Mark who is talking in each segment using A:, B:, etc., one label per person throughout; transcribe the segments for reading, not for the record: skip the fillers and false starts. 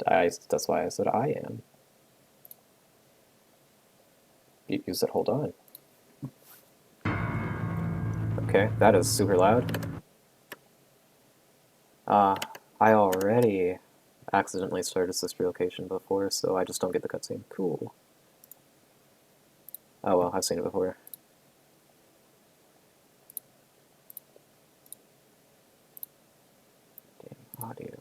A: That's why I said I am. You said hold on. Okay, that is super loud. I already accidentally started this relocation before, so I just don't get the cutscene. Cool. Oh well, I've seen it before. Game audio.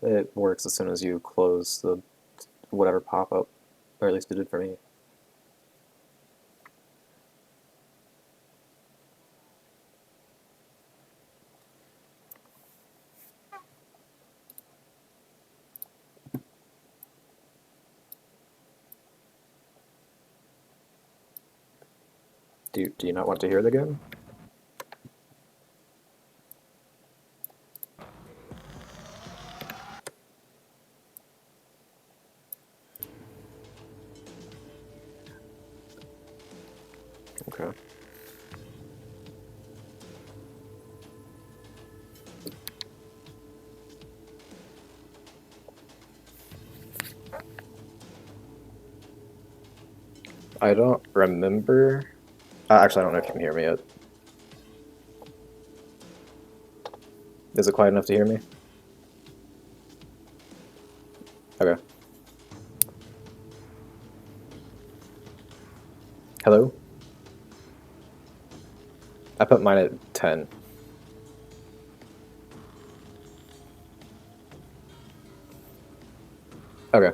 A: It works as soon as you close the whatever pop-up, or at least it did for me. Do you not want to hear the game? Okay. I don't remember. Actually, I don't know if you can hear me yet. Is it quiet enough to hear me? Okay. Hello? I put mine at 10. Okay.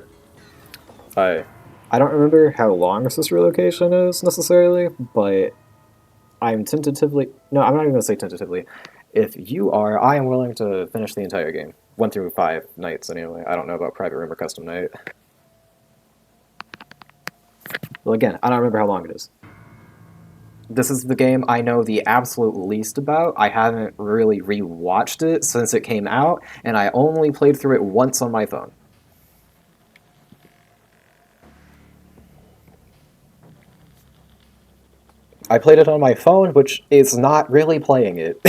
A: I don't remember how long this relocation is necessarily, but I'm tentatively... No, I'm not even going to say tentatively. If you are, I am willing to finish the entire game. 1 through 5 nights, anyway. I don't know about private room or custom night. Well, again, I don't remember how long it is. This is the game I know the absolute least about. I haven't really rewatched it since it came out, and I only played through it once on my phone. I played it on my phone, which is not really playing it.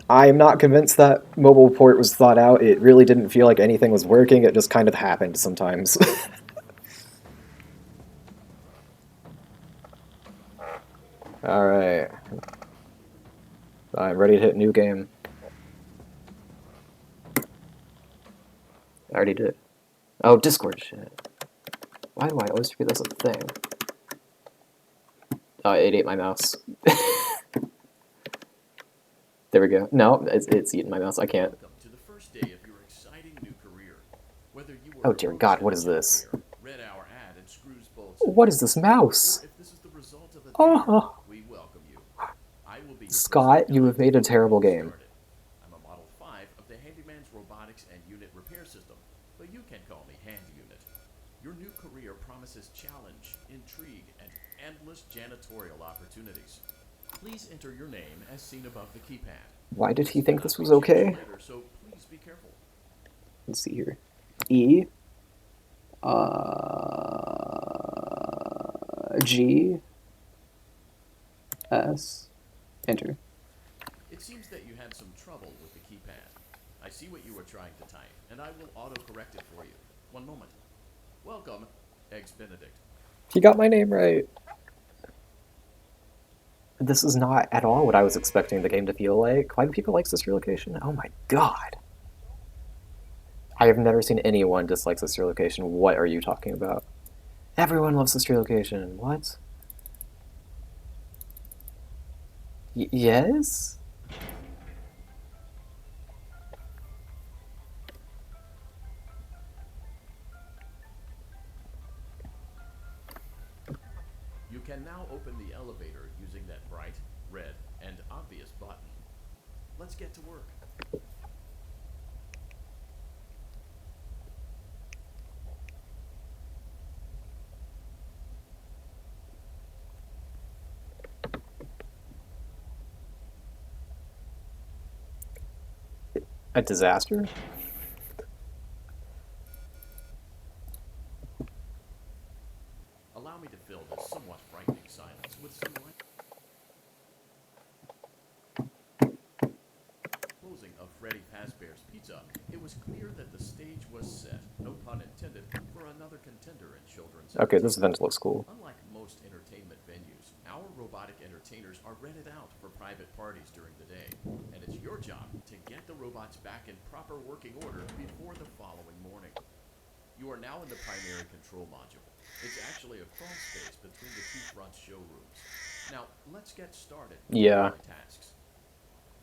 A: I'm not convinced that mobile port was thought out. It really didn't feel like anything was working. It just kind of happened sometimes. Alright. I'm ready to hit new game. I already did. Oh, Discord shit. Why do I always forget that's a thing? Oh, it ate my mouse. There we go. No, it's eating my mouse. I can't.
B: Welcome to the first day of your exciting new career. Whether you
A: Oh
B: were
A: dear
B: a
A: God, what
B: roadside
A: is this?
B: engineer, read our ad and screws bolts in
A: What is
B: place,
A: this mouse?
B: or if this is the result of a theater,
A: Oh,
B: we welcome you. I will be your personal
A: Scott, you have
B: guide
A: made a
B: before we
A: terrible
B: get
A: game.
B: started. I'm a Model 5 of the Handyman's Robotics and Unit Repair System, but you can call me Handy Unit. Your new career promises challenge, intrigue, and endless janitorial opportunities. Please enter your name as seen above the keypad.
A: Why did
B: This
A: he think
B: cannot
A: this
B: be
A: was
B: changed
A: okay?
B: later, so please be careful.
A: Let's see here. E. G. S. Enter.
B: It seems that you had some trouble with the keypad. I see what you were trying to type, and I will auto-correct it for you. One moment. Welcome, Eggs Benedict.
A: He got my name right. This is not at all what I was expecting the game to feel like. Why do people like this relocation? Oh my god. I have never seen anyone dislike this relocation. What are you talking about? Everyone loves this relocation. What? Yes?
B: You can now open the elevator using that bright, red, and obvious button. Let's get to work.
A: A disaster?
B: Allow me to fill this somewhat frightening silence with some light. pizza, it was clear that the stage was set, no pun intended, for another contender in children's
A: Okay, this
B: entertainment.
A: event looks cool.
B: Unlike most entertainment venues, our robotic entertainers are rented out for private parties during the day, and it's your job to get the robots back in proper working order before the following morning. You are now in the primary control module. It's actually a crawl space between the two front showrooms. Now, let's get started with the
A: Yeah,
B: daily tasks.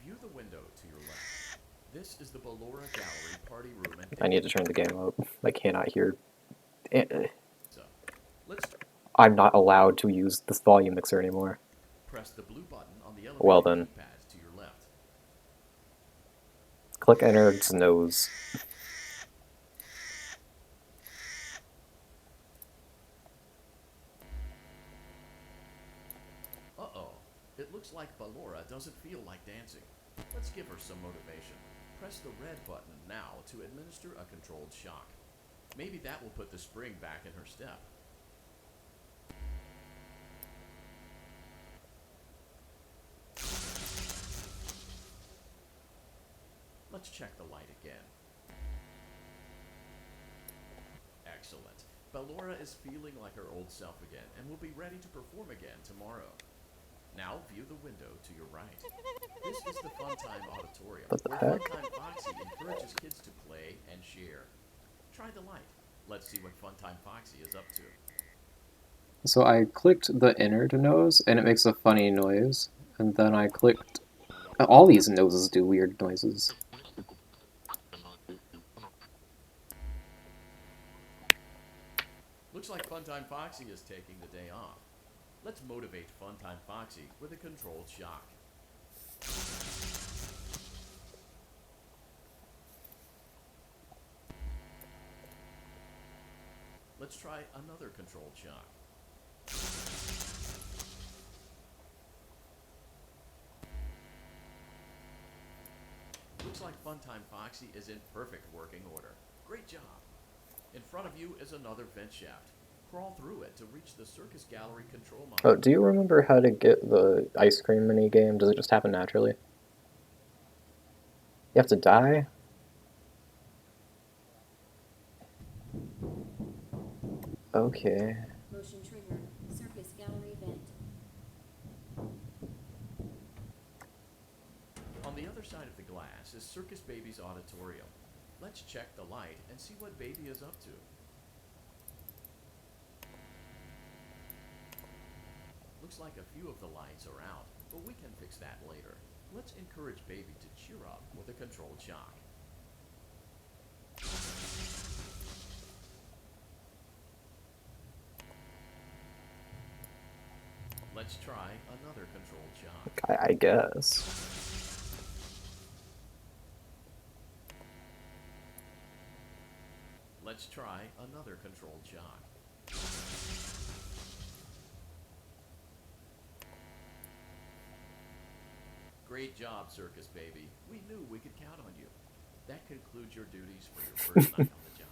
B: View the window to your left. This is the Ballora Gallery party room and
A: I need to turn the game up. I cannot hear.
B: pizza. Let's
A: I'm not allowed to use this volume mixer anymore.
B: press the blue button on the
A: Well
B: elevated
A: then,
B: keypads to your left.
A: click Ennard's nose.
B: Uh-oh. It looks like Ballora doesn't feel like dancing. Let's give her some motivation. Press the red button now to administer a controlled shock. Maybe that will put the spring back in her step. Let's check the light again. Excellent. Ballora is feeling like her old self again and will be ready to perform again tomorrow. Now view the window to your right. This is the Funtime Auditorium,
A: What the
B: where
A: heck?
B: Funtime Foxy encourages kids to play and share. Try the light. Let's see what Funtime Foxy is up to.
A: So I clicked the Ennard nose, and it makes a funny noise. And then I clicked... All these noses do weird noises.
B: Looks like Funtime Foxy is taking the day off. Let's motivate Funtime Foxy with a controlled shock. Let's try another controlled shock. Looks like Funtime Foxy is in perfect working order. Great job. In front of you is another vent shaft. Crawl through it to reach the Circus Gallery control module.
A: Oh, do you remember how to get the ice cream mini game? Does it just happen naturally? You have to die? Okay.
C: Motion trigger. Circus gallery vent.
B: On the other side of the glass is Circus Baby's auditorium. Let's check the light and see what Baby is up to. Looks like a few of the lights are out, but we can fix that later. Let's encourage Baby to cheer up with a controlled shock. Let's try another controlled shock.
A: I guess.
B: Let's try another controlled shock. Great job, Circus Baby. We knew we could count on you. That concludes your duties for your first night on the job.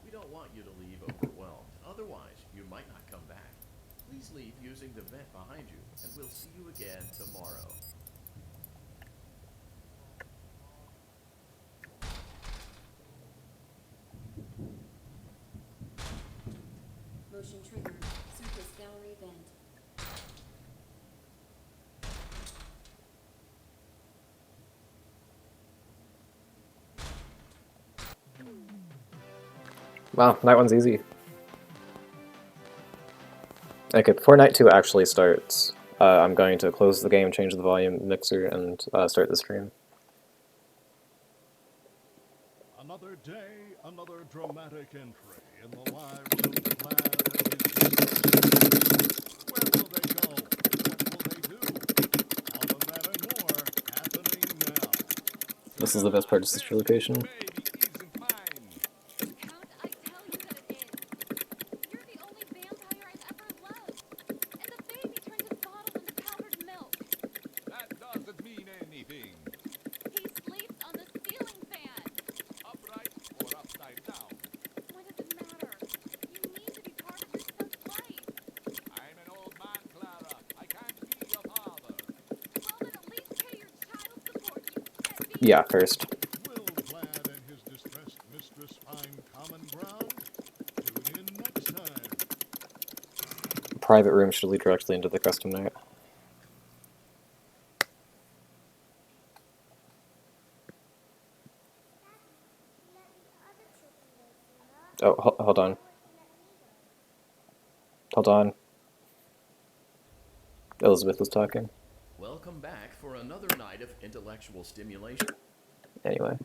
B: We don't want you to leave overwhelmed. Otherwise, you might not come back. Please leave using the vent behind you, and we'll see you again tomorrow.
C: Motion trigger. Circus gallery vent.
A: Wow, that one's easy. Okay, before Night 2 actually starts, I'm going to close the game, change the volume mixer, and start the stream.
D: Another day, another dramatic entry in the lives of the Fnaf and his heroes. Where will they go? What will they do? All of that and more happening now.
A: This is the best part of Sister Location.
D: Baby isn't mine.
E: Count, I tell you that it is. You're the only vampire I've ever loved. And the baby turned his bottle into powdered milk.
D: That doesn't mean anything.
E: He sleeps on the ceiling fan.
D: Upright or upside down.
E: What does it matter? You need to be part of your son's life.
D: I'm an old man, Clara. I can't be your father.
E: Well, then at least pay your child support, you deadbeat.
A: Yeah, first.
D: Will Vlad
A: private room should lead directly into the custom night. Oh, hold on. Hold on. Elizabeth was talking.
B: Welcome back for another night of intellectual stimulation.
A: Anyway.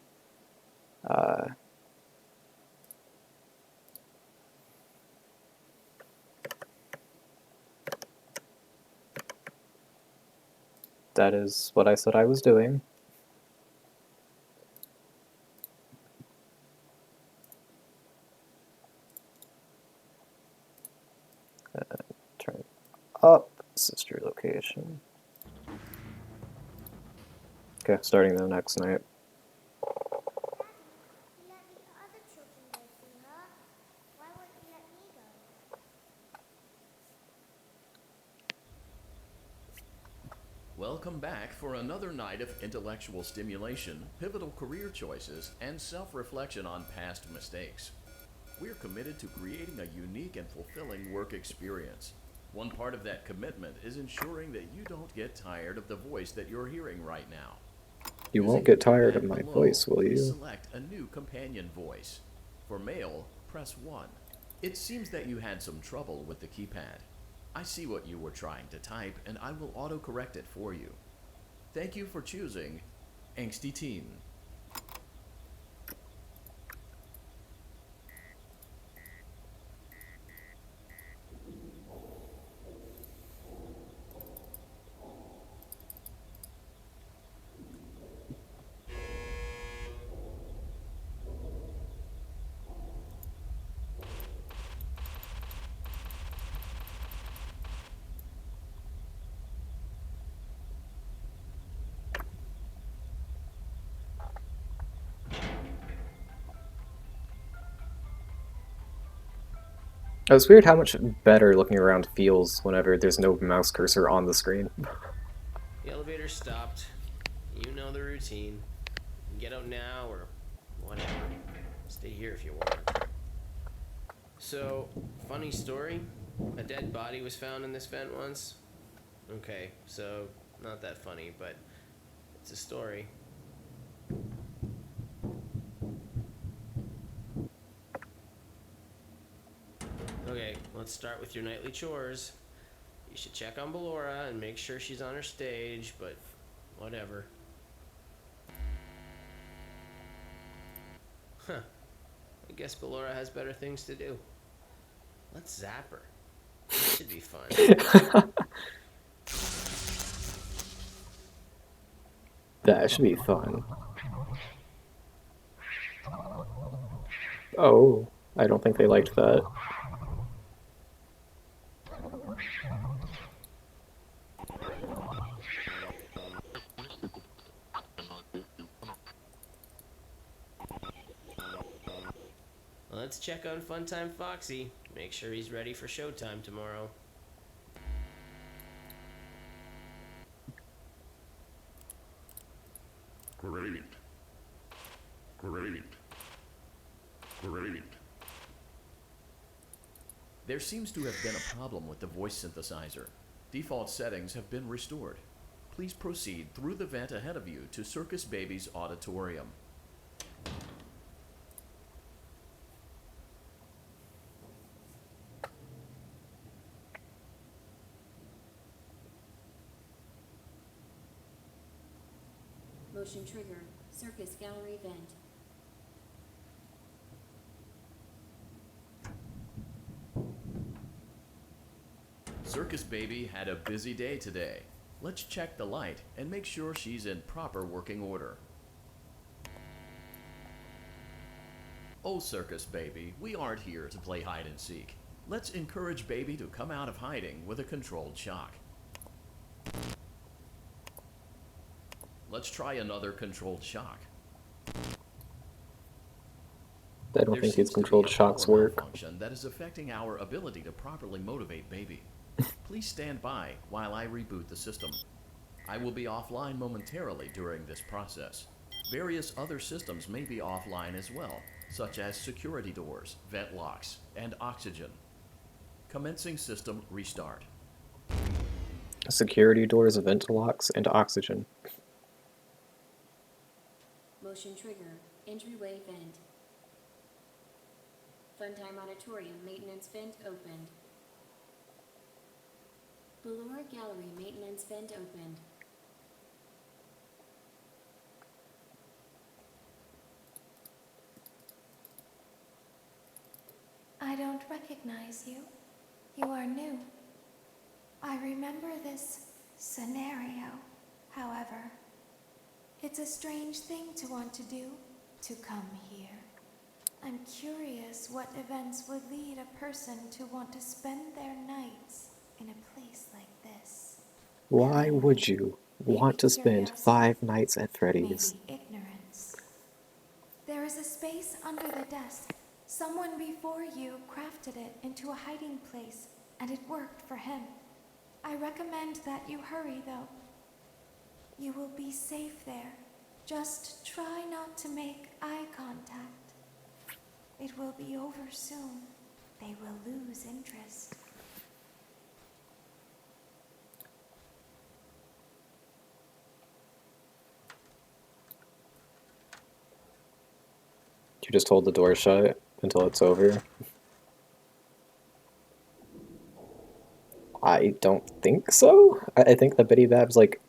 A: That is what I said I was doing. Turn up, sister location. Okay, starting the next night.
F: Let the other children go, Fnaf. Why won't you let me go?
B: Welcome back for another night of intellectual stimulation, pivotal career choices, and self-reflection on past mistakes. We're committed to creating a unique and fulfilling work experience. One part of that commitment is ensuring that you don't get tired of the voice that you're hearing right now.
A: You
B: Using
A: won't
B: the
A: get tired of
B: D-pad
A: my
B: below,
A: voice, will
B: please
A: you?
B: select a new companion voice. For male, press 1. It seems that you had some trouble with the keypad. I see what you were trying to type, and I will auto-correct it for you. Thank you for choosing Angsty Teen.
A: It's weird how much better looking around feels whenever there's no mouse cursor on the screen.
G: The elevator stopped. You know the routine. Get out now or whatever. Stay here if you want. So, funny story. A dead body was found in this vent once. Okay, so not that funny, but it's a story. Okay, let's start with your nightly chores. You should check on Ballora and make sure she's on her stage, but whatever. Huh. I guess Ballora has better things to do. Let's zap her. That should be fun.
A: That should be fun. Oh, I don't think they liked that.
G: Let's check on Funtime Foxy. Make sure he's ready for showtime tomorrow.
D: Great. Great. Great.
B: There seems to have been a problem with the voice synthesizer. Default settings have been restored. Please proceed through the vent ahead of you to Circus Baby's auditorium.
C: Motion triggered. Circus gallery vent.
B: Circus Baby had a busy day today. Let's check the light and make sure she's in proper working order. Oh, Circus Baby, we aren't here to play hide and seek. Let's encourage Baby to come out of hiding with a controlled shock. Let's try another controlled shock.
A: I don't think these controlled shocks work.
B: Malfunction that is affecting our ability to properly motivate Baby. Please stand by while I reboot the system. I will be offline momentarily during this process. Various other systems may be offline as well, such as security doors, vent locks, and oxygen. Commencing system restart.
A: Security doors, vent locks, and oxygen.
C: Motion trigger. Entryway vent. Funtime Auditorium maintenance vent opened. Ballora Gallery maintenance vent opened.
H: I don't recognize you. You are new. I remember this scenario, however. It's a strange thing to want to do, to come here. I'm curious what events would lead a person to want to spend their nights in a place like this.
A: Why would you want to spend
H: Curiosity.
A: 5 nights at Freddy's?
H: Maybe ignorance. There is a space under the desk. Someone before you crafted it into a hiding place, and it worked for him. I recommend that you hurry, though. You will be safe there. Just try not to make eye contact. It will be over soon. They will lose interest.
A: You just hold the door shut until it's over? I don't think so. I think the Bitty Babs like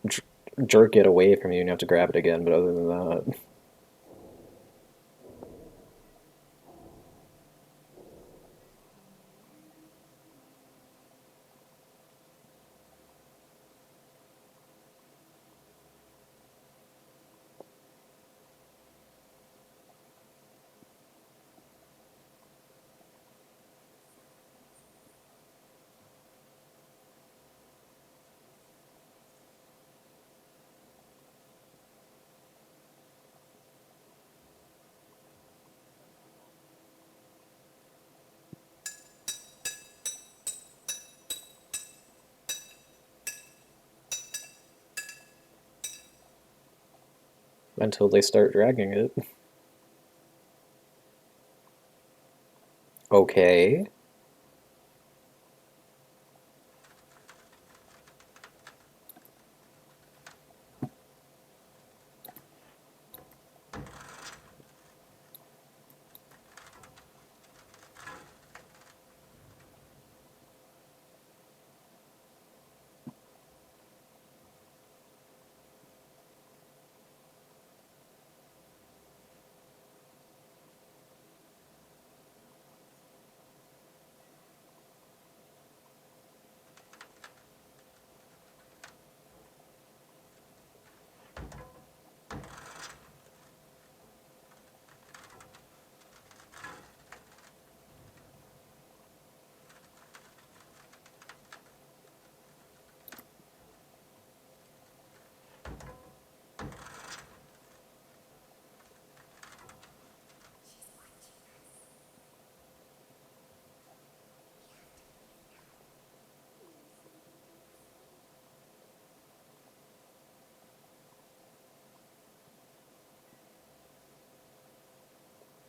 A: jerk it away from you and you have to grab it again, but other than that. Until they start dragging it. Okay.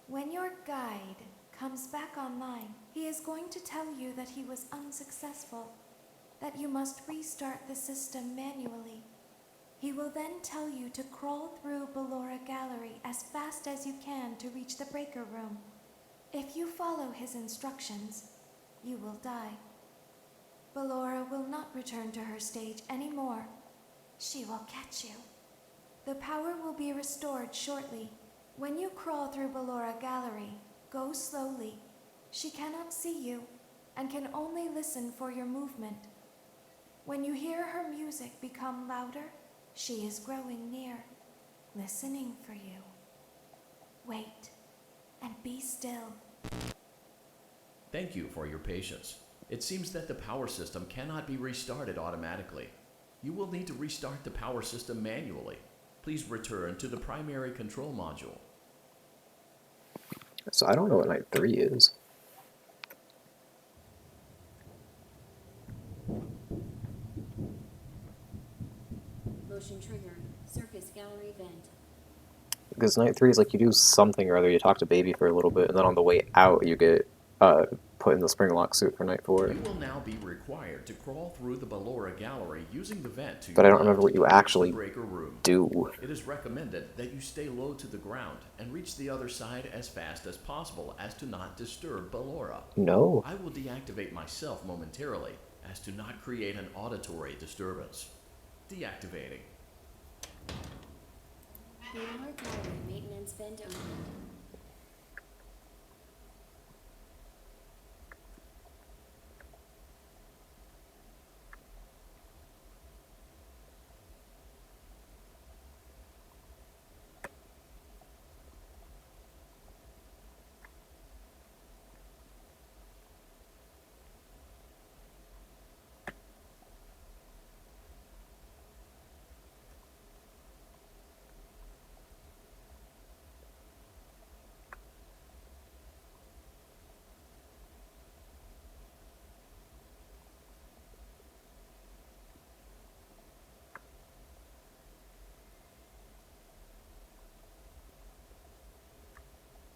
H: When your guide comes back online, he is going to tell you that he was unsuccessful, that you must restart the system manually. He will then tell you to crawl through Ballora Gallery as fast as you can to reach the breaker room. If you follow his instructions, you will die. Ballora will not return to her stage anymore. She will catch you. The power will be restored shortly. When you crawl through Ballora Gallery, go slowly. She cannot see you and can only listen for your movement. When you hear her music become louder, she is growing near, listening for you. Wait and be still.
B: Thank you for your patience. It seems that the power system cannot be restarted automatically. You will need to restart the power system manually. Please return to the primary control module.
A: So I don't know what night 3 is.
C: Motion triggered. Circus gallery vent.
A: Because night 3 is like you do something or other, you talk to Baby for a little bit, and then on the way out you get put in the spring lock suit for Night 4.
B: You will now be required to crawl through the Ballora gallery using the vent to
A: But I
B: your
A: don't remember
B: left
A: what you
B: to reach
A: actually
B: the breaker room.
A: do.
B: It is recommended that you stay low to the ground and reach the other side as fast as possible as to not disturb Ballora.
A: No.
B: I will deactivate myself momentarily as to not create an auditory disturbance. Deactivating.
C: Ballora Gallery maintenance vent opened.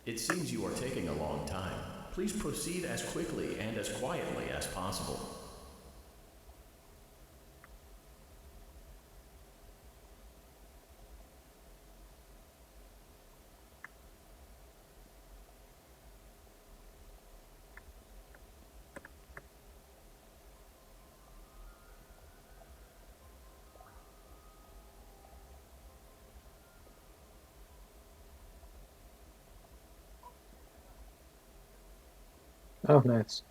B: It seems you are taking a long time. Please proceed as quickly and as quietly as possible.
A: Oh, nice.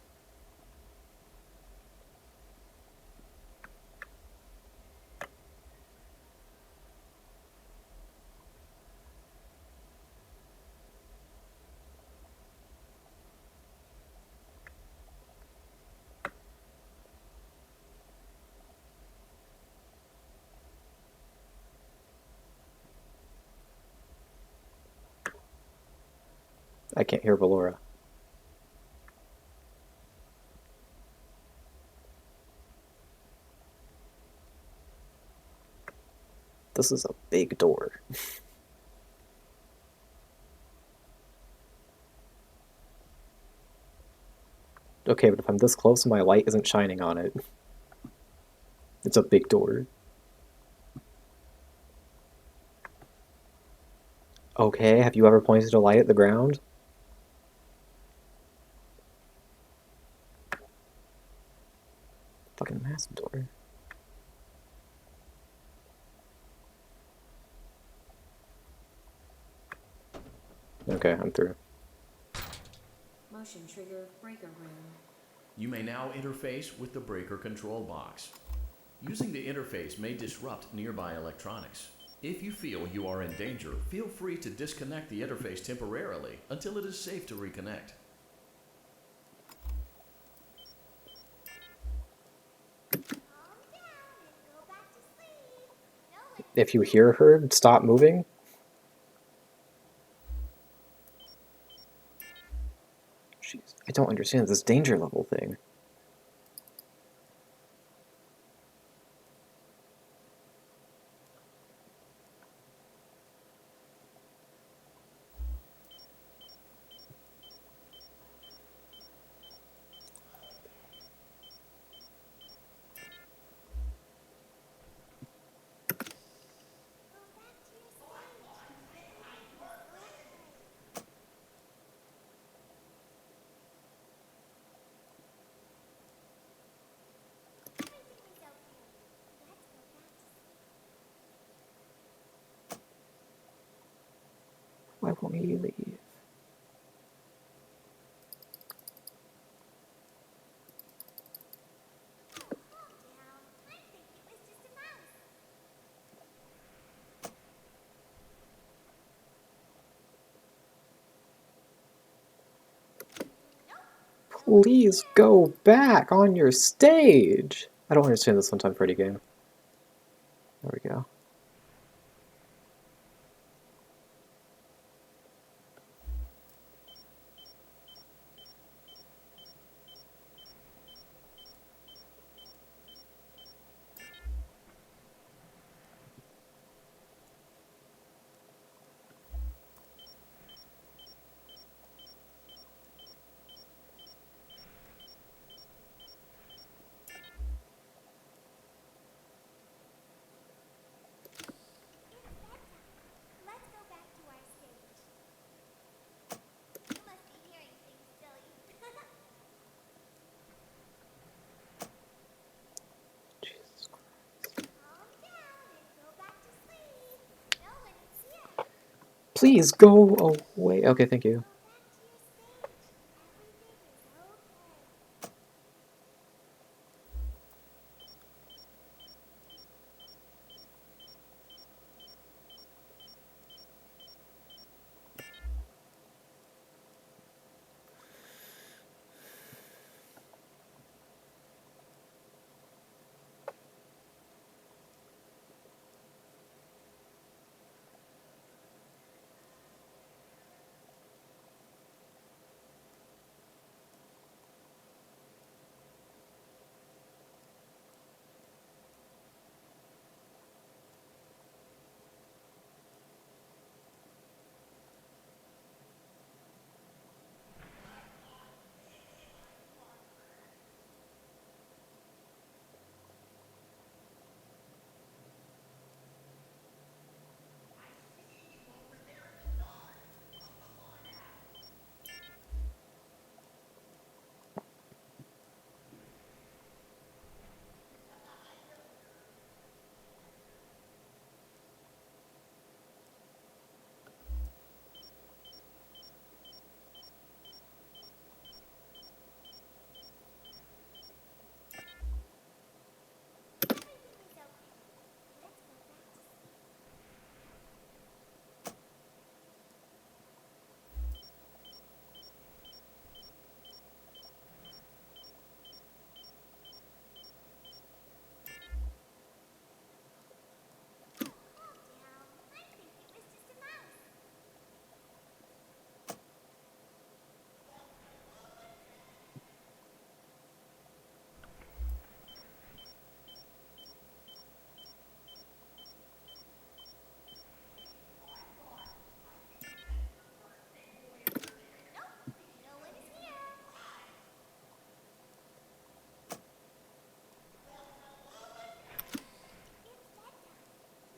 A: I can't hear Ballora. This is a big door. Okay, but if I'm this close and my light isn't shining on it, it's a big door. Okay, have you ever pointed a light at the ground? Fucking massive door. Okay, I'm through.
C: Motion trigger breaker room.
B: You may now interface with the breaker control box. Using the interface may disrupt nearby electronics. If you feel you are in danger, feel free to disconnect the interface temporarily until it is safe to reconnect.
F: Calm down and go back to sleep. No one
A: If you hear her, stop moving. Jeez, I don't understand this danger level thing.
F: go back to your stage. Everything is okay. Let's go back to sleep.
A: Why won't he leave?
F: Calm down. I think it was just a mouse.
A: Please go back on your stage. I don't understand this one-time Freddy game. There we go. Please go away. Okay, thank you.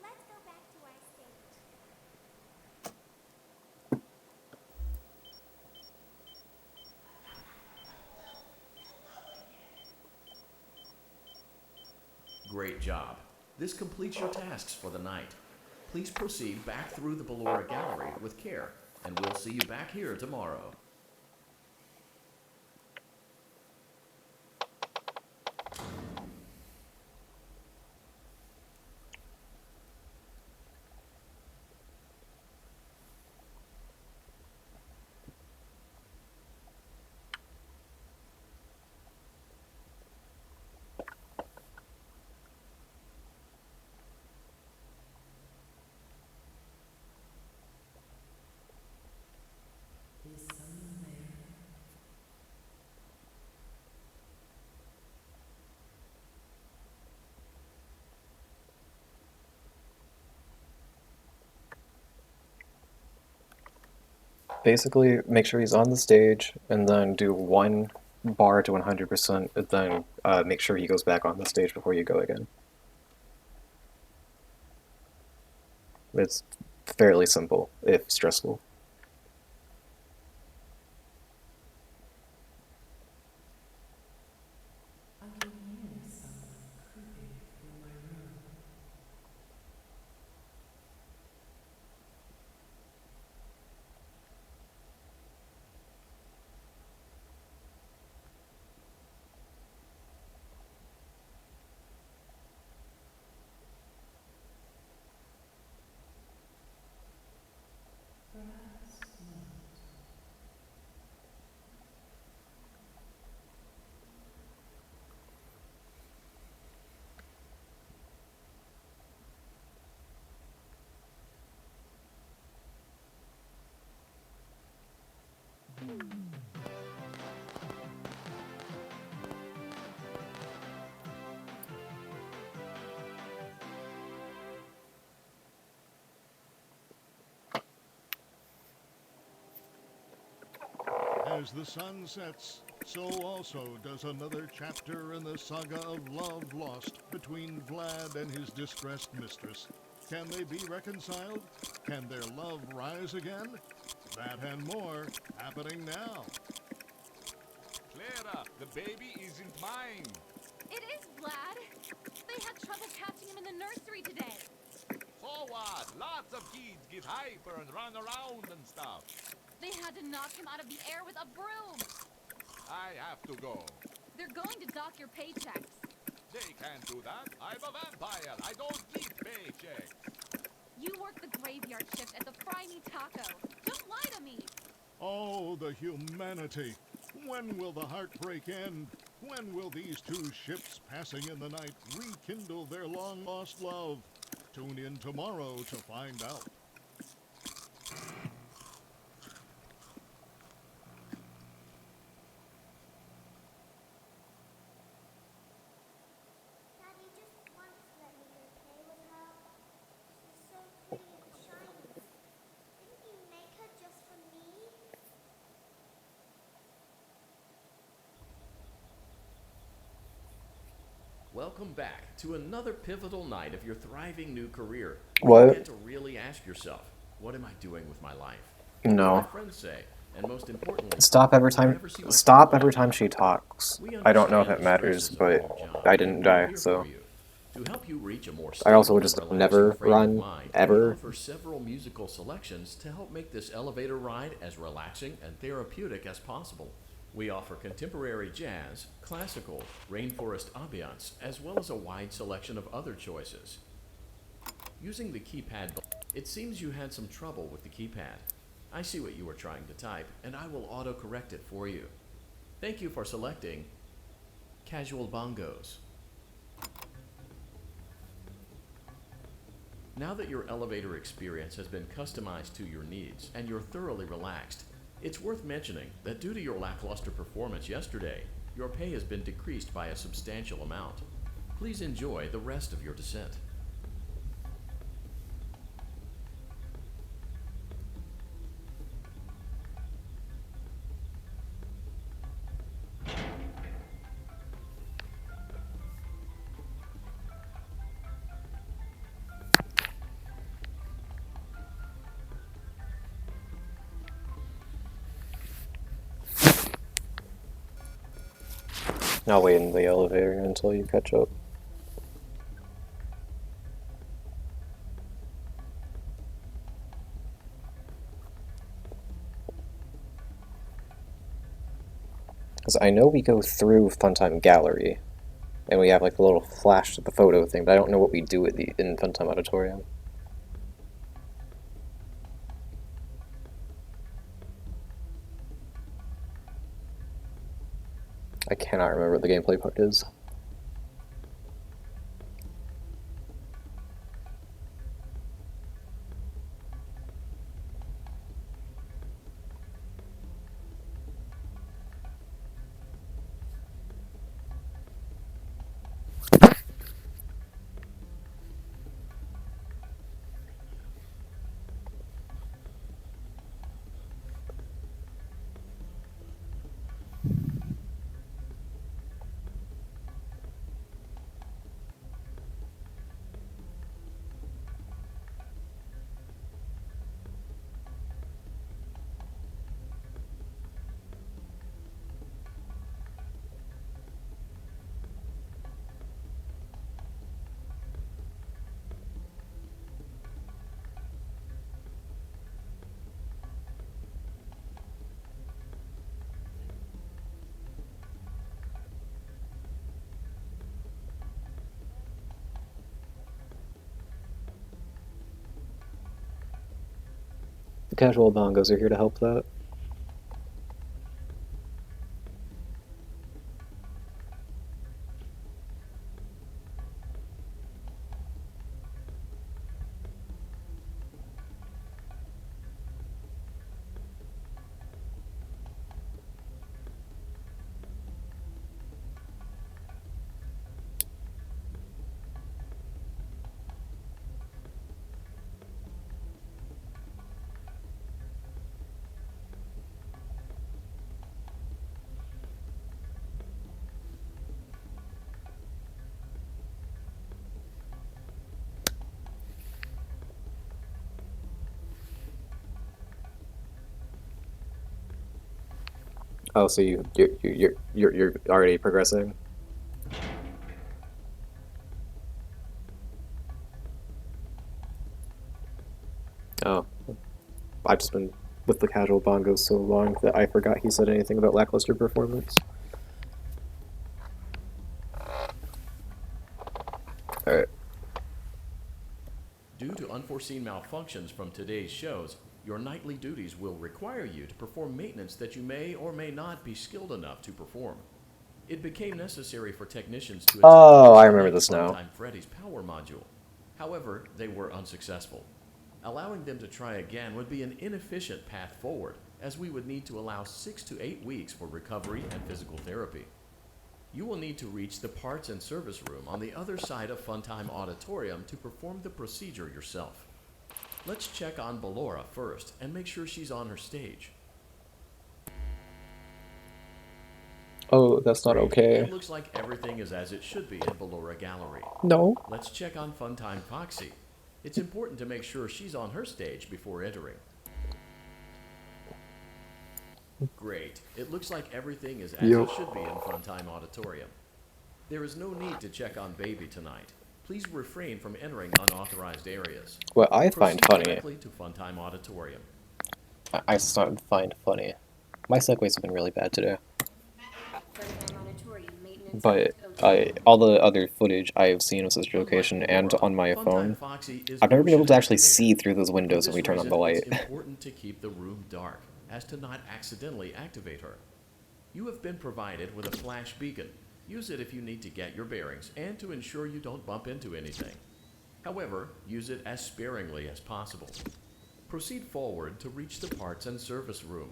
F: Let's go back to our stage.
B: Great job. This completes your tasks for the night. Please proceed back through the Ballora Gallery with care, and we'll see you back here tomorrow.
A: Basically, make sure he's on the stage, and then do one bar to 100%, and then make sure he goes back on the stage before you go again. It's fairly simple, if stressful.
D: As the sun sets, so also does another chapter in the saga of love lost between Vlad and his distressed mistress. Can they be reconciled? Can their love rise again? That and more happening now.
I: Clara, the baby isn't mine.
E: It is Vlad. They had trouble catching him in the nursery today.
I: So what? Lots of kids get hyper and run around and stuff.
E: They had to knock him out of the air with a broom.
I: I have to go.
E: They're going to dock your paychecks.
I: They can't do that. I'm a vampire. I don't need paychecks.
E: You work the graveyard shift at the Fry Me Taco. Don't lie to me.
D: Oh, the humanity. When will the heartbreak end? When will these two ships passing in the night rekindle their long-lost love? Tune in tomorrow to find out.
F: Daddy just once let me go play with her. She's so pretty and shiny. Didn't you make her just for me?
B: Welcome back to another pivotal night of your thriving new career.
A: What?
B: You get to really ask yourself, what am I doing with my life? What do
A: No.
B: my friends say? And most importantly,
A: Stop every
B: will I
A: time.
B: ever see my
A: Stop
B: family
A: every
B: again?
A: time she talks.
B: We
A: I don't know if
B: understand
A: it
B: the
A: matters,
B: stresses of
A: but
B: your job,
A: I
B: and
A: didn't
B: we're
A: die,
B: here
A: so
B: for you. To help you reach a more
A: I also
B: stable
A: would
B: and
A: just
B: relaxing
A: never
B: frame of
A: run
B: mind,
A: ever.
B: We offer several musical selections to help make this elevator ride as relaxing and therapeutic as possible. We offer contemporary jazz, classical, rainforest ambiance, as well as a wide selection of other choices. Using the keypad, it seems you had some trouble with the keypad. I see what you were trying to type, and I will autocorrect it for you. Thank you for selecting Casual Bongos. Now that your elevator experience has been customized to your needs and you're thoroughly relaxed, it's worth mentioning that due to your lackluster performance yesterday, your pay has been decreased by a substantial amount. Please enjoy the rest of your descent.
A: I'll wait in the elevator until you catch up. Because I know we go through Funtime Gallery, and we have like the little flash of the photo thing, but I don't know what we do at the in Funtime Auditorium. I cannot remember what the gameplay part is. The casual bongos are here to help that. Oh, so you're already progressing? Oh. I've just been with the casual bongos so long that I forgot he said anything about lackluster performance. Alright.
B: Due to unforeseen malfunctions from today's shows, your nightly duties will require you to perform maintenance that you may or may not be skilled enough to perform. It became necessary for technicians to
A: Oh, I
B: attempt to
A: remember
B: disconnect
A: this now.
B: Funtime Freddy's power module. However, they were unsuccessful. Allowing them to try again would be an inefficient path forward, as we would need to allow 6 to 8 weeks for recovery and physical therapy. You will need to reach the parts and service room on the other side of Funtime Auditorium to perform the procedure yourself. Let's check on Ballora first and make sure she's on her stage.
A: Oh, that's not
B: Great.
A: okay.
B: It looks like everything is as it should be in Ballora Gallery.
A: No.
B: Let's check on Funtime Foxy. It's important to make sure she's on her stage before entering. Great. It looks like everything is as it should be in Funtime Auditorium. There is no need to check on Baby tonight. Please refrain from entering unauthorized areas.
A: What I find
B: Proceed
A: funny,
B: directly to Funtime Auditorium.
A: I find funny. My segues have been really bad today.
C: Funtime Auditorium maintenance
A: But
C: vent open.
A: all the other footage I have seen of this location and on my phone,
B: Foxy is
A: I've never been able to actually
B: motion
A: see through those
B: For
A: windows
B: this
A: when we turn on
B: reason,
A: the light.
B: It's important to keep the room dark, as to not accidentally activate her. You have been provided with a flash beacon. Use it if you need to get your bearings and to ensure you don't bump into anything. However, use it as sparingly as possible. Proceed forward to reach the parts and service room.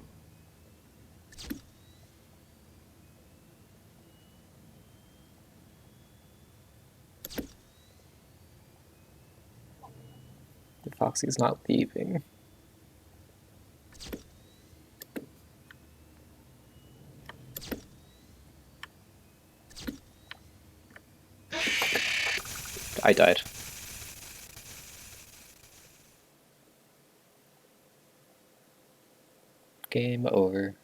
A: Foxy's not leaving. I died. Game over.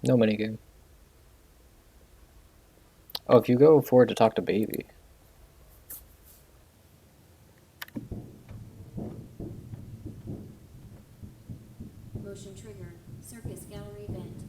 A: No minigame. Oh, if you go forward to talk to Baby.
C: Motion trigger. Circus gallery vent.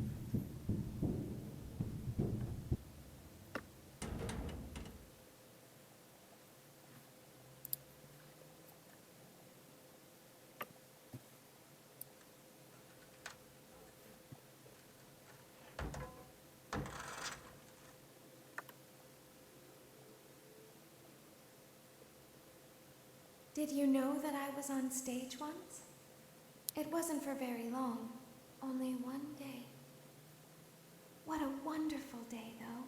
H: Did you know that I was on stage once? It wasn't for very long, only one day. What a wonderful day, though.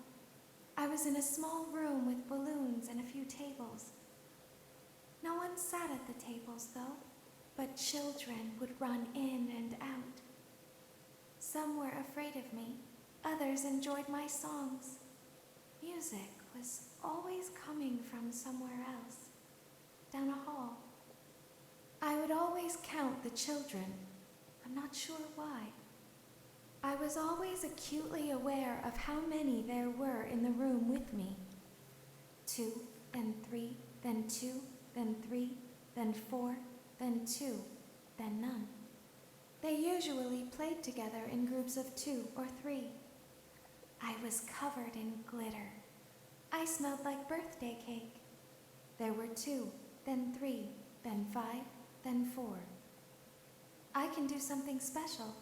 H: I was in a small room with balloons and a few tables. No one sat at the tables, though, but children would run in and out. Some were afraid of me, others enjoyed my songs. Music was always coming from somewhere else, down a hall. I would always count the children. I'm not sure why. I was always acutely aware of how many there were in the room with me. 2, then 3, then 2, then 3, then 4, then 2, then none. They usually played together in groups of 2 or 3. I was covered in glitter. I smelled like birthday cake. There were 2, then 3, then 5, then 4. I can do something special.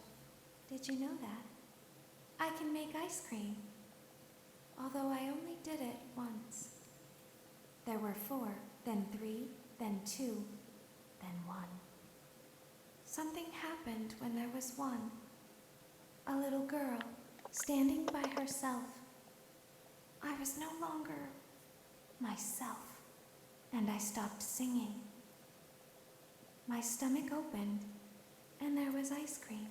H: Did you know that? I can make ice cream. Although I only did it once. There were 4, then 3, then 2, then 1. Something happened when there was 1. A little girl standing by herself. I was no longer myself, and I stopped singing. My stomach opened, and there was ice cream.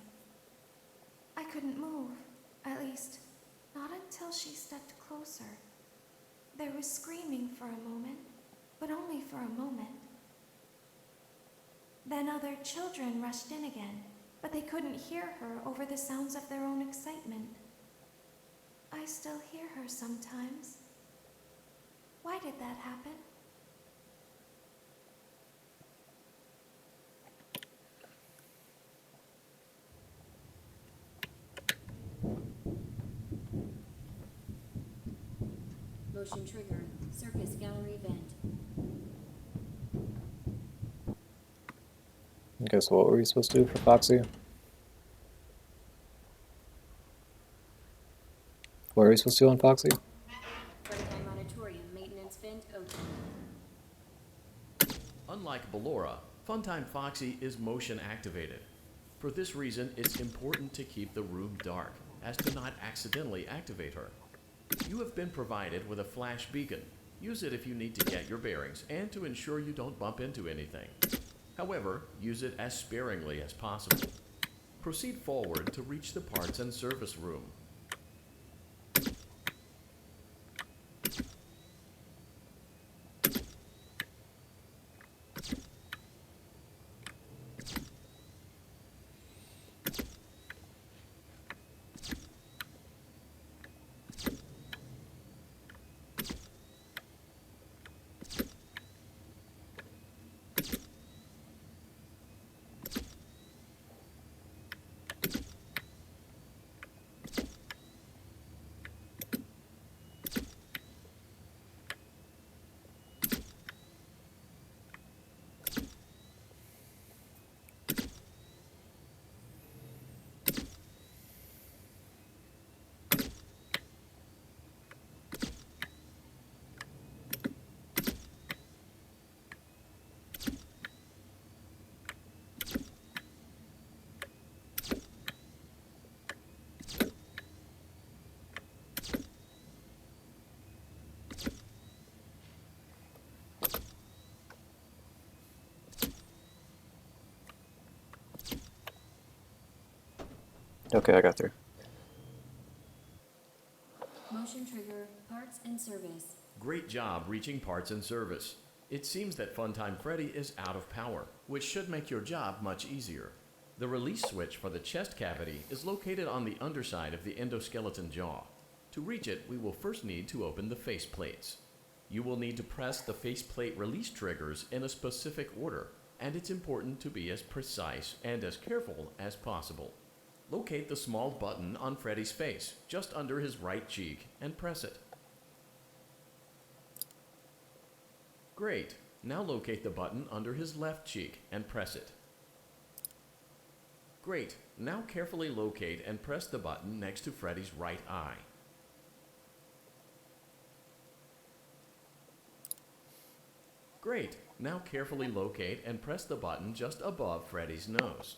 H: I couldn't move, at least, not until she stepped closer. There was screaming for a moment, but only for a moment. Then other children rushed in again, but they couldn't hear her over the sounds of their own excitement. I still hear her sometimes. Why did that happen?
C: Motion triggered. Circus gallery vent.
A: Okay, so what were we supposed to do for Foxy? What are we supposed to do on Foxy?
C: Vertify monitorium maintenance vent open.
B: Unlike Ballora, Funtime Foxy is motion activated. For this reason, it's important to keep the room dark, as to not accidentally activate her. You have been provided with a flash beacon. Use it if you need to get your bearings and to ensure you don't bump into anything. However, use it as sparingly as possible. Proceed forward to reach the parts and service room.
A: Okay, I got through.
C: Motion trigger. Parts and service.
B: Great job reaching parts and service. It seems that Funtime Freddy is out of power, which should make your job much easier. The release switch for the chest cavity is located on the underside of the endoskeleton jaw. To reach it, we will first need to open the face plates. You will need to press the faceplate release triggers in a specific order, and it's important to be as precise and as careful as possible. Locate the small button on Freddy's face, just under his right cheek, and press it. Great. Now locate the button under his left cheek and press it. Great. Now carefully locate and press the button next to Freddy's right eye. Great. Now carefully locate and press the button just above Freddy's nose.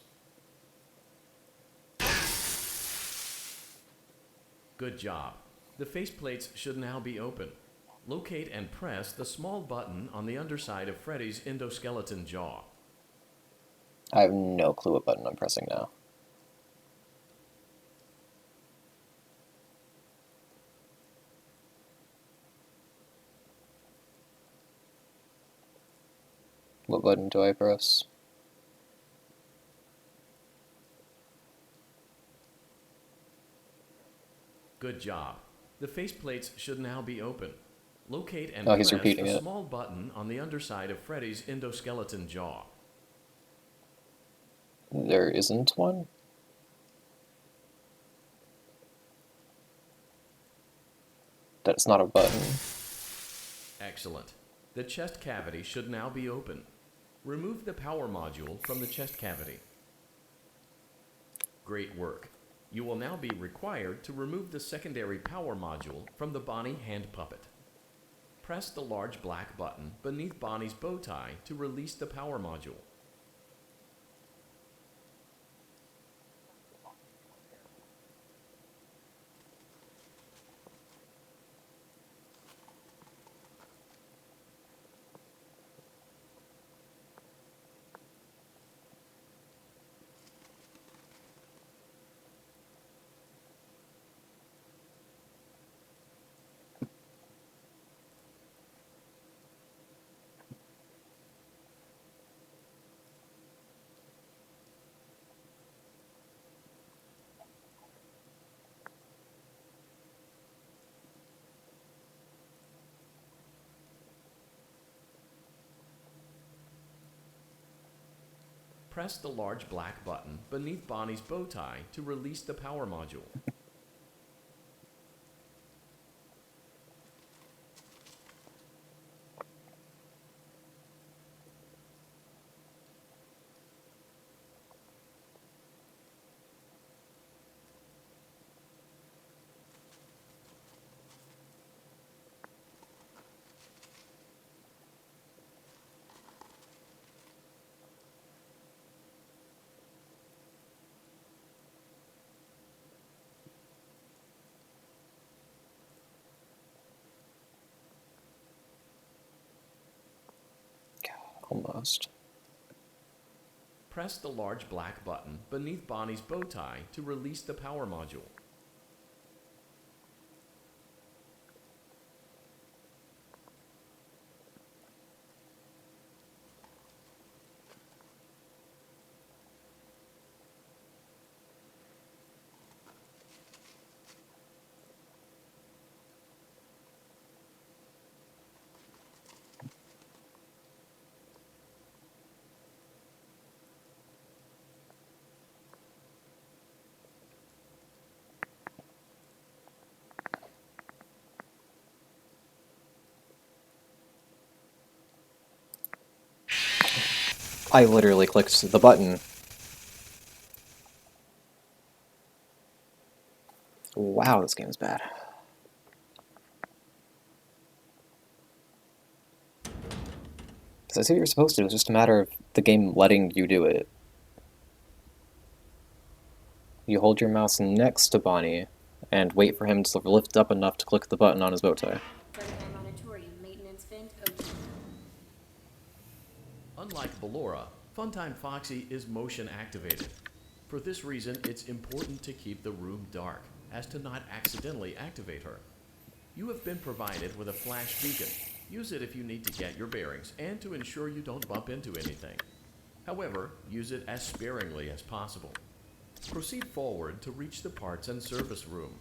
B: Good job. The faceplates should now be open. Locate and press the small button on the underside of Freddy's endoskeleton jaw.
A: I have no clue what button I'm pressing now. What button do I press?
B: Good job. The faceplates should now be open. Locate and
A: He's
B: press
A: repeating
B: the
A: it.
B: small button on the underside of Freddy's endoskeleton jaw.
A: There isn't one? That's not a button.
B: Excellent. The chest cavity should now be open. Remove the power module from the chest cavity. Great work. You will now be required to remove the secondary power module from the Bonnie hand puppet. Press the large black button beneath Bonnie's bow tie to release the power module. Press the large black button beneath Bonnie's bow tie to release the power module.
A: Almost.
B: Press the large black button beneath Bonnie's bow tie to release the power module.
A: I literally clicked the button. Wow, this game is bad. Because I see what you're supposed to do, it's just a matter of the game letting you do it. You hold your mouse next to Bonnie, and wait for him to lift up enough to click the button on his bow tie.
C: Vertical Monitorium maintenance vent open.
B: Unlike Ballora, Funtime Foxy is motion activated. For this reason, it's important to keep the room dark, as to not accidentally activate her. You have been provided with a flash beacon. Use it if you need to get your bearings and to ensure you don't bump into anything. However, use it as sparingly as possible. Proceed forward to reach the parts and service room.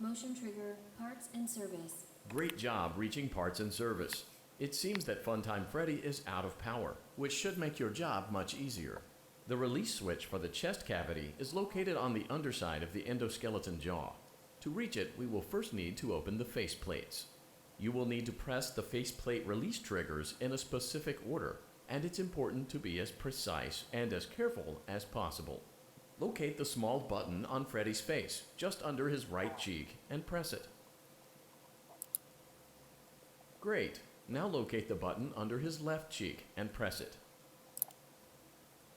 C: Motion trigger, parts and service.
B: Great job reaching parts and service. It seems that Funtime Freddy is out of power, which should make your job much easier. The release switch for the chest cavity is located on the underside of the endoskeleton jaw. To reach it, we will first need to open the face plates. You will need to press the faceplate release triggers in a specific order, and it's important to be as precise and as careful as possible. Locate the small button on Freddy's face, just under his right cheek, and press it. Great. Now locate the button under his left cheek and press it.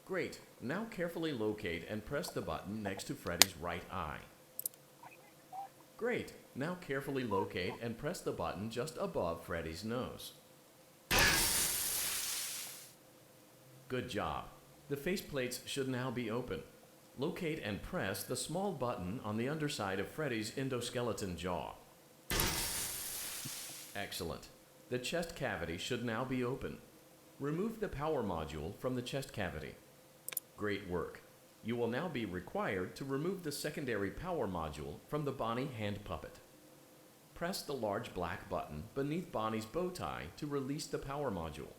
B: Great. Now carefully locate and press the button next to Freddy's right eye. Great. Now carefully locate and press the button just above Freddy's nose. Good job. The faceplates should now be open. Locate and press the small button on the underside of Freddy's endoskeleton jaw. Excellent. The chest cavity should now be open. Remove the power module from the chest cavity. Great work. You will now be required to remove the secondary power module from the Bonnie hand puppet. Press the large black button beneath Bonnie's bow tie to release the power module.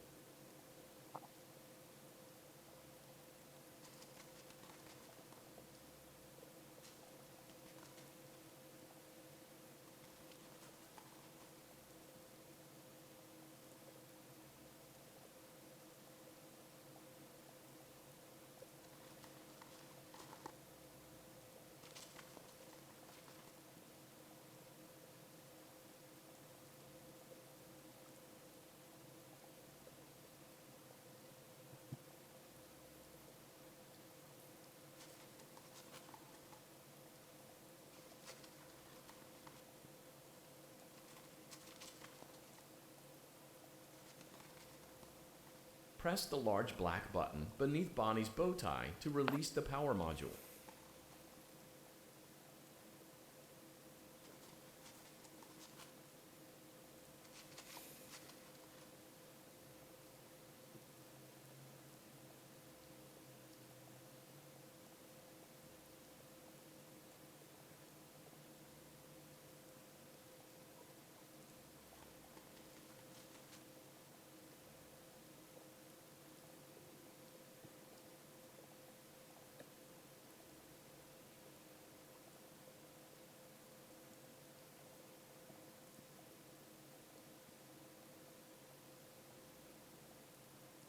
B: Press the large black button beneath Bonnie's bow tie to release the power module.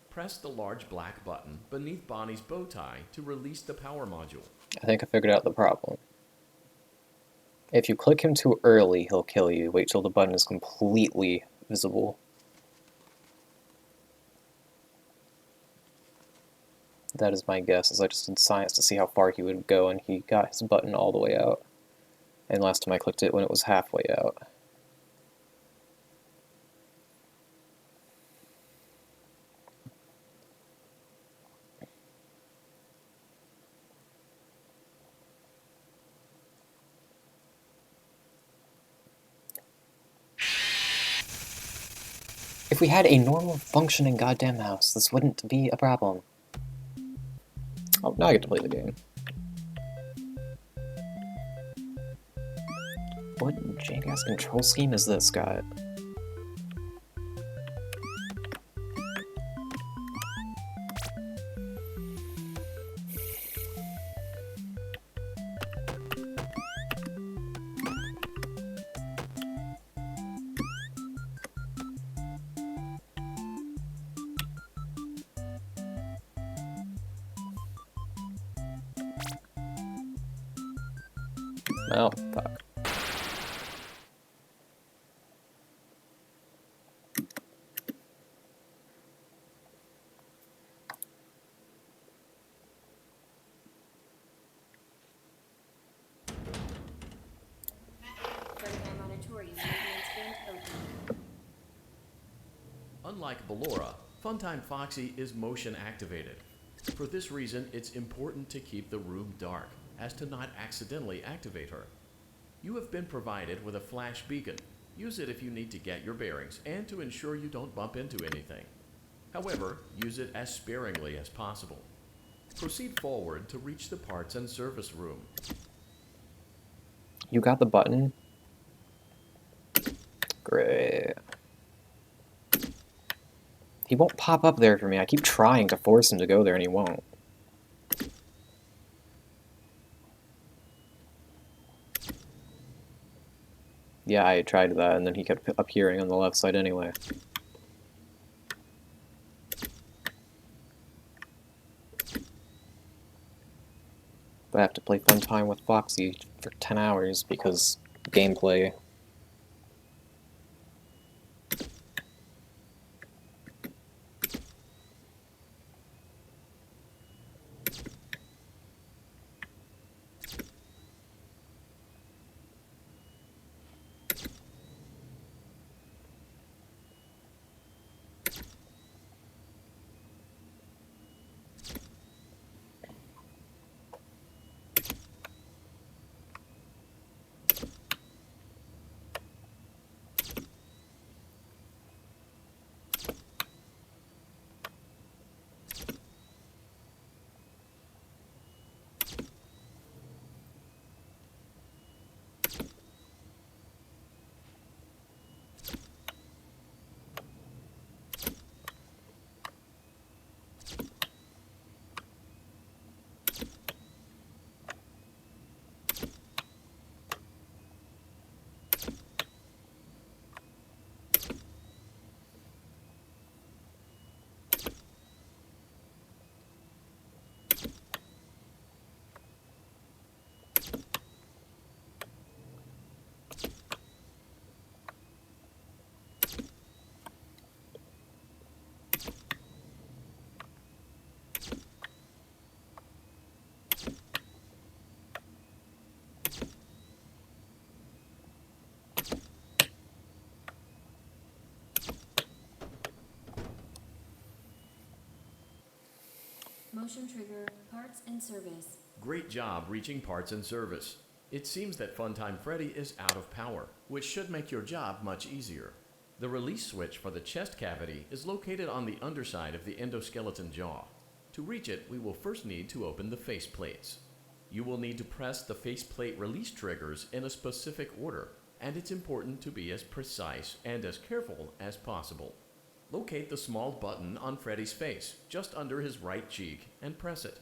B: Press the large black button beneath Bonnie's bow tie to release the power module.
A: I think I figured out the problem. If you click him too early, he'll kill you. Wait till the button is completely visible. That is my guess, as I just did science to see how far he would go, and he got his button all the way out. And last time I clicked it when it was halfway out. If we had a normal functioning goddamn house, this wouldn't be a problem. Oh, now I get to play the game. What jank-ass control scheme is this, Scott? Oh, fuck.
C: Ferdinand Auditorium maintenance vent open.
B: Unlike Ballora, Funtime Foxy is motion activated. For this reason, it's important to keep the room dark, as to not accidentally activate her. You have been provided with a flash beacon. Use it if you need to get your bearings and to ensure you don't bump into anything. However, use it as sparingly as possible. Proceed forward to reach the parts and service room.
A: You got the button? Great. He won't pop up there for me. I keep trying to force him to go there and he won't. Yeah, I tried that and then he kept appearing on the left side anyway. But I have to play Funtime with Foxy for 10 hours because gameplay.
C: Motion trigger, parts and service.
B: Great job reaching parts and service. It seems that Funtime Freddy is out of power, which should make your job much easier. The release switch for the chest cavity is located on the underside of the endoskeleton jaw. To reach it, we will first need to open the face plates. You will need to press the faceplate release triggers in a specific order, and it's important to be as precise and as careful as possible. Locate the small button on Freddy's face, just under his right cheek, and press it.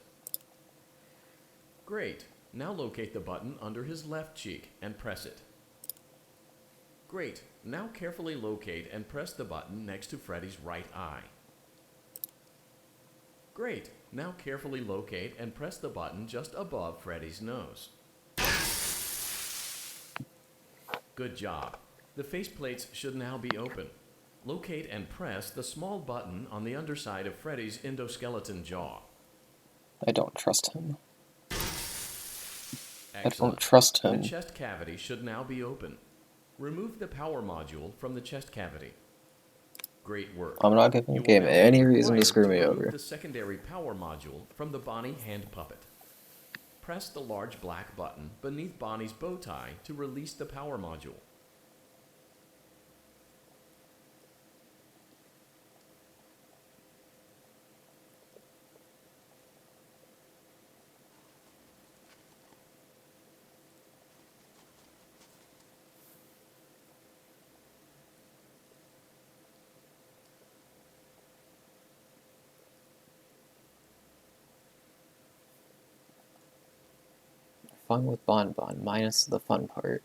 B: Great. Now locate the button under his left cheek and press it. Great. Now carefully locate and press the button next to Freddy's right eye. Great. Now carefully locate and press the button just above Freddy's nose. Good job. The faceplates should now be open. Locate and press the small button on the underside of Freddy's endoskeleton jaw.
A: I don't trust him.
B: Excellent.
A: I don't trust him.
B: The chest cavity should now be open. Remove the power module from the chest cavity. Great work.
A: I'm not giving the
B: You will
A: game
B: now be
A: any reason to
B: required
A: screw me
B: remove
A: over.
B: the secondary power module from the Bonnie hand puppet. Press the large black button beneath Bonnie's bow tie to release the power module.
A: Fun with Bon Bon, minus the fun part.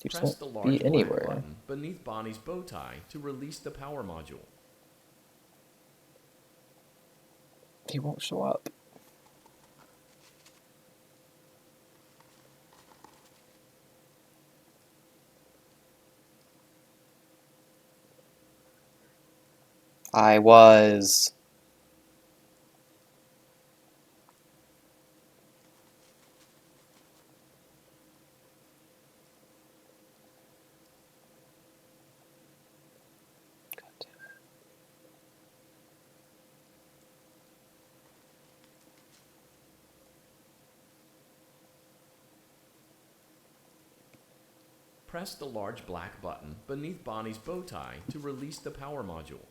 A: You just
B: Press the
A: won't
B: large
A: be
B: black
A: anywhere.
B: button beneath Bonnie's bow tie to release the power module.
A: He won't show up. I was. God damn it.
B: Press the large black button beneath Bonnie's bow tie to release the power module.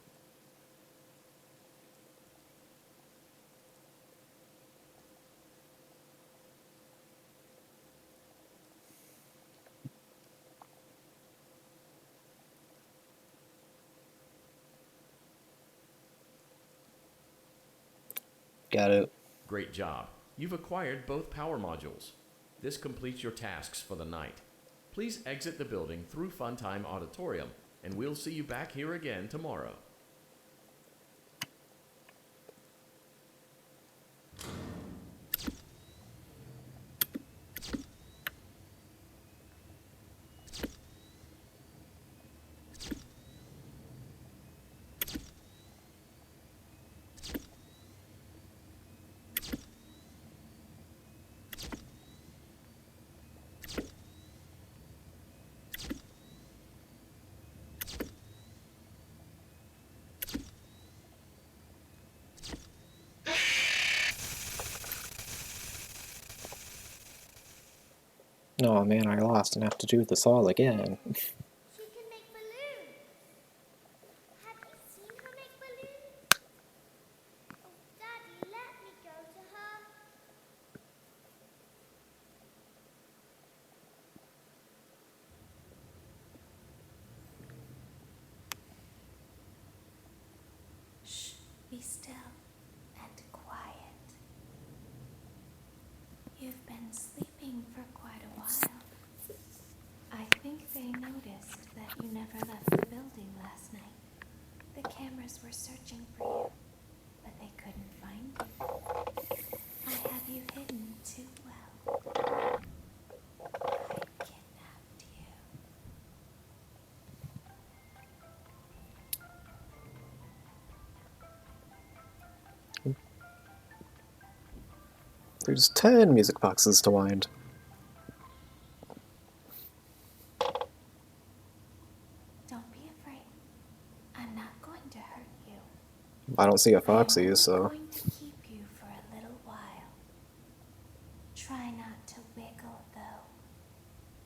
A: Got it.
B: Great job. You've acquired both power modules. This completes your tasks for the night. Please exit the building through Funtime Auditorium, and we'll see you back here again tomorrow.
A: Oh man, I lost and have to do this all again.
F: She can make balloons. Have you seen her make balloons? Oh, Daddy, let me go to her.
H: Shh, be still and quiet. You've been sleeping for quite a while. I think they noticed that you never left the building last night. The cameras were searching for you, but they couldn't find you. I have you hidden too well. I kidnapped you.
A: There's 10 music boxes to wind.
H: Don't be afraid. I'm not going to hurt you.
A: I don't see a
H: I'm
A: Foxy,
H: only
A: so...
H: going to keep you for a little while. Try not to wiggle, though.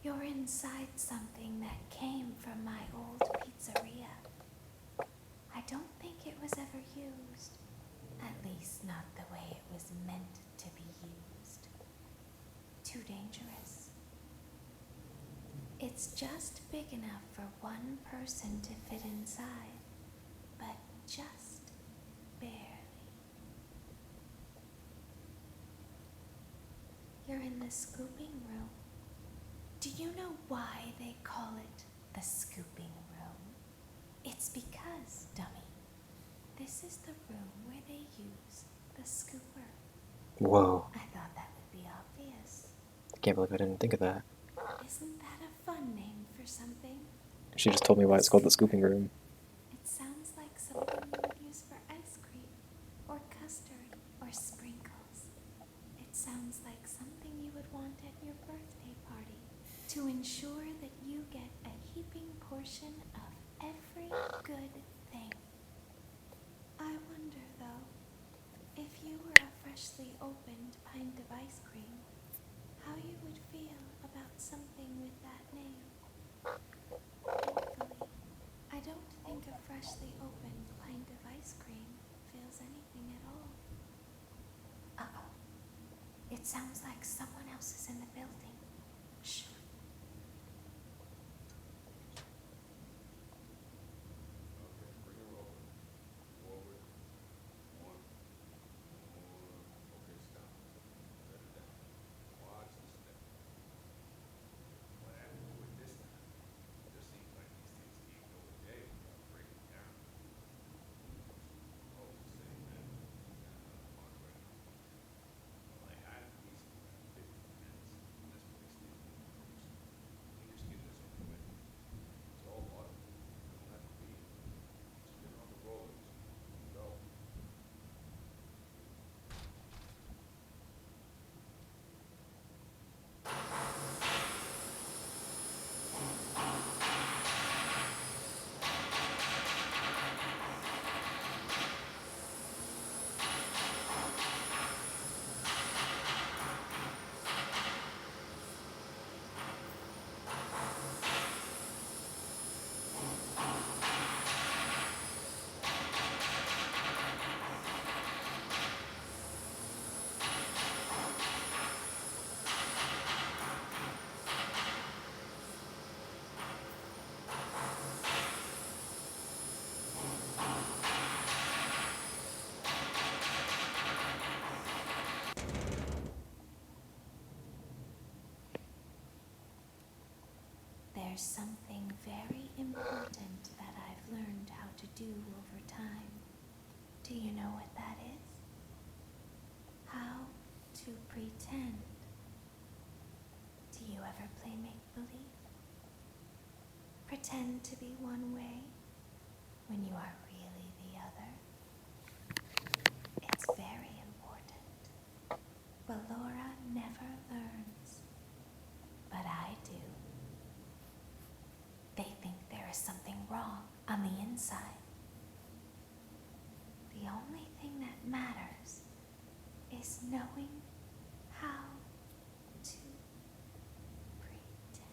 H: You're inside something that came from my old pizzeria. I don't think it was ever used. At least not the way it was meant to be used. Too dangerous. It's just big enough for one person to fit inside, but just barely. You're in the scooping room. Do you know why they call it the scooping room? It's because, dummy, this is the room where they use the scooper.
A: Whoa.
H: I thought that would be obvious.
A: I can't believe I didn't think of that.
H: Isn't that a fun name for something?
A: She just told me why it's called the scooping room.
H: It sounds like something you would use for ice cream, or custard, or sprinkles. It sounds like something you would want at your birthday party, to ensure that you get a heaping portion of every good thing. I wonder, though, if you were a freshly opened pint of ice cream, how you would feel about something with that name. Thankfully, I don't think a freshly opened pint of ice cream feels anything at all. Uh-oh. It sounds like someone else is in the building. Shh.
I: Okay, bring her over. Forward. One. More. Okay, stop. Set it down. Watch the step. What happened to it this time? It just seems like these things keep going day without breaking down. Oh, it's the same man. Mark right now. Well, I had at least 15 minutes. This place needs more crews. Can you just get this over with? It's all water. You don't have to be. Just get on the rollers. Go.
H: There's something very important that I've learned how to do over time. Do you know what that is? How to pretend. Do you ever play make-believe? Pretend to be one way when you are really the other. It's very important. Ballora never learns, but I do. They think there is something wrong on the inside. The only thing that matters is knowing how to pretend.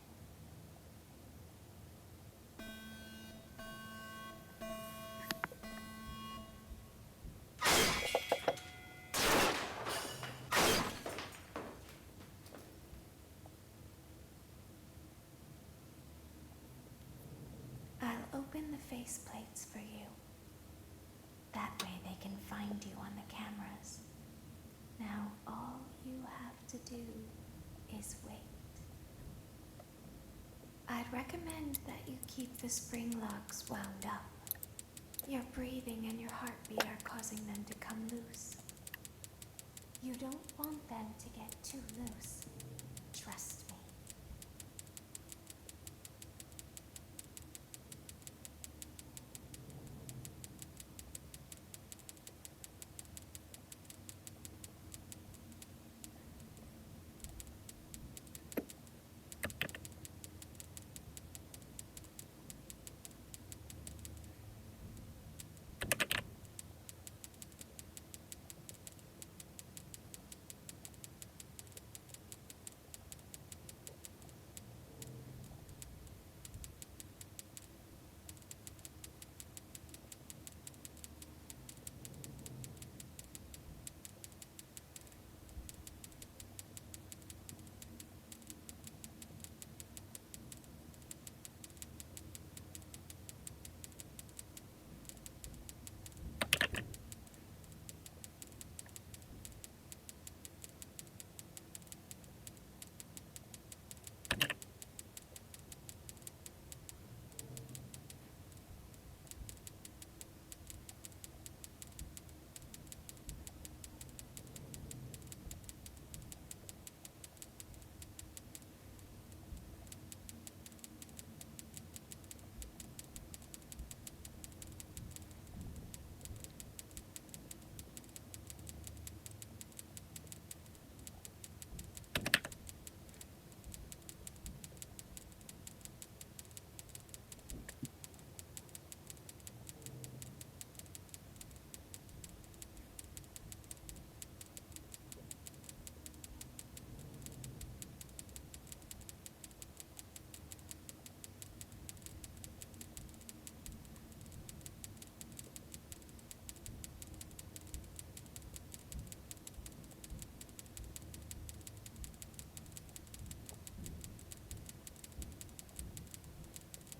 H: I'll open the faceplates for you. That way they can find you on the cameras. Now all you have to do is wait. I'd recommend that you keep the spring locks wound up. Your breathing and your heartbeat are causing them to come loose. You don't want them to get too loose. Trust me.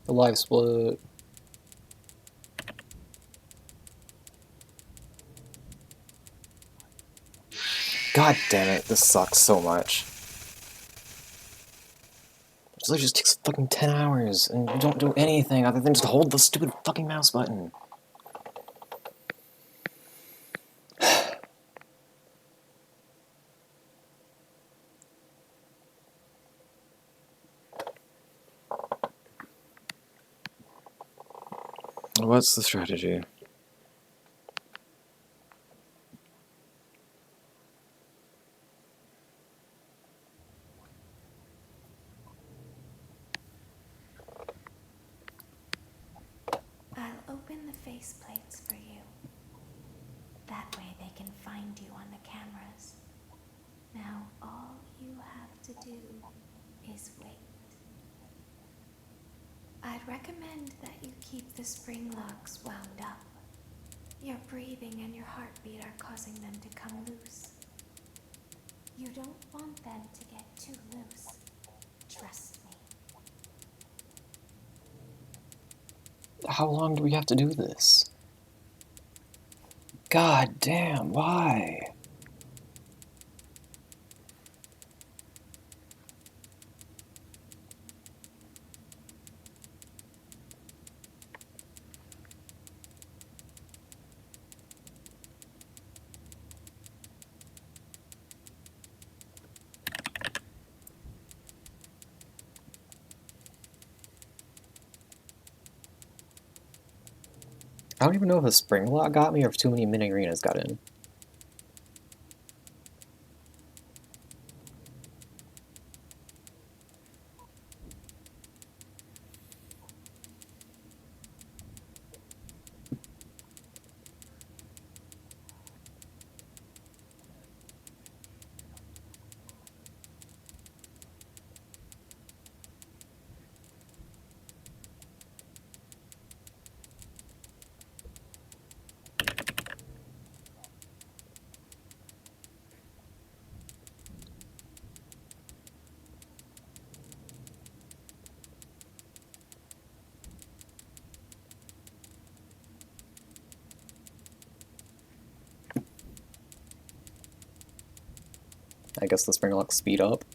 A: The live split. God damn it, this sucks so much. This literally just takes fucking 10 hours, and you don't do anything other than just hold the stupid fucking mouse button. What's the strategy?
H: I'll open the faceplates for you. That way they can find you on the cameras. Now all you have to do is wait. I'd recommend that you keep the spring locks wound up. Your breathing and your heartbeat are causing them to come loose. You don't want them to get too loose. Trust me.
A: How long do we have to do this? God damn, why? I don't even know if the spring lock got me or if too many mini arenas got in. I guess the spring locks speed up.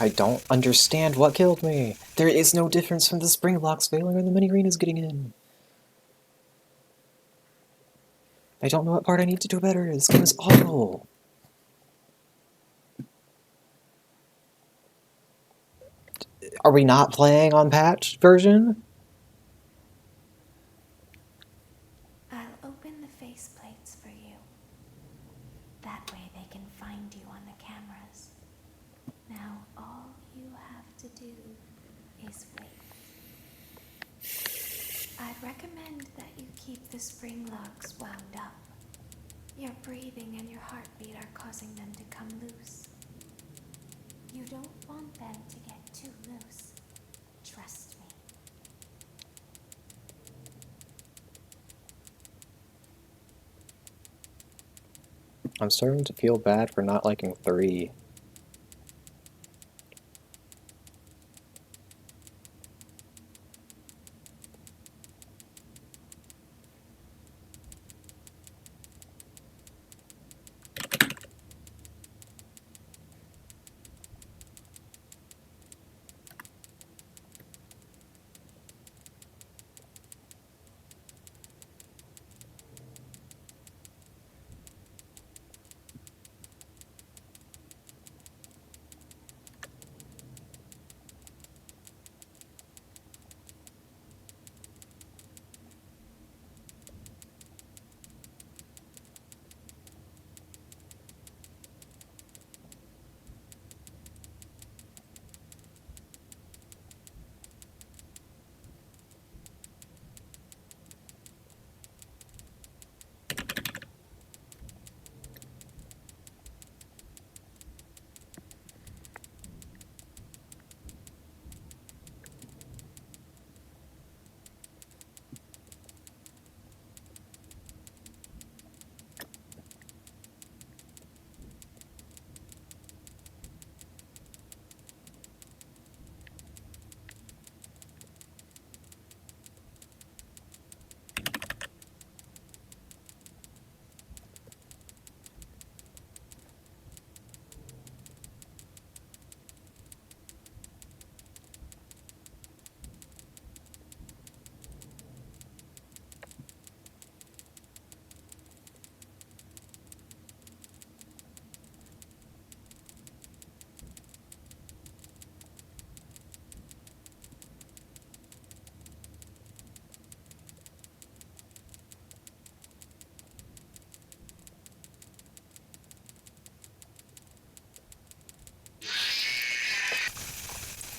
A: I don't understand what killed me. There is no difference from the spring locks failing or the mini arenas getting in. I don't know what part I need to do better. This game is awful. Are we not playing on patch version?
H: I'll open the faceplates for you. That way they can find you on the cameras. Now all you have to do is wait. I'd recommend that you keep the spring locks wound up. Your breathing and your heartbeat are causing them to come loose. You don't want them to get too loose. Trust me.
A: I'm starting to feel bad for not liking 3.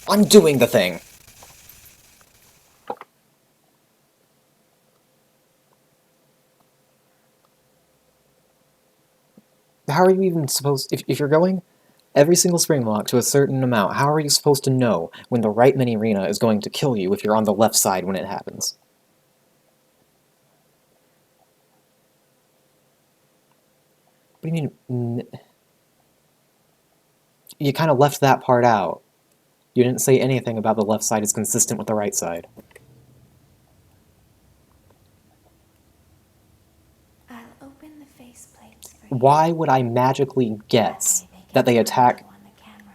A: I'm doing the thing! How are you even supposed... If you're going every single spring lock to a certain amount, how are you supposed to know when the right mini arena is going to kill you if you're on the left side when it happens? What do you mean? You kind of left that part out. You didn't say anything about the left side is consistent with the right side.
H: I'll open the faceplates for you.
A: Why would I magically guess that they attack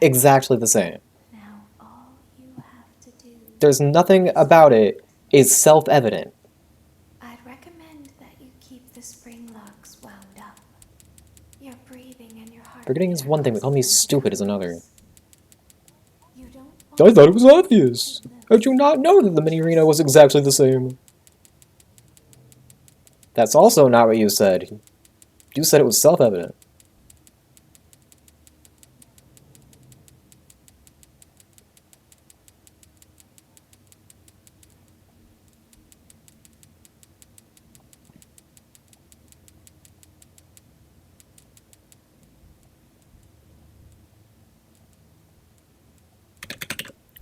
A: exactly the same?
H: Now all you have to do.
A: There's nothing about it is self-evident.
H: I'd recommend that you keep the spring locks wound up. Your breathing and your heart.
A: Forgetting is one thing, but calling me stupid is another.
H: You don't
A: I thought it was obvious. How'd you not know that the mini arena was exactly the same? That's also not what you said. You said it was self-evident.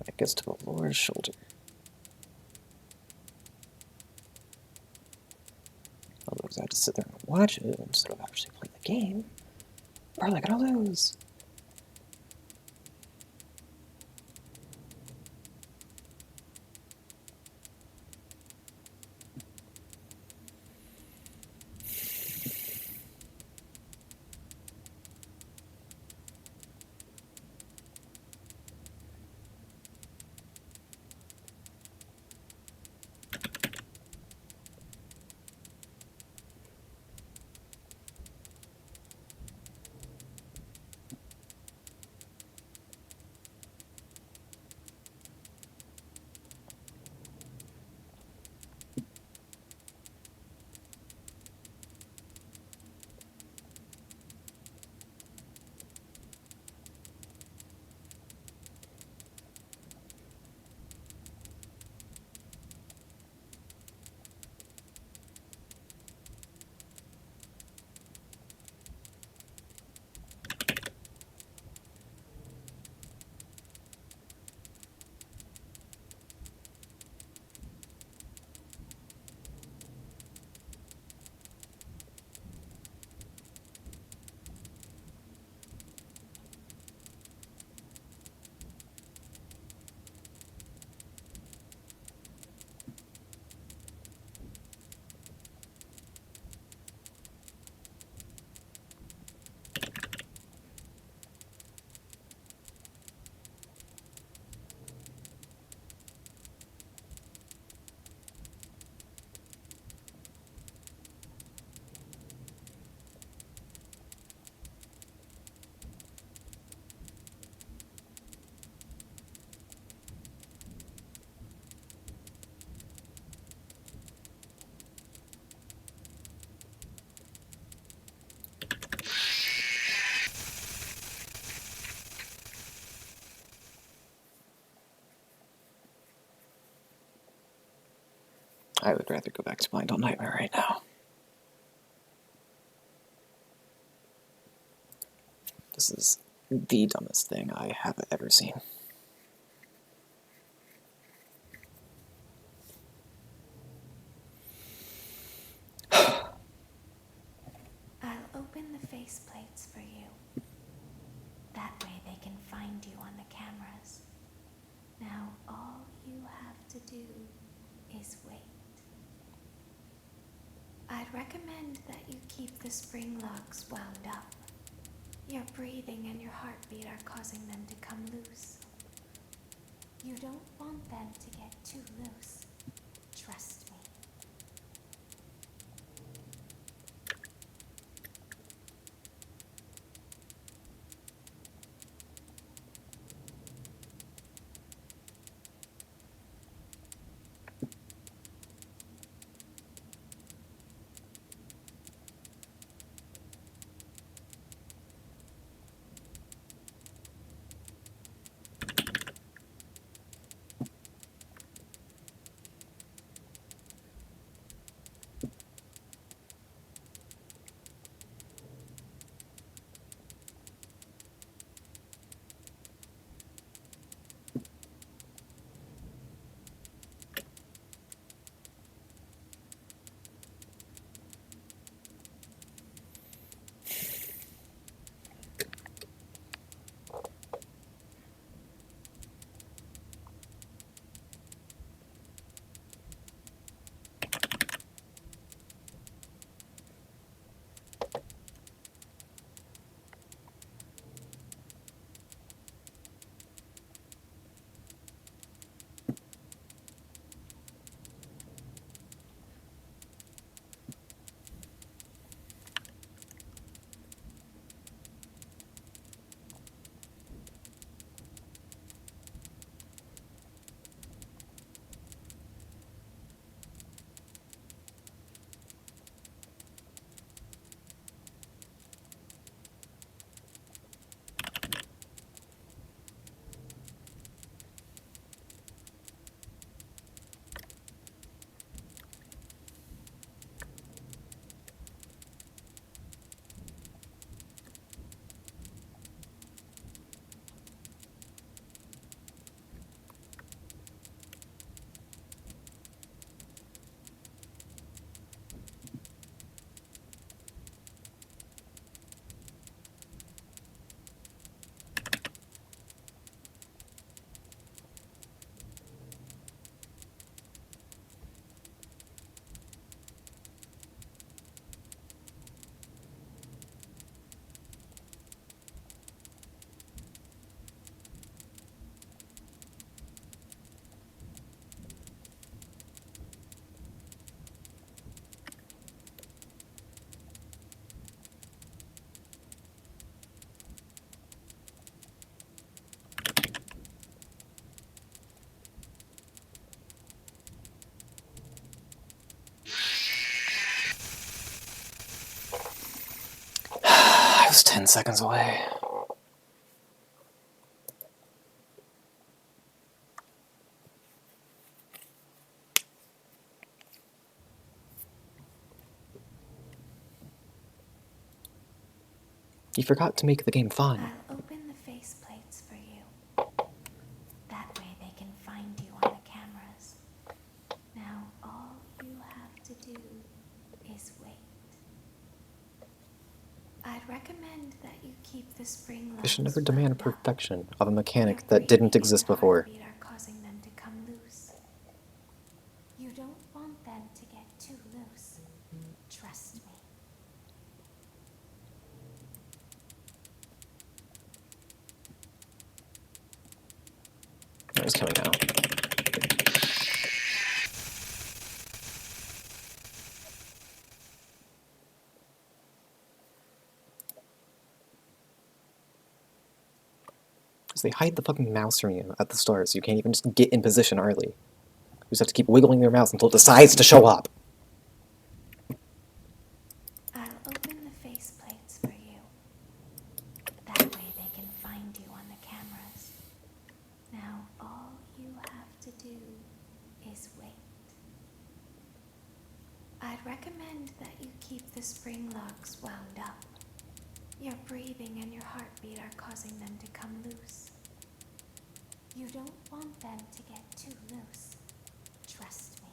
A: I guess to the lower shoulder. Otherwise I have to sit there and watch it instead of actually play the game. Or are they gonna lose? I would rather go back to Blind on Nightmare right now. This is the dumbest thing I have ever seen.
H: I'll open the faceplates for you. That way they can find you on the cameras. Now all you have to do is wait. I'd recommend that you keep the spring locks wound up. Your breathing and your heartbeat are causing them to come loose. You don't want them to get too loose. Trust me.
A: was 10 seconds away. You forgot to make the game fun.
H: I'll open the faceplates for you. That way they can find you on the cameras. Now all you have to do is wait. I'd recommend that you keep the spring
A: They should
H: locks
A: never demand
H: wound up.
A: perfection of a
H: Your
A: mechanic that didn't
H: breathing
A: exist
H: and
A: before.
H: heartbeat are causing them to come loose. You don't want them to get too loose. Trust me.
A: It's coming out. Because they hide the fucking mouse from you at the start, so you can't even just get in position early. You just have to keep wiggling your mouse until it decides to show up.
H: I'll open the faceplates for you. That way they can find you on the cameras. Now all you have to do is wait. I'd recommend that you keep the spring locks wound up. Your breathing and your heartbeat are causing them to come loose. You don't want them to get too loose. Trust me.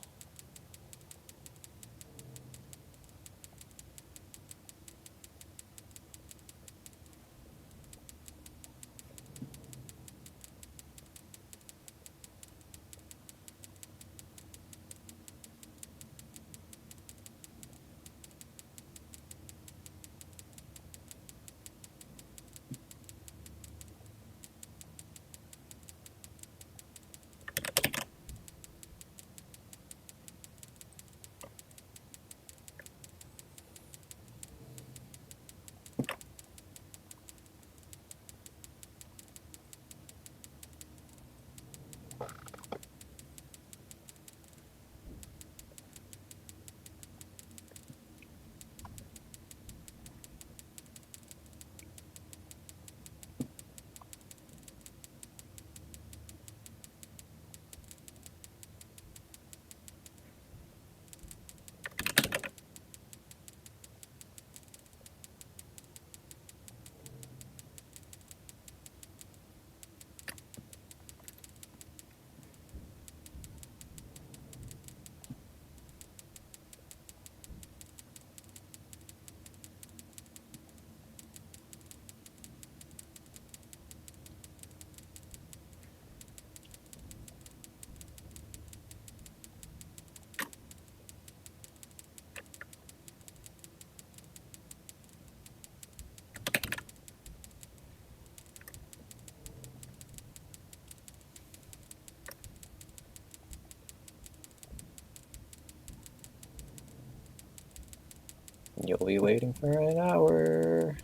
A: You'll be waiting for an hour.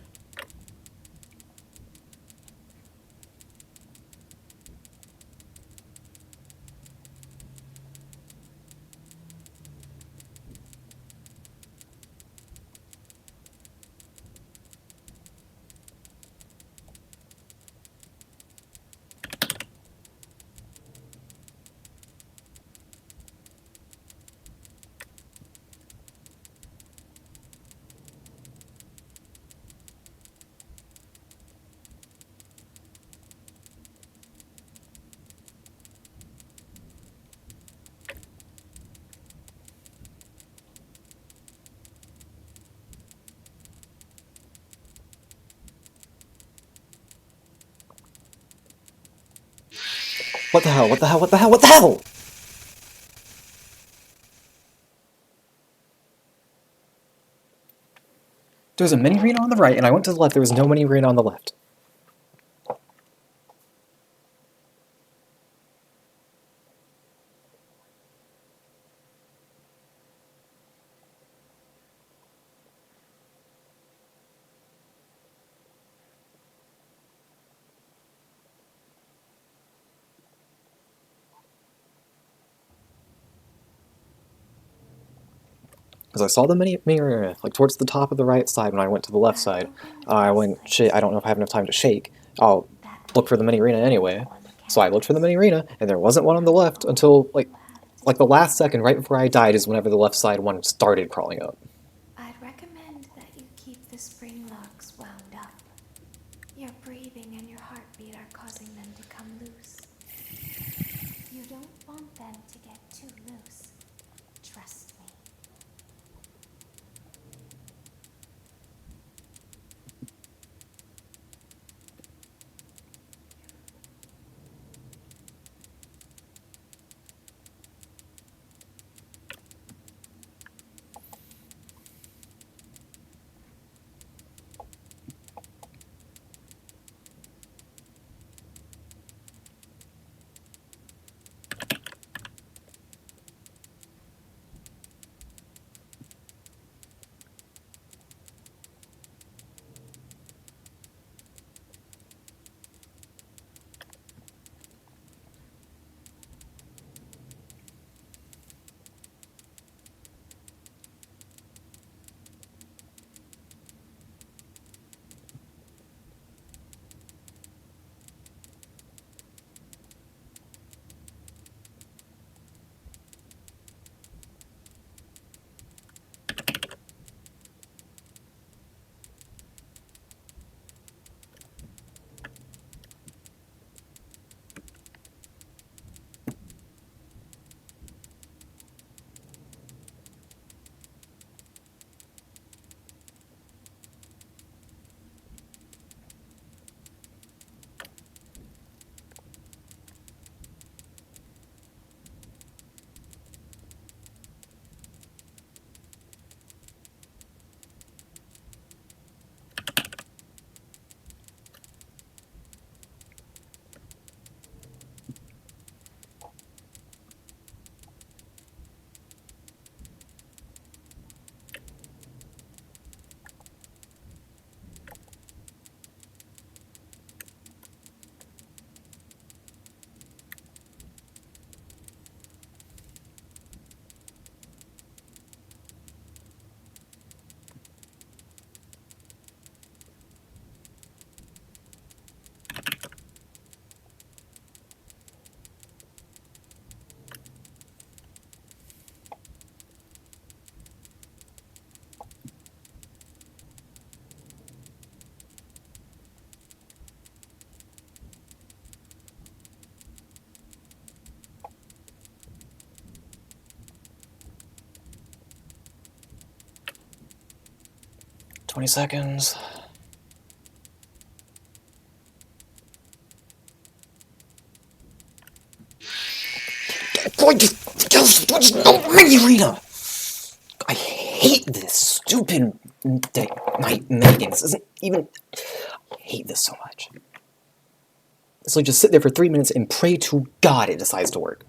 A: What the hell? What the hell? What the hell? What the hell? There was a mini arena on the right, and I went to the left. There was no mini arena on the left. Because I saw the mini arena, like towards the top of the right side when I went to the left side. I went, shit, I don't know if I have enough time to shake. I'll look for the mini arena anyway. So I looked for the mini arena, and there wasn't one on the left until, like the last second, right before I died, is whenever the left side one started crawling up.
H: I'd recommend that you keep the spring locks wound up. Your breathing and your heartbeat are causing them to come loose. You don't want them to get too loose. Trust me.
A: $20. No mini arena! I hate this stupid night minigames. This isn't even. I hate this so much. It's like just sit there for 3 minutes and pray to God it decides to work.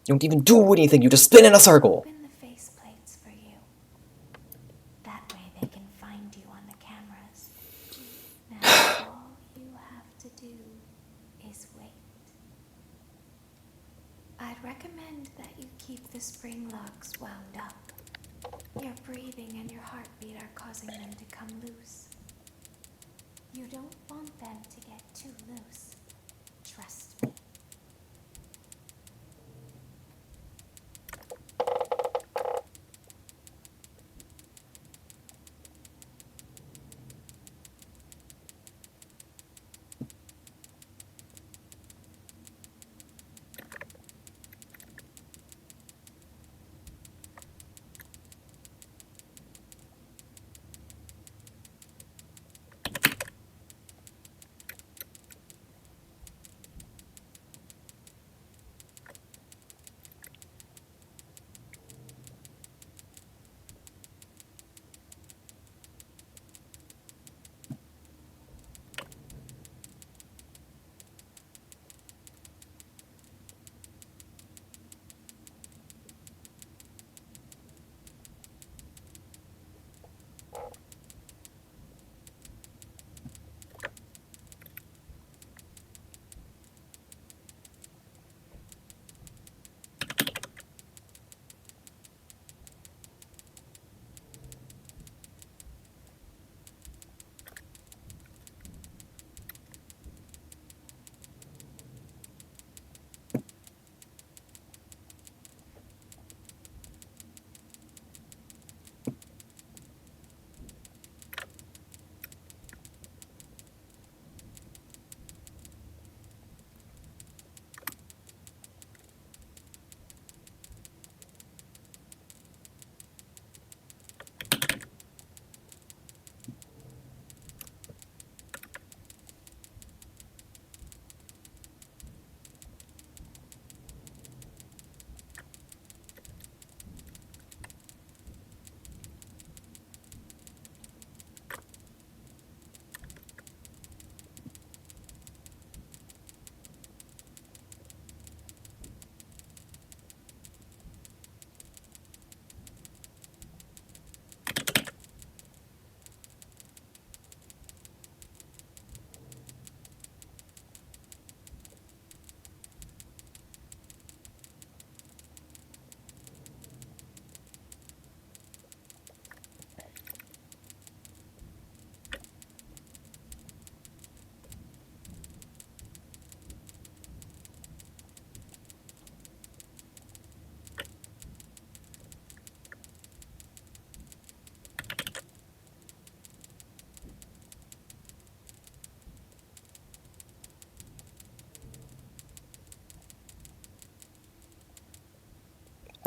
A: You don't even do anything, you just spin in a circle.
H: Open the faceplates for you. That way they can find you on the cameras. Now all you have to do is wait. I'd recommend that you keep the spring locks wound up. Your breathing and your heartbeat are causing them to come loose. You don't want them to get too loose. Trust me.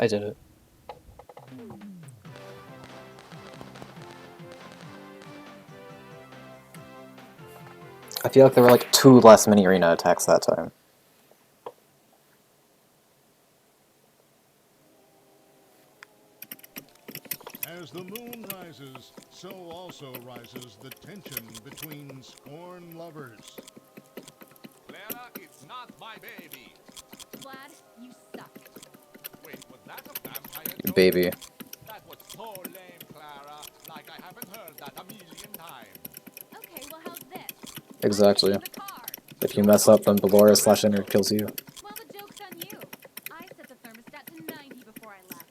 A: I did it. I feel like there were like 2 less mini arena attacks that time.
D: As the moon rises, so also rises the tension between scorn lovers.
I: Clara, it's not my baby.
E: Vlad, you suck.
I: Wait, was that a vampire joke?
A: Baby.
I: That was so lame, Clara. Like I haven't heard that a million times.
E: Okay, well, how's this?
A: Exactly.
E: I'm taking the car.
A: If you mess up, then Ballora/Ender kills you.
E: Well, the joke's on you. I set the thermostat to 90 before I left.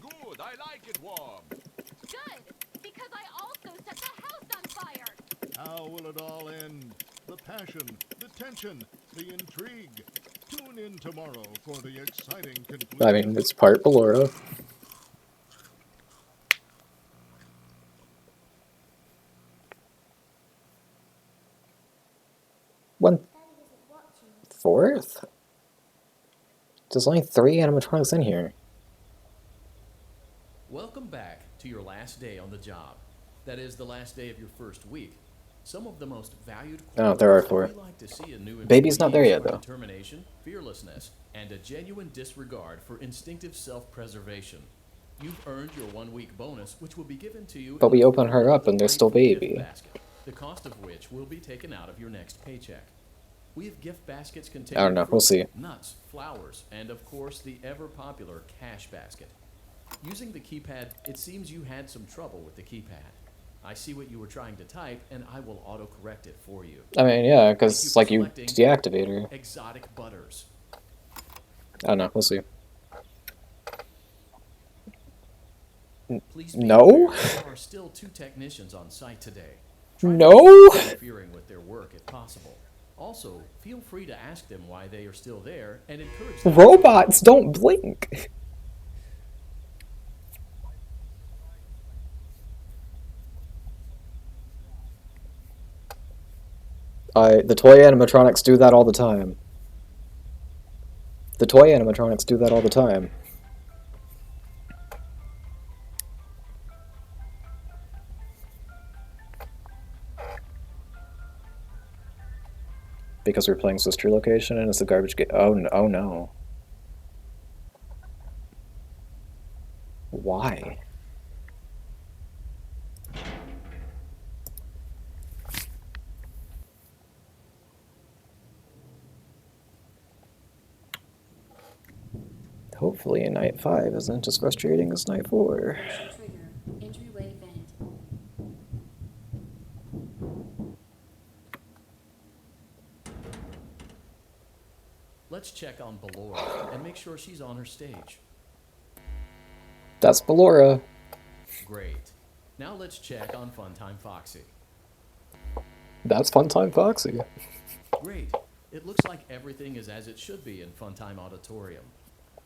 I: Good, I like it warm.
E: Good, because I also set the house on fire.
D: How will it all end? The passion, the tension, the intrigue. Tune in tomorrow for the exciting conclusion.
A: I mean, it's part Ballora. One
F: Daddy isn't watching.
A: fourth? There's only 3 animatronics in here.
B: Welcome back to your last day on the job. That is the last day of your first week. Some of the most valued
A: Oh, there are
B: qualities
A: 4.
B: we like to see in new
A: Baby's not there
B: employees
A: yet,
B: are
A: though.
B: Determination, fearlessness, and a genuine disregard for instinctive self-preservation. You've earned your 1-week bonus, which will be given to you.
A: But
B: in
A: we
B: the
A: open
B: form
A: her
B: of
A: up and
B: a
A: there's still
B: delightful
A: baby.
B: gift basket, the cost of which will be taken out of your next paycheck. We have gift baskets containing
A: I don't know, we'll see.
B: nuts, flowers, and of course the ever-popular cash basket. Using the keypad, it seems you had some trouble with the keypad. I see what you were trying to type, and I will autocorrect it for you.
A: I mean, yeah,
B: Thank
A: because
B: you for
A: like you
B: selecting
A: deactivate her.
B: Exotic butters.
A: I don't know, we'll see.
B: Please be
A: No?
B: aware there are still 2 technicians on site today. Try
A: No?
B: to avoid interfering with their work if possible. Also, feel free to ask them why they are still there and encourage them.
A: Robots don't blink. The toy animatronics do that all the time. The toy animatronics do that all the time. Because we're playing Sister Location and it's a garbage game. Oh no! Oh no! Why? Hopefully, Night 5 isn't as frustrating as Night 4.
C: Motion trigger. Entryway vent.
B: Let's check on Ballora and make sure she's on her stage.
A: That's Ballora.
B: Great. Now let's check on Funtime Foxy.
A: That's Funtime Foxy.
B: Great. It looks like everything is as it should be in Funtime Auditorium.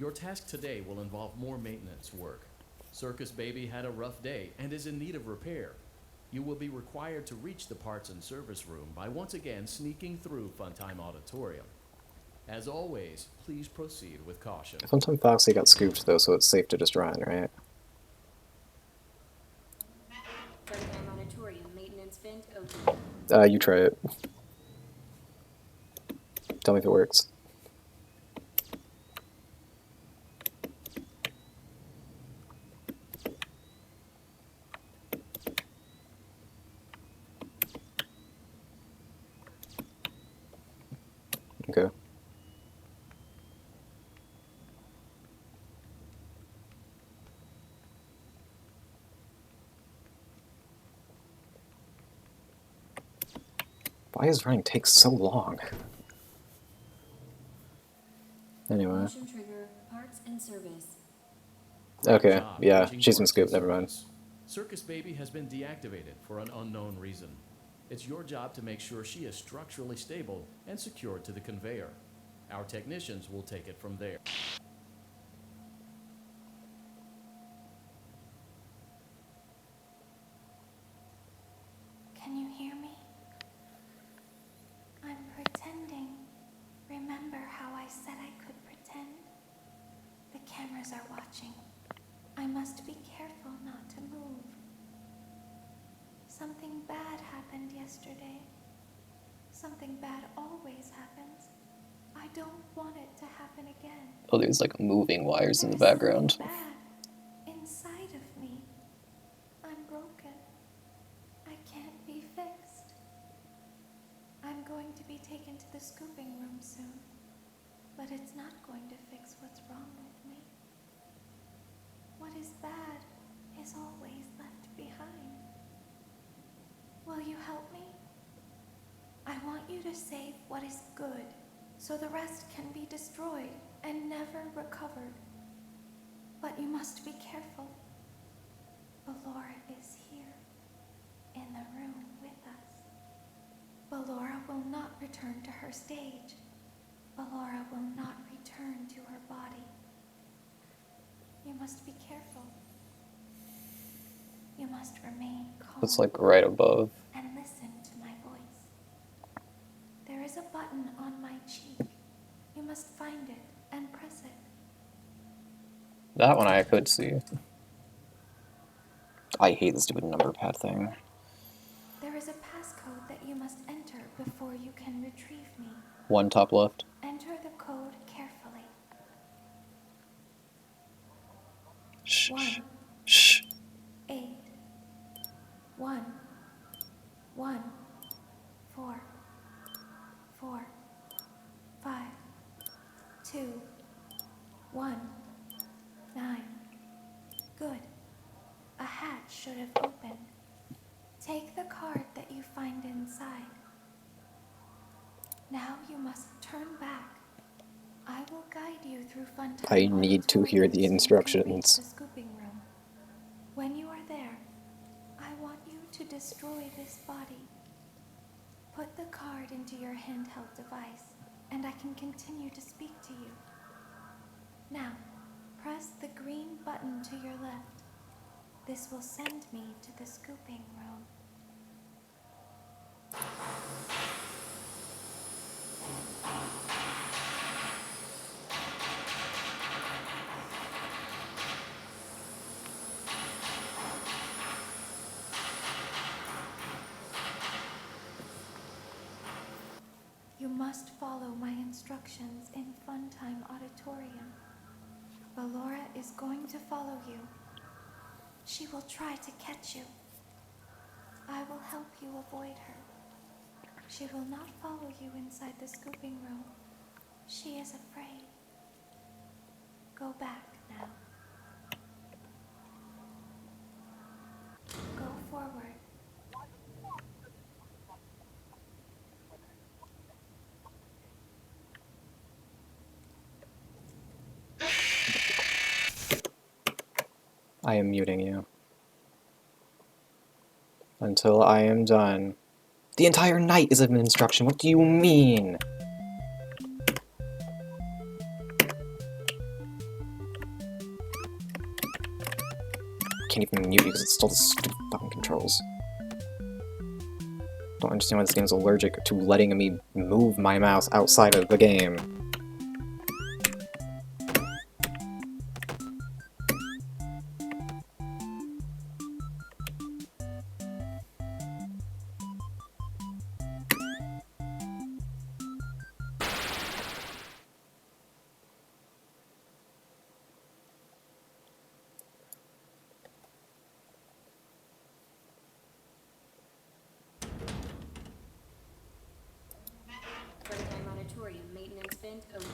B: Your task today will involve more maintenance work. Circus Baby had a rough day and is in need of repair. You will be required to reach the parts and service room by once again sneaking through Funtime Auditorium. As always, please proceed with caution.
A: Funtime Foxy got scooped though, so it's safe to just run, right?
C: Funtime Auditorium maintenance vent open.
A: You try it. Tell me if it works. Okay. Why does running take so long? Anyway.
C: Motion trigger. Parts and service.
A: Okay,
B: Job
A: yeah,
B: reaching
A: she's been
B: parts
A: scooped,
B: and
A: never mind.
B: service. Circus Baby has been deactivated for an unknown reason. It's your job to make sure she is structurally stable and secured to the conveyor. Our technicians will take it from there.
H: Can you hear me? I'm pretending. Remember how I said I could pretend? The camera's others are watching. I must be careful not to move. Something bad happened yesterday. Something bad always happens. I don't want it to happen again.
A: Oh, there's like moving wires in the
H: There's
A: background.
H: something bad inside of me. I'm broken. I can't be fixed. I'm going to be taken to the scooping room soon, but it's not going to fix what's wrong with me. What is bad is always left behind. Will you help me? I want you to save what is good, so the rest can be destroyed and never recovered. But you must be careful. Ballora is here, in the room with us. Ballora will not return to her stage. Ballora will not return to her body. You must be careful. You must remain calm.
A: It's like right above.
H: And listen to my voice. There is a button on my cheek. You must find it and press it.
A: That one I could see. I hate the stupid number pad thing.
H: There is a passcode that you must enter before you can retrieve me.
A: One top left.
H: Enter the code carefully.
A: Shh.
H: 1,
A: Shh.
H: 8, 1, 1, 4, 4, 5, 2, 1, 9. Good. A hatch should have opened. Take the card that you find inside. Now you must turn back. I will guide you through fun time.
A: I need to hear the
H: auditorium so you can reach
A: instructions.
H: the scooping room. When you are there, I want you to destroy this body. Put the card into your handheld device, and I can continue to speak to you. Now, press the green button to your left. This will send me to the scooping room. You must follow my instructions in Funtime Auditorium. Ballora is going to follow you. She will try to catch you. I will help you avoid her. She will not follow you inside the scooping room. She is afraid. Go back now. Go forward.
A: I am muting you. Until I am done. The entire night is an instruction. What do you mean? Can't even mute you because it's still the stupid fucking controls. Don't understand why this game's allergic to letting me move my mouse outside of the game.
C: Funtime Auditorium maintenance vent open.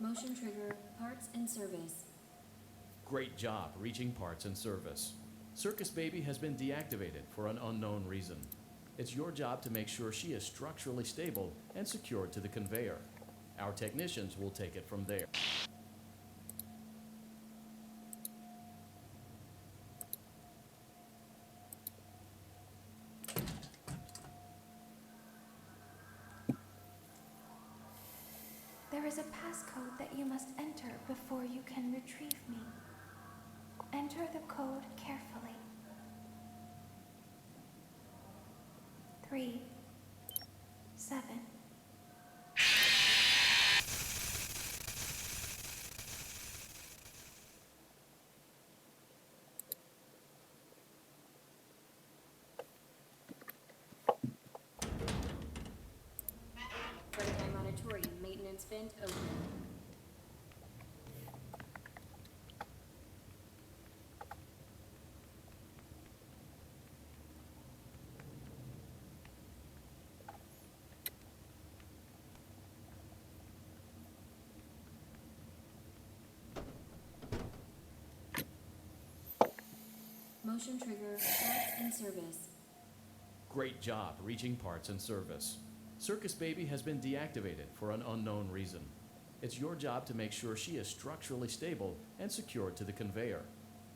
C: Motion trigger, parts and service.
B: Great job reaching parts and service. Circus Baby has been deactivated for an unknown reason. It's your job to make sure she is structurally stable and secured to the conveyor. Our technicians will take it from there.
H: is a passcode that you must enter before you can retrieve me. Enter the code carefully. 3, 7.
C: Runtime auditorium maintenance vent open. Motion trigger parts in service.
B: Great job reaching parts and service. Circus Baby has been deactivated for an unknown reason. It's your job to make sure she is structurally stable and secured to the conveyor.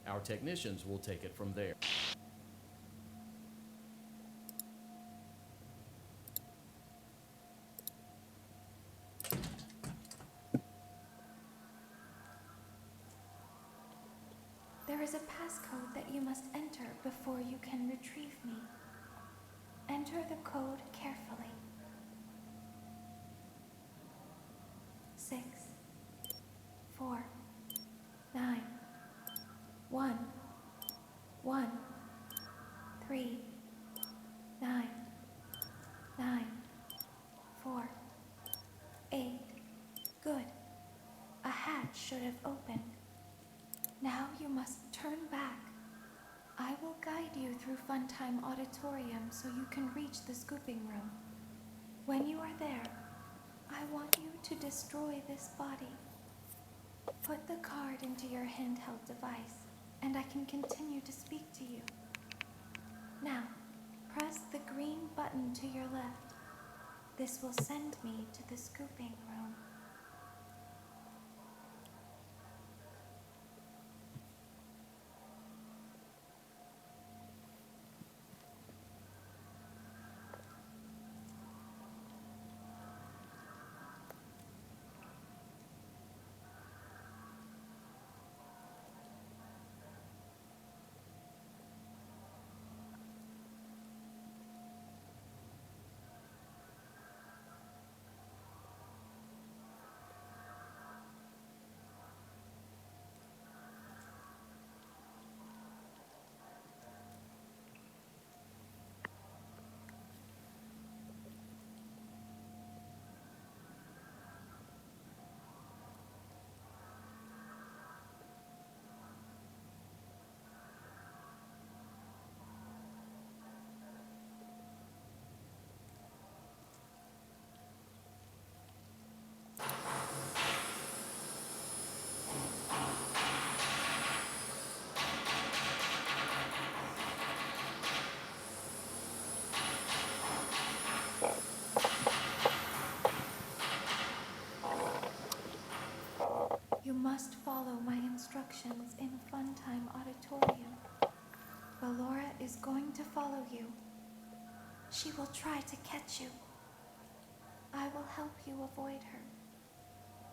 B: Our technicians will take it from there.
H: There is a passcode that you must enter before you can retrieve me. Enter the code carefully. 6, 4, 9, 1, 1, 3, 9, 9, 4, 8. Good. A hatch should have opened. Now you must turn back. I will guide you through Funtime Auditorium so you can reach the scooping room. When you are there, I want you to destroy this body. Put the card into your handheld device, and I can continue to speak to you. Now, press the green button to your left. This will send me to the scooping room. You must follow my instructions in Funtime Auditorium. Ballora is going to follow you. She will try to catch you. I will help you avoid her.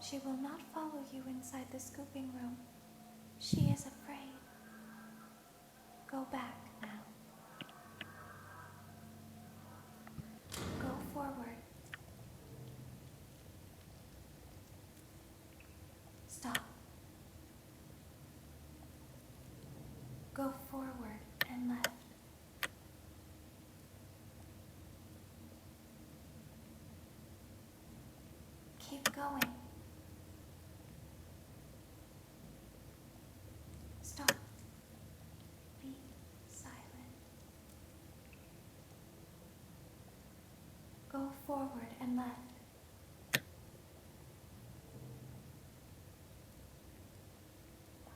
H: She will not follow you inside the scooping room. She is afraid. Go back now. Go forward. Stop. Go forward and left. Keep going. Stop. Be silent. Go forward and left.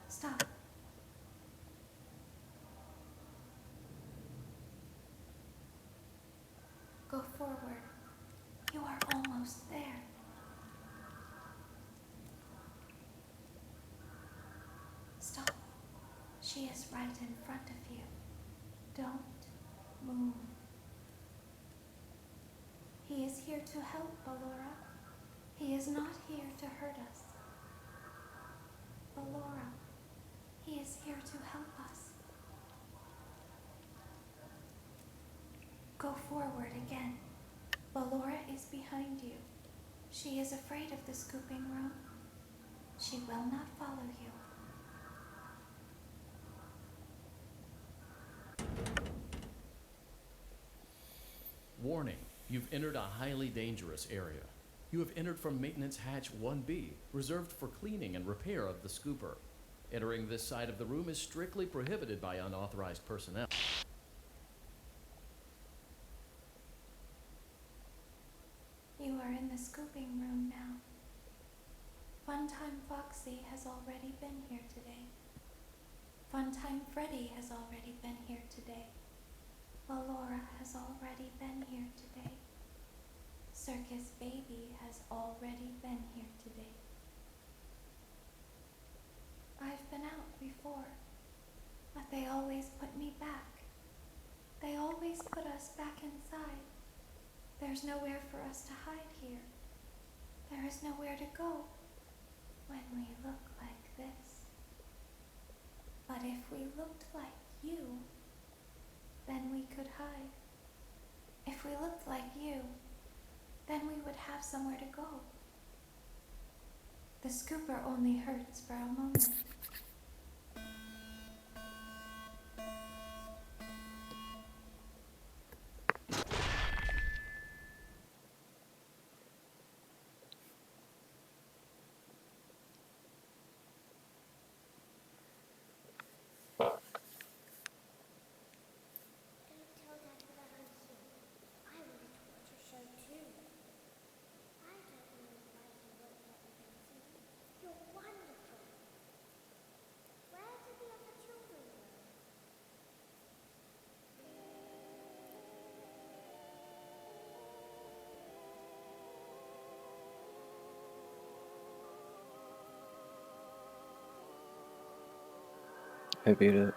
H: Stop. Go forward. You are almost there. Stop. She is right in front of you. Don't move. He is here to help, Ballora. He is not here to hurt us. Ballora, he is here to help us. Go forward again. Ballora is behind you. She is afraid of the scooping room. She will not follow you.
B: Warning, you've entered a highly dangerous area. You have entered from Maintenance Hatch 1B, reserved for cleaning and repair of the scooper. Entering this side of the room is strictly prohibited by unauthorized personnel.
H: You are in the scooping room now. Funtime Foxy has already been here today. Funtime Freddy has already been here today. Ballora has already been here today. Circus Baby has already been here today. I've been out before, but they always put me back. They always put us back inside. There's nowhere for us to hide here. There is nowhere to go when we look like this. But if we looked like you, then we could hide. If we looked like you, then we would have somewhere to go. The scooper only hurts for a moment.
F: Don't tell Dad that I'm here. I want a torture show too. I don't know why you won't let me come see you. You're wonderful. Where do the other children go?
A: I beat it.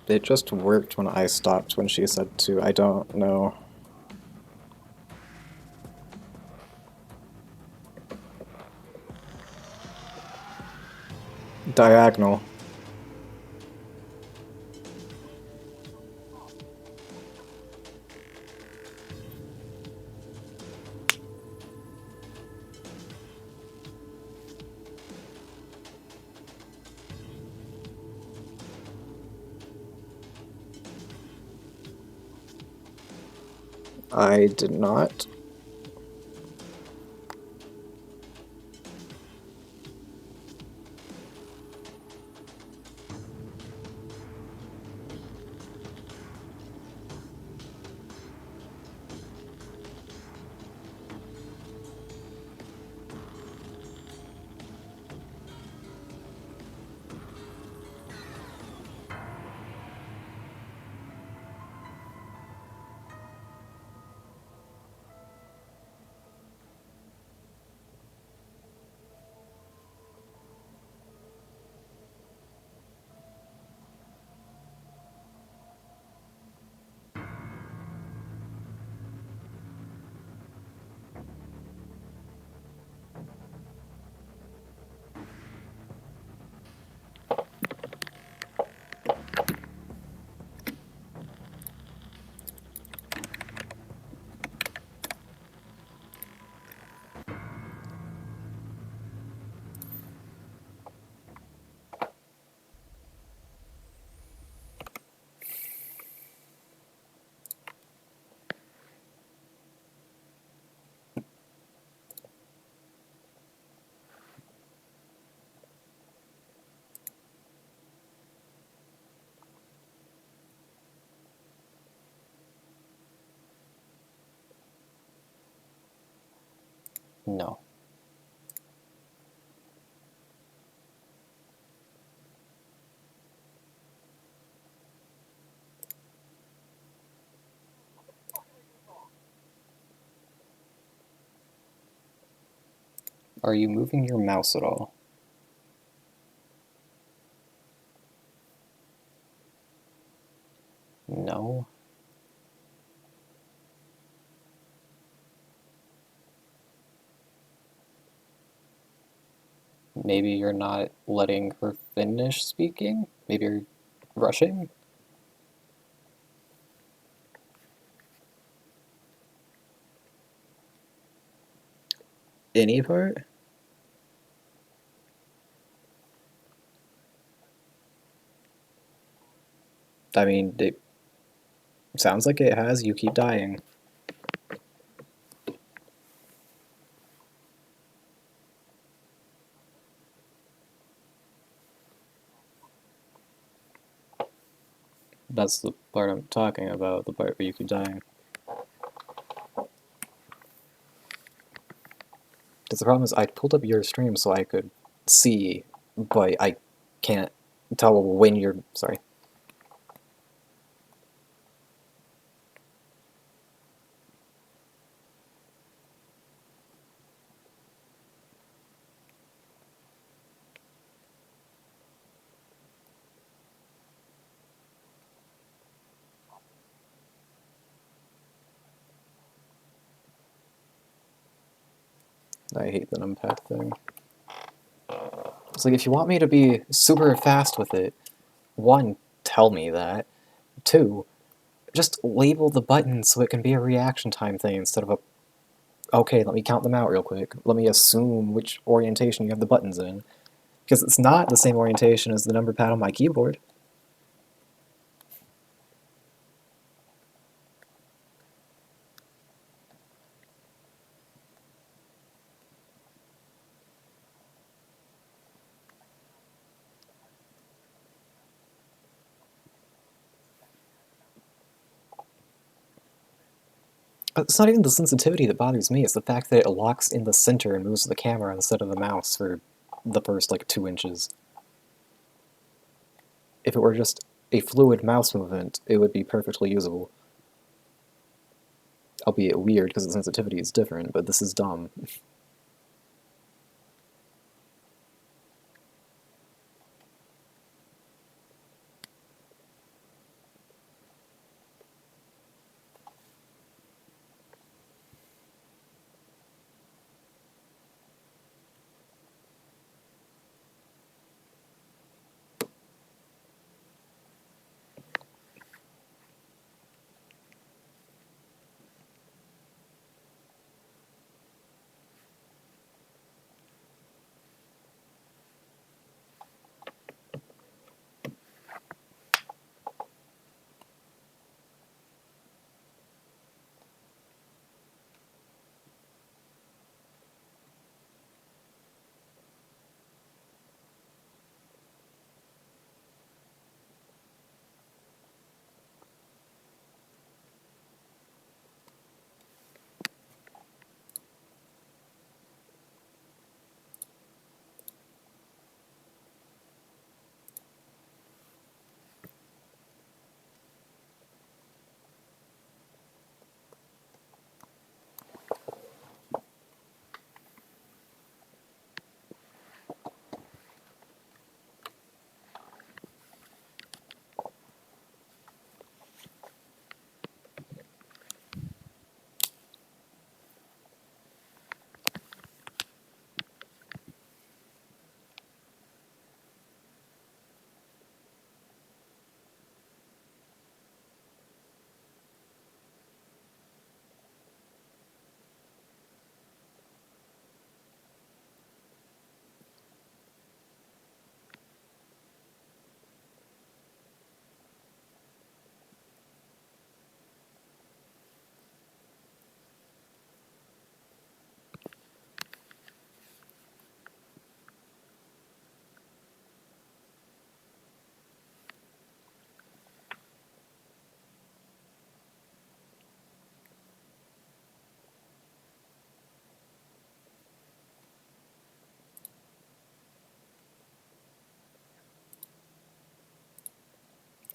A: It just worked when I stopped when she said to. I don't know. Diagonal. I did not. No. Are you moving your mouse at all? No. Maybe you're not letting her finish speaking? Maybe you're rushing? Any part? I mean, it sounds like it has. You keep dying. That's the part I'm talking about, the part where you keep dying. Because the problem is, I pulled up your stream so I could see, but I can't tell when you're. Sorry. I hate the numpad thing. It's like, if you want me to be super fast with it, one, tell me that. Two, just label the buttons so it can be a reaction time thing instead of a, okay, let me count them out real quick. Let me assume which orientation you have the buttons in. Because it's not the same orientation as the number pad on my keyboard. It's not even the sensitivity that bothers me, it's the fact that it locks in the center and moves the camera instead of the mouse for the first, like, 2 inches. If it were just a fluid mouse movement, it would be perfectly usable. Albeit weird, because the sensitivity is different, but this is dumb.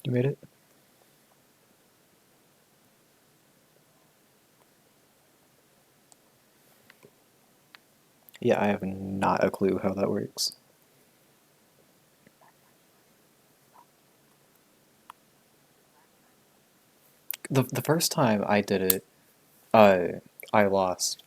A: You made it? Yeah, I have not a clue how that works. The first time I did it, I lost.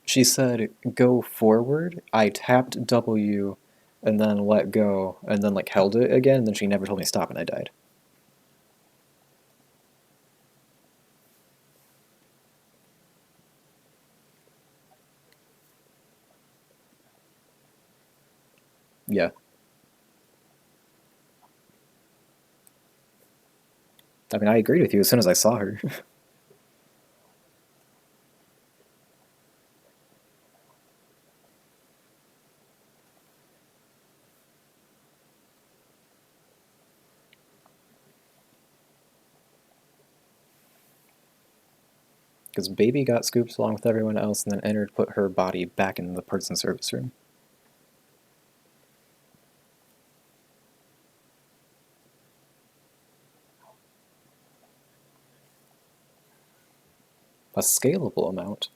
A: She said go forward. I tapped W and then let go and then like held it again, and then she never told me to stop and I died. Yeah. I mean, I agreed with you as soon as I saw her. Because Baby got scooped along with everyone else and then entered put her body back in the parts and service room. A scalable amount.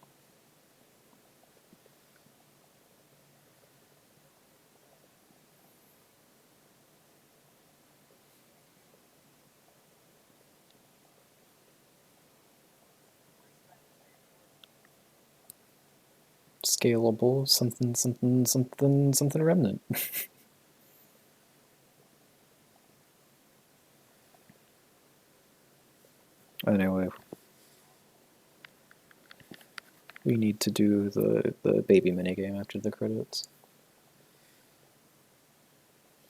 A: Scalable something something something something remnant. Anyway, we need to do the baby minigame after the credits.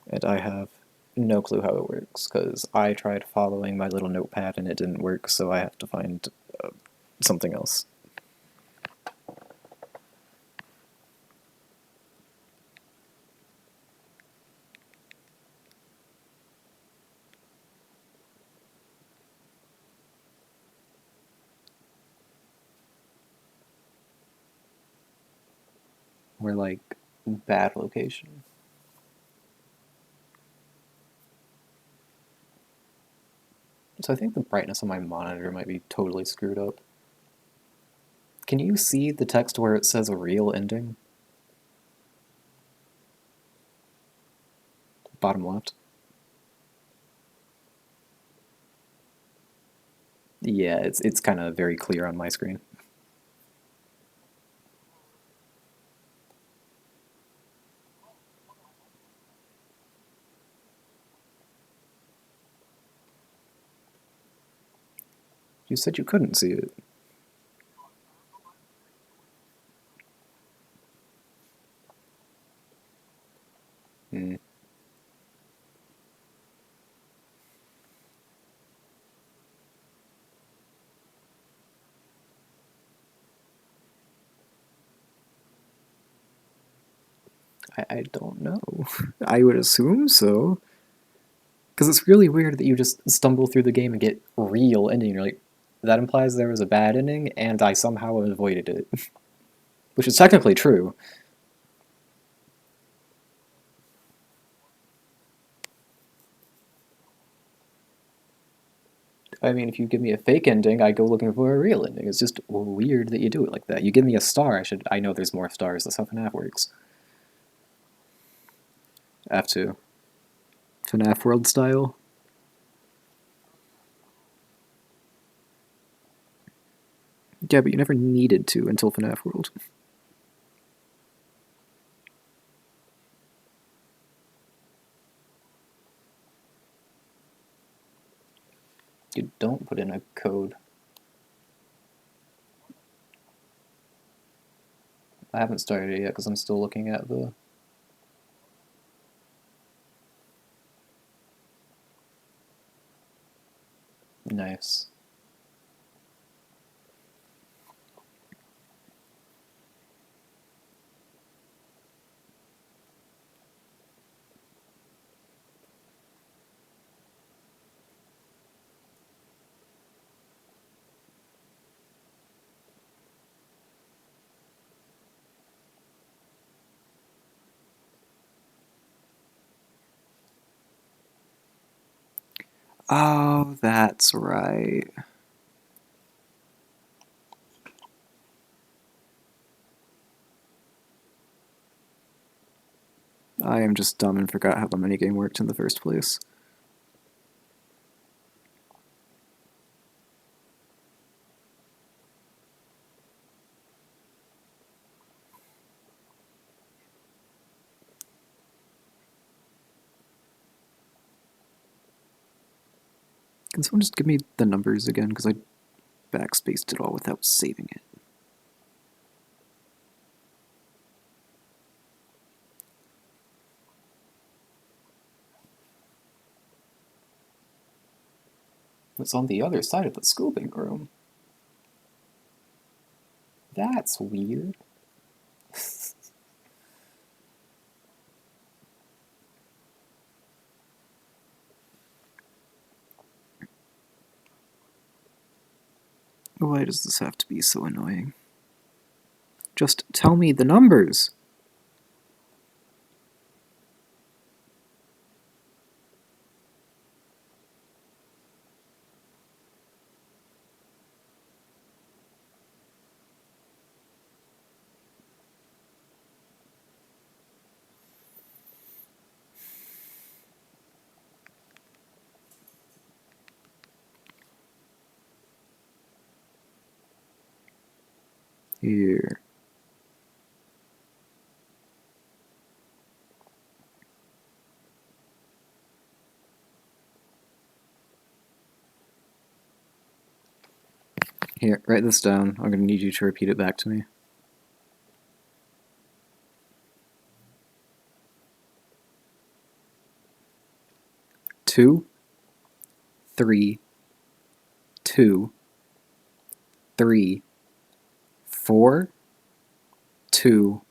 A: And I have no clue how it works, because I tried following my little notepad and it didn't work, so I have to find something else. We're like, bad location. So I think the brightness on my monitor might be totally screwed up. Can you see the text where it says a real ending? Bottom left. Yeah, it's kind of very clear on my screen. You said you couldn't see it. Hmm. I don't know. I would assume so. Because it's really weird that you just stumble through the game and get real ending. You're like, that implies there was a bad ending, and I somehow avoided it. Which is technically true. I mean, if you give me a fake ending, I go looking for a real ending. It's just weird that you do it like that. You give me a star, I know there's more stars. That's how FNAF works. F2. FNAF World style. Yeah, but you never needed to until FNAF World. You don't put in a code. I haven't started it yet because I'm still looking at the... Nice. Oh, that's right. I am just dumb and forgot how the minigame worked in the first place. Can someone just give me the numbers again? Because I backspaced it all without saving it. It's on the other side of the scooping room. That's weird. Why does this have to be so annoying? Just tell me the numbers! Here. Here, write this down. I'm gonna need you to repeat it back to me. 2, 3, 2, 3, 4, 2,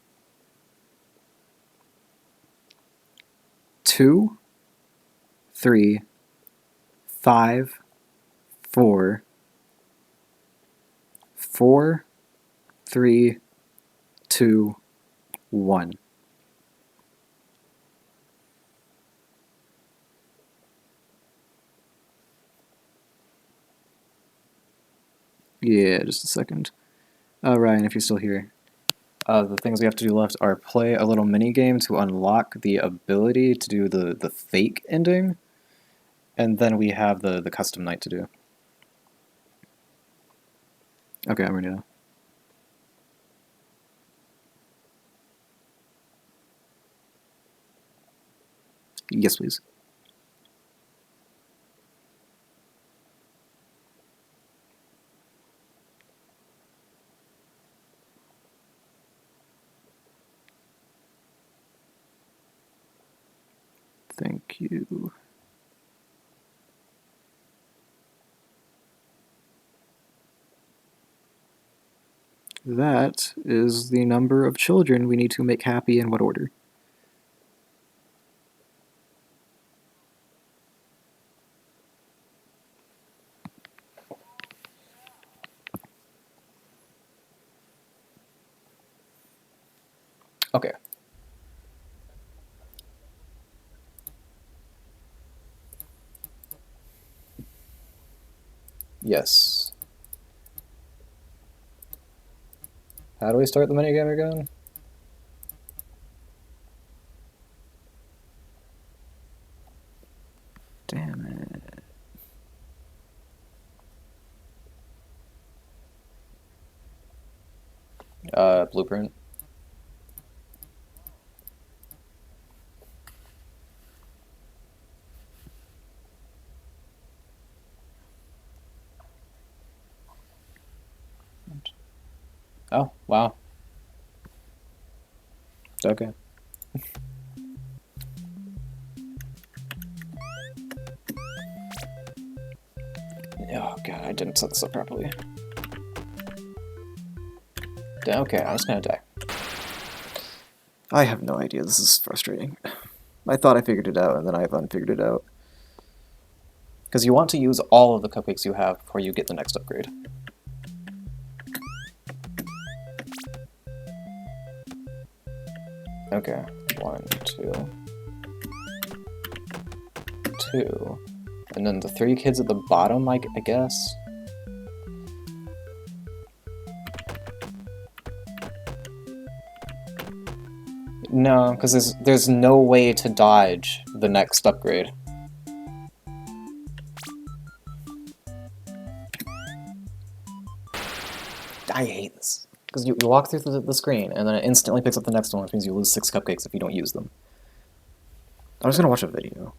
A: 2, 3, 5, 4, 4, 3, 2, 1. Yeah, just a second. Ryan, if you're still here. The things we have to do left are play a little mini game to unlock the ability to do the fake ending, and then we have the custom night to do. Okay, I'm ready now. Yes, please. Thank you. That is the number of children we need to make happy in what order? Okay. Yes. How do we start the minigame again? Damn it. Blueprint. Oh, wow. Okay. Oh god, I didn't set this up properly. Okay, I'm just gonna die. I have no idea, this is frustrating. I thought I figured it out, and then I've unfigured it out. Because you want to use all of the cupcakes you have before you get the next upgrade. Okay, 1, 2, 2, And then the 3 kids at the bottom, I guess? No, because there's no way to dodge the next upgrade. I hate this. Because you walk through the screen, and then it instantly picks up the next one, which means you lose 6 cupcakes if you don't use them. I'm just gonna watch a video.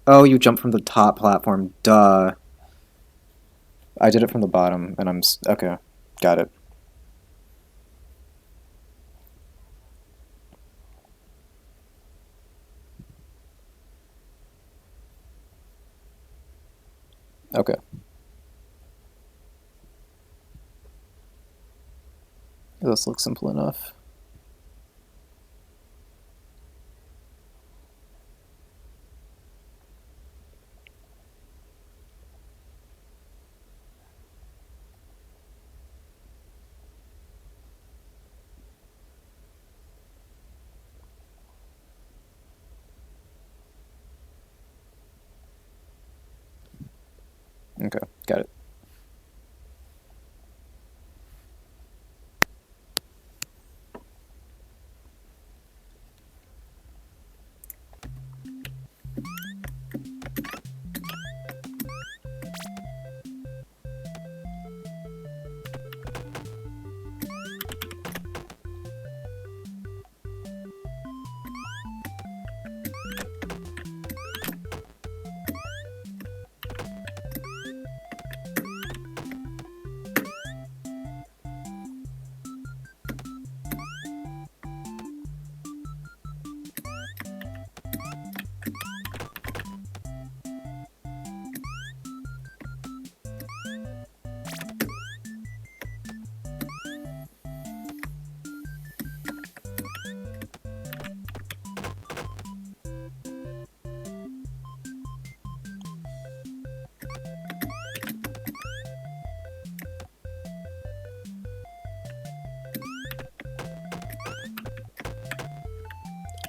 A: Oh, you jump from the top platform. Duh. I did it from the bottom, and okay. Got it. Okay. This looks simple enough. Okay, got it.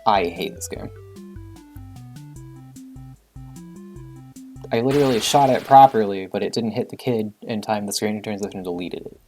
A: I hate this game. I literally shot it properly, but it didn't hit the kid in time the screen transition deleted it.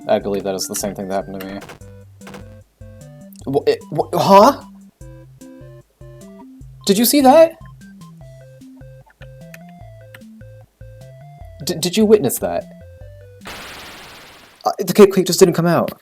A: I believe that is the same thing that happened to me. Huh? Did you see that? Did you witness that? The cake just didn't come out.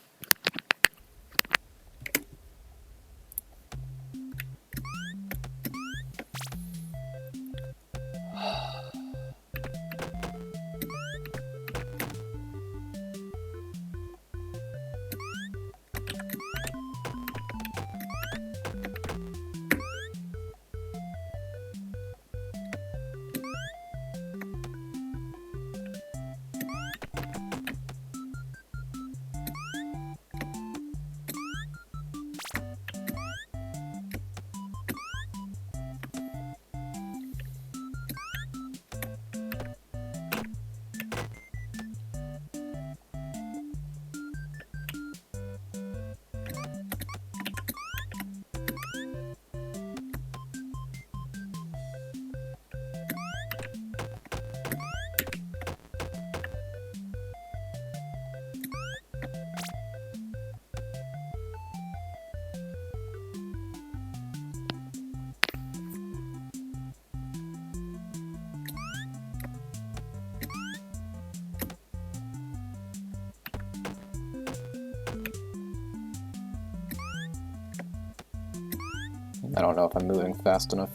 A: I don't know if I'm moving fast enough.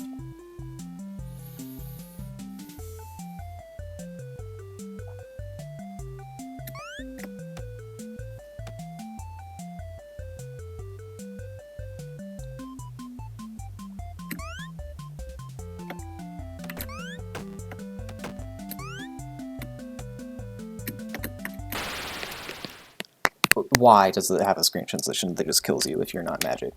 A: Why does it have a screen transition that just kills you if you're not magic?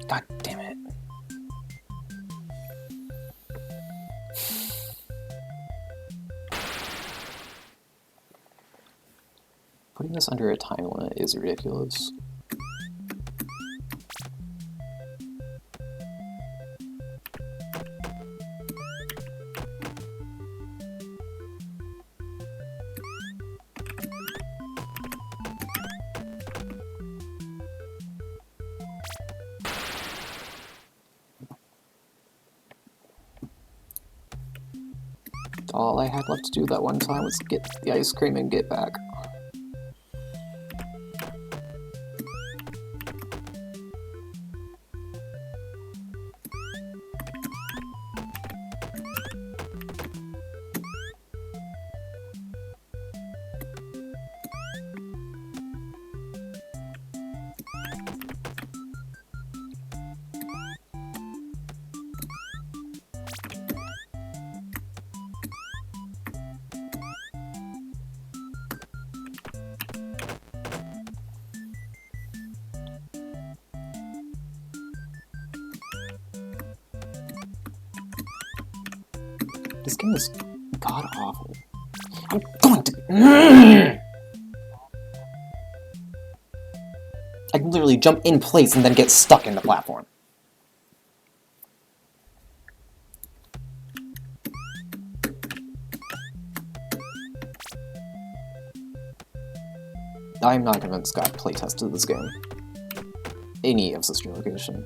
A: God damn it. Putting this under a time limit is ridiculous. All I had left to do that one time was get the ice cream and get back. This game is god-awful. I'm going to... I can literally jump in place and then get stuck in the platform. I'm not convinced Scott playtested this game. Any of Sister Location.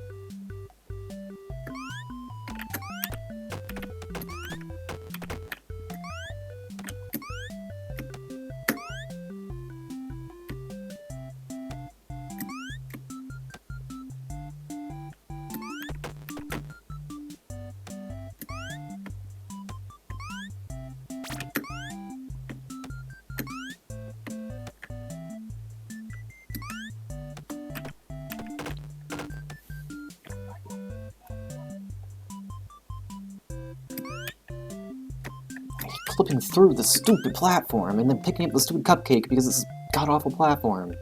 A: Flipping through the stupid platform and then picking up the stupid cupcake because it's a god-awful platform.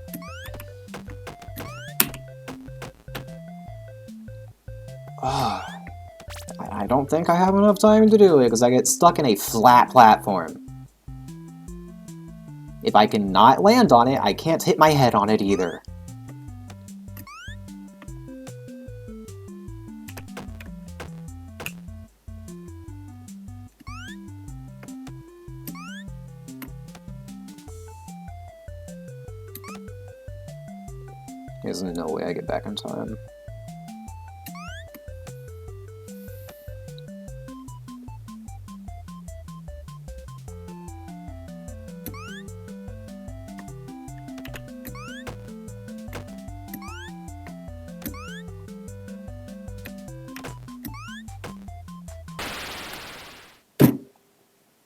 A: I don't think I have enough time to do it because I get stuck in a flat platform. If I cannot land on it, I can't hit my head on it either. There's no way I get back in time.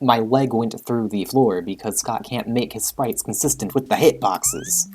A: My leg went through the floor because Scott can't make his sprites consistent with the hitboxes.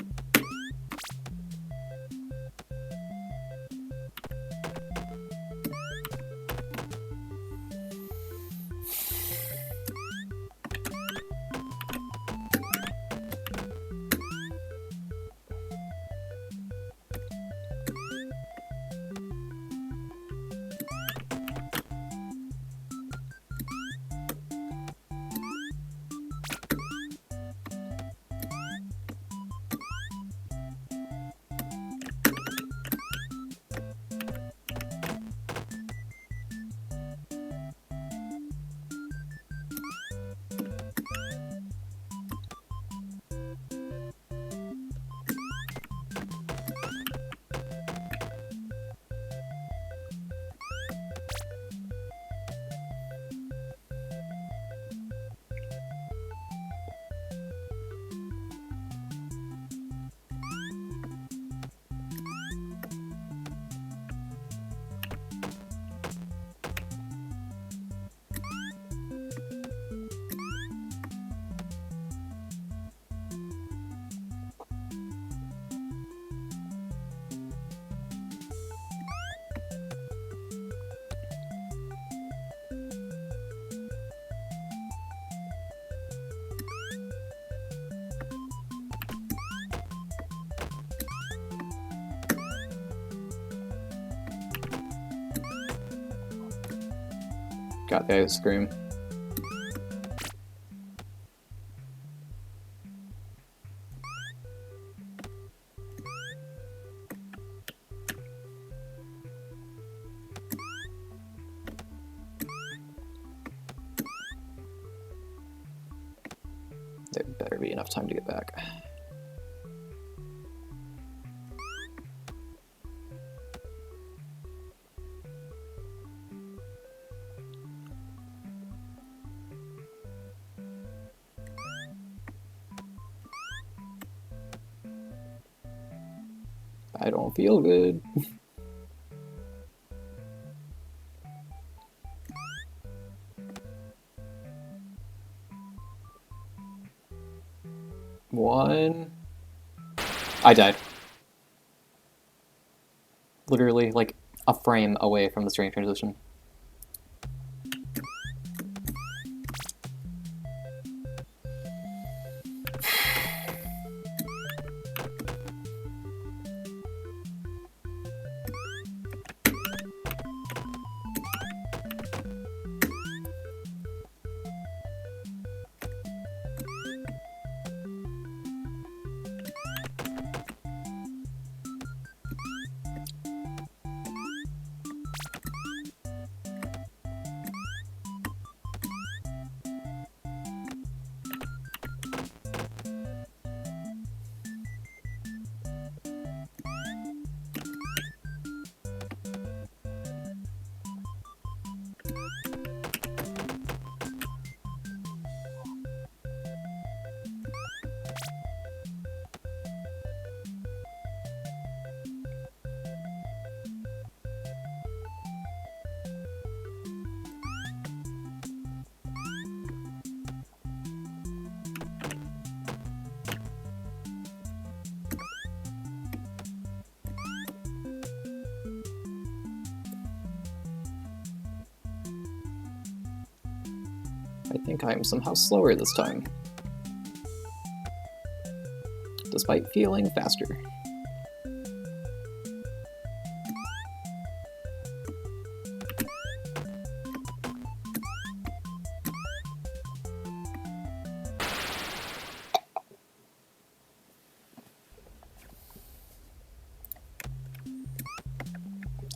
A: Got the ice cream. There better be enough time to get back. I don't feel good. One. I died. Literally, like, a frame away from the string transition. I think I am somehow slower this time, despite feeling faster.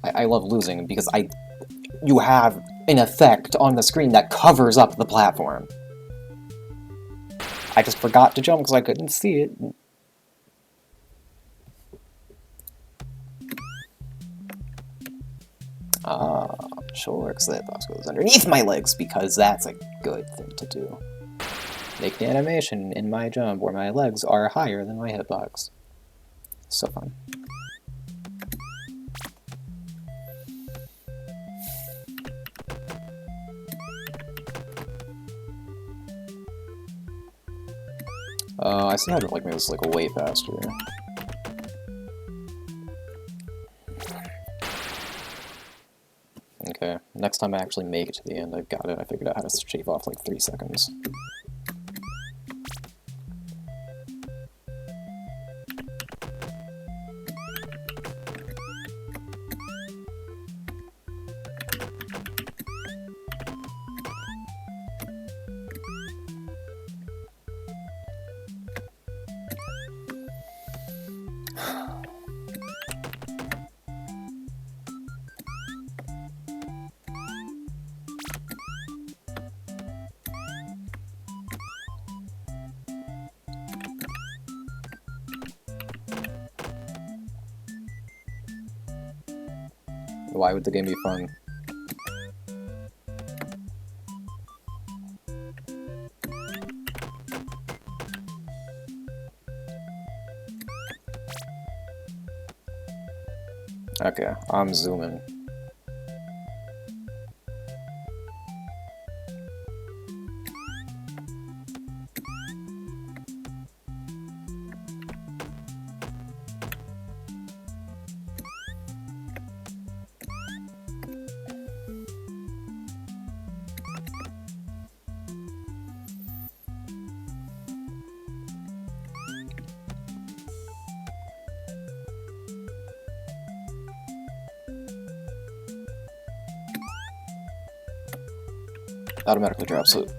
A: I love losing because you have an effect on the screen that covers up the platform. I just forgot to jump because I couldn't see it. Sure, because that box goes underneath my legs because that's a good thing to do. Make the animation in my jump where my legs are higher than my hitbox. So fun. I see how to like make this like way faster. Okay, next time I actually make it to the end, I've got it. I figured out how to shave off like 3 seconds. Why would the game be fun? Okay, I'm zooming. automatically drops it.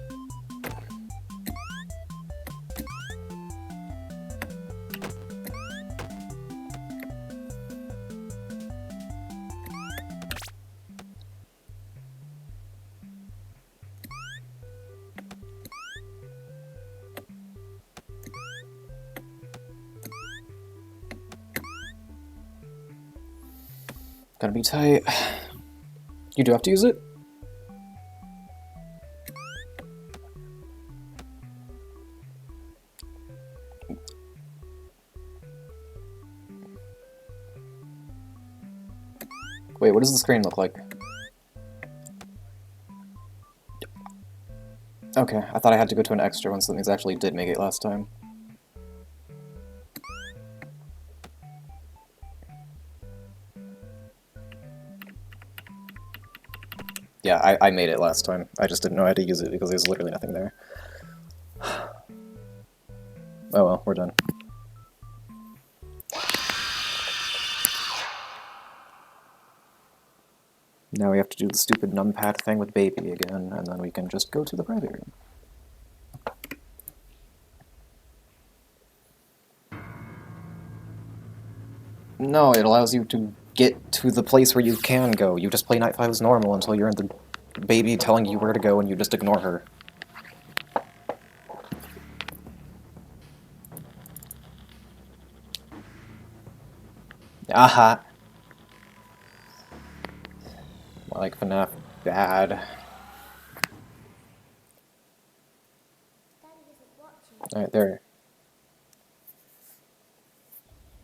A: Gonna be tight. You do have to use it? Wait, what does the screen look like? Okay, I thought I had to go to an extra one so that means I actually did make it last time. Yeah, I made it last time. I just didn't know how to use it because there's literally nothing there. Oh well, we're done. Now we have to do the stupid numpad thing with baby again, and then we can just go to the private room. No, it allows you to get to the place where you can go. You just play Night 5 as normal until you're in the baby telling you where to go and you just ignore her. Aha! More like Fnaf bad.
F: Daddy isn't watching.
A: Alright, there.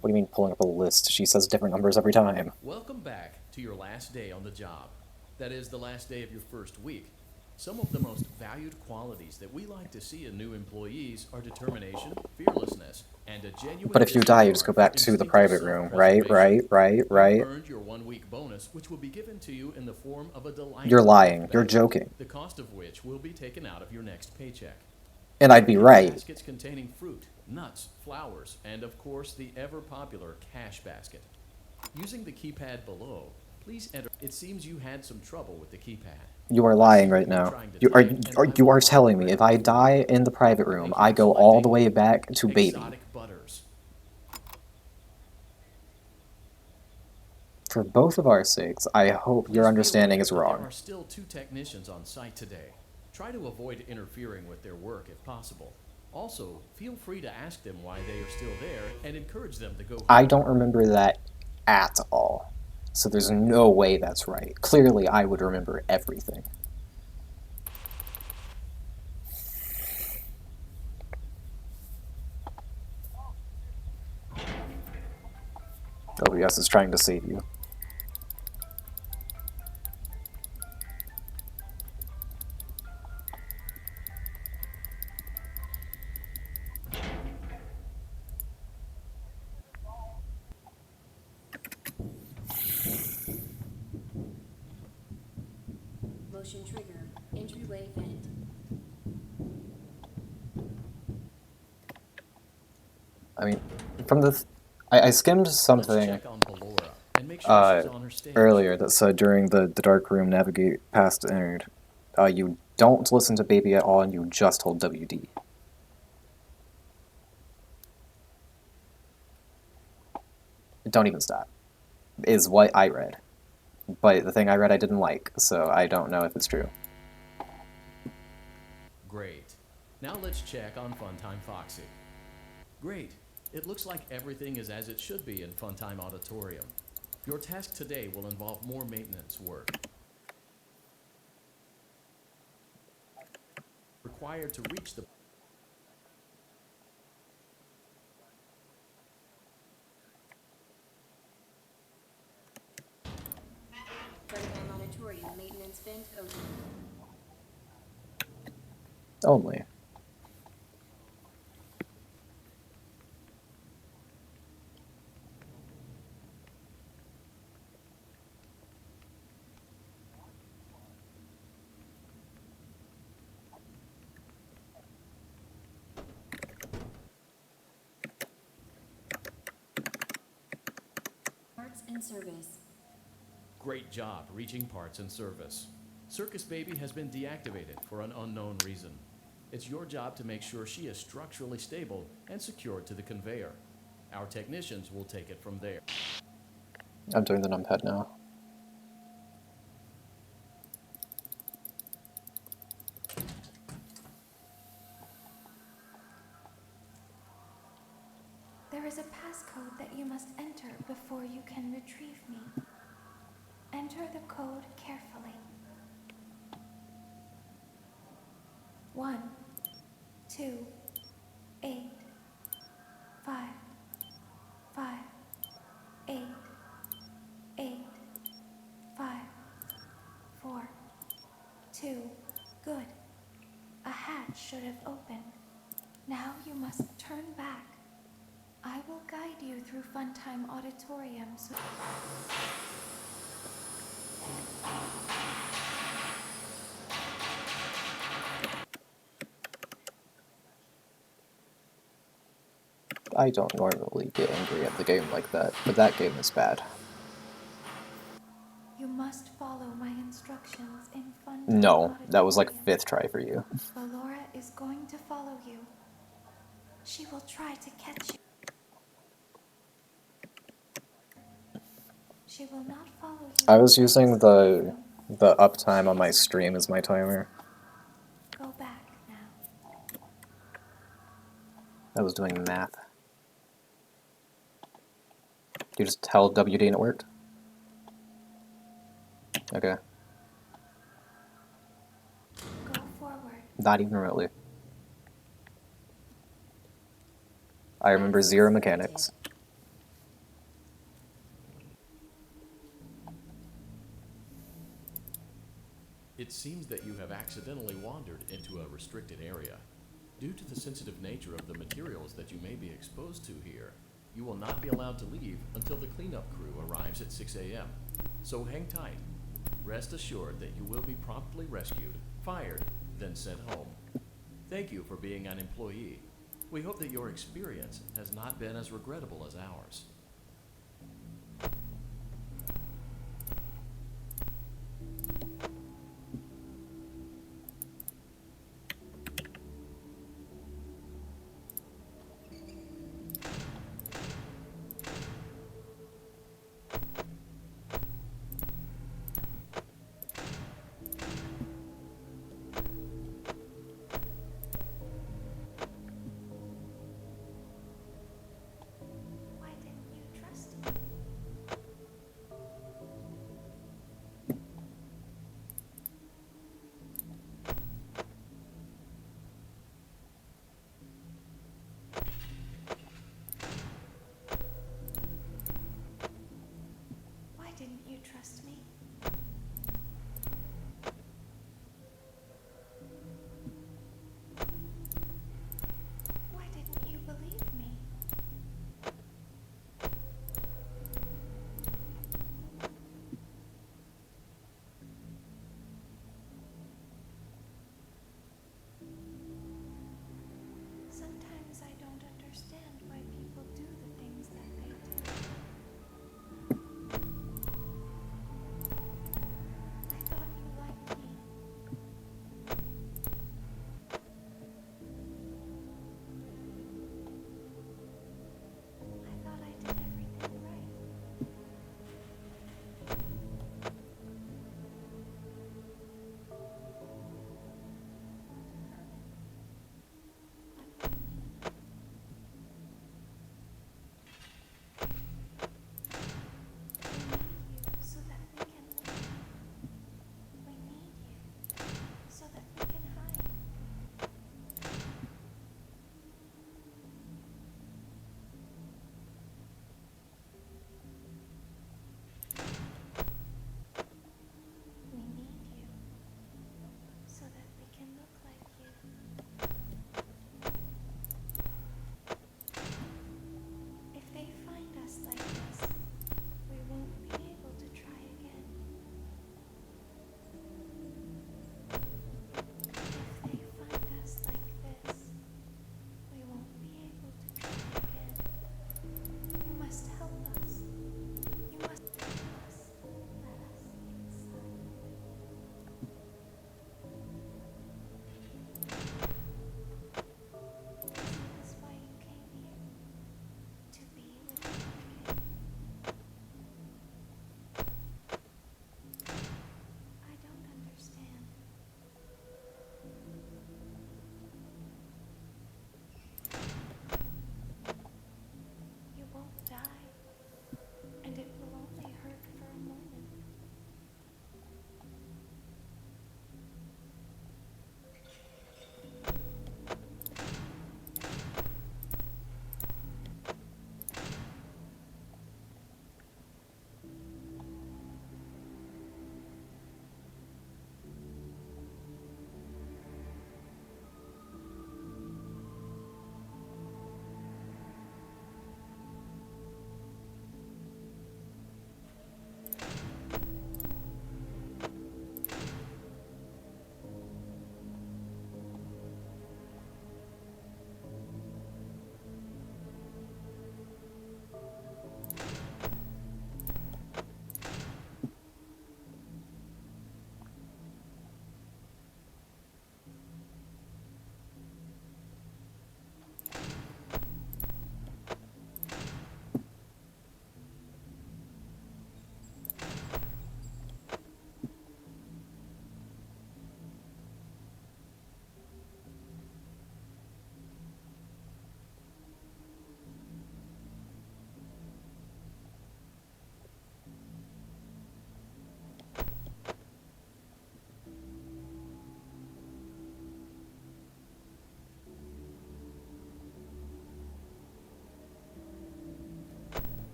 A: What do you mean pulling up a list? She says different numbers every time.
B: Welcome back to your last day on the job. That is the last day of your first week. Some of the most valued qualities that we like to see in new employees are determination, fearlessness, and a genuine
A: But if you die, you just go back to the private room, right?
B: You've earned your 1-week bonus, which will be given to you in the form of a delightful
A: You're lying.
B: gift
A: You're
B: bag,
A: joking.
B: the cost of which will be taken out of your next paycheck.
A: And I'd be right.
B: Baskets containing fruit, nuts, flowers, and of course the ever-popular cash basket. Using the keypad below, please enter. It seems you had some trouble with the keypad.
A: You are lying right now. You are telling me if I die in the private room, I go all the way back to baby.
B: Exotic butters.
A: For both of our sakes, I hope your
B: Please be
A: understanding
B: aware
A: is
B: that
A: wrong.
B: There are still 2 technicians on site today. Try to avoid interfering with their work if possible. Also, feel free to ask them why they are still there and encourage them to go home.
A: I don't remember that at all. So there's no way that's right. Clearly, I would remember everything. OBS is trying to save you.
C: Motion trigger. Entryway vent.
A: I mean, from the... I skimmed something
B: Let's check on Ballora and make sure she's on her stage.
A: earlier that said during the dark room navigate past entered, you don't listen to baby at all and you just hold WD. Don't even stop, is what I read. But the thing I read I didn't like, so I don't know if it's true.
B: Great. Now let's check on Funtime Foxy. Great. It looks like everything is as it should be in Funtime Auditorium. Your task today will involve more maintenance work. Required to reach the
C: Funtime Auditorium maintenance vent open.
A: Only.
C: Parts and service.
B: Great job reaching parts and service. Circus Baby has been deactivated for an unknown reason. It's your job to make sure she is structurally stable and secured to the conveyor. Our technicians will take it from there.
A: I'm doing the numpad now.
H: There is a passcode that you must enter before you can retrieve me. Enter the code carefully. 1, 2, 8, 5, 5, 8, 8, 5, 4, 2. Good. A hatch should have opened. Now you must turn back. I will guide you through Funtime Auditorium.
A: I don't normally get angry at the game like that, but that game is bad.
H: You must follow my instructions in Funtime
A: No, that was like
H: Auditorium.
A: 5th try for you.
H: Valora is going to follow you. She will try to catch you. She will not follow you.
A: I was using the uptime on my stream as my timer.
H: Go back now.
A: I was doing math. You just tell WD and it worked? Okay.
H: Go forward.
A: Not even really. I remember zero mechanics.
B: It seems that you have accidentally wandered into a restricted area. Due to the sensitive nature of the materials that you may be exposed to here, you will not be allowed to leave until the cleanup crew arrives at 6 a.m. So hang tight. Rest assured that you will be promptly rescued, fired, then sent home. Thank you for being an employee. We hope that your experience has not been as regrettable as ours.
H: Why didn't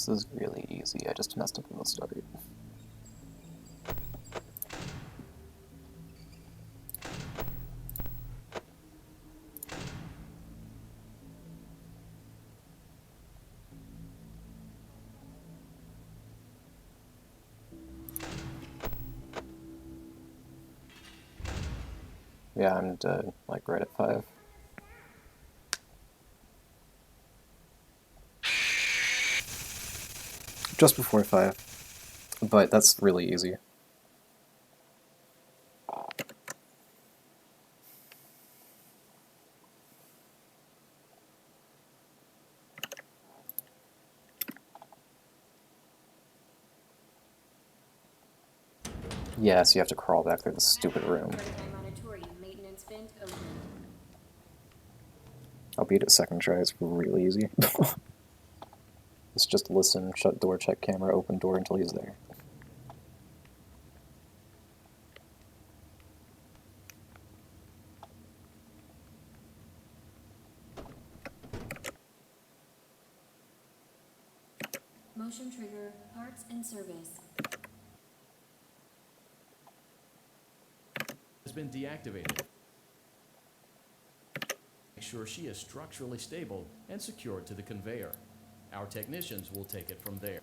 A: This is really easy. I just messed up in the start. Yeah, I'm dead, like right at 5. Just before 5. But that's really easy. Yes, you have to crawl back through the stupid room.
C: Prototype auditorium maintenance vent open.
A: I'll beat it second try, it's really easy. It's just listen, shut door, check camera, open door until he's there.
C: Motion trigger, parts and service.
B: Has been deactivated. Make sure she is structurally stable and secured to the conveyor. Our technicians will take it from there.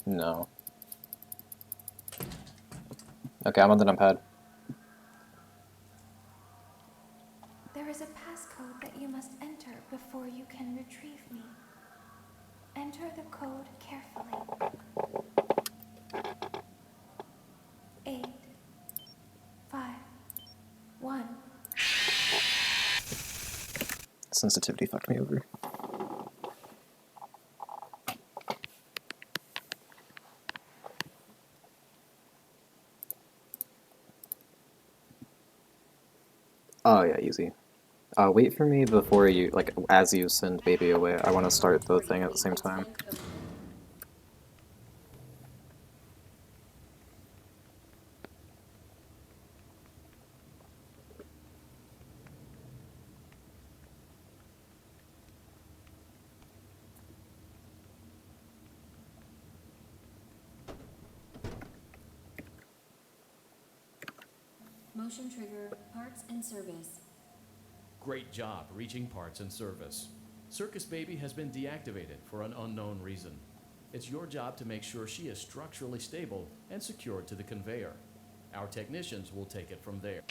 A: No. Okay, I'm on the numpad.
H: There is a passcode that you must enter before you can retrieve me. Enter the code carefully. 8, 5, 1.
A: Sensitivity fucked me over. Oh yeah, easy. Wait for me before you, like, as you send baby away. I want to start the thing at the same time.
C: Motion trigger, parts and service.
B: Great job reaching parts and service. Circus Baby has been deactivated for an unknown reason. It's your job to make sure she is structurally stable and secured to the conveyor. Our technicians will take it from there.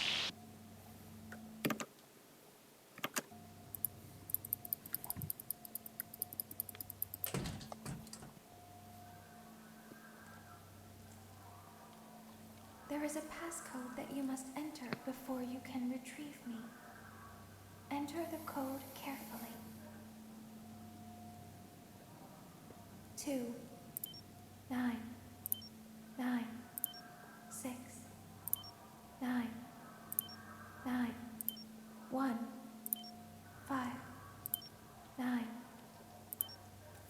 H: There is a passcode that you must enter before you can retrieve me. Enter the code carefully. 2, 9, 9, 6, 9, 9, 1, 5, 9,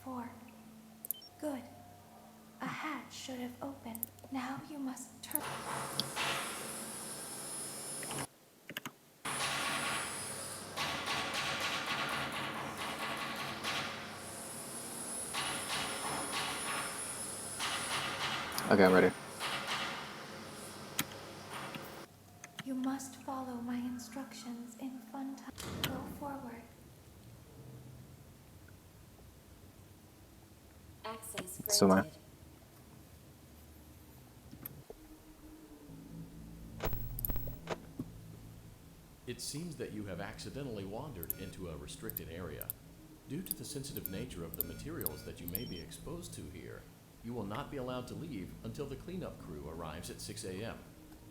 H: 4. Good. A hatch should have opened. Now you must turn.
A: Okay, I'm ready.
H: You must follow my instructions in fun time. Go forward.
C: Access
A: So am I.
C: granted.
B: It seems that you have accidentally wandered into a restricted area. Due to the sensitive nature of the materials that you may be exposed to here, you will not be allowed to leave until the cleanup crew arrives at 6 a.m.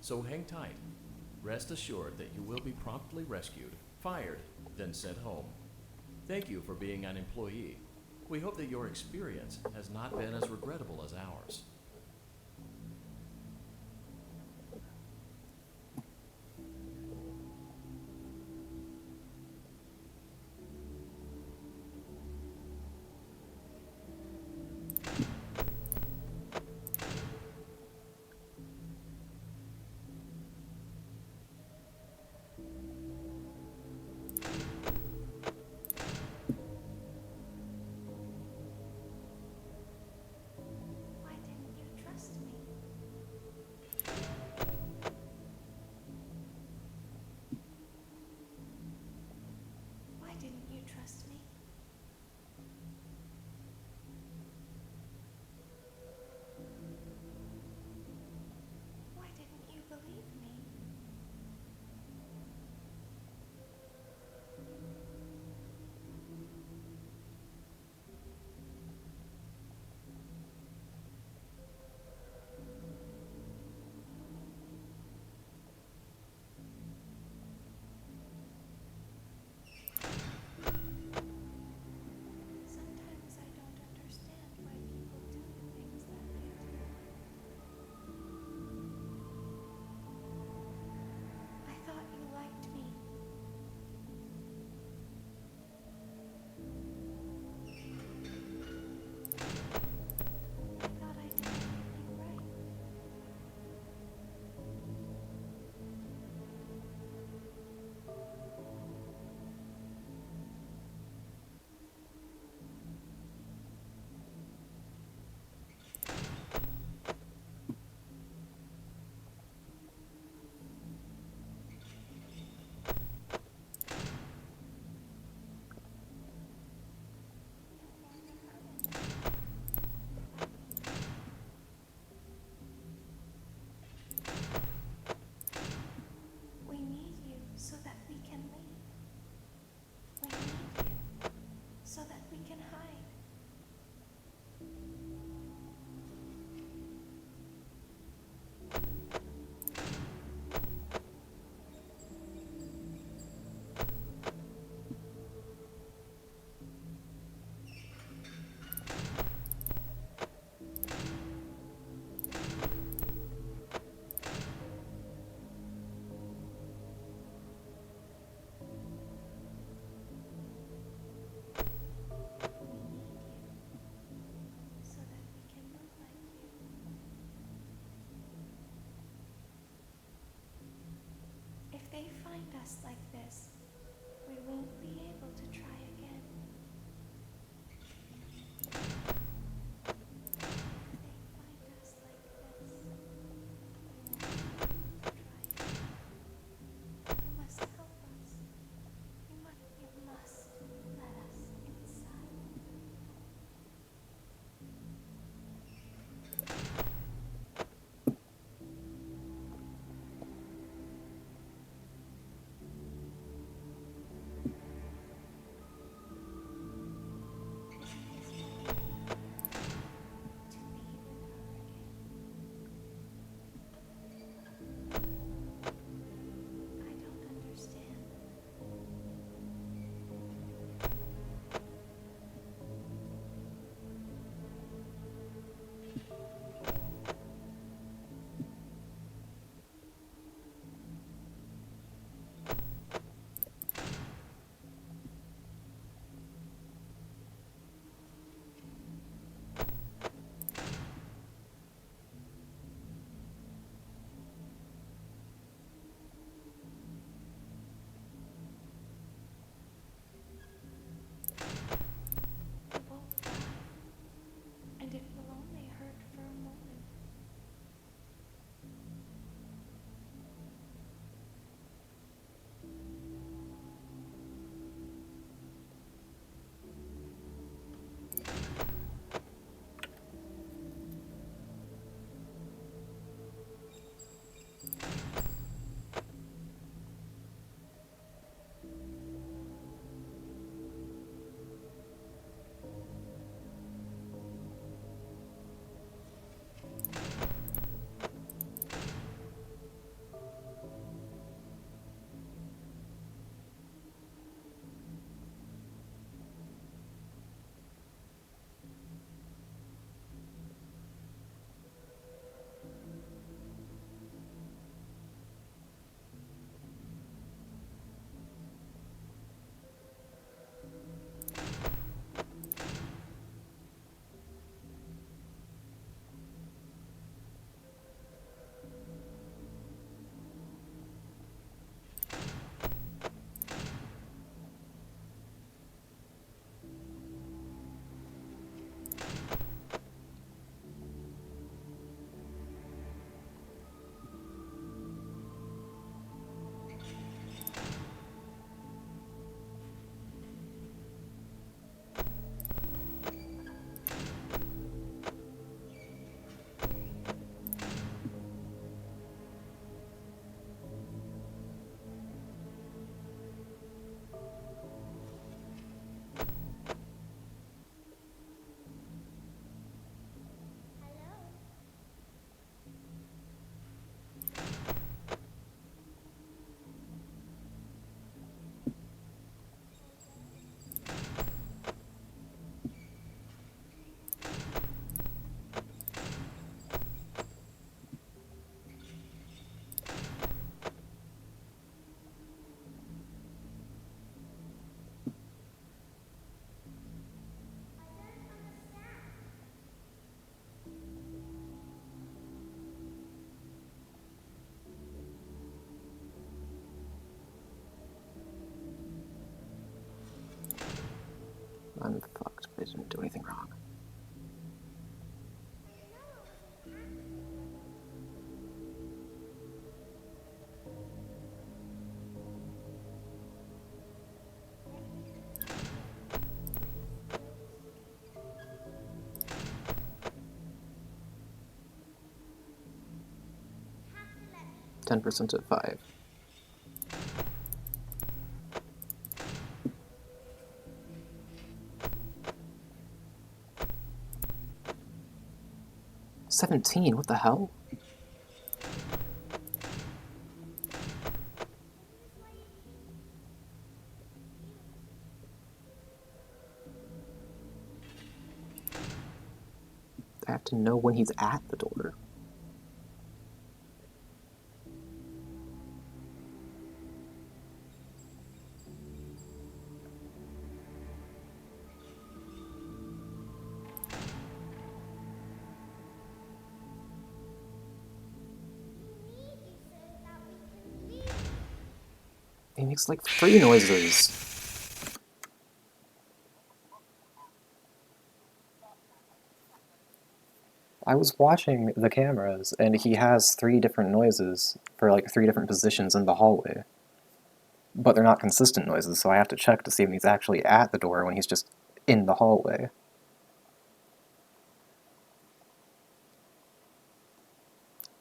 B: So hang tight. Rest assured that you will be promptly rescued, fired, then sent home. Thank you for being an employee. We hope that your experience has not been as regrettable as ours.
A: 10% at 5. $17, what the hell? I have to know when he's at the door. He makes like 3 noises. I was watching the cameras, and he has 3 different noises for like 3 different positions in the hallway. But they're not consistent noises, so I have to check to see if he's actually at the door when he's just in the hallway.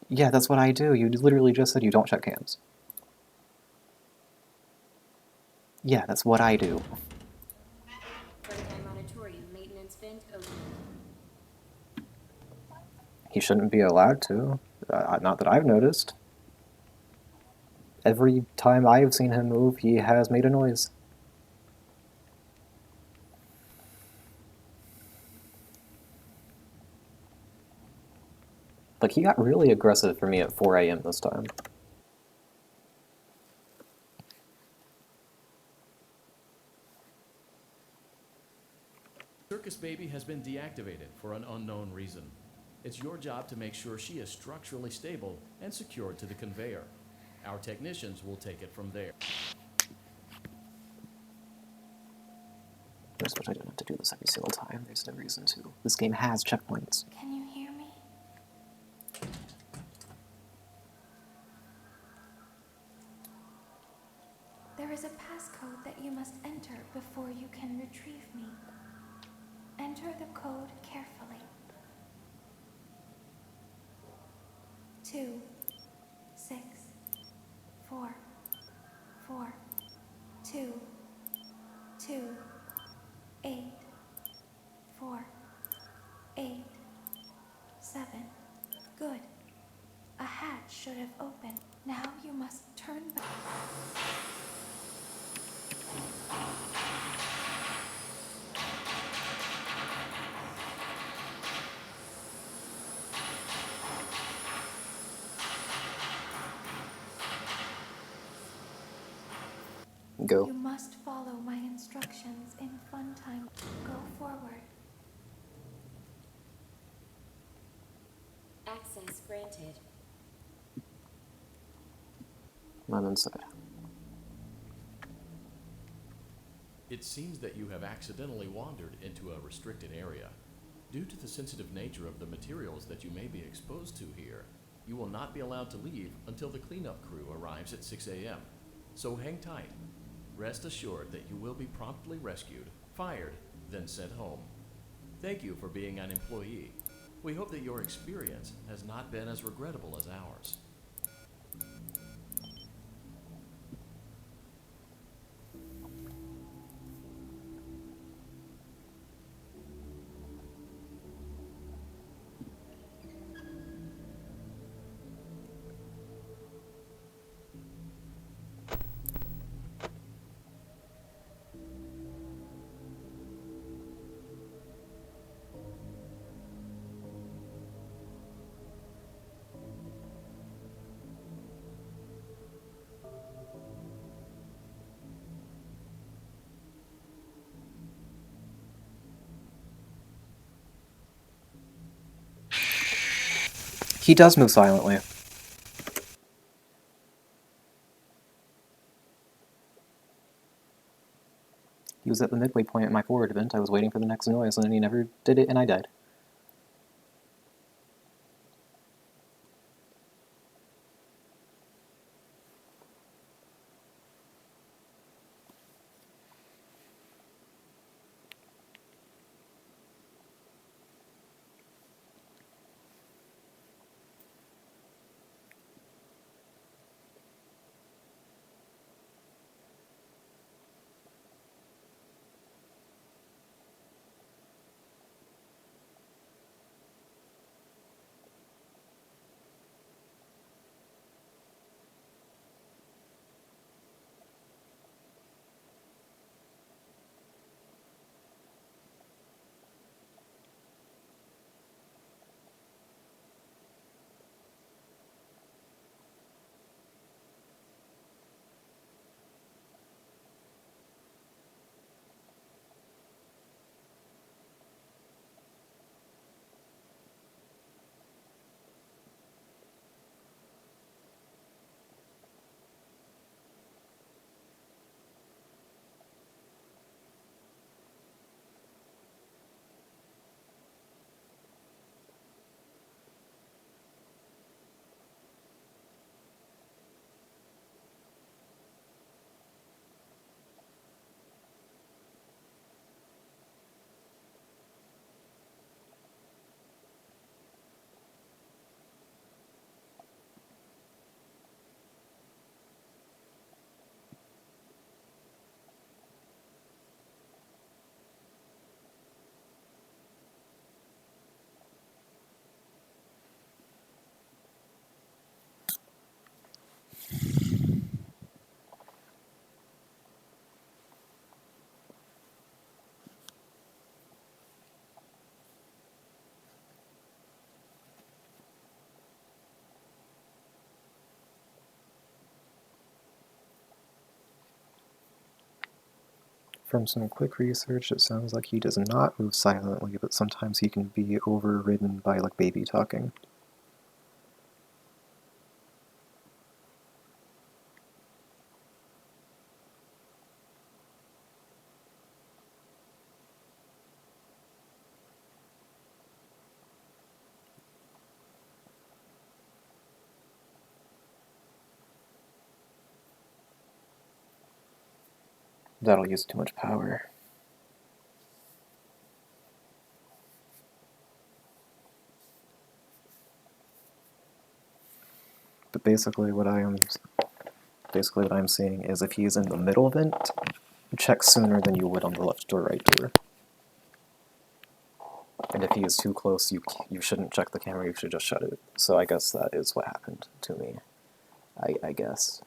A: Yeah, that's what I do. You literally just said you don't check cams. Yeah, that's what I do.
C: Runtime Monitorium maintenance vent open.
A: He shouldn't be allowed to. Not that I've noticed. Every time I've seen him move, he has made a noise. Like, he got really aggressive for me at 4 a.m. this time.
B: Circus Baby has been deactivated for an unknown reason. It's your job to make sure she is structurally stable and secured to the conveyor. Our technicians will take it from there.
A: I just wish I didn't have to do this every single time. There's no reason to. This game has checkpoints.
H: Can you hear me? There is a passcode that you must enter before you can retrieve me. Enter the code carefully. 2, 6, 4, 4, 2, 2, 8, 4, 8, 7. Good. A hatch should have opened. Now you must turn back.
A: Go.
H: You must follow my instructions in fun time. Go forward.
C: Access granted.
A: I'm inside.
B: It seems that you have accidentally wandered into a restricted area. Due to the sensitive nature of the materials that you may be exposed to here, you will not be allowed to leave until the cleanup crew arrives at 6 a.m. So hang tight. Rest assured that you will be promptly rescued, fired, then sent home. Thank you for being an employee. We hope that your experience has not been as regrettable as ours.
A: He does move silently. He was at the midway point at my forward event. I was waiting for the next noise, and then he never did it, and I died. From some quick research, it sounds like he does not move silently, but sometimes he can be overridden by, like, baby talking. That'll use too much power. But basically what I'm seeing is if he's in the middle vent, check sooner than you would on the left or right door. And if he is too close, you shouldn't check the camera, you should just shut it. So I guess that is what happened to me. I guess.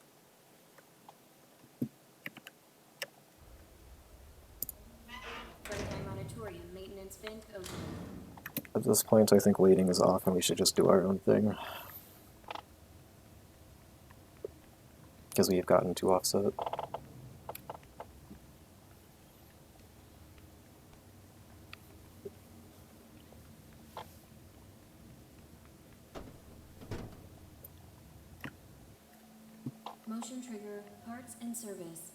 C: Breaktime Auditorium maintenance vent open.
A: At this point, I think waiting is off and we should just do our own thing. Because we've gotten too offset.
C: Motion trigger, parts and service.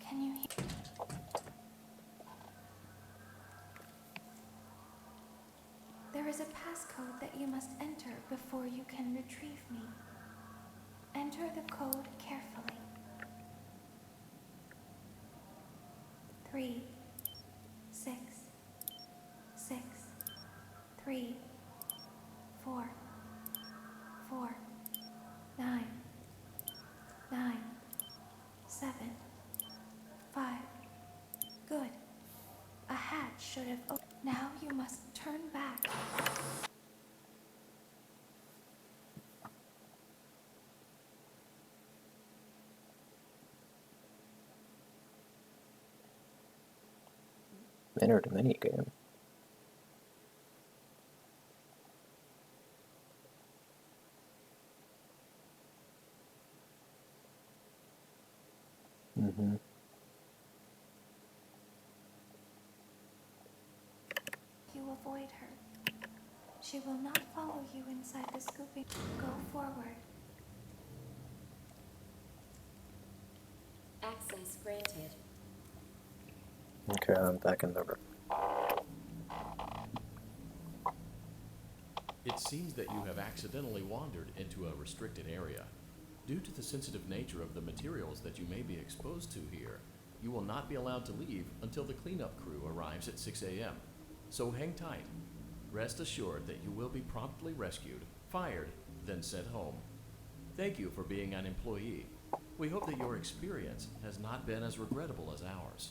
H: Can you hear? There is a passcode that you must enter before you can retrieve me. Enter the code carefully. 3, 6, 6, 3, 4, 4, 9, 9, 7, 5. Good. A hatch should have opened. Now you must turn back.
A: Entered a minigame. Mm-hmm.
H: You avoid her. She will not follow you inside the scooping. Go forward.
C: Access granted.
A: Okay, I'm back in the room.
B: It seems that you have accidentally wandered into a restricted area. Due to the sensitive nature of the materials that you may be exposed to here, you will not be allowed to leave until the cleanup crew arrives at 6 a.m. So hang tight. Rest assured that you will be promptly rescued, fired, then sent home. Thank you for being an employee. We hope that your experience has not been as regrettable as ours.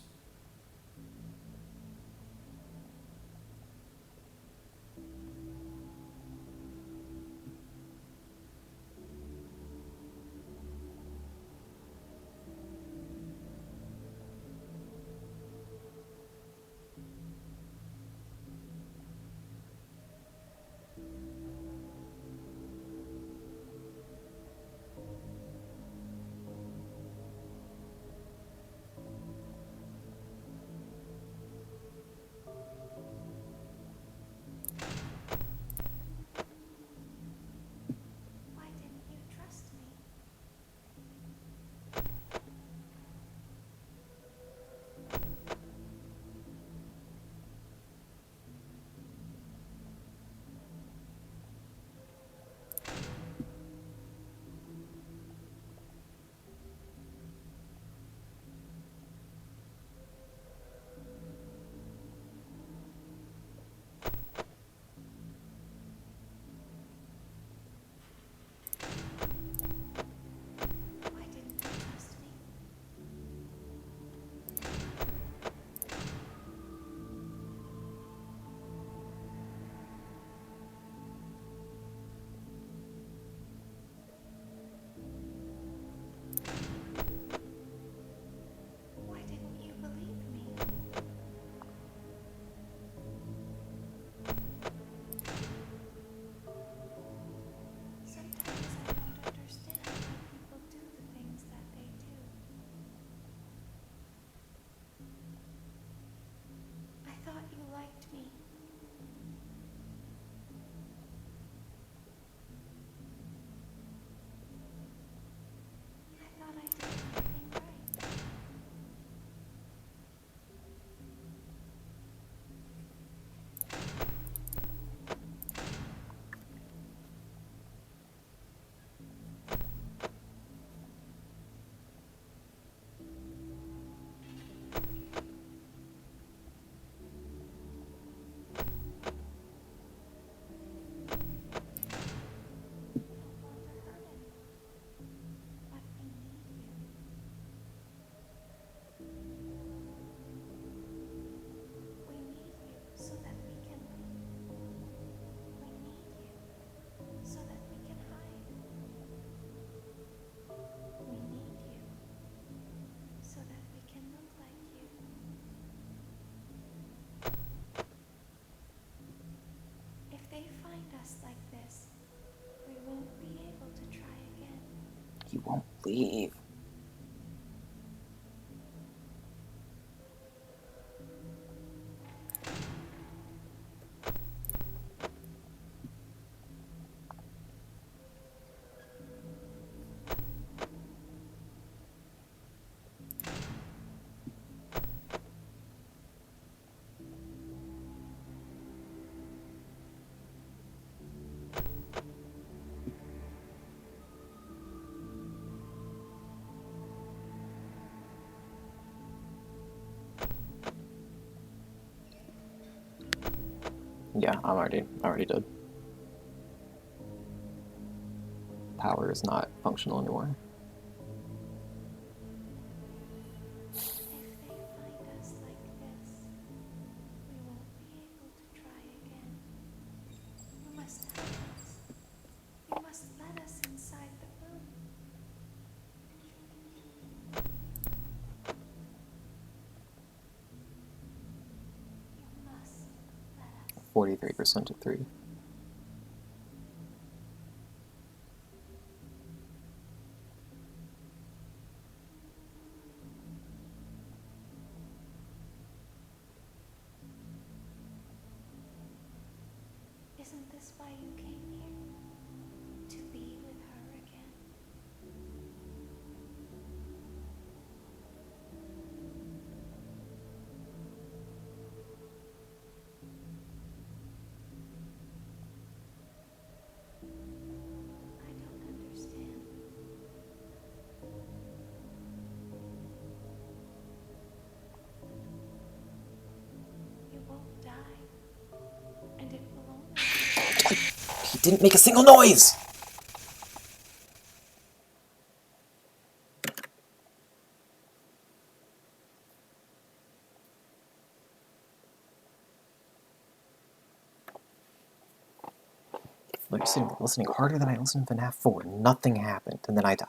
A: He won't leave. Yeah, I'm already dead. Power is not functional anymore.
H: If they find us like this, we won't be able to try again. You must help us. You must let us inside the room. You must let us.
A: 43% to 3.
H: Isn't this why you came here? To be with her again? I don't understand. You won't die. And it will only
A: He didn't make a single noise! Listening harder than I listened to Fnaf 4. Nothing happened, and then I died.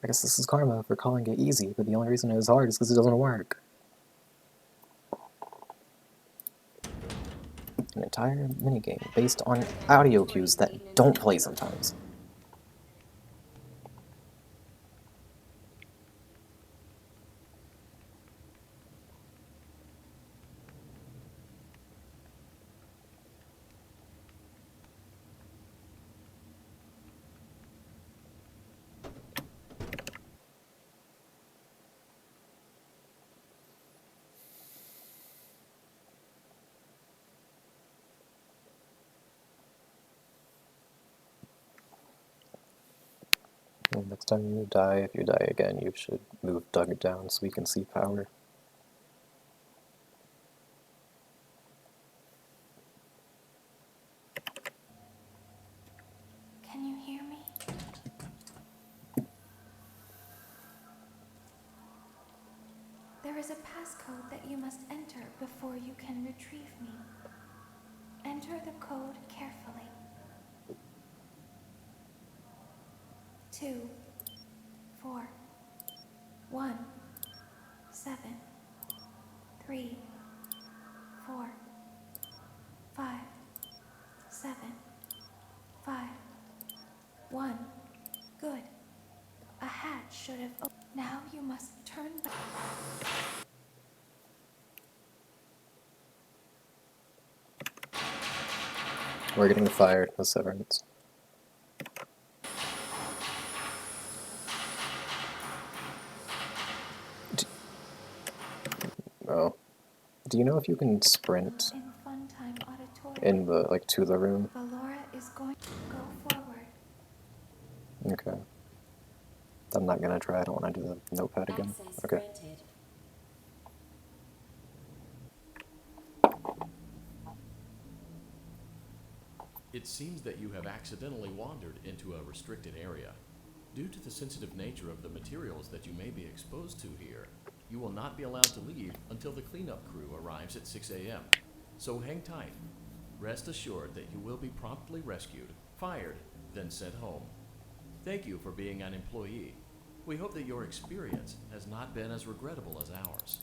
A: I guess this is karma for calling it easy, but the only reason it was hard is because it doesn't work. An entire minigame based on audio cues that don't play sometimes. Well, next time you die, if you die again, you should move Doug down so we can see power.
H: Can you hear me? There is a passcode that you must enter before you can retrieve me. Enter the code carefully. 2, 4, 1, 7, 3, 4, 5, 7, 5, 1. Good. A hatch should have opened. Now you must turn back.
A: We're getting fired with severance. Oh. Do you know if you can sprint
H: In Funtime Auditorium.
A: in the, like, to the room?
H: Valora is going to go forward.
A: Okay. I'm not gonna try, I don't want to do the notepad again.
C: Access
A: Okay.
C: granted.
B: It seems that you have accidentally wandered into a restricted area. Due to the sensitive nature of the materials that you may be exposed to here, you will not be allowed to leave until the cleanup crew arrives at 6 a.m. So hang tight. Rest assured that you will be promptly rescued, fired, then sent home. Thank you for being an employee. We hope that your experience has not been as regrettable as ours.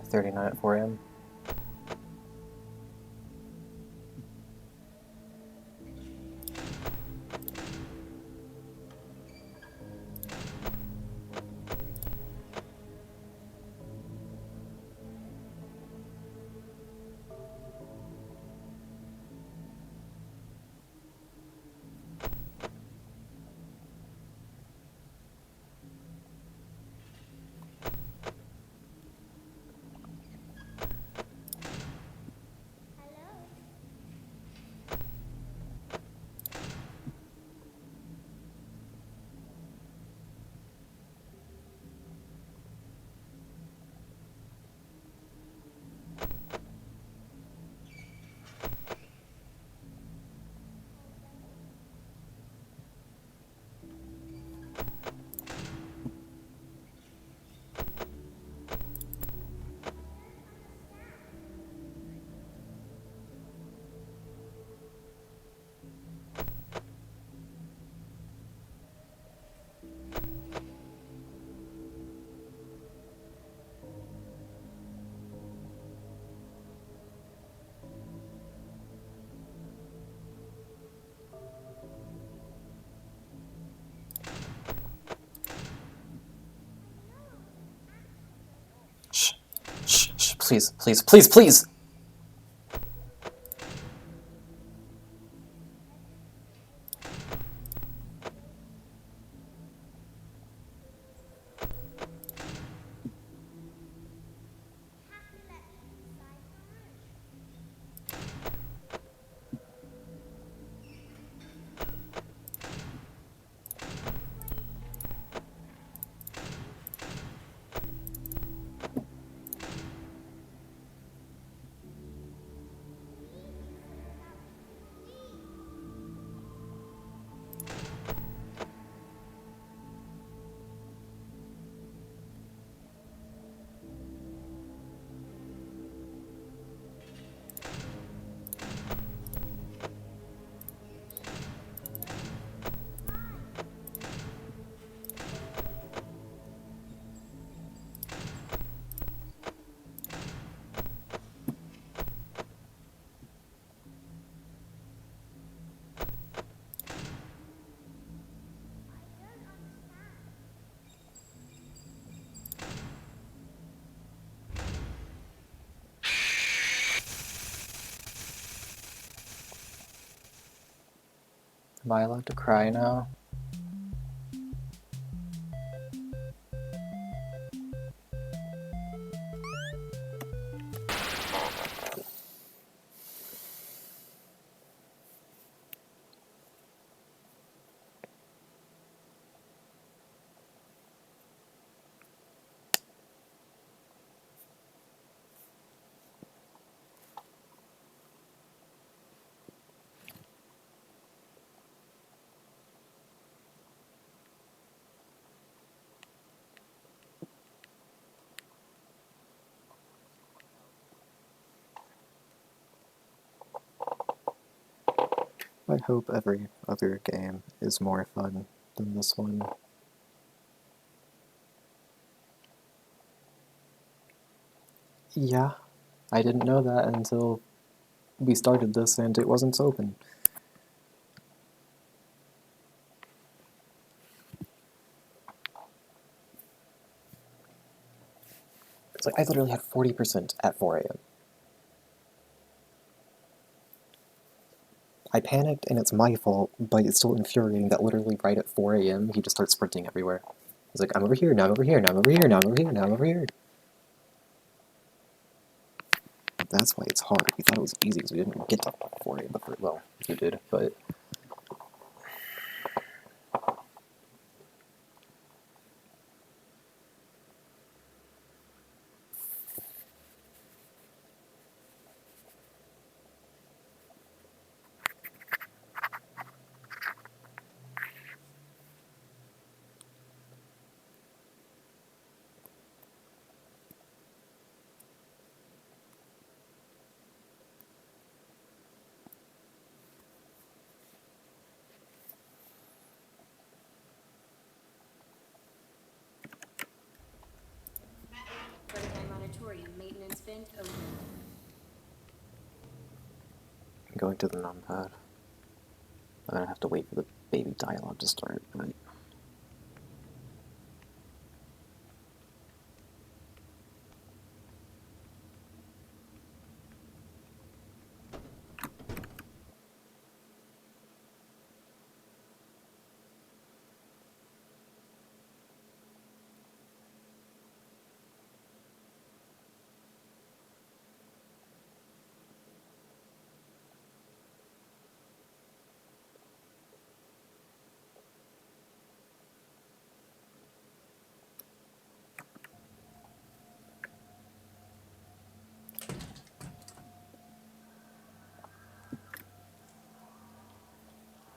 A: 39 at 4 a.m.
F: Hello?
A: Shh, shh, shh, please, please, please, please!
F: Have to let me inside first.
A: Am I allowed to cry now? I hope every other game is more fun than this one. Yeah, I didn't know that until we started this and it wasn't open. It's like I literally had 40% at 4 a.m. I panicked and it's my fault, but it's still infuriating that literally right at 4 a.m. he just starts sprinting everywhere. He's like, I'm over here, now I'm over here, now I'm over here, now I'm over here, now I'm over here. That's why it's hard. We thought it was easy because we didn't get to 4 a.m. before. Well, you did, but
C: Access vent open.
A: I'm going to the numpad. I'm gonna have to wait for the baby dialogue to start, but...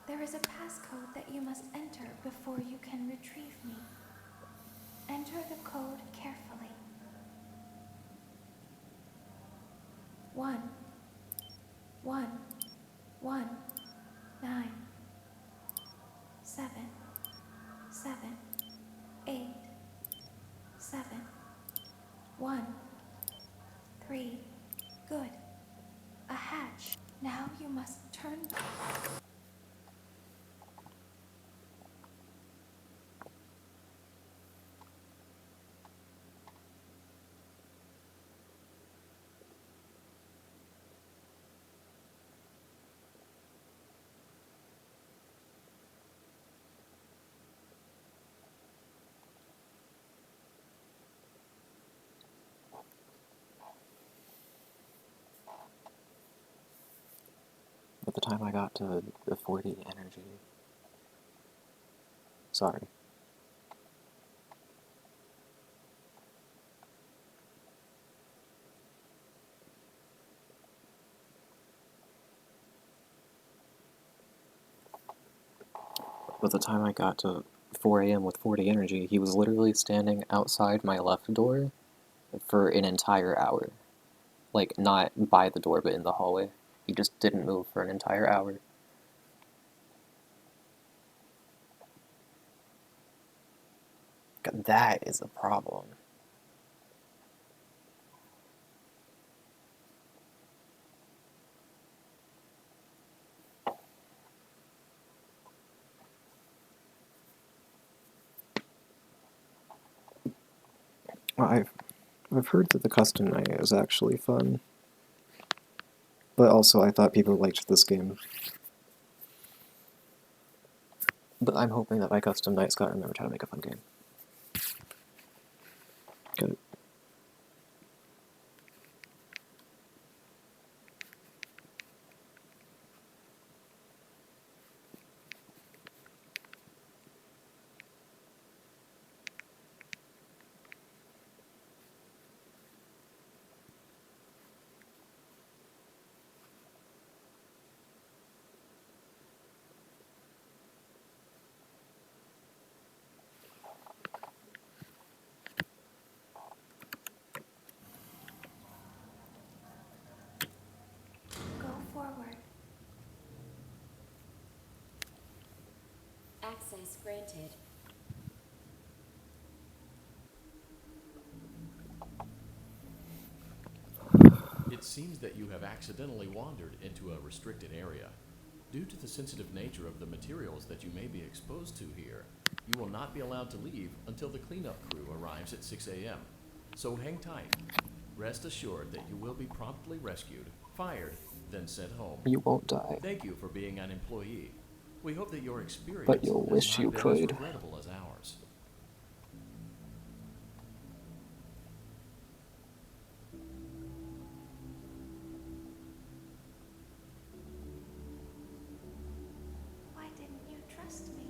H: There is a passcode that you must enter before you can retrieve me. Enter the code carefully. 1 1 1 9 7 7 8 7 1 3. Good. A hatch. Now you must turn.
A: By the time I got to the 40 energy... Sorry. By the time I got to 4 AM with 40 energy, he was literally standing outside my left door for an entire hour. Like, not by the door, but in the hallway. He just didn't move for an entire hour. That is a problem. Well, I've heard that the custom night is actually fun, but also I thought people liked this game. But I'm hoping that my custom night Scott remembers how to make a fun game. Good.
H: Go forward.
C: Access granted.
B: It seems that you have accidentally wandered into a restricted area. Due to the sensitive nature of the materials that you may be exposed to here, you will not be allowed to leave until the cleanup crew arrives at 6 AM. So hang tight. Rest assured that you will be promptly rescued, fired, then sent home.
A: You won't die.
B: Thank you for being an employee. We hope that your experience
A: But you'll
B: has
A: wish
B: not
A: you
B: been as
A: could.
B: regrettable as ours.
H: Why didn't you trust me?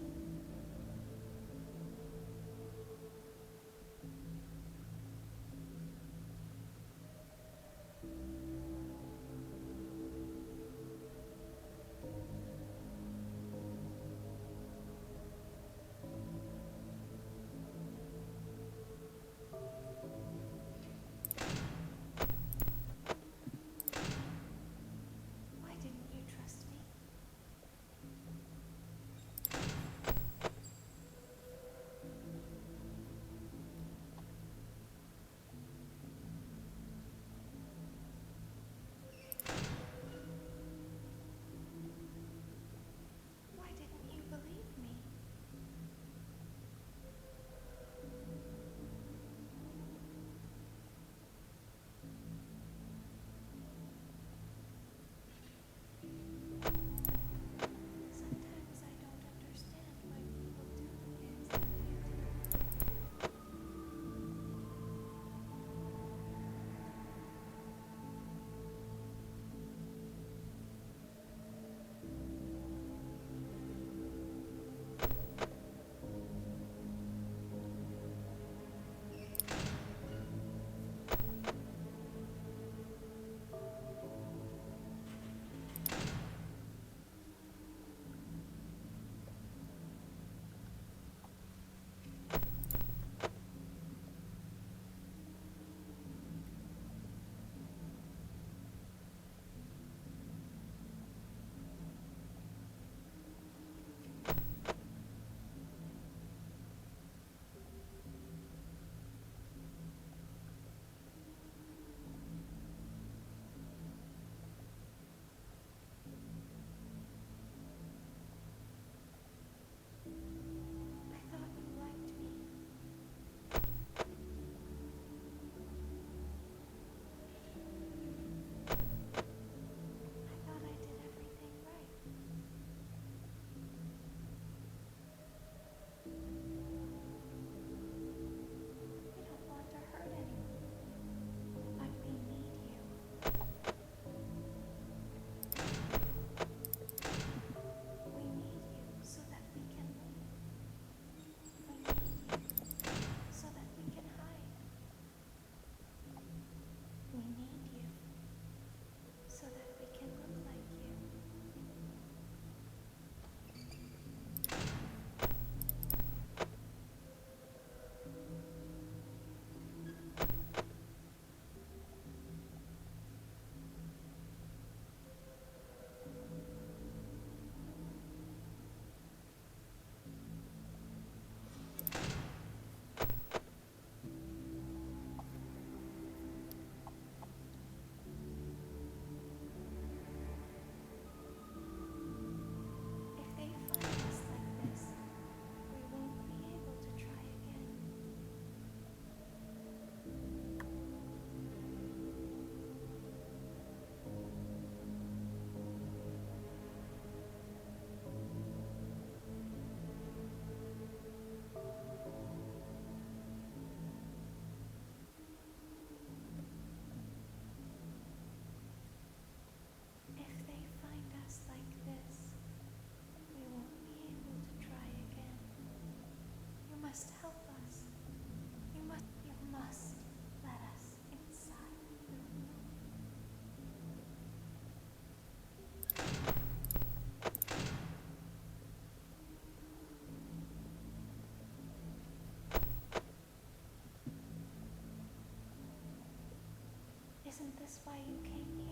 H: Isn't this why you came here?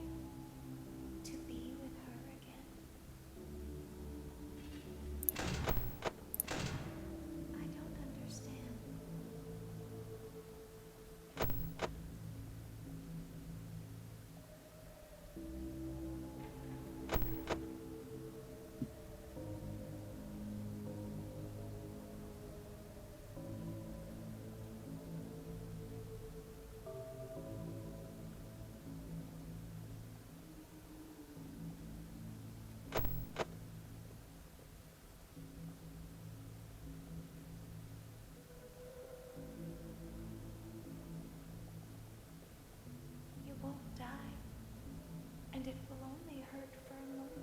H: To be with her again? I don't understand. You won't die, and it will only hurt for a moment.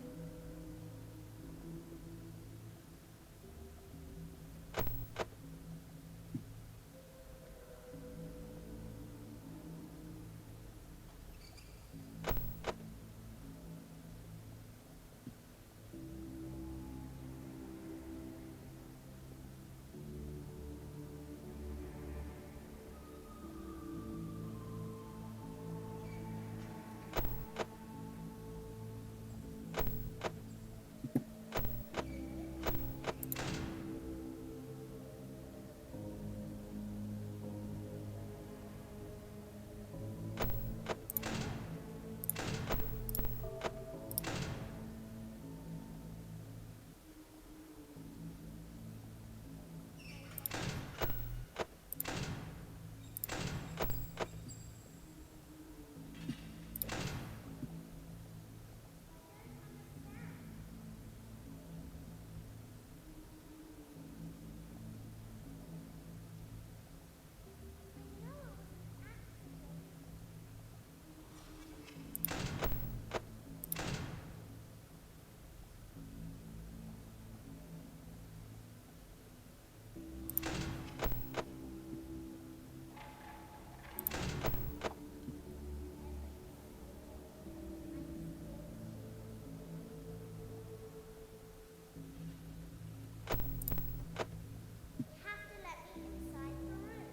F: You have to let me inside the room.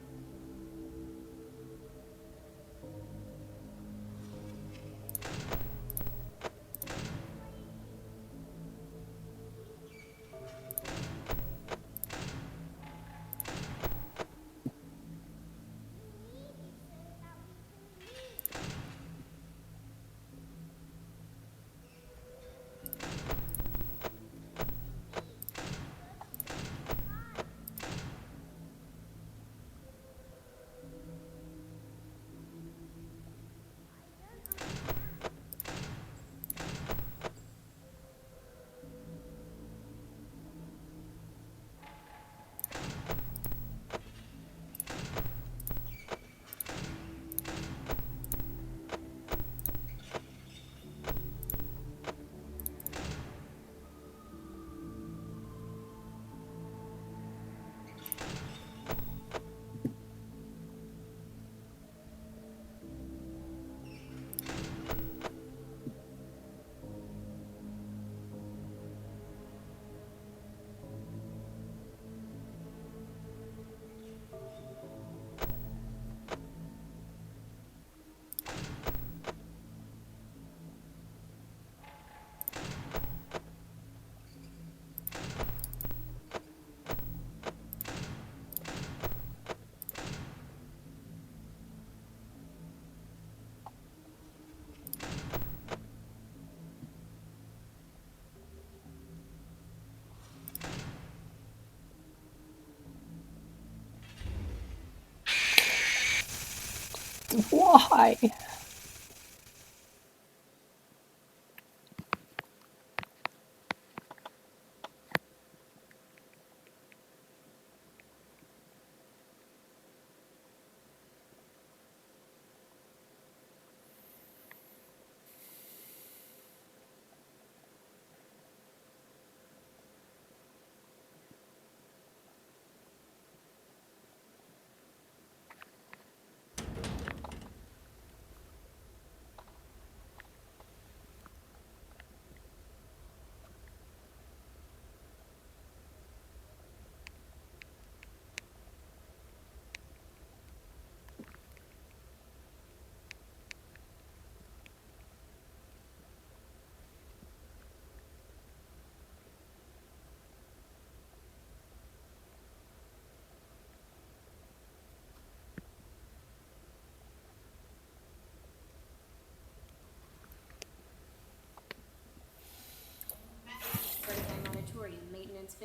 F: We need you so that we can leave.
A: Why?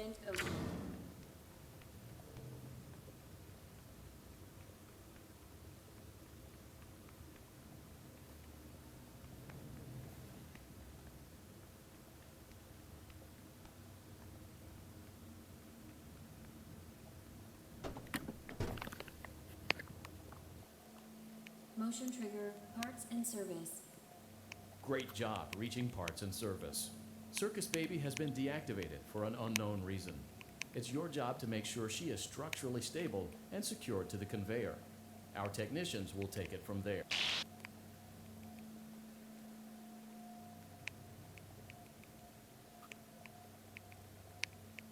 C: Event open. Motion trigger, parts and service.
B: Great job reaching parts and service. Circus Baby has been deactivated for an unknown reason. It's your job to make sure she is structurally stable and secured to the conveyor. Our technicians will take it from there.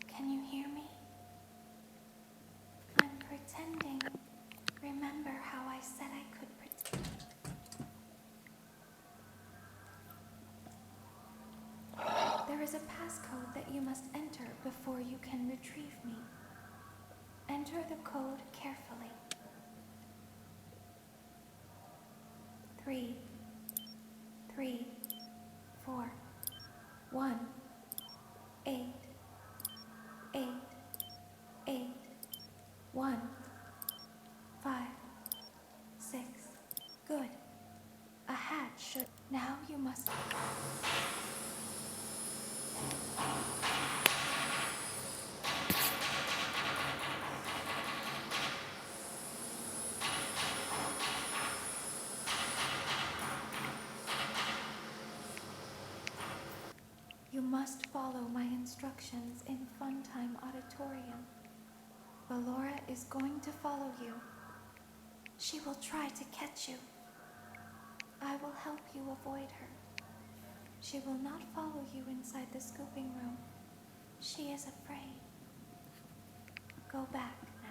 H: Can you hear me? I'm pretending. Remember how I said I could pretend? There is a passcode that you must enter before you can retrieve me. Enter the code carefully. 3, 3, 4, 1, 8, 8, 8, 1, 5, 6. Good. A hatch should. Now you must. You must follow my instructions in Funtime Auditorium. Ballora is going to follow you. She will try to catch you. I will help you avoid her. She will not follow you inside the scooping room. She is afraid. Go back now.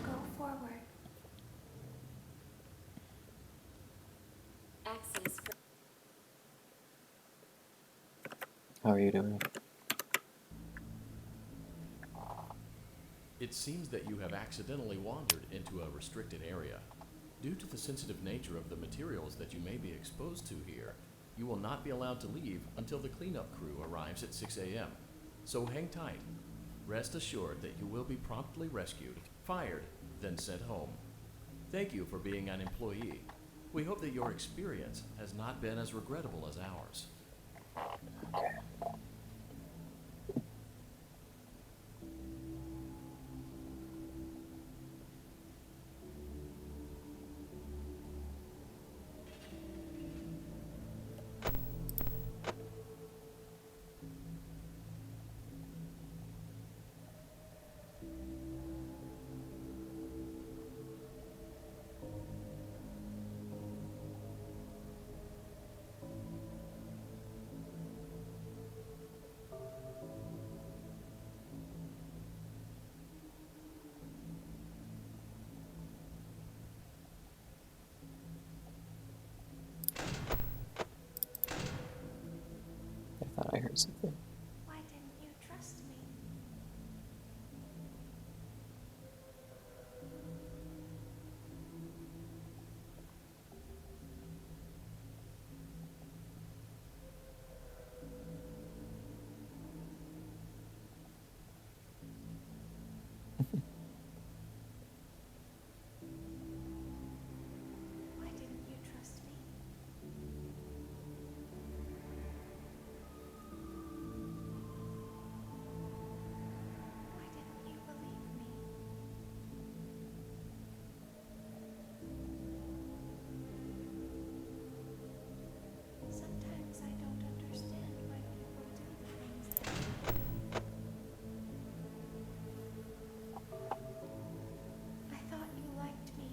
H: Go forward.
C: Access.
A: How are you doing?
B: It seems that you have accidentally wandered into a restricted area. Due to the sensitive nature of the materials that you may be exposed to here, you will not be allowed to leave until the cleanup crew arrives at 6 a.m. So hang tight. Rest assured that you will be promptly rescued, fired, then sent home. Thank you for being an employee. We hope that your experience has not been as regrettable as ours.
A: I thought I heard something.
H: Why didn't you trust me? Why didn't you trust me? Why didn't you believe me? Sometimes I don't understand why people do the things they do. I thought you liked me.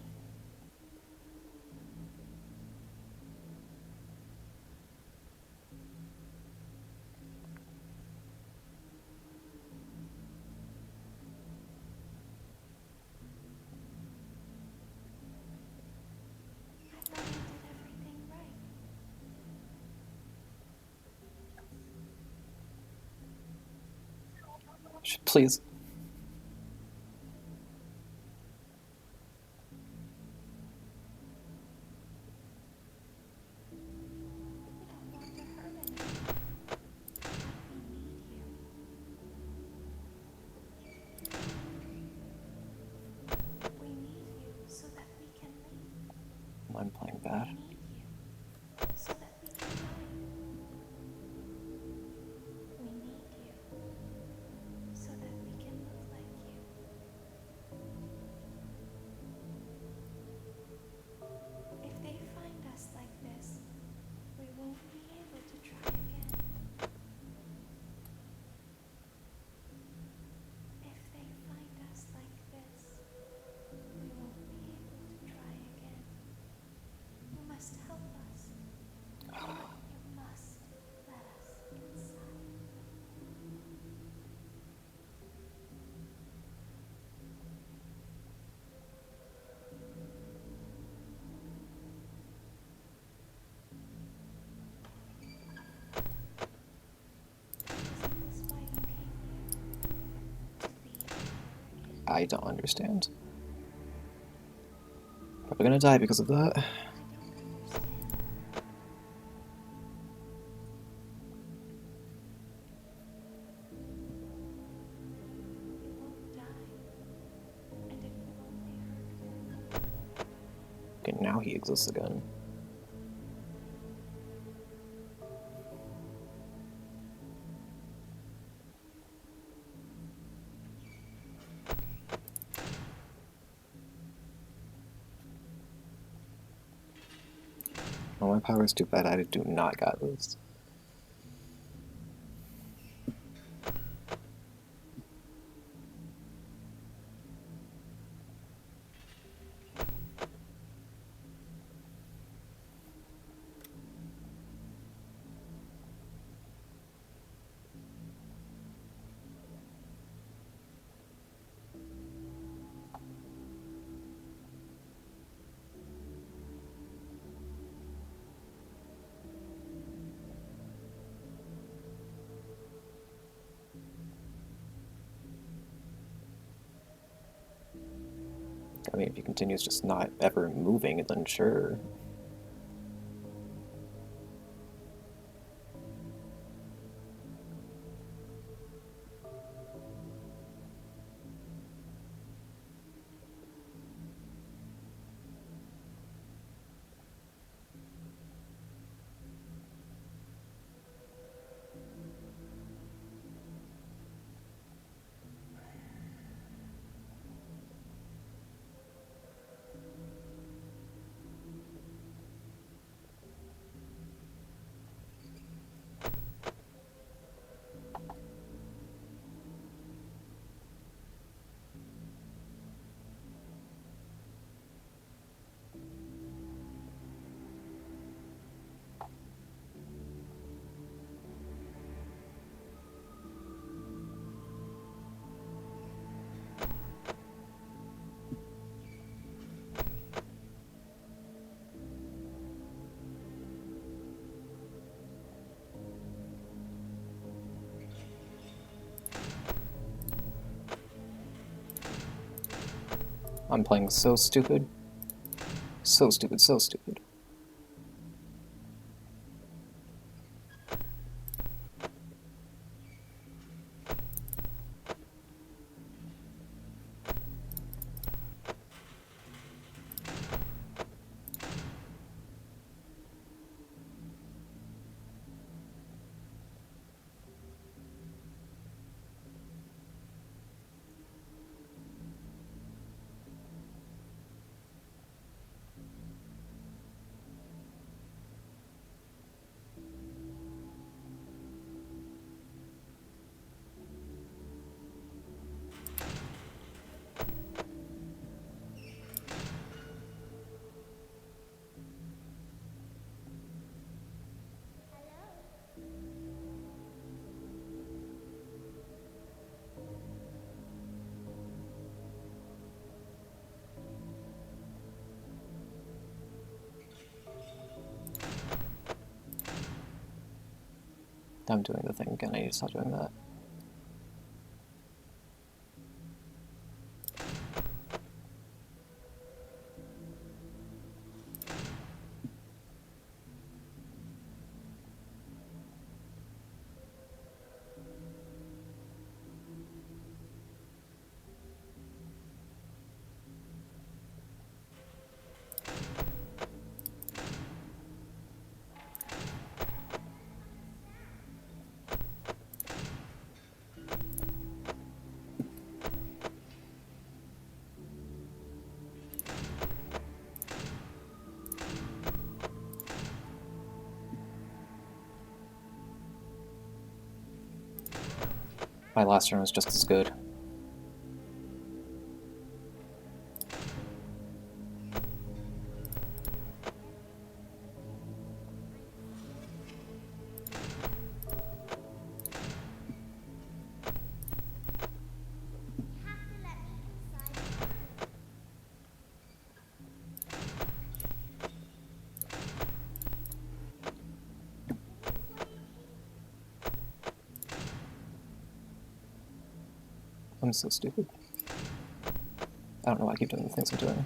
H: I thought you did everything right.
A: Please. bad.
H: We need you so that we can find. We need you so that we can look like you. If they find us like this, we won't be able to try again. If they find us like this, we won't be able to try again. You must help us. You must let us inside. Isn't this why you came here? To be a mother again?
A: I don't understand. Probably gonna die because of that.
H: I don't understand. You won't die, and it will only hurt more.
A: Okay, now he exists again. Oh, my power is too bad. I do not got this. I mean, if he continues just not ever moving, then sure. I'm playing so stupid. So stupid, so stupid. I'm doing the thing again. I need to stop doing that. My last turn was just as good.
F: You have to let me inside.
A: I'm so stupid. I don't know why I keep doing the things I'm doing.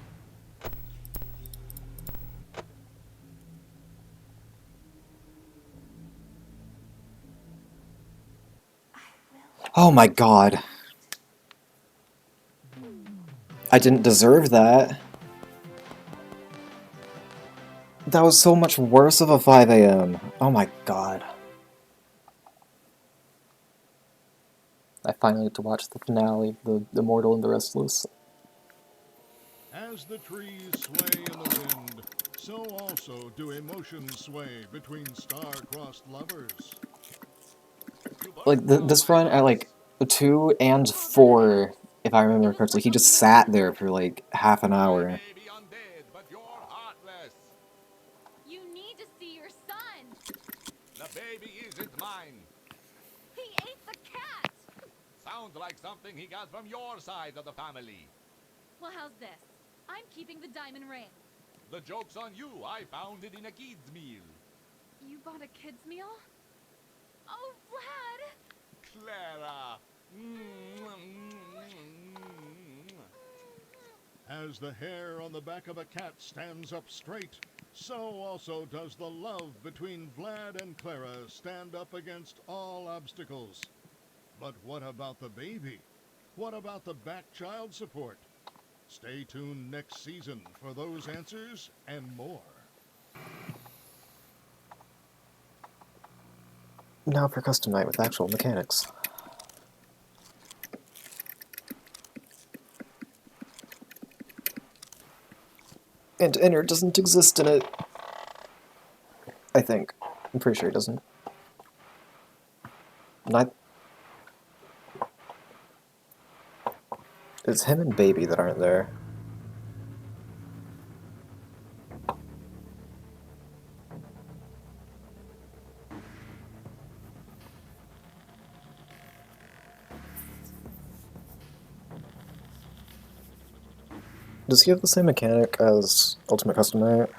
A: Oh my god. I didn't deserve that. That was so much worse of a 5 a.m. Oh my god. I finally get to watch the finale of The Immortal and the Restless.
D: As the trees sway in the wind, so also do emotions sway between star-crossed lovers.
A: Like, this run at, like, 2 and 4, if I remember correctly, he just sat there for, like, half an
I: I
A: hour.
I: may be undead, but you're heartless.
E: You need to see your son.
I: The baby isn't mine.
E: He ate the cat.
I: Sounds like something he got from your side of the family.
E: Well, how's this? I'm keeping the diamond ring.
I: The joke's on you. I found it in a kid's meal.
E: You bought a kid's meal? Oh, Vlad!
I: Clara.
D: As the hair on the back of a cat stands up straight, so also does the love between Vlad and Clara stand up against all obstacles. But what about the baby? What about the back child support? Stay tuned next season for those answers and more.
A: Now for custom night with actual mechanics. And Inner doesn't exist in it. I think. I'm pretty sure it doesn't. Not. It's him and Baby that aren't there. Does he have the same mechanic as Ultimate Custom Night?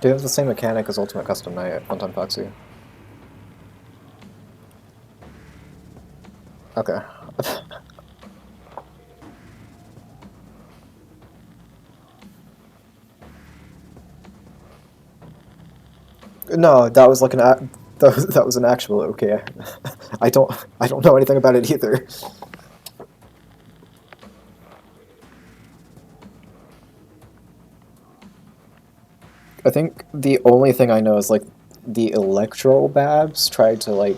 A: Do you have the same mechanic as Ultimate Custom Night at Funtime Foxy? Okay. No, that was like that was an actual okay. I don't know anything about it either. I think the only thing I know is like the electro babs tried to like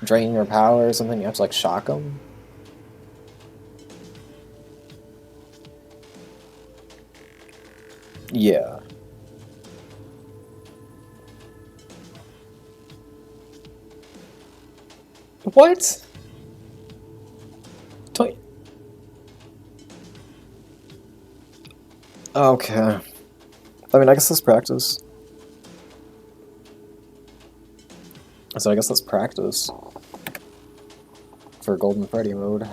A: drain your power or something. You have to like shock them. Yeah. What? Don't... Okay. I mean, I guess that's practice. So I guess that's practice for Golden Freddy mode.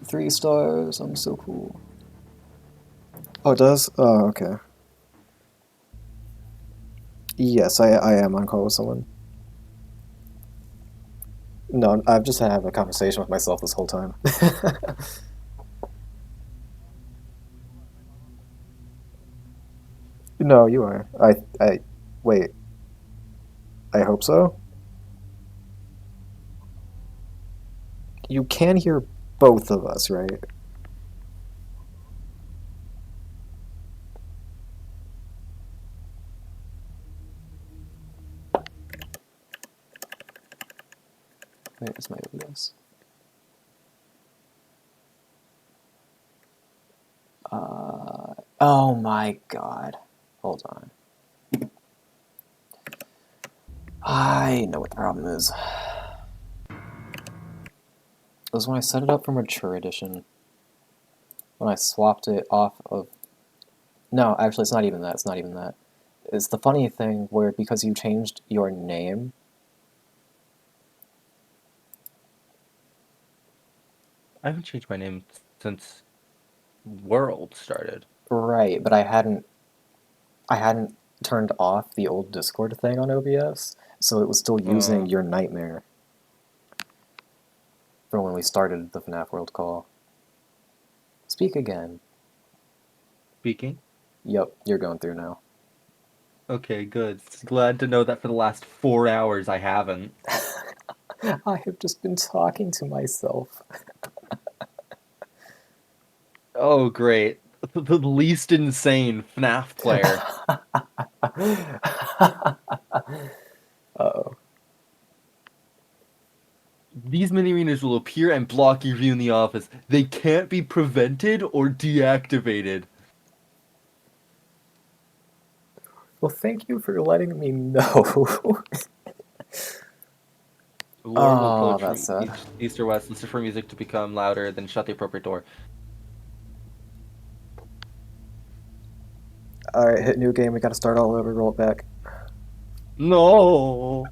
A: 3 stars. I'm so cool. Oh, it does? Oh, okay. Yes, I am on call with someone. No, I've just had a conversation with myself this whole time. No, you are. Wait. I hope so. You can hear both of us, right? Where's my OBS? Oh my god. Hold on. I know what the problem is. It was when I set it up for Mature Edition. When I swapped it off of... No, actually, it's not even that. It's not even that. It's the funny thing where because you changed your name...
J: I haven't changed my name since World started.
A: Right, but I hadn't turned off the old Discord thing on OBS, so it was still using your nightmare from when we started the FNAF World Call. Speak again.
J: Speaking?
A: Yep, you're going through now.
J: Okay, good. Glad to know that for the last 4 hours I haven't.
A: I have just been talking to myself.
J: Oh, great. The least insane FNAF player.
A: Uh-oh.
J: These mini arenas will appear and block your view in the office. They can't be prevented or deactivated.
A: Well, thank you for letting me know.
J: Alarm will
A: Oh,
J: approach
A: that's
J: from
A: sad.
J: east or west. Listen for music to become louder, then shut the appropriate door.
A: Alright, hit new game, we gotta start all over, roll it back.
J: No!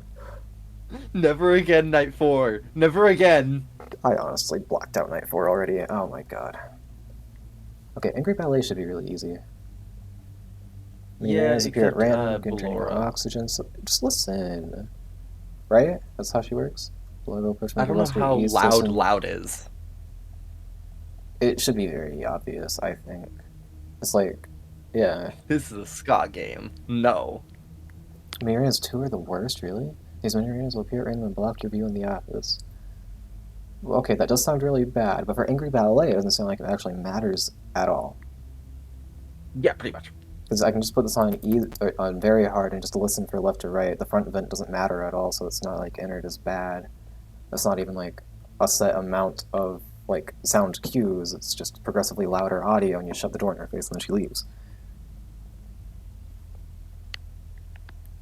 J: Never again, Night 4. Never again.
A: I honestly blocked out Night 4 already. Oh my god. Okay, Angry Ballet should be really easy.
J: Yeah,
A: Minions appear at
J: except,
A: random, you can drain your
J: Ballora.
A: oxygen, so just listen. Right? That's how she works? Below go push
J: I don't know
A: west or
J: how
A: east,
J: loud
A: listen.
J: loud is.
A: It should be very obvious, I think. It's like, yeah.
J: This is a ska game. No.
A: Mini arenas 2 are the worst, really? These mini arenas will appear at random and block your view in the office. Well, okay, that does sound really bad, but for Angry Ballet, it doesn't sound like it actually matters at all.
J: Yeah, pretty much.
A: Because I can just put this on on very hard and just listen for left to right. The front vent doesn't matter at all, so it's not like entered as bad. It's not even like a set amount of like sound cues. It's just progressively louder audio, and you shut the door in her face, and then she leaves.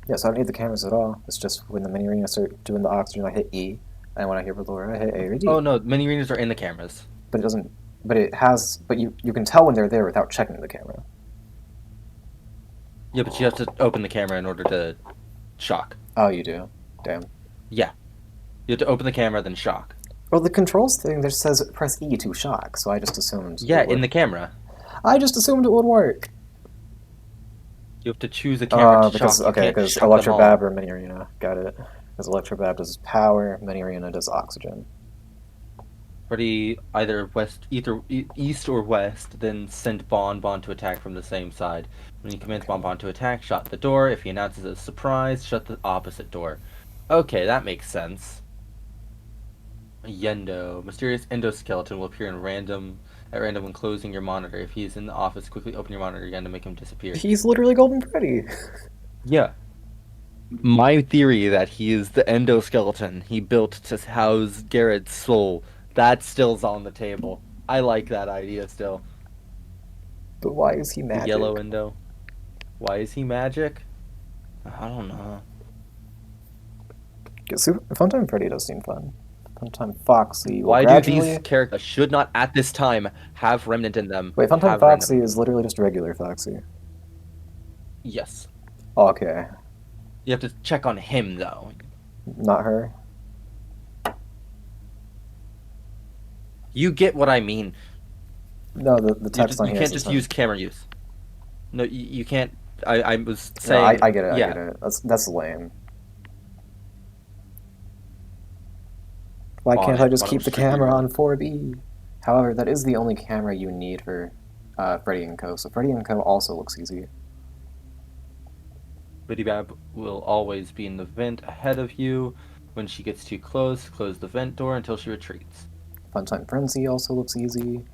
A: Yeah, so I don't need the cameras at all. It's just when the mini arena start doing the oxygen, I hit E, and when I hear Ballora, I hit A or D.
J: Oh no, mini arenas are in the cameras.
A: But it doesn't. But it has. But you can tell when they're there without checking the camera.
J: Yeah, but you have to open the camera in order to shock.
A: Oh, you do. Damn.
J: Yeah. You have to open the camera, then shock.
A: Well, the controls thing just says press E to shock, so I just assumed.
J: Yeah, in the camera.
A: I just assumed it would work.
J: You have to choose a camera to
A: because
J: shock. You can't
A: because
J: shock them all.
A: Electrobab or Mini Arena. Got it. Because Electrobab does power, Mini Arena does oxygen.
J: Ready either east or west, then send Bon to attack from the same side. When he commands Bon to attack, shut the door. If he announces a surprise, shut the opposite door. Okay, that makes sense. Yendo. Mysterious endoskeleton will appear at random when closing your monitor. If he is in the office, quickly open your monitor again to make him disappear.
A: He's literally Golden Freddy.
J: Yeah. My theory that he is the endoskeleton he built to house Garrett's soul, that still's on the table. I like that idea still.
A: But why is he
J: The
A: magic?
J: yellow endo. Why is he magic? I don't know.
A: Funtime Freddy does seem fun. Funtime Foxy will
J: Why
A: gradually...
J: do these characters should not at this time have Remnant in them?
A: Wait, Funtime
J: Have
A: Foxy
J: Remnant.
A: is literally just regular Foxy.
J: Yes.
A: Okay.
J: You have to check on him though.
A: Not her?
J: You get what I mean.
A: No, the text on
J: You
A: here
J: can't
A: says
J: just
A: him.
J: use camera use. No, you can't. I was
A: No,
J: saying.
A: I get it,
J: Yeah.
A: I get it. That's lame. Why can't I just keep the camera on 4B? However, that is the only camera you need for Freddy & Co. So Freddy & Co. also looks easy.
J: Biddy Bab will always be in the vent ahead of you. When she gets too close, close the vent door until she retreats.
A: Funtime Frenzy also looks easy.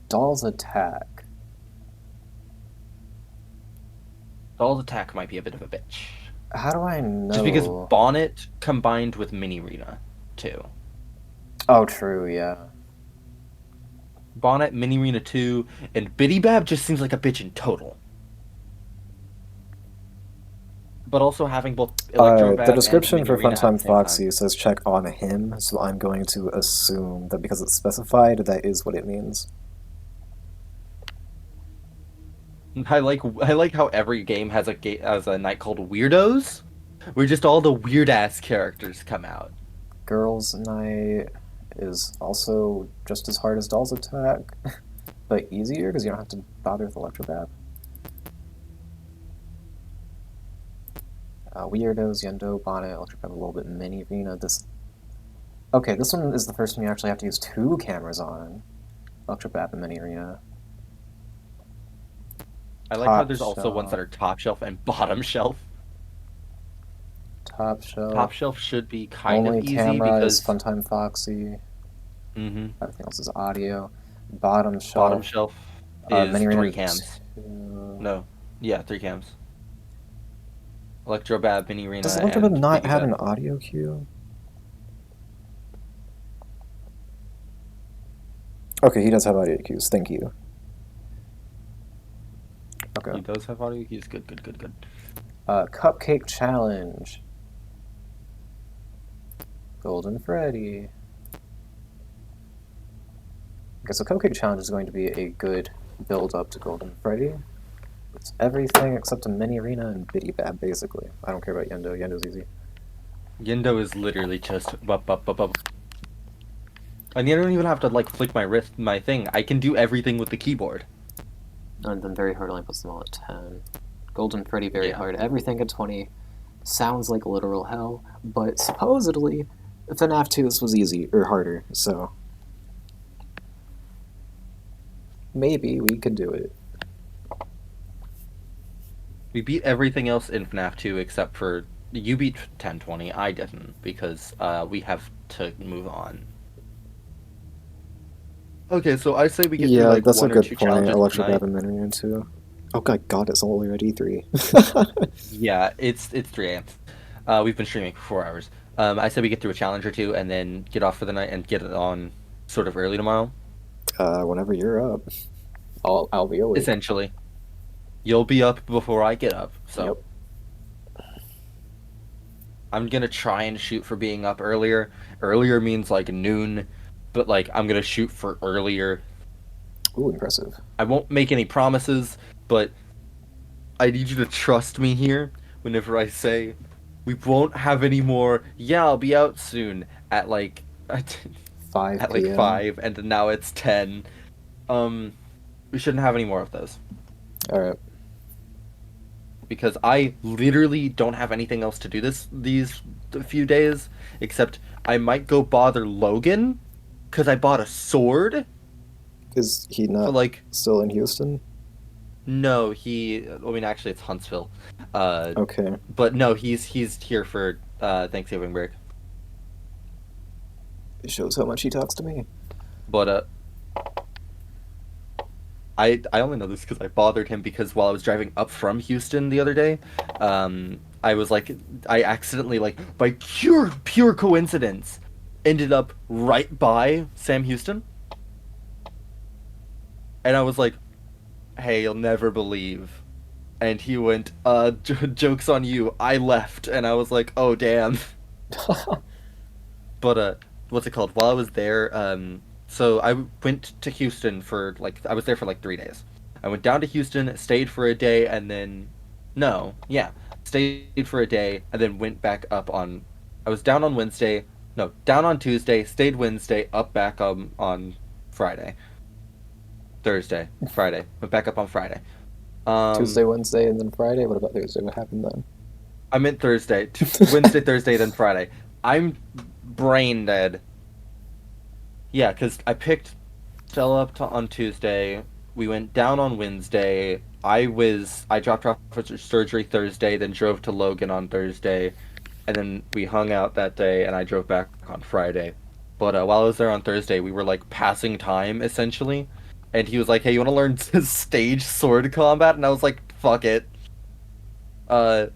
A: Doll's Attack.
J: Doll's attack might be a bit of a bitch.
A: How do I know?
J: Just because Bonnet combined with Mini Rena, too.
A: Oh, true, yeah.
J: Bonnet, Mini Rena 2, and Biddy Bab just seems like a bitch in total. but also having both Electrobab
A: The
J: and
A: description
J: Mini
A: for
J: Arena at the
A: Funtime
J: same time.
A: Foxy says check on him, so I'm going to assume that because it's specified, that is what it means.
J: I like how every game has a night called Weirdos, where just all the weird ass characters come out.
A: Girls' Night is also just as hard as Doll's Attack, but easier because you don't have to bother with Electrobab. Weirdos, Yendo, Bonnet, Electrobab, a little bit Mini Arena. Okay, this one is the first one you actually have to use 2 cameras on. Electrobab and Mini Arena.
J: I like how there's also ones that are top shelf and bottom shelf.
A: Top shelf.
J: Top shelf should be kind
A: Only
J: of easy
A: camera
J: because
A: is Funtime Foxy.
J: mm-hmm.
A: Everything else is audio. Bottom shelf.
J: Bottom shelf is
A: Mini
J: 3
A: Arena
J: cams.
A: 2.
J: No, yeah, 3 cams. Electrobab, Mini Arena,
A: Does
J: and
A: Electrobab not
J: Baby
A: have
J: Bab.
A: an audio cue? Okay, he does have audio cues. Thank you. Okay.
J: He does have audio cues. Good.
A: Cupcake Challenge. Golden Freddy. Okay, so Cupcake Challenge is going to be a good build up to Golden Freddy. It's everything except a Mini Arena and Biddy Bab, basically. I don't care about Yendo. Yendo's easy.
J: Yendo is literally just bup. And you don't even have to like flick my thing. I can do everything with the keyboard.
A: And then Very Hard only puts them all at 10. Golden Freddy, Very
J: Yeah.
A: Hard, everything at 20. Sounds like literal hell, but supposedly FNAF 2 this was easy, or harder, so maybe we could do it.
J: We beat everything else in FNAF 2 except for you beat 1020. I didn't because we have to move on. Okay, so I say we get through like
A: that's a
J: 1 or
A: good
J: 2
A: point.
J: challenges tonight.
A: Electrobab and Mini Arena 2. Oh god, it's already 3.
J: Yeah, it's 3 a.m. We've been streaming for 4 hours. I said we get through a challenge or 2 and then get off for the night and get it on sort of early tomorrow.
A: Whenever you're up, I'll be awake.
J: Essentially, you'll be up before I get up. So
A: Yep.
J: I'm gonna try and shoot for being up earlier. Earlier means like noon, but like I'm gonna shoot for earlier.
A: Ooh, impressive.
J: I won't make any promises, but I need you to trust me here whenever I say we won't have any more. Yeah, I'll be out soon at like
A: 5
J: at like
A: p.m.
J: 5, and now it's 10. We shouldn't have any more of those
A: Alright.
J: because I literally don't have anything else to do these few days except I might go bother Logan because I bought a sword.
A: Is he not
J: So like
A: still in Houston?
J: no, actually it's Huntsville.
A: Okay.
J: But no, he's here for Thanksgiving break.
A: It shows how much he talks to me.
J: But I only know this because I bothered him because while I was driving up from Houston the other day, I was like, I accidentally like by pure coincidence ended up right by Sam Houston, and I was like, hey, you'll never believe. And he went, joke's on you, I left. And I was like, oh, damn. But, what's it called? While I was there, so I went to Houston for, like, I was there for, like, 3 days. I went down to Houston, stayed for a day, and then, stayed for a day, and then went back up on, I was down on down on Tuesday, stayed Wednesday, up back on Friday. Thursday, Friday. Went back up on Friday.
A: Tuesday, Wednesday, and then Friday? What about Thursday? What happened then?
J: I meant Thursday. Wednesday, Thursday, then Friday. I'm brain dead. Yeah, because I picked Stella up on Tuesday. We went down on Wednesday. I dropped her off for surgery Thursday, then drove to Logan on Thursday. And then we hung out that day, and I drove back on Friday. But while I was there on Thursday, we were, like, passing time, essentially. And he was like, hey, you want to learn stage sword combat? And I was like, fuck it. So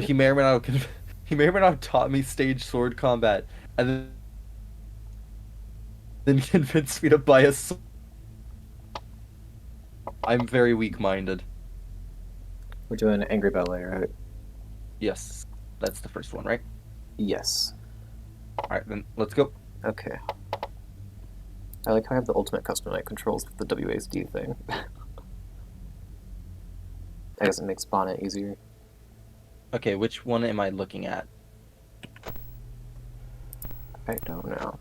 J: he may or may not have taught me stage sword combat, and then convinced me to buy a sword. I'm very weak-minded.
A: We're doing Angry Ballet, right?
J: Yes, that's the first one, right?
A: Yes.
J: All right, then let's go.
A: Okay. I like how I have the ultimate custom night controls with the WASD thing. I guess it makes Bonnet easier.
J: Okay, which one am I looking at?
A: I don't know.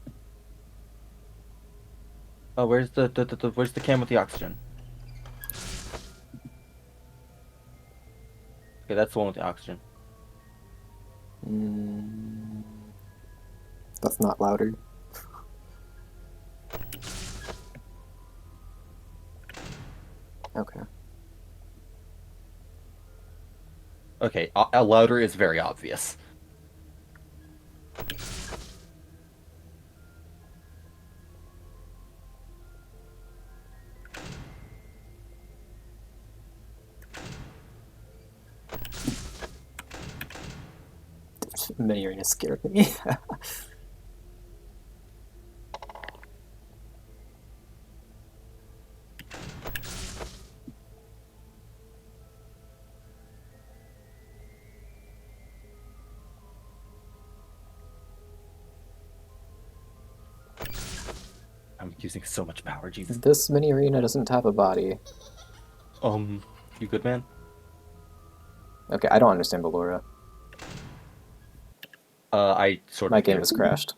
J: Oh, where's where's the cam with the oxygen? Okay, that's the one with the oxygen.
A: Mm, that's not louder. Okay.
J: Okay, a louder is very obvious.
A: Mini arena scared me.
J: I'm using so much power, Jesus.
A: This mini arena doesn't have a body.
J: You good, man?
A: Okay, I don't understand Ballora.
J: I sort
A: My
J: of
A: game
J: do.
A: has crashed.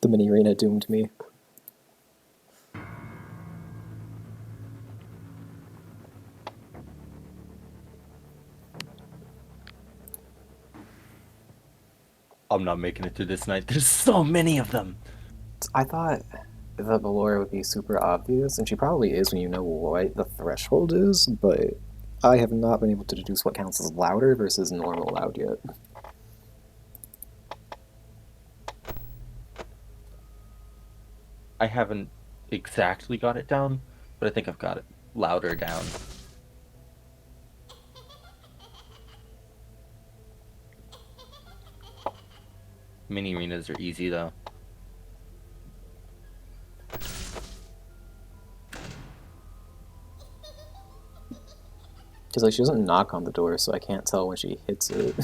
A: The mini arena doomed me.
J: I'm not making it through this night. There's so many of them.
A: I thought that Ballora would be super obvious, and she probably is when you know what the threshold is, but I have not been able to deduce what counts as louder versus normal loud yet.
J: I haven't exactly got it down, but I think I've got it louder down. Mini arenas are easy though.
A: Because like she doesn't knock on the door, so I can't tell when she hits it.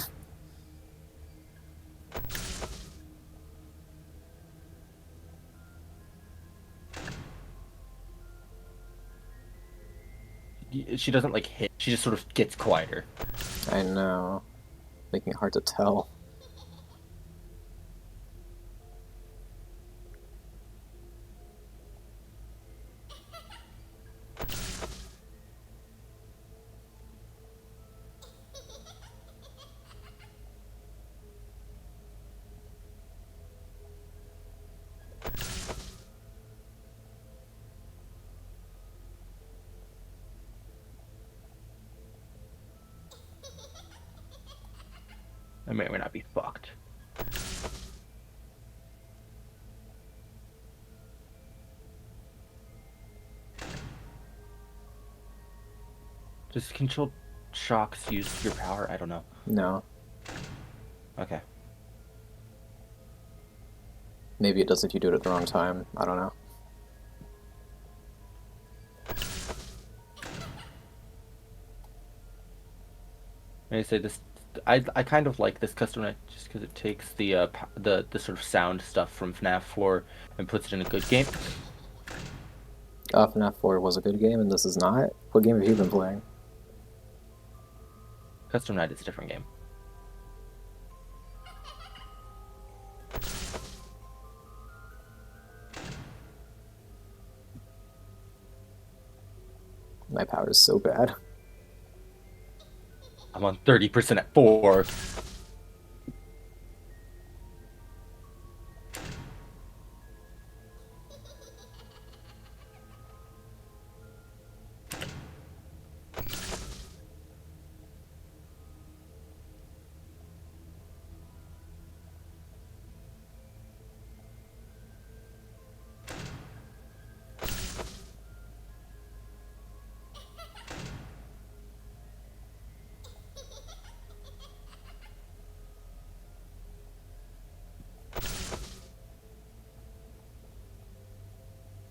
J: She doesn't like hit. She just sort of gets quieter.
A: I know, making it hard to tell.
J: I may or may not be fucked. Does control shocks use your power? I don't know.
A: No.
J: Okay.
A: Maybe it does if you do it at the wrong time. I don't know.
J: May I say this? I kind of like this custom night just because it takes the the sort of sound stuff from Fnaf 4 and puts it in a good game.
A: Fnaf 4 was a good game, and this is not? What game have you been playing?
J: Custom night is a different game.
A: My power is so bad.
J: I'm on 30% at 4.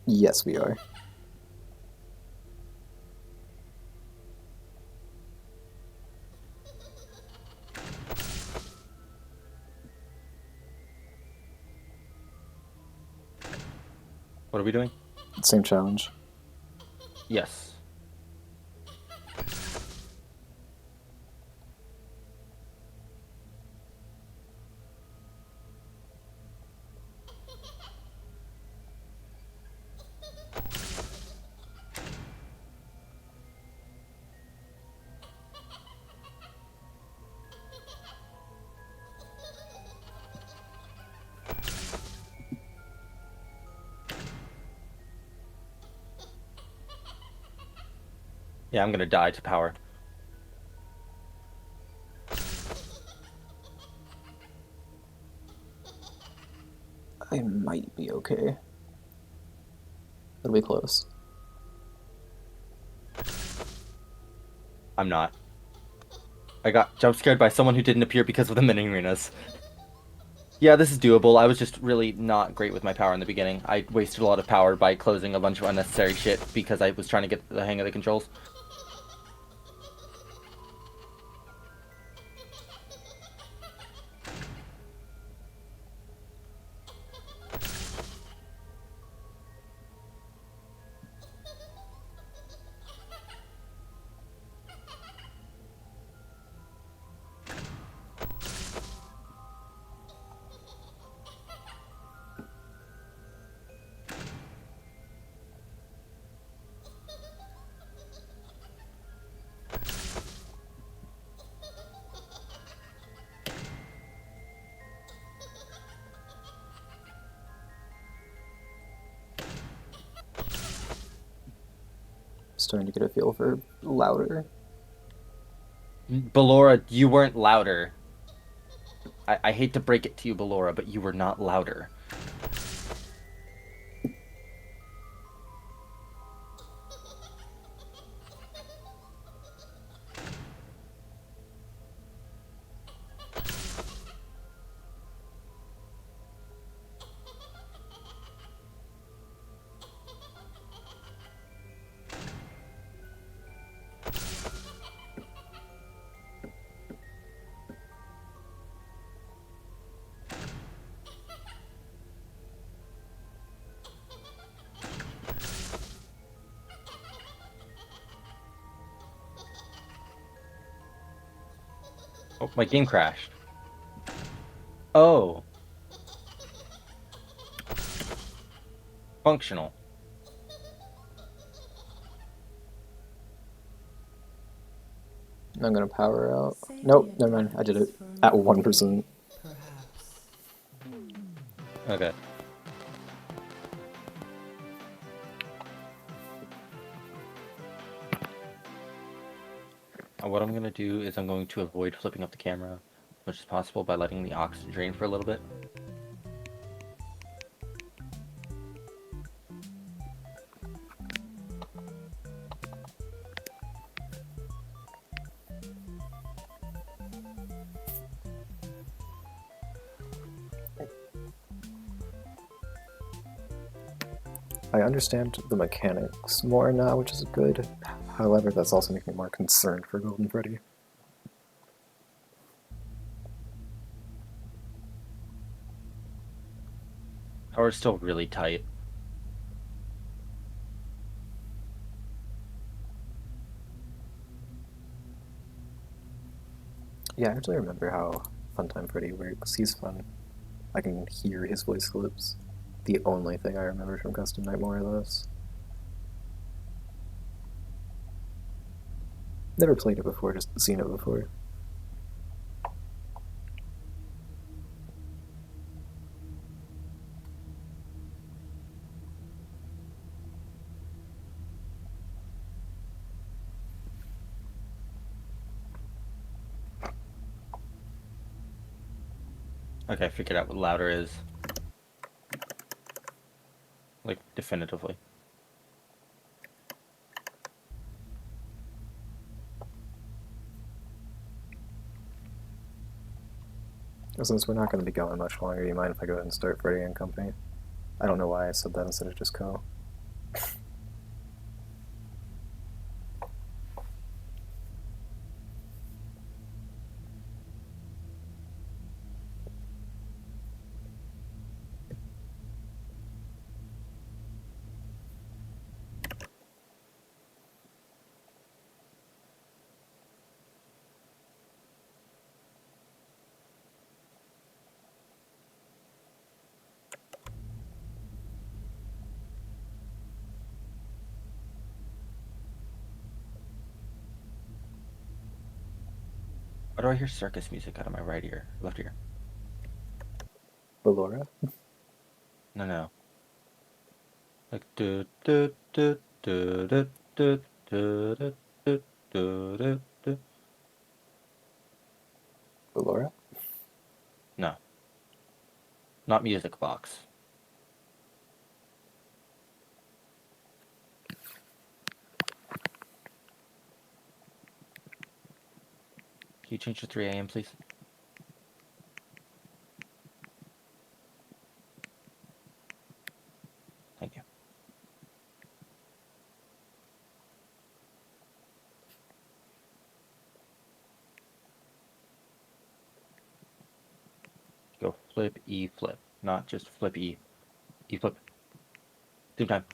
A: Yes, we are.
J: What are we doing?
A: Same challenge.
J: Yes. Yeah, I'm gonna die to power.
A: I might be okay. It'll be close.
J: I'm not. I got jump scared by someone who didn't appear because of the mini arenas. Yeah, this is doable. I was just really not great with my power in the beginning. I wasted a lot of power by closing a bunch of unnecessary shit because I was trying to get the hang of the controls.
A: Starting to get a feel for louder.
J: Ballora, you weren't louder. I hate to break it to you, Ballora, but you were not louder. Oh, my game crashed. Oh. Functional.
A: I'm gonna power out. Nope, never mind. I did it at 1%.
J: Okay. What I'm gonna do is I'm going to avoid flipping up the camera as much as possible by letting the oxygen drain for a little bit.
A: I understand the mechanics more now, which is good. However, that's also making me more concerned for Golden Freddy.
J: Power's still really tight.
A: Yeah, I actually remember how Funtime Freddy works. He's fun. I can hear his voice clips. The only thing I remember from Custom Night, more or less. Never played it before, just seen it before.
J: Okay, I figured out what louder is. Like, definitively.
A: Since we're not going to be going much longer, you mind if I go ahead and start Freddy and Company? I don't know why I said that instead of just Co.
J: Why do I hear circus music out of my right ear, left ear?
A: Ballora?
J: No. Like do do do do do do do do do do do.
A: Ballora?
J: No, not music box. Can you change to 3 a.m., please? Thank you. Go flip E flip, not just flip E. E flip. Same time.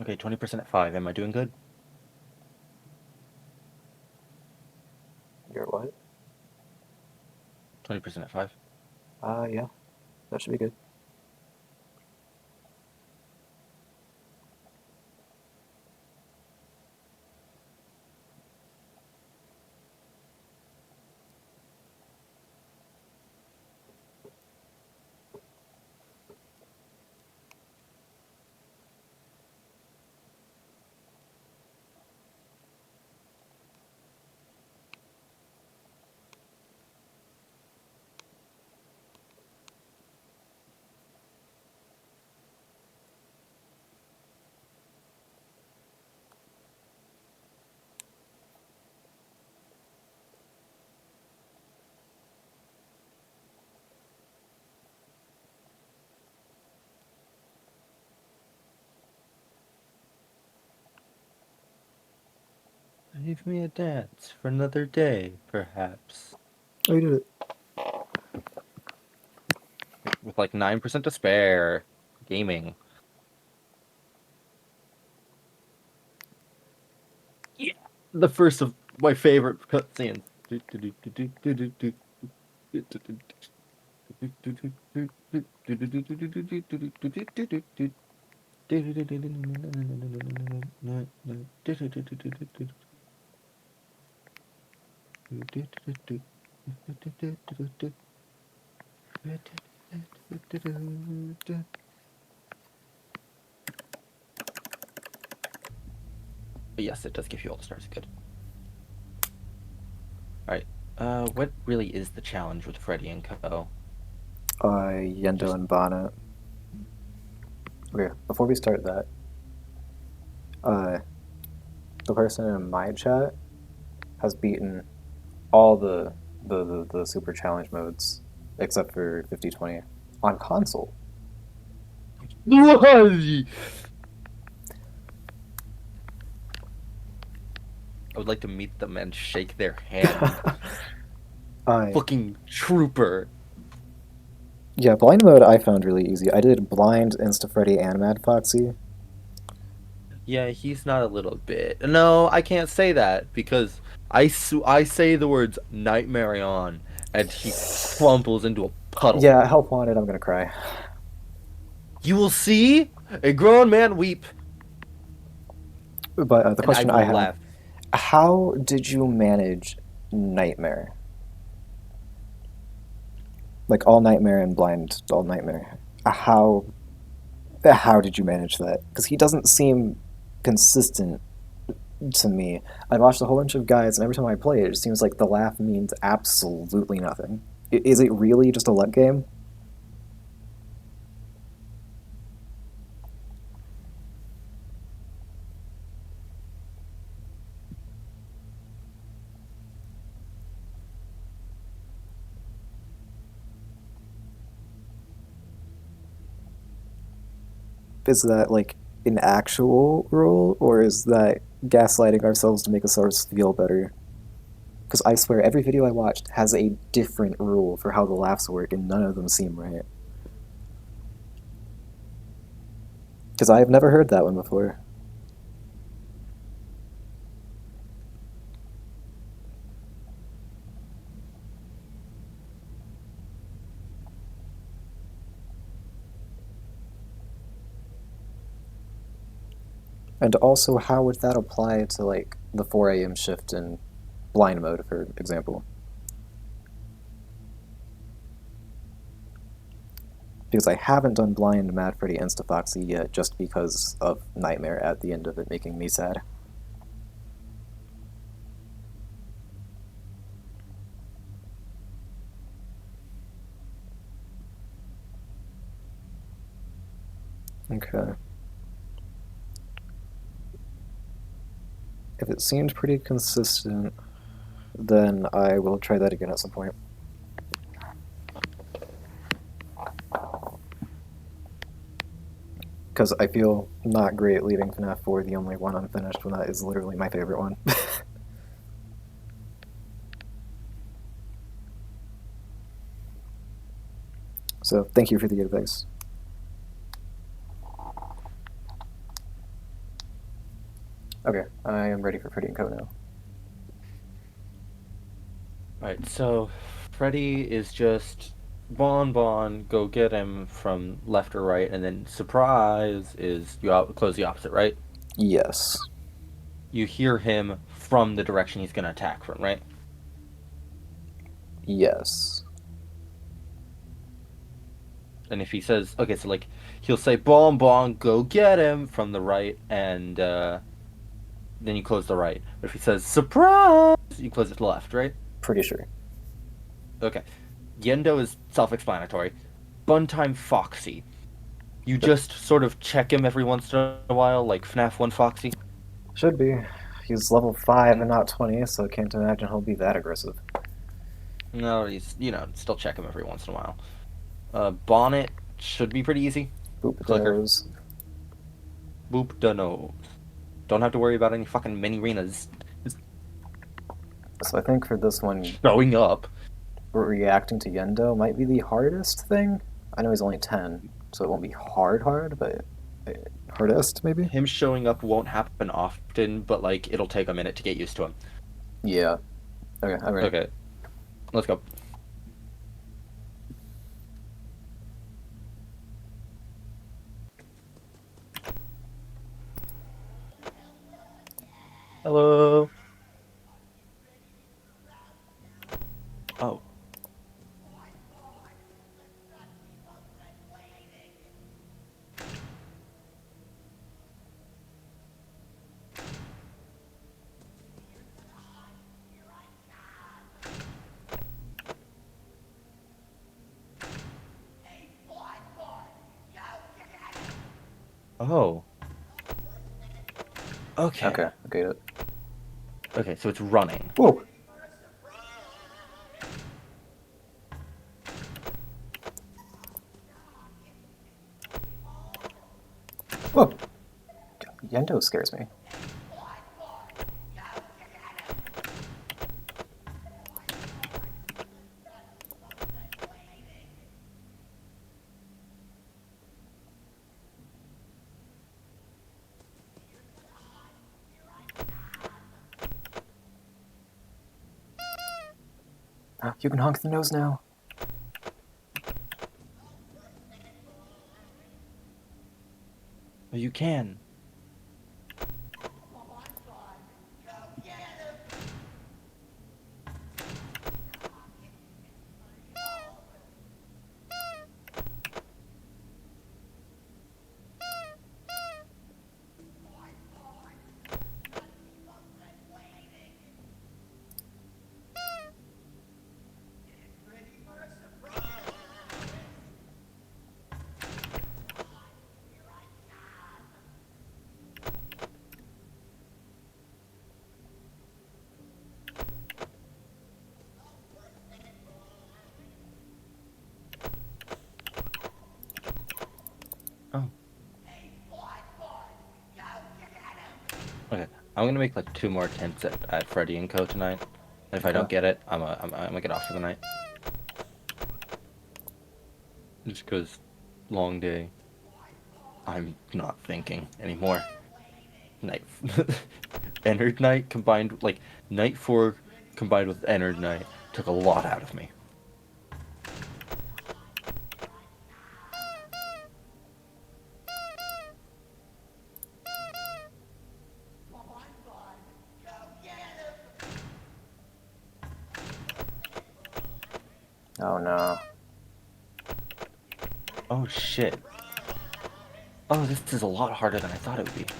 J: Okay, 20% at 5. Am I doing good?
A: You're what?
J: 20% at 5.
A: Yeah. That should be good.
J: Leave me a dance for another day, perhaps.
A: Oh, you did it.
J: With like 9% to spare. Gaming. Yeah! The first of my favorite cutscenes. But yes, it does give you all the stars. Good. Alright. What really is the challenge with Freddy and Co?
A: Yendo
J: Just
A: and Bonnet. Okay, before we start that, the person in my chat has beaten all the super challenge modes except for 50/20 on console.
J: I would like to meet them and shake their hand.
A: I
J: Fucking trooper.
A: Yeah, blind mode I found really easy. I did blind, Insta Freddy, and Mad Foxy.
J: Yeah, he's not a little bit. No, I can't say that because I say the words Nightmare on, and he crumples into a puddle.
A: Yeah, help wanted. I'm gonna cry.
J: You will see a grown man weep,
A: But the
J: and I
A: question I
J: will
A: have:
J: laugh.
A: how did you manage Nightmare? Like all Nightmare and blind all Nightmare. How did you manage that? Because he doesn't seem consistent to me. I've watched a whole bunch of guys, and every time I play it, it seems like the laugh means absolutely nothing. Is it really just a luck game? Is that like an actual rule, or is that gaslighting ourselves to make ourselves feel better? Because I swear every video I watched has a different rule for how the laughs work, and none of them seem right. Because I have never heard that one before. And also, how would that apply to like the 4 a.m. shift in blind mode, for example? Because I haven't done blind Mad Freddy Insta Foxy yet, just because of Nightmare at the end of it making me sad. Okay. If it seemed pretty consistent, then I will try that again at some point. Because I feel not great leaving FNAF 4 the only one unfinished when that is literally my favorite one. So thank you for the advice. Okay, I am ready for Freddy and Co now.
J: Alright, so Freddy is just Bon, go get him from left or right, and then surprise is you close the opposite, right?
A: Yes.
J: You hear him from the direction he's gonna attack from, right?
A: Yes.
J: And if he says, okay, so like he'll say Bon, go get him from the right, and then you close the right. But if he says surprise, you close it to the left, right?
A: Pretty sure.
J: Okay. Yendo is self-explanatory. Buntime Foxy. You just sort of check him every once in a while, like FNAF 1 Foxy.
A: Should be. He's level 5 and not 20, so I can't imagine he'll be that aggressive.
J: No, he's, still check him every once in a while. Bonnet should be pretty easy.
A: Boop
J: Clicker.
A: those.
J: Boop the nose. Don't have to worry about any fucking mini arenas
A: So I think for this one,
J: showing up.
A: reacting to Yendo might be the hardest thing. I know he's only 10, so it won't be hard, but hardest, maybe?
J: Him showing up won't happen often, but like it'll take a minute to get used to him.
A: Yeah. Okay, I'm ready.
J: Okay. Let's go. Hello. Oh. Oh. Okay.
A: Okay.
J: Okay, so it's running.
A: Whoa! Whoa! Yendo scares me. You can honk the nose now.
J: You can. Oh. Okay, I'm gonna make like 2 more attempts at Freddy and Co. tonight. And if I don't
A: Okay.
J: get it, I'm gonna get off for the night. Just because long day. I'm not thinking anymore. Night. Ennard Night combined, like, Night 4 combined with Ennard Night took a lot out of me.
A: Oh no.
J: Oh shit. Oh, this is a lot harder than I thought it would be.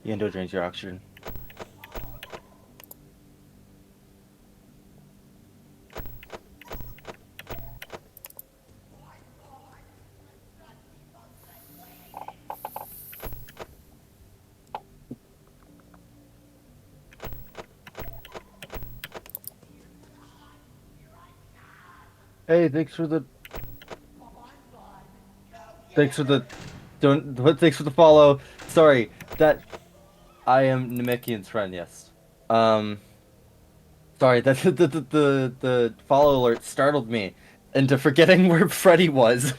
J: The endo drains your oxygen. Hey, thanks for the thanks for the follow. Sorry, that I am Namekian's friend, yes. Um sorry, that the follow alert startled me into forgetting where Freddy was.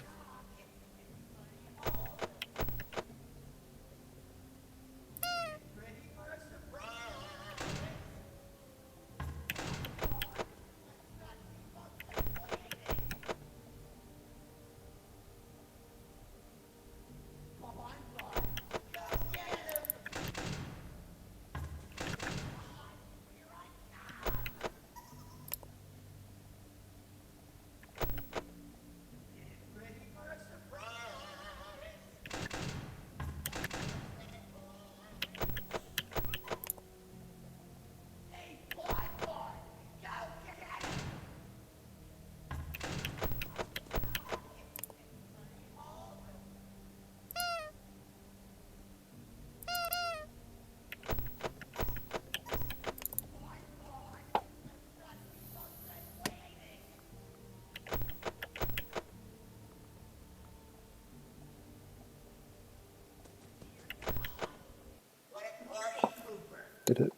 A: Did it?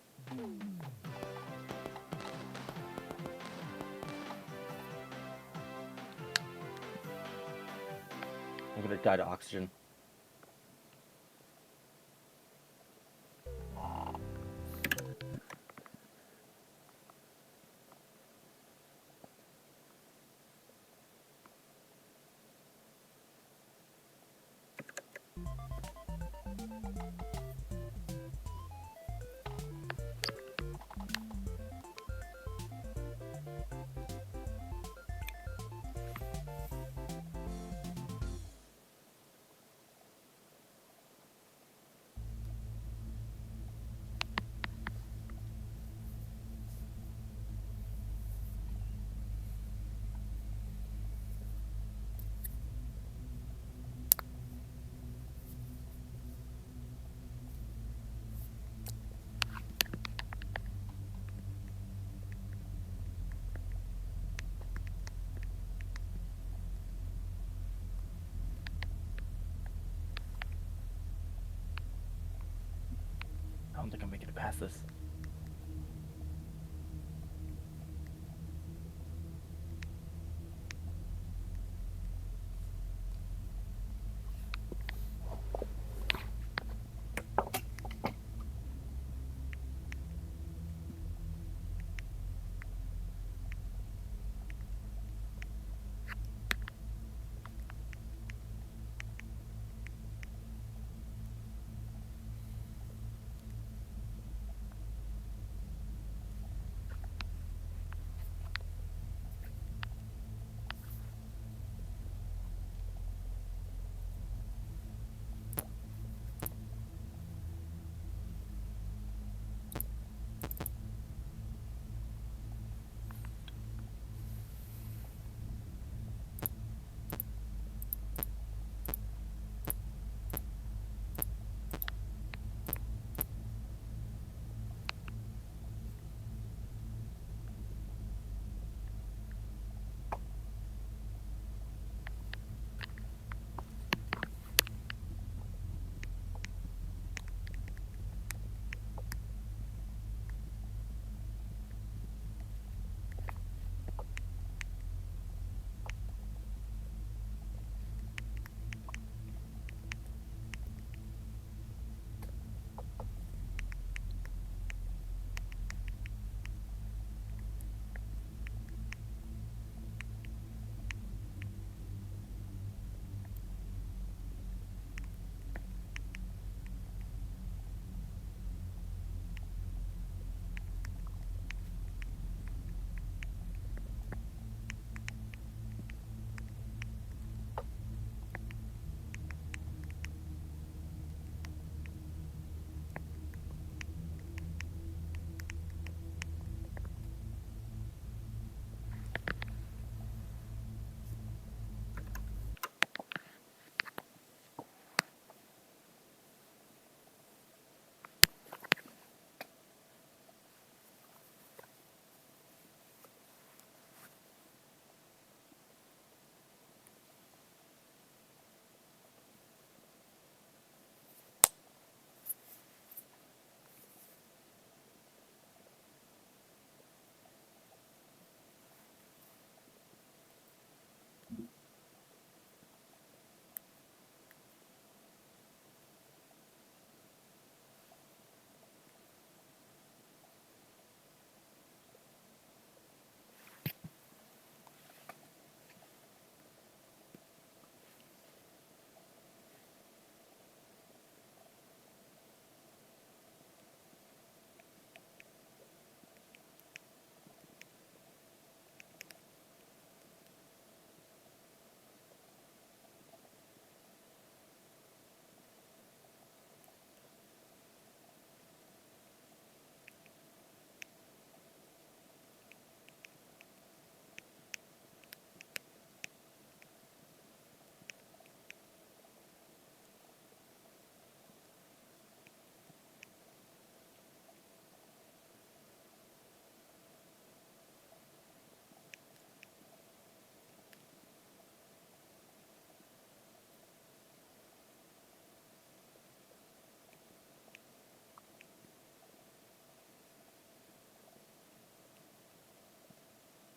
J: gonna die to oxygen. I don't think I'm making it past this.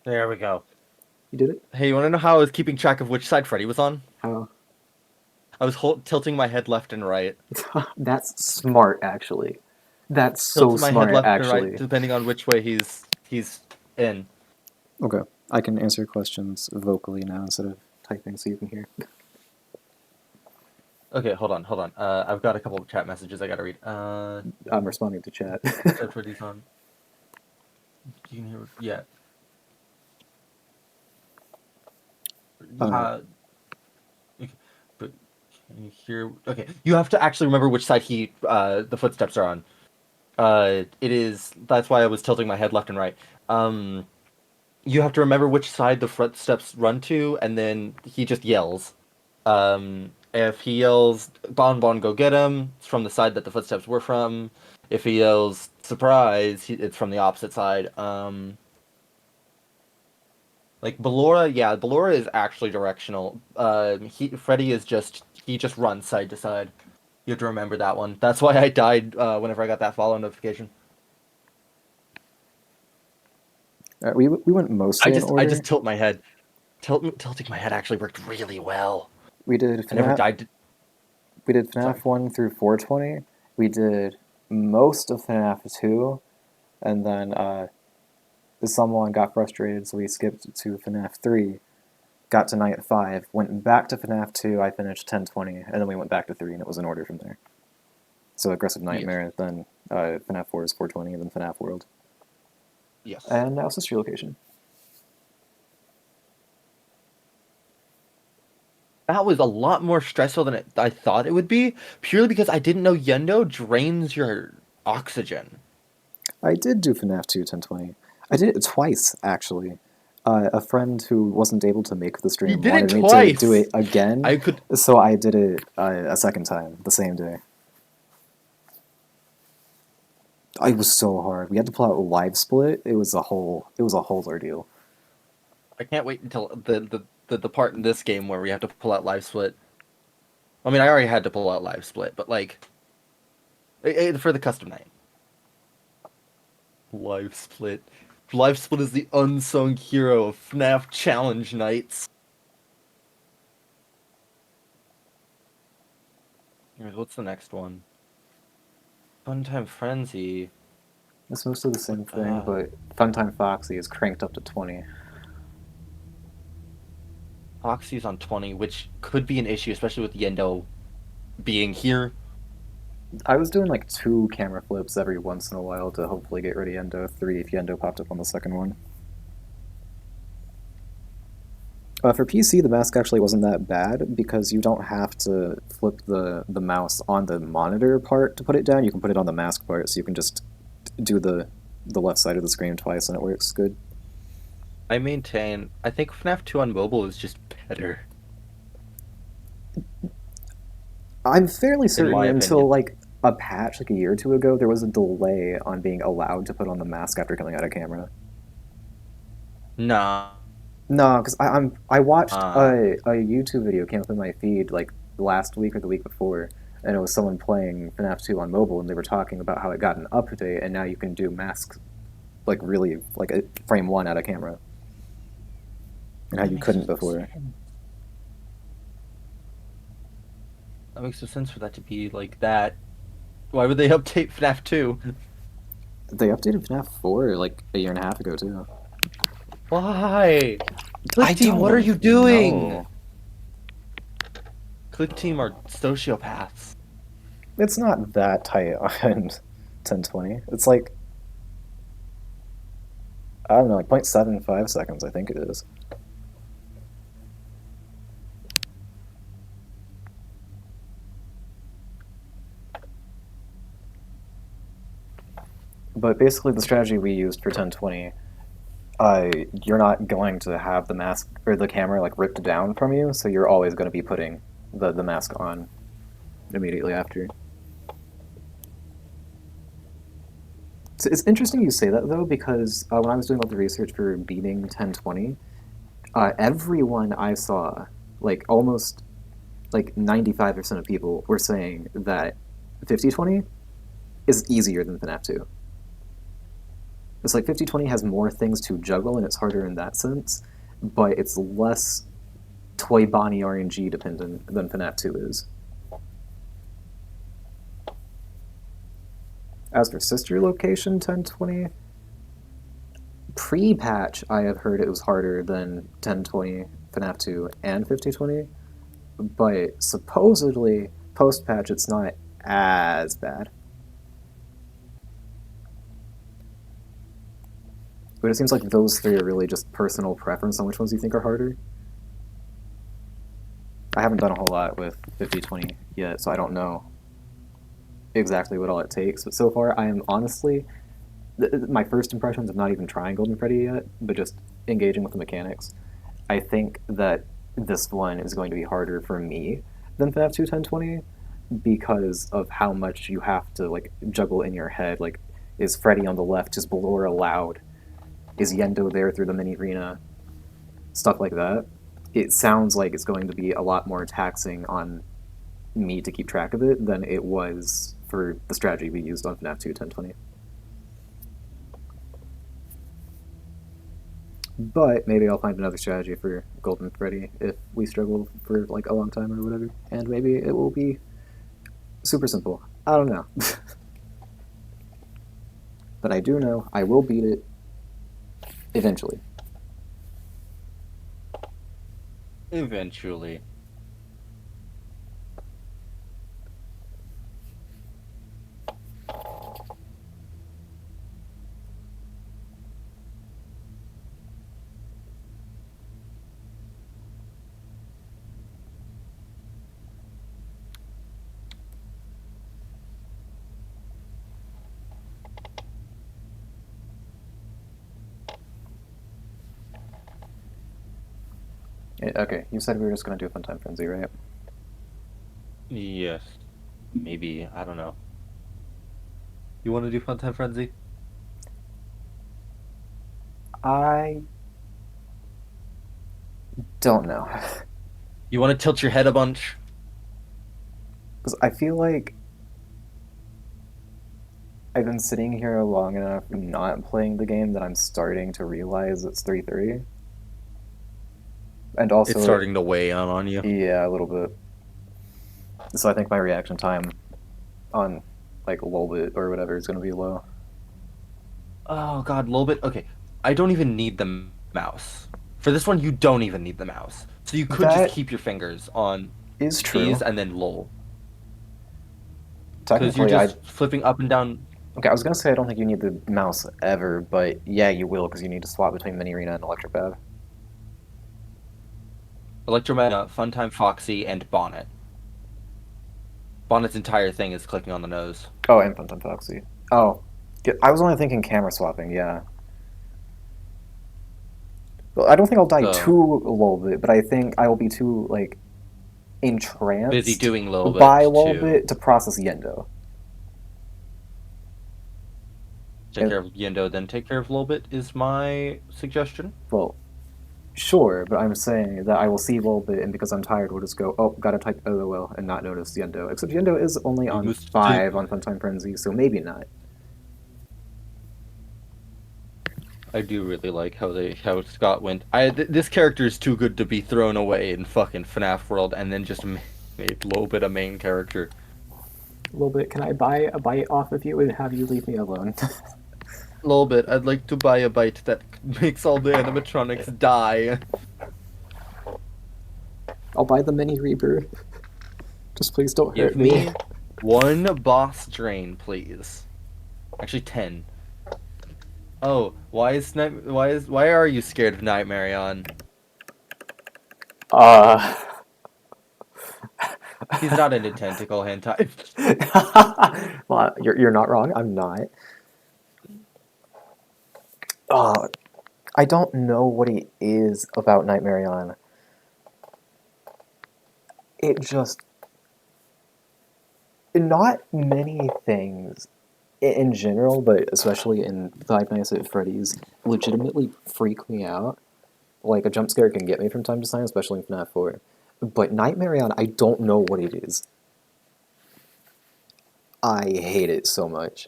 J: There we go.
A: You did it?
J: Hey, you want to know how I was keeping track of which side Freddy was on?
A: How?
J: I was tilting my head left and right.
A: That's smart, actually. That's so
J: Tilting my head
A: smart,
J: left and right,
A: actually.
J: depending on which way he's in.
A: Okay, I can answer questions vocally now instead of typing so you can hear.
J: Okay, hold on. I've got a couple of chat messages I gotta read.
A: I'm responding to chat.
J: Except for these on. You can hear. Yeah. Okay, but can you hear? Okay, you have to actually remember which side the footsteps are on. It is. That's why I was tilting my head left and right. You have to remember which side the footsteps run to, and then he just yells. If he yells "Bon Bon, go get him," it's from the side that the footsteps were from. If he yells "Surprise," it's from the opposite side. Like Ballora, yeah, Ballora is actually directional. Freddy is he just runs side to side. You have to remember that one. That's why I died whenever I got that follow notification.
A: We went mostly in
J: I
A: order.
J: just tilt my head. Tilting my head actually worked really well.
A: We did
J: I never
A: FNAF.
J: died.
A: We did
J: Sorry.
A: FNAF 1 through 420. We did most of FNAF 2, and then someone got frustrated, so we skipped to FNAF 3. Got to night 5, went back to FNAF 2. I finished 1020, and then we went back to 3, and it was in order from there. So Aggressive Nightmare, then FNAF 4 is 420, and then FNAF World.
J: Yes.
A: And now Sister Location.
J: That was a lot more stressful than I thought it would be, purely because I didn't know Yendo drains your oxygen.
A: I did do FNAF 2 1020. I did it twice, actually. A friend who wasn't able to make the stream
J: did it
A: wanted me to
J: twice!
A: do it again,
J: I could.
A: so I did it a second time, the same day. It was so hard. We had to pull out a live split. It was a whole ordeal.
J: I can't wait until the part in this game where we have to pull out live split. I mean, I already had to pull out live split, but like for the custom night. Live split. Live split is the unsung hero of FNAF challenge nights. Alright, what's the next one? Funtime Frenzy.
A: It's mostly the same thing, but Funtime Foxy is cranked up to 20.
J: Foxy's on 20, which could be an issue, especially with Yendo being here.
A: I was doing like 2 camera flips every once in a while to hopefully get rid of Yendo 3 if Yendo popped up on the second one. For PC, the mask actually wasn't that bad because you don't have to flip the mouse on the monitor part to put it down. You can put it on the mask part, so you can just do the left side of the screen twice and it works good.
J: I maintain, I think FNAF 2 on mobile is just better.
A: I'm fairly certain
J: my
A: until
J: opinion.
A: like a patch like a year or 2 ago, there was a delay on being allowed to put on the mask after coming out of camera.
J: Nah.
A: No, because I watched a YouTube video came up in my feed like last week or the week before, and it was someone playing FNAF 2 on mobile, and they were talking about how it got an update, and now you can do masks like really like a frame 1 out of camera, and how you couldn't before.
J: That makes no sense for that to be like that. Why would they update FNAF 2?
A: They updated FNAF 4 like a year and a half ago too.
J: Why? Click Team, what are you doing?
A: know.
J: Click Team are sociopaths.
A: It's not that tight on 1020. It's like, I don't know, like 0.75 seconds, I think it is. But basically the strategy we used for 1020, you're not going to have the mask or the camera like ripped down from you, so you're always going to be putting the mask on immediately after. So it's interesting you say that though, because when I was doing all the research for beating 1020, everyone I saw, like almost like 95% of people were saying that 5020 is easier than FNAF 2. It's like 5020 has more things to juggle and it's harder in that sense, but it's less Toy Bonnie RNG dependent than FNAF 2 is. As for sister location 1020, pre-patch I have heard it was harder than 1020, FNAF 2, and 5020, but supposedly post-patch it's not as bad. But it seems like those three are really just personal preference on which ones you think are harder. I haven't done a whole lot with 5020 yet, so I don't know exactly what all it takes. But so far, I am honestly, my first impressions of not even trying Golden Freddy yet, but just engaging with the mechanics. I think that this one is going to be harder for me than FNAF 2 1020 because of how much you have to like juggle in your head. Like, is Freddy on the left? Is Ballora loud? Is Yendo there through the mini arena? Stuff like that. It sounds like it's going to be a lot more taxing on me to keep track of it than it was for the strategy we used on FNAF 2 1020. But maybe I'll find another strategy for Golden Freddy if we struggle for like a long time or whatever, and maybe it will be super simple. I don't know. But I do know I will beat it eventually.
J: Eventually.
A: Okay, you said we were just gonna do a fun time frenzy, right?
J: Yes. Maybe. I don't know. You want to do Fun Time Frenzy?
A: I don't know.
J: You want to tilt your head a bunch?
A: Because I feel like I've been sitting here long enough not playing the game that I'm starting to realize it's 3:30. And also,
J: It's starting to weigh on you.
A: yeah, a little bit. So I think my reaction time on like a little bit or whatever is going to be low.
J: Oh god, a little bit. Okay, I don't even need the mouse. For this one, you don't even need the mouse. So you could
A: That
J: just keep your fingers on
A: is true.
J: these and then lol. Because you're
A: Technically, I
J: just flipping up and down.
A: okay. I was gonna say I don't think you need the mouse ever, but yeah, you will because you need to swap between mini arena and electric pad.
J: Electrometa, Funtime Foxy, and Bonnet. Bonnet's entire thing is clicking on the nose.
A: Oh, and Phantom Foxy. Oh, yeah, I was only thinking camera swapping. Yeah. Well, I don't think I'll die
J: So,
A: too a little bit, but I think I will be too like
J: busy
A: entranced
J: doing a little
A: by a
J: bit
A: little
J: to
A: bit to process Yendo.
J: take care of Yendo, then take care of a little bit is my suggestion.
A: Well, sure, but I'm saying that I will see a little bit, and because I'm tired, we'll just go, oh, gotta type LOL and not notice Yendo. Except Yendo is only
J: You
A: on
J: must
A: 5 on Funtime Frenzy, so maybe not.
J: I do really like how Scott went. This character is too good to be thrown away in fucking FNAF world, and then just made a little bit a main character.
A: A little bit. Can I buy a bite off of you and have you leave me alone?
J: A little bit. I'd like to buy a bite that makes all the animatronics die.
A: I'll buy the mini Reaper. Just please don't hurt
J: Give
A: me.
J: me one boss drain, please. Actually, 10. Oh, why are you scared of Namekian? He's not into tentacle hentai.
A: Well, you're not wrong. I'm not. I don't know what it is about Nightmare. It just not many things in general, but especially in Five Nights at Freddy's, legitimately freak me out. Like a jump scare can get me from time to time, especially in FNAF 4. But Nightmare, I don't know what it is. I hate it so much.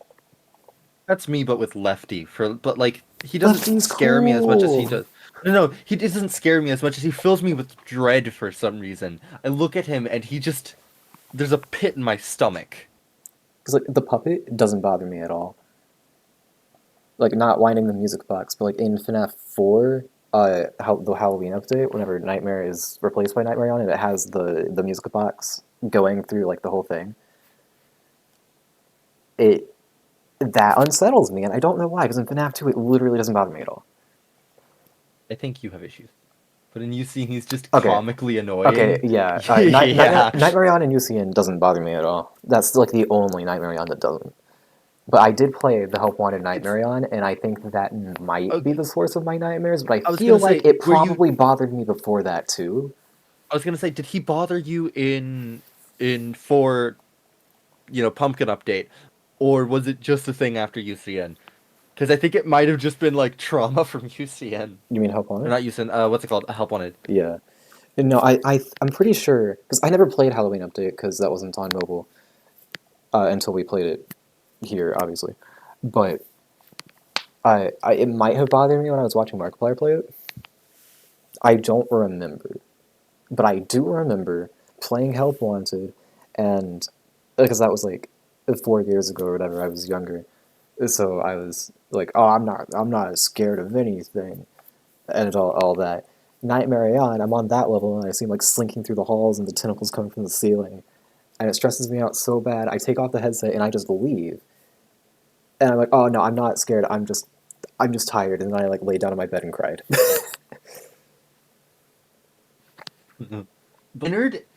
J: That's me, but with Lefty. But like he doesn't
A: Lefty's
J: scare me as much as he
A: cool.
J: does. No, he doesn't scare me as much as he fills me with dread for some reason. I look at him and he just there's a pit in my stomach.
A: Because like the puppet doesn't bother me at all. Like not winding the music box, but like in FNAF 4, how the Halloween update, whenever Nightmare is replaced by Nightmare on it, it has the music box going through like the whole thing. It that unsettles me, and I don't know why. Because in FNAF 2, it literally doesn't bother me at all.
J: I think you have issues. But in UC, he's just
A: Okay.
J: comically annoying.
A: Okay, yeah.
J: Yeah.
A: Nightmare on and UCN doesn't bother me at all. That's like the only Nightmare on that doesn't. But I did play the Help Wanted Nightmare on, and I think that might be
J: Okay,
A: the source of my nightmares, but I
J: I was
A: feel
J: gonna
A: like
J: say,
A: it
J: were you?
A: probably bothered me before that too.
J: I was gonna say, did he bother you in for Pumpkin Update, or was it just a thing after UCN? Because I think it might have just been like trauma from UCN,
A: You mean Help
J: or
A: Wanted?
J: not UCN. What's it called? Help Wanted.
A: Yeah. No, I'm pretty sure, because I never played Halloween Update, because that wasn't on mobile until we played it here, obviously. But it might have bothered me when I was watching Markiplier play it. I don't remember. But I do remember playing Help Wanted, and because that was like 4 years ago or whatever, I was younger, so I was like, oh, I'm not scared of anything, and all that. Nightmare on, I'm on that level, and I see him like slinking through the halls and the tentacles coming from the ceiling, and it stresses me out so bad. I take off the headset and I just leave, and I'm like, oh no, I'm not scared. I'm just tired, and then I like lay down in my bed and cried.
J: But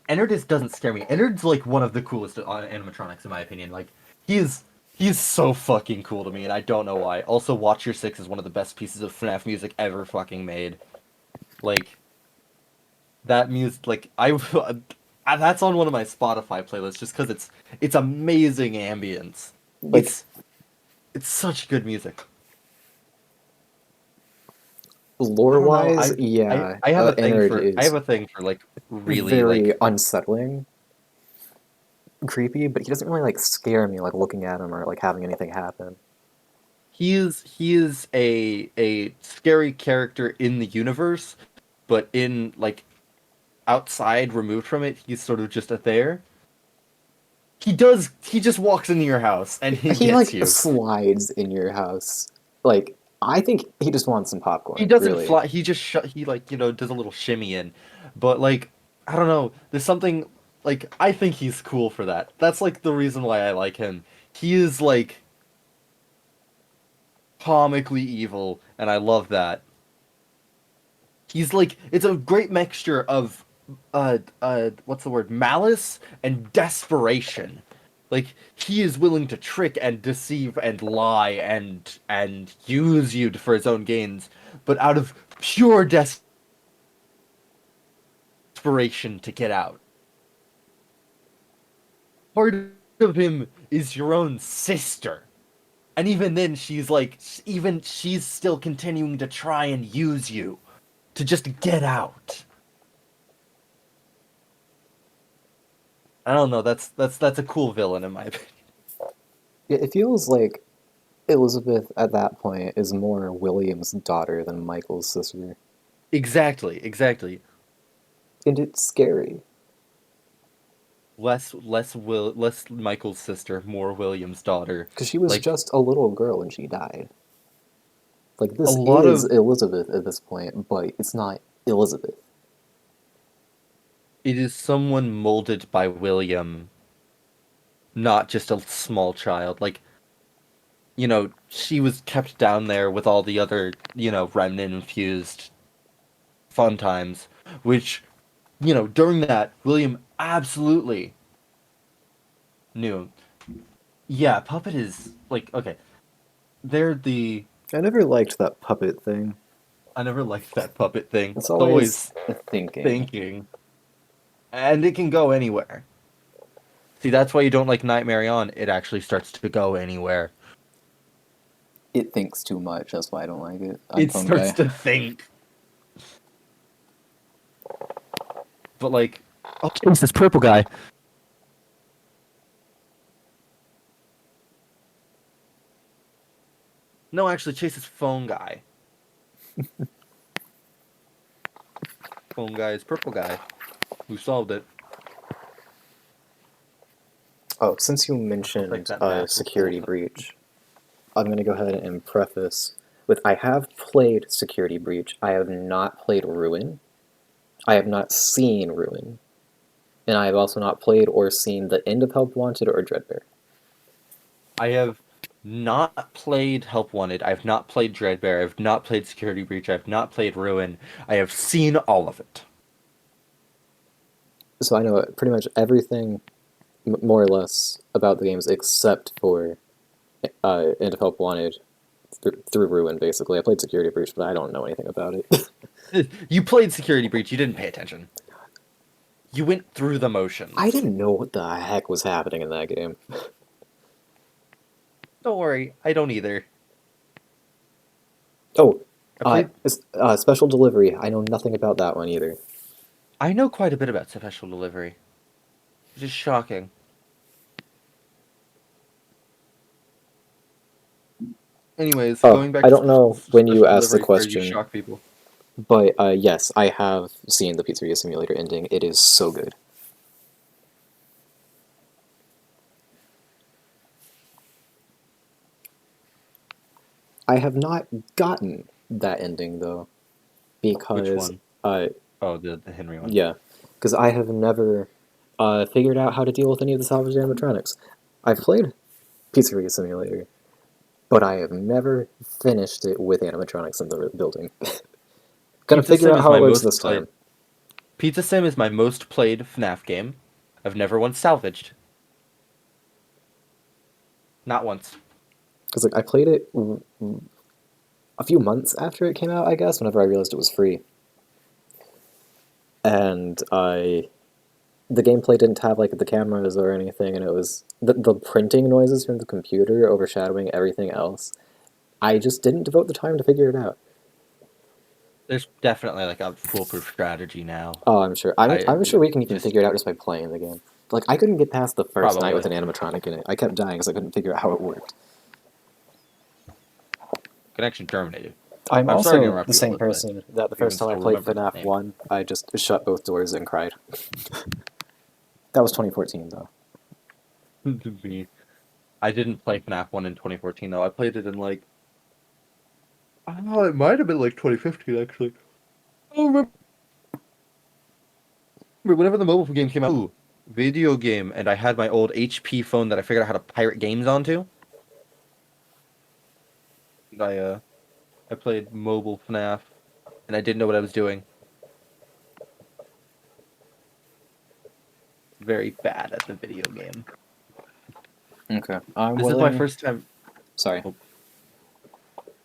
J: Ennard is doesn't scare me. Ennard's like one of the coolest animatronics in my opinion. Like he is so fucking cool to me, and I don't know why. Also, Watch Your Six is one of the best pieces of FNAF music ever fucking made. Like that music, like that's on one of my Spotify playlists just because it's amazing ambience.
A: Like
J: It's such good music. I
A: lore
J: don't know.
A: wise, yeah,
J: I have a thing
A: Ennard
J: for
A: is
J: like really
A: very
J: like
A: unsettling, creepy, but he doesn't really like scare me like looking at him or like having anything happen.
J: he is a scary character in the universe, but in like outside, removed from it, he's sort of just a there. He just walks into your house and he
A: He
J: gets
A: like
J: you.
A: slides in your house. Like I think he just wants some
J: He
A: popcorn,
J: doesn't
A: really.
J: fly. He just he like does a little shimmy in, but like I don't know. There's something like I think he's cool for that. That's like the reason why I like him. He is like comically evil, and I love that. He's like it's a great mixture of what's the word? Malice and desperation. Like he is willing to trick and deceive and lie and use you for his own gains, but out of pure desperation to get out. Part of him is your own sister. And even then she's like even she's still continuing to try and use you to just get out. I don't know. That's a cool villain in my opinion.
A: It feels like Elizabeth at that point is more William's daughter than Michael's sister,
J: Exactly.
A: and it's scary.
J: Less Michael's sister, more William's daughter.
A: Because she was
J: Like
A: just a little girl when she died. Like,
J: a
A: this
J: lot
A: is
J: of
A: Elizabeth at this point, but it's not Elizabeth.
J: it is someone molded by William, not just a small child. Like she was kept down there with all the other, remnant infused fun times, which, during that, William absolutely knew. Yeah, Puppet is like okay. They're the
A: I never liked that puppet thing.
J: I never liked that puppet thing.
A: It's
J: It's
A: always
J: always
A: thinking.
J: thinking. And it can go anywhere. See, that's why you don't like Nightmare on. It actually starts to go anywhere.
A: It thinks too much, that's why I don't like it. I'm
J: It
A: phone
J: starts
A: guy.
J: to think. But like, oh, it's this purple guy. No, actually, Chase is phone guy. Phone guy is purple guy who solved it.
A: Oh, since you
J: Like
A: mentioned
J: that natural
A: security
J: pull.
A: breach, I'm going to go ahead and preface with I have played security breach. I have not played Ruin. I have not seen Ruin. And I have also not played or seen the end of Help Wanted or Dreadbear.
J: I have not played Help Wanted. I've not played Dreadbear. I've not played Security Breach. I've not played Ruin. I have seen all of it.
A: So I know pretty much everything, more or less, about the games except for End of Help Wanted through Ruin, basically. I played Security Breach, but I don't know anything about it.
J: You played Security Breach. You didn't pay attention. You went through the motions.
A: I didn't know what the heck was happening in that game.
J: Don't worry. I don't either.
A: Oh,
J: I played.
A: Special Delivery. I know nothing about that one either.
J: I know quite a bit about Special Delivery. Which is shocking. Anyways,
A: Oh,
J: going back
A: I
J: to
A: don't know when you
J: Special
A: asked the
J: Delivery, where you
A: question,
J: shock people.
A: but yes, I have seen the Pizzeria Simulator ending. It is so good. I have not gotten that ending though,
J: Which
A: because
J: one? Oh, the Henry one.
A: yeah, because I have never figured out how to deal with any of the salvaged animatronics. I've played Pizzeria Simulator, but I have never finished it with animatronics in the building. Gonna
J: Pizza
A: figure
J: Sim
A: out
J: is
A: how
J: my
A: it works
J: most
A: this
J: played.
A: time.
J: Pizza Sim is my most played FNAF game. I've never once salvaged. Not once.
A: Because like I played it a few months after it came out, I guess, whenever I realized it was free. And the gameplay didn't have like the cameras or anything, and it was the printing noises from the computer overshadowing everything else. I just didn't devote the time to figure it out.
J: There's definitely like a foolproof strategy now.
A: Oh, I'm sure. I'm sure we can even
J: Just
A: figure it out just by playing the game. Like I couldn't get past the first night with
J: probably
A: an animatronic in it. I kept dying because I couldn't figure out how it worked.
J: connection terminated.
A: I'm
J: I'm sorry to
A: also
J: interrupt
A: the
J: you,
A: same
J: Elizabeth.
A: person that the
J: You can
A: first time I
J: still
A: played
J: remember that
A: FNAF
J: name.
A: 1, I just shut both doors and cried. That was 2014 though.
J: Me. I didn't play FNAF 1 in 2014 though. I played it in like I don't know, it might have been like 2015 actually. I don't remember whenever the mobile game came out. Ooh, video game, and I had my old HP phone that I figured out how to pirate games onto. And I played mobile FNAF, and I didn't know what I was doing. Very bad at the video game.
A: Okay. I'm
J: This is my
A: willing.
J: first time.
A: Sorry.
J: Oh,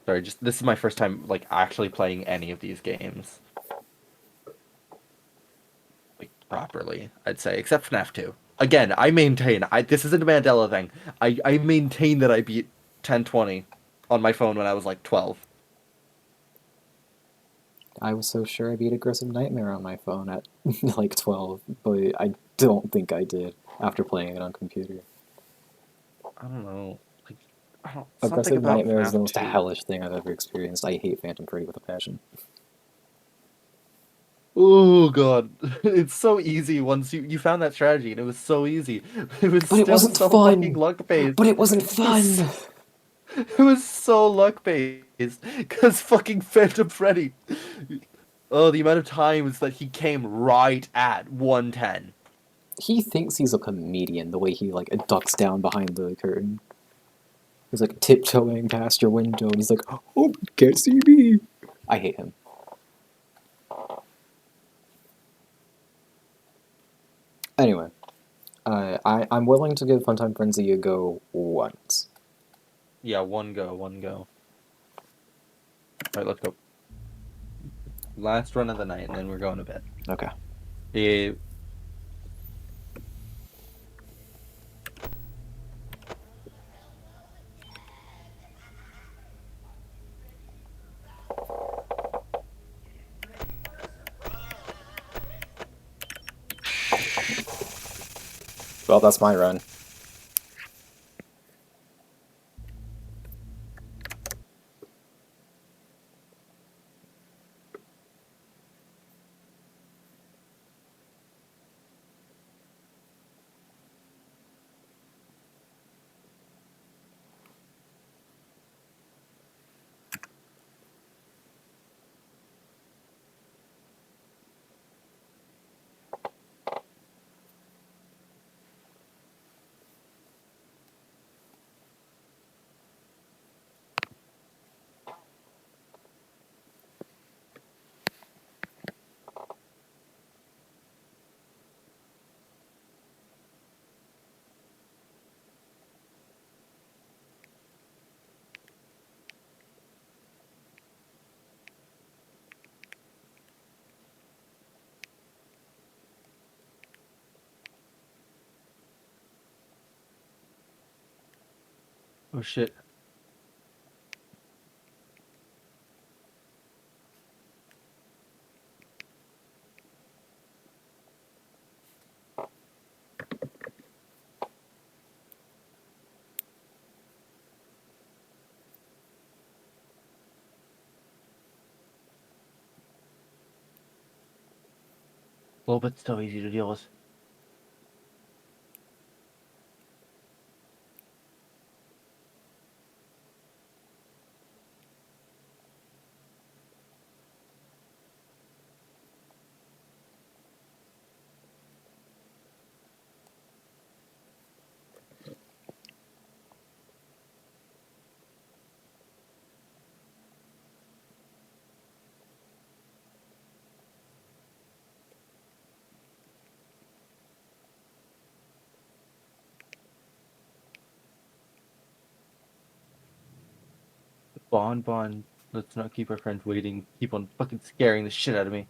J: sorry, just this is my first time like actually playing any of these games like properly. I'd say, except FNAF 2. Again, I maintain. This isn't a Mandela thing. I maintain that I beat 1020 on my phone when I was like 12.
A: I was so sure I beat Aggressive Nightmare on my phone at like 12, but I don't think I did after playing it on computer.
J: I don't know. Like, I don't. Something
A: Aggressive
J: about
A: Nightmare is
J: FNAF
A: the most
J: 2.
A: hellish thing I've ever experienced. I hate Phantom Freddy with a passion.
J: Oh god, it's so easy once you found that strategy, and it was so easy. It was
A: But it
J: still
A: wasn't
J: so fucking
A: fun!
J: luck based.
A: But it wasn't
J: It was
A: fun!
J: it was so luck based because fucking Phantom Freddy. Oh, the amount of times that he came right at 110.
A: He thinks he's a comedian the way he like ducks down behind the curtain. He's like tiptoeing past your window and he's like, oh, you can't see me! I hate him. Anyway, I'm willing to give Funtime Frenzy a go once.
J: Yeah, one go, one go. All right, let's go. Last run of the night, and then we're going to bed.
A: Okay.
J: Eh,
A: Well, that's my run.
J: Oh shit. Well, but still easy to deal with. Bon, let's not keep our friends waiting. Keep on fucking scaring the shit out of me.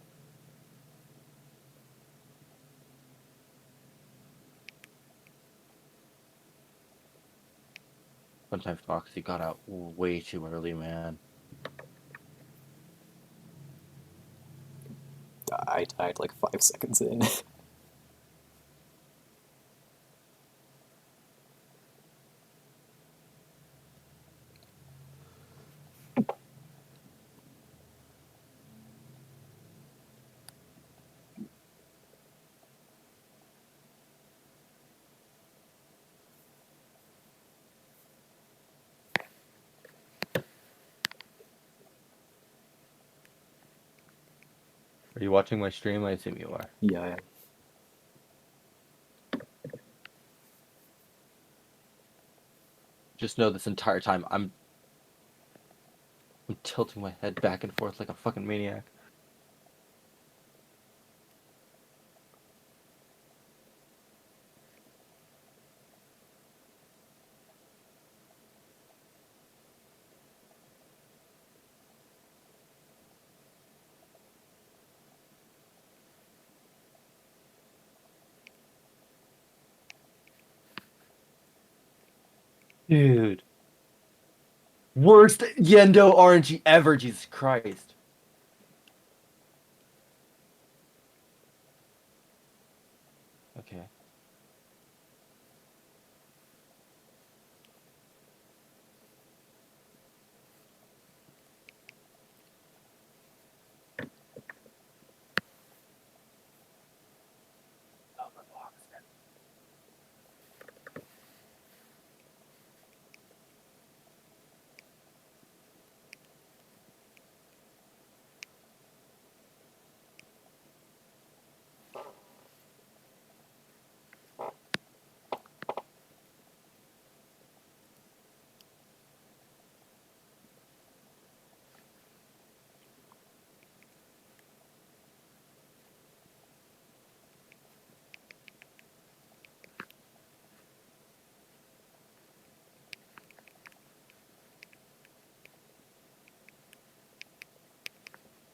J: Sometimes Foxy got out way too early, man.
A: I died like 5 seconds in.
J: Are you watching my stream? I assume you are.
A: Yeah, I am.
J: Just know this entire time I'm tilting my head back and forth like a fucking maniac. Dude. Worst Yendo RNG ever, Jesus Christ. Okay.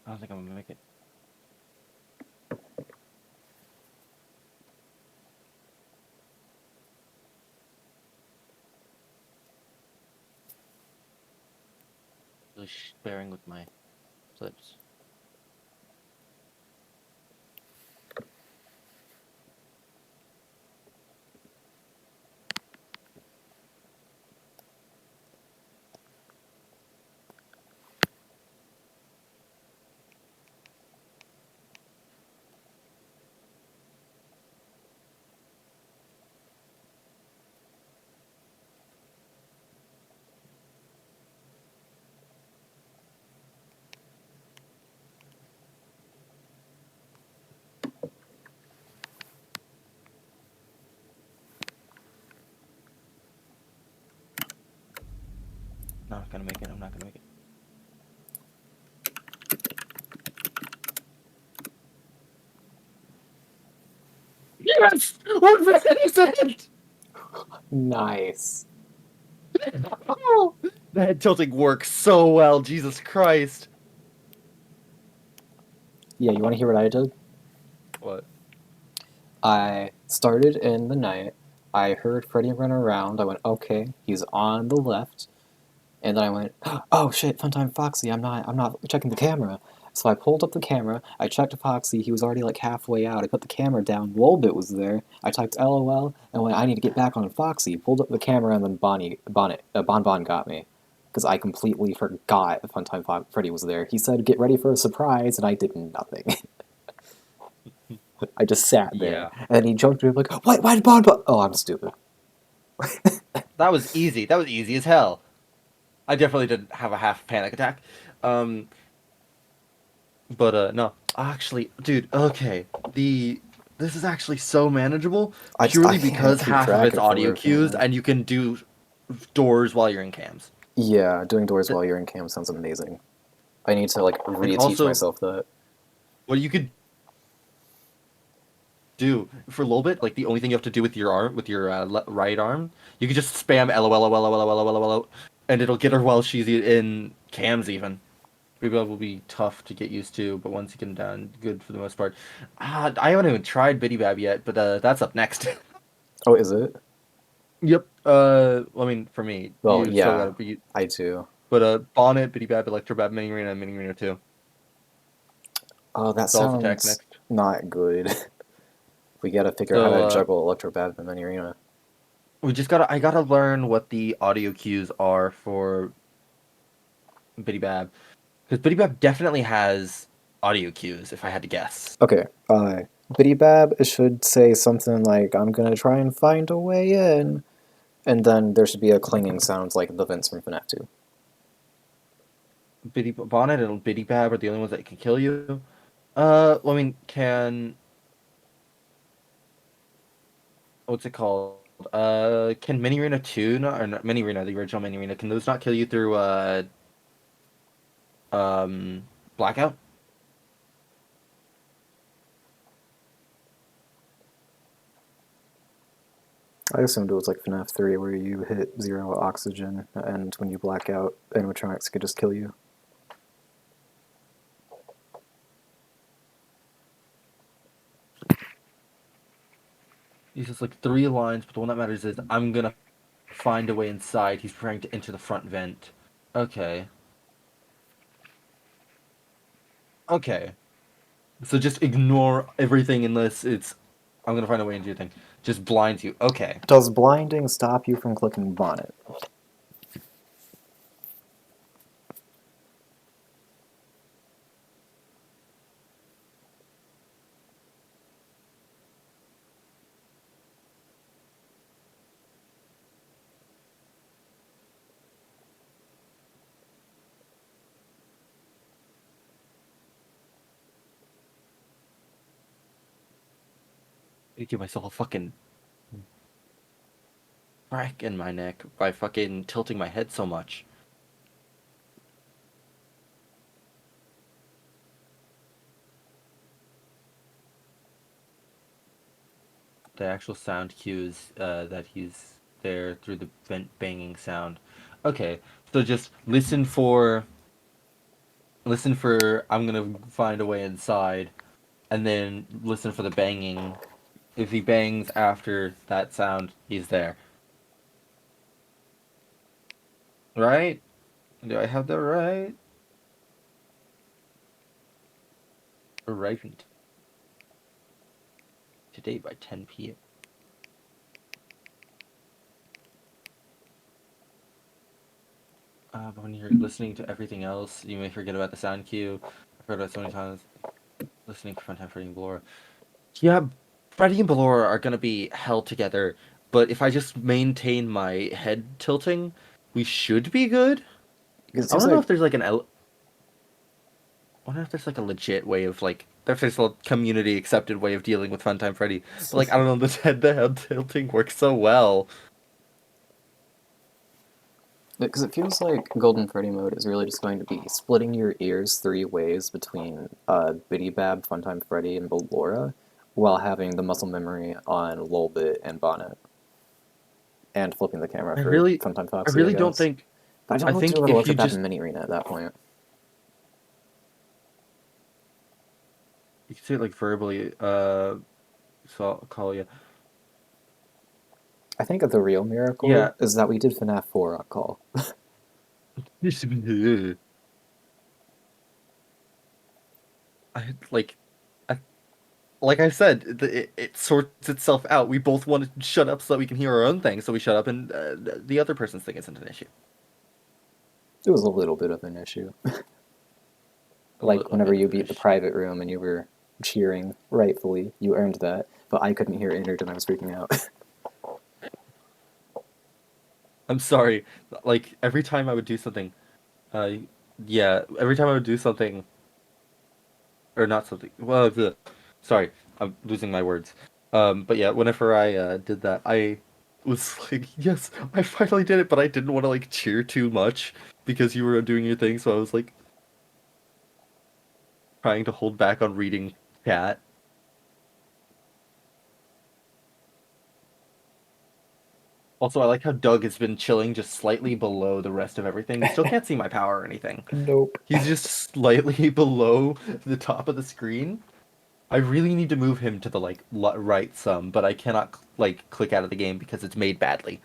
J: I don't think I'm gonna make it. Really sparing with my flips. Not gonna make it. I'm not gonna make it. Yes! 1%
A: Nice.
J: Oh, the head tilting works so well, Jesus Christ.
A: Yeah, you want to hear what I did?
J: What?
A: I started in the night, I heard Freddy run around. I went, okay, he's on the left. And then I went, oh shit, Funtime Foxy, I'm not checking the camera. So I pulled up the camera, I checked Foxy, he was already like halfway out. I put the camera down, Lolbit was there. I typed LOL and went, I need to get back on Foxy. Pulled up the camera and then Bon Bon got me. Because I completely forgot Funtime Freddy was there. He said, get ready for a surprise, and I did nothing. I just sat there.
J: Yeah.
A: And then he jumped me like, what? Why did Bon Bon? Oh, I'm stupid.
J: That was easy. That was easy as hell. I definitely didn't have a half panic attack. Um, but no, actually, dude. Okay, this is actually so manageable
A: I
J: purely
A: can't
J: because
A: keep
J: half of
A: track
J: it's
A: if
J: audio
A: we're
J: cues,
A: gonna.
J: and you can do doors while you're in cams.
A: Yeah, doing doors while you're in cam sounds amazing. I need to like
J: And
A: reteach
J: also,
A: myself that.
J: what you could do for a little bit, like the only thing you have to do with your arm, with your right arm, you could just spam LOL, and it'll get her while she's in cams even. Rebuild will be tough to get used to, but once you get them down, good for the most part. I haven't even tried Biddy Bab yet, but that's up next.
A: Oh, is it?
J: Yep. I mean, for me,
A: Well,
J: you still
A: yeah,
J: gotta be.
A: I do.
J: But Bonnet, Biddy Bab, Electro Bab, Mini Arena, Mini Arena 2.
A: Oh, that
J: Dolls Attack
A: sounds
J: next.
A: not good. We gotta figure out how
J: So
A: to juggle Electro Badminton and Arena.
J: I gotta learn what the audio cues are for Biddy Bab, because Biddy Bab definitely has audio cues. If I had to guess.
A: Okay, Biddy Bab should say something like, I'm gonna try and find a way in. And then there should be a clanging sound like the vents from Fnaf 2.
J: Biddy Bonnet and Biddy Bab are the only ones that can kill you. I mean, can what's it called? Can Mini Arena 2 not, or not, Mini Arena, the original Mini Arena, can those not kill you through blackout?
A: I assumed it was like FNAF 3 where you hit 0 oxygen and when you black out, animatronics could just kill you.
J: He's just like 3 lines, but the one that matters is I'm gonna find a way inside. He's preparing to enter the front vent. Okay. Okay. So just ignore everything unless it's I'm gonna find a way into your thing. Just blinds you. Okay.
A: Does blinding stop you from clicking Bonnet?
J: I give myself a fucking crack in my neck by fucking tilting my head so much. The actual sound cues that he's there through the vent banging sound. Okay, so just listen for I'm gonna find a way inside, and then listen for the banging. If he bangs after that sound, he's there. Right? Do I have that right? Arriving today by 10 p.m. But when you're listening to everything else, you may forget about the sound cue. I've heard about so many times. Listening for Funtime Freddy and Ballora. Yeah, Freddy and Ballora are gonna be held together, but if I just maintain my head tilting, we should be good.
A: Because it
J: I
A: seems
J: don't know
A: like
J: if there's like I wonder if there's like a legit way of like if there's a community accepted way of dealing with Funtime Freddy. But like I don't know, this head-to-head tilting works so well.
A: because it feels like Golden Freddy mode is really just going to be splitting your ears 3 ways between Biddy Bab, Funtime Freddy, and Ballora, while having the muscle memory on Lolbit and Bonnet, and flipping the camera
J: I
A: for
J: really
A: Funtime
J: I
A: Foxy, I
J: really don't
A: guess.
J: think
A: But I don't
J: I
A: know what to do
J: think
A: about
J: if you
A: Electro Bab
J: just
A: and Mini Arena at that point.
J: you can say it like verbally, so I'll call you.
A: I think the real miracle
J: Yeah.
A: is that we did FNAF 4 on call.
J: I like, I, like I said, it sorts itself out. We both want to shut up so that we can hear our own thing, so we shut up, and the other person's thing isn't an issue.
A: It was a little bit of an issue.
J: A
A: Like
J: little
A: whenever
J: bit
A: you
J: of an
A: beat the
J: issue.
A: private room and you were cheering, rightfully, you earned that, but I couldn't hear Innard and I was freaking out.
J: I'm sorry. Like every time I would do something, uh, yeah, every time I would do something, or not something. Well, sorry, I'm losing my words. But yeah, whenever I did that, I was like, yes, I finally did it, but I didn't want to like cheer too much because you were doing your thing, so I was like trying to hold back on reading chat. Also, I like how Doug has been chilling just slightly below the rest of everything. You still can't see my power or anything.
A: Nope.
J: He's just slightly below the top of the screen. I really need to move him to the like right some, but I cannot like click out of the game because it's made badly.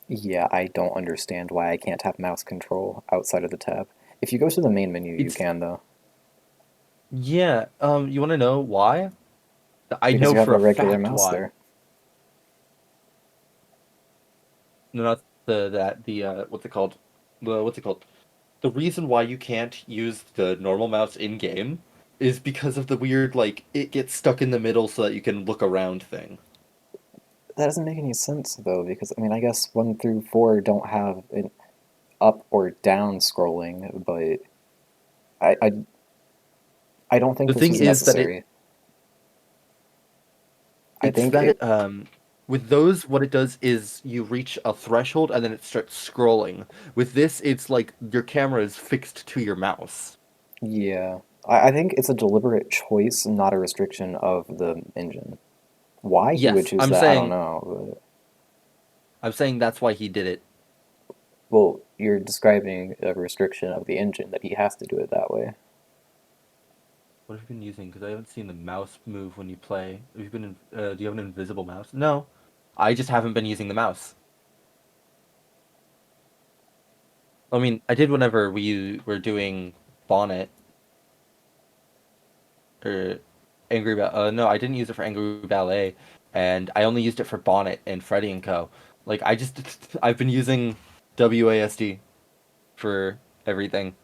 A: Yeah, I don't understand why I can't have mouse control outside of the tab. If you go to the main menu, you
J: It's
A: can, though,
J: yeah. You want to know why? I
A: because
J: know
A: you have
J: for
A: a
J: a
A: regular
J: fact
A: mouse
J: why.
A: there.
J: No, not the what's it called? What's it called? The reason why you can't use the normal mouse in game is because of the weird like it gets stuck in the middle so that you can look around thing.
A: That doesn't make any sense, though, because, I mean, I guess 1 through 4 don't have an up or down scrolling, but I, I, I don't think
J: The
A: this
J: thing
A: was
J: is that
A: necessary. I
J: it's
A: think
J: that
A: it,
J: with those what it does is you reach a threshold and then it starts scrolling. With this it's like your camera is fixed to your mouse.
A: yeah. I think it's a deliberate choice, not a restriction of the engine. Why he would
J: Yes,
A: choose that, I don't know.
J: I'm saying that's why he did it.
A: Well, you're describing a restriction of the engine that he has to do it that way.
J: What have you been using? Because I haven't seen the mouse move when you play. Have you been do you have an invisible mouse? No. I just haven't been using the mouse. I mean, I did whenever we were doing Bonnet or no, I didn't use it for Angry Ballet, and I only used it for Bonnet and Freddy and Co. Like I just I've been using WASD for everything.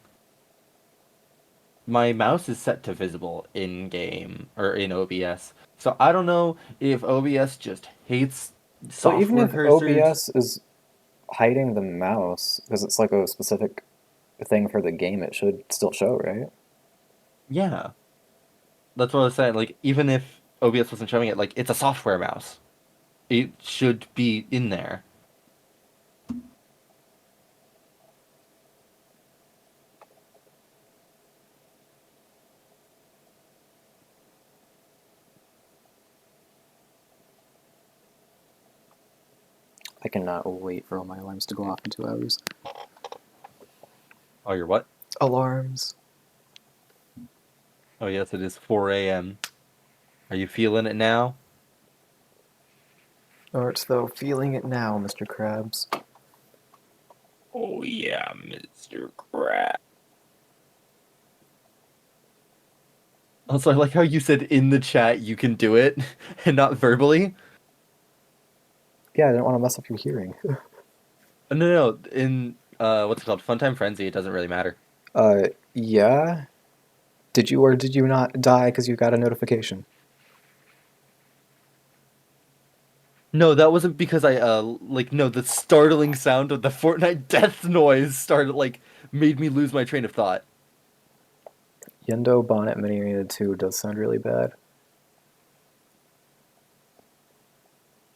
J: My mouse is set to visible in game or in OBS. So I don't know if OBS just hates
A: Well, even
J: software
A: if
J: cursors.
A: OBS is hiding the mouse, because it's like a specific thing for the game, it should still show, right?
J: Yeah. That's what I was saying. Like even if OBS wasn't showing it, like it's a software mouse. It should be in there.
A: I cannot wait for all my alarms to go off in 2 hours.
J: Oh, you're what?
A: Alarms.
J: Oh yes, it is 4 a.m. Are you feeling it now?
A: Arts, though, feeling it now, Mr. Krabs.
J: Oh yeah, Mr. Crab. Also, I like how you said in the chat you can do it and not verbally.
A: Yeah, I didn't want to mess up your hearing.
J: No. In what's it called? Funtime Frenzy, it doesn't really matter.
A: Yeah? Did you or did you not die because you got a notification?
J: No, that wasn't because I like no, the startling sound of the Fortnite death noise started like made me lose my train of thought.
A: Yendo Bonnet Mini Arena 2 does sound really bad.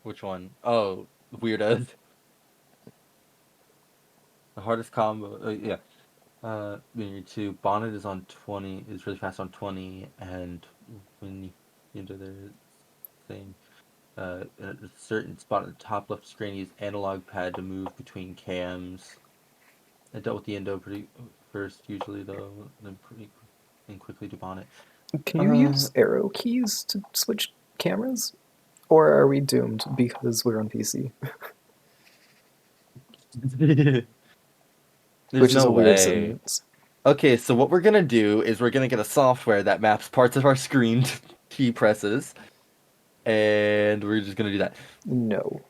J: Which one? Oh, Weirdos. The hardest combo. Yeah. When you two Bonnet is on 20, is really fast on 20, and when you enter the same at a certain spot at the top left screen, use analog pad to move between cams. I dealt with the endo pretty first, usually though, then pretty and quickly to Bonnet.
A: Can you
J: Uh,
A: use arrow keys to switch cameras? Or are we doomed because we're on PC?
J: There's
A: Which is
J: no
A: a weird
J: way.
A: sentence.
J: Okay, so what we're gonna do is we're gonna get a software that maps parts of our screen to key presses, and we're just gonna do that.
A: No.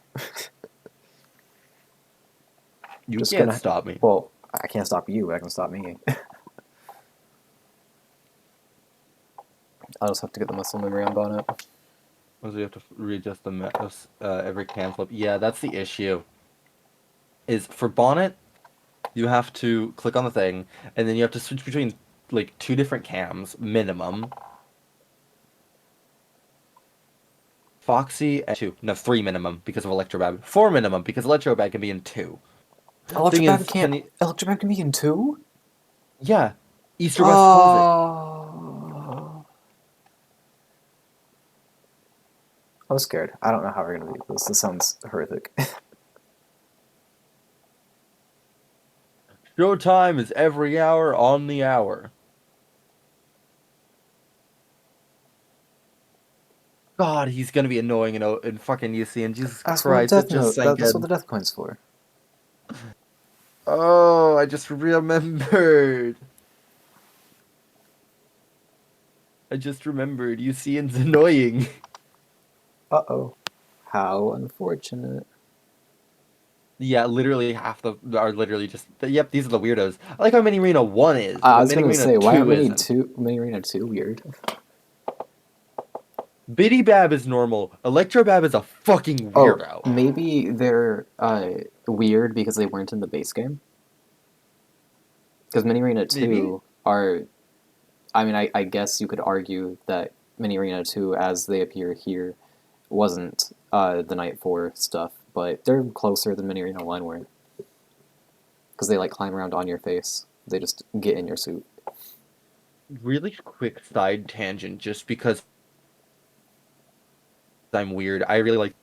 J: You
A: Just
J: can't
A: gonna.
J: stop me.
A: Well, I can't stop you, but I can stop me. I'll just have to get the muscle memory on Bonnet.
J: So you have to readjust the mouse every cam flip. Yeah, that's the issue. Is for Bonnet, you have to click on the thing, and then you have to switch between like 2 different cams minimum. Foxy and 2, no 3 minimum because of Electrobab. 4 minimum because Electrobab can be in 2. Thing
A: Electrobab
J: is,
A: can't. Electrobab can be in 2?
J: yeah, East or West closet.
A: Oh. I'm scared. I don't know how we're gonna beat this. This sounds horrific.
J: Showtime is every hour on the hour. God, he's gonna be annoying in fucking UC, and Jesus
A: That's what
J: Christ, it
A: Death
J: just
A: Note.
J: sank
A: That's what
J: in.
A: the Death Coin's for.
J: Oh, I just remembered. UCN's annoying.
A: Uh-oh. How unfortunate.
J: Yeah, literally half the are literally just. Yep, these are the weirdos. I like how Mini Arena 1 is,
A: I
J: but
A: was
J: Mini
A: gonna
J: Arena
A: say, why aren't
J: 2 isn't.
A: Mini Arena 2 weird?
J: Biddy Bab is normal. Electrobab is a fucking
A: Oh,
J: weirdo.
A: maybe they're weird because they weren't in the base game? Because Mini Arena
J: Maybe?
A: 2 are... I mean, I guess you could argue that Mini Arena 2, as they appear here, wasn't the Night 4 stuff, but they're closer than Mini Arena 1 were. Because they, like, climb around on your face. They just get in your suit.
J: Really quick side tangent, just because I'm weird. I really like.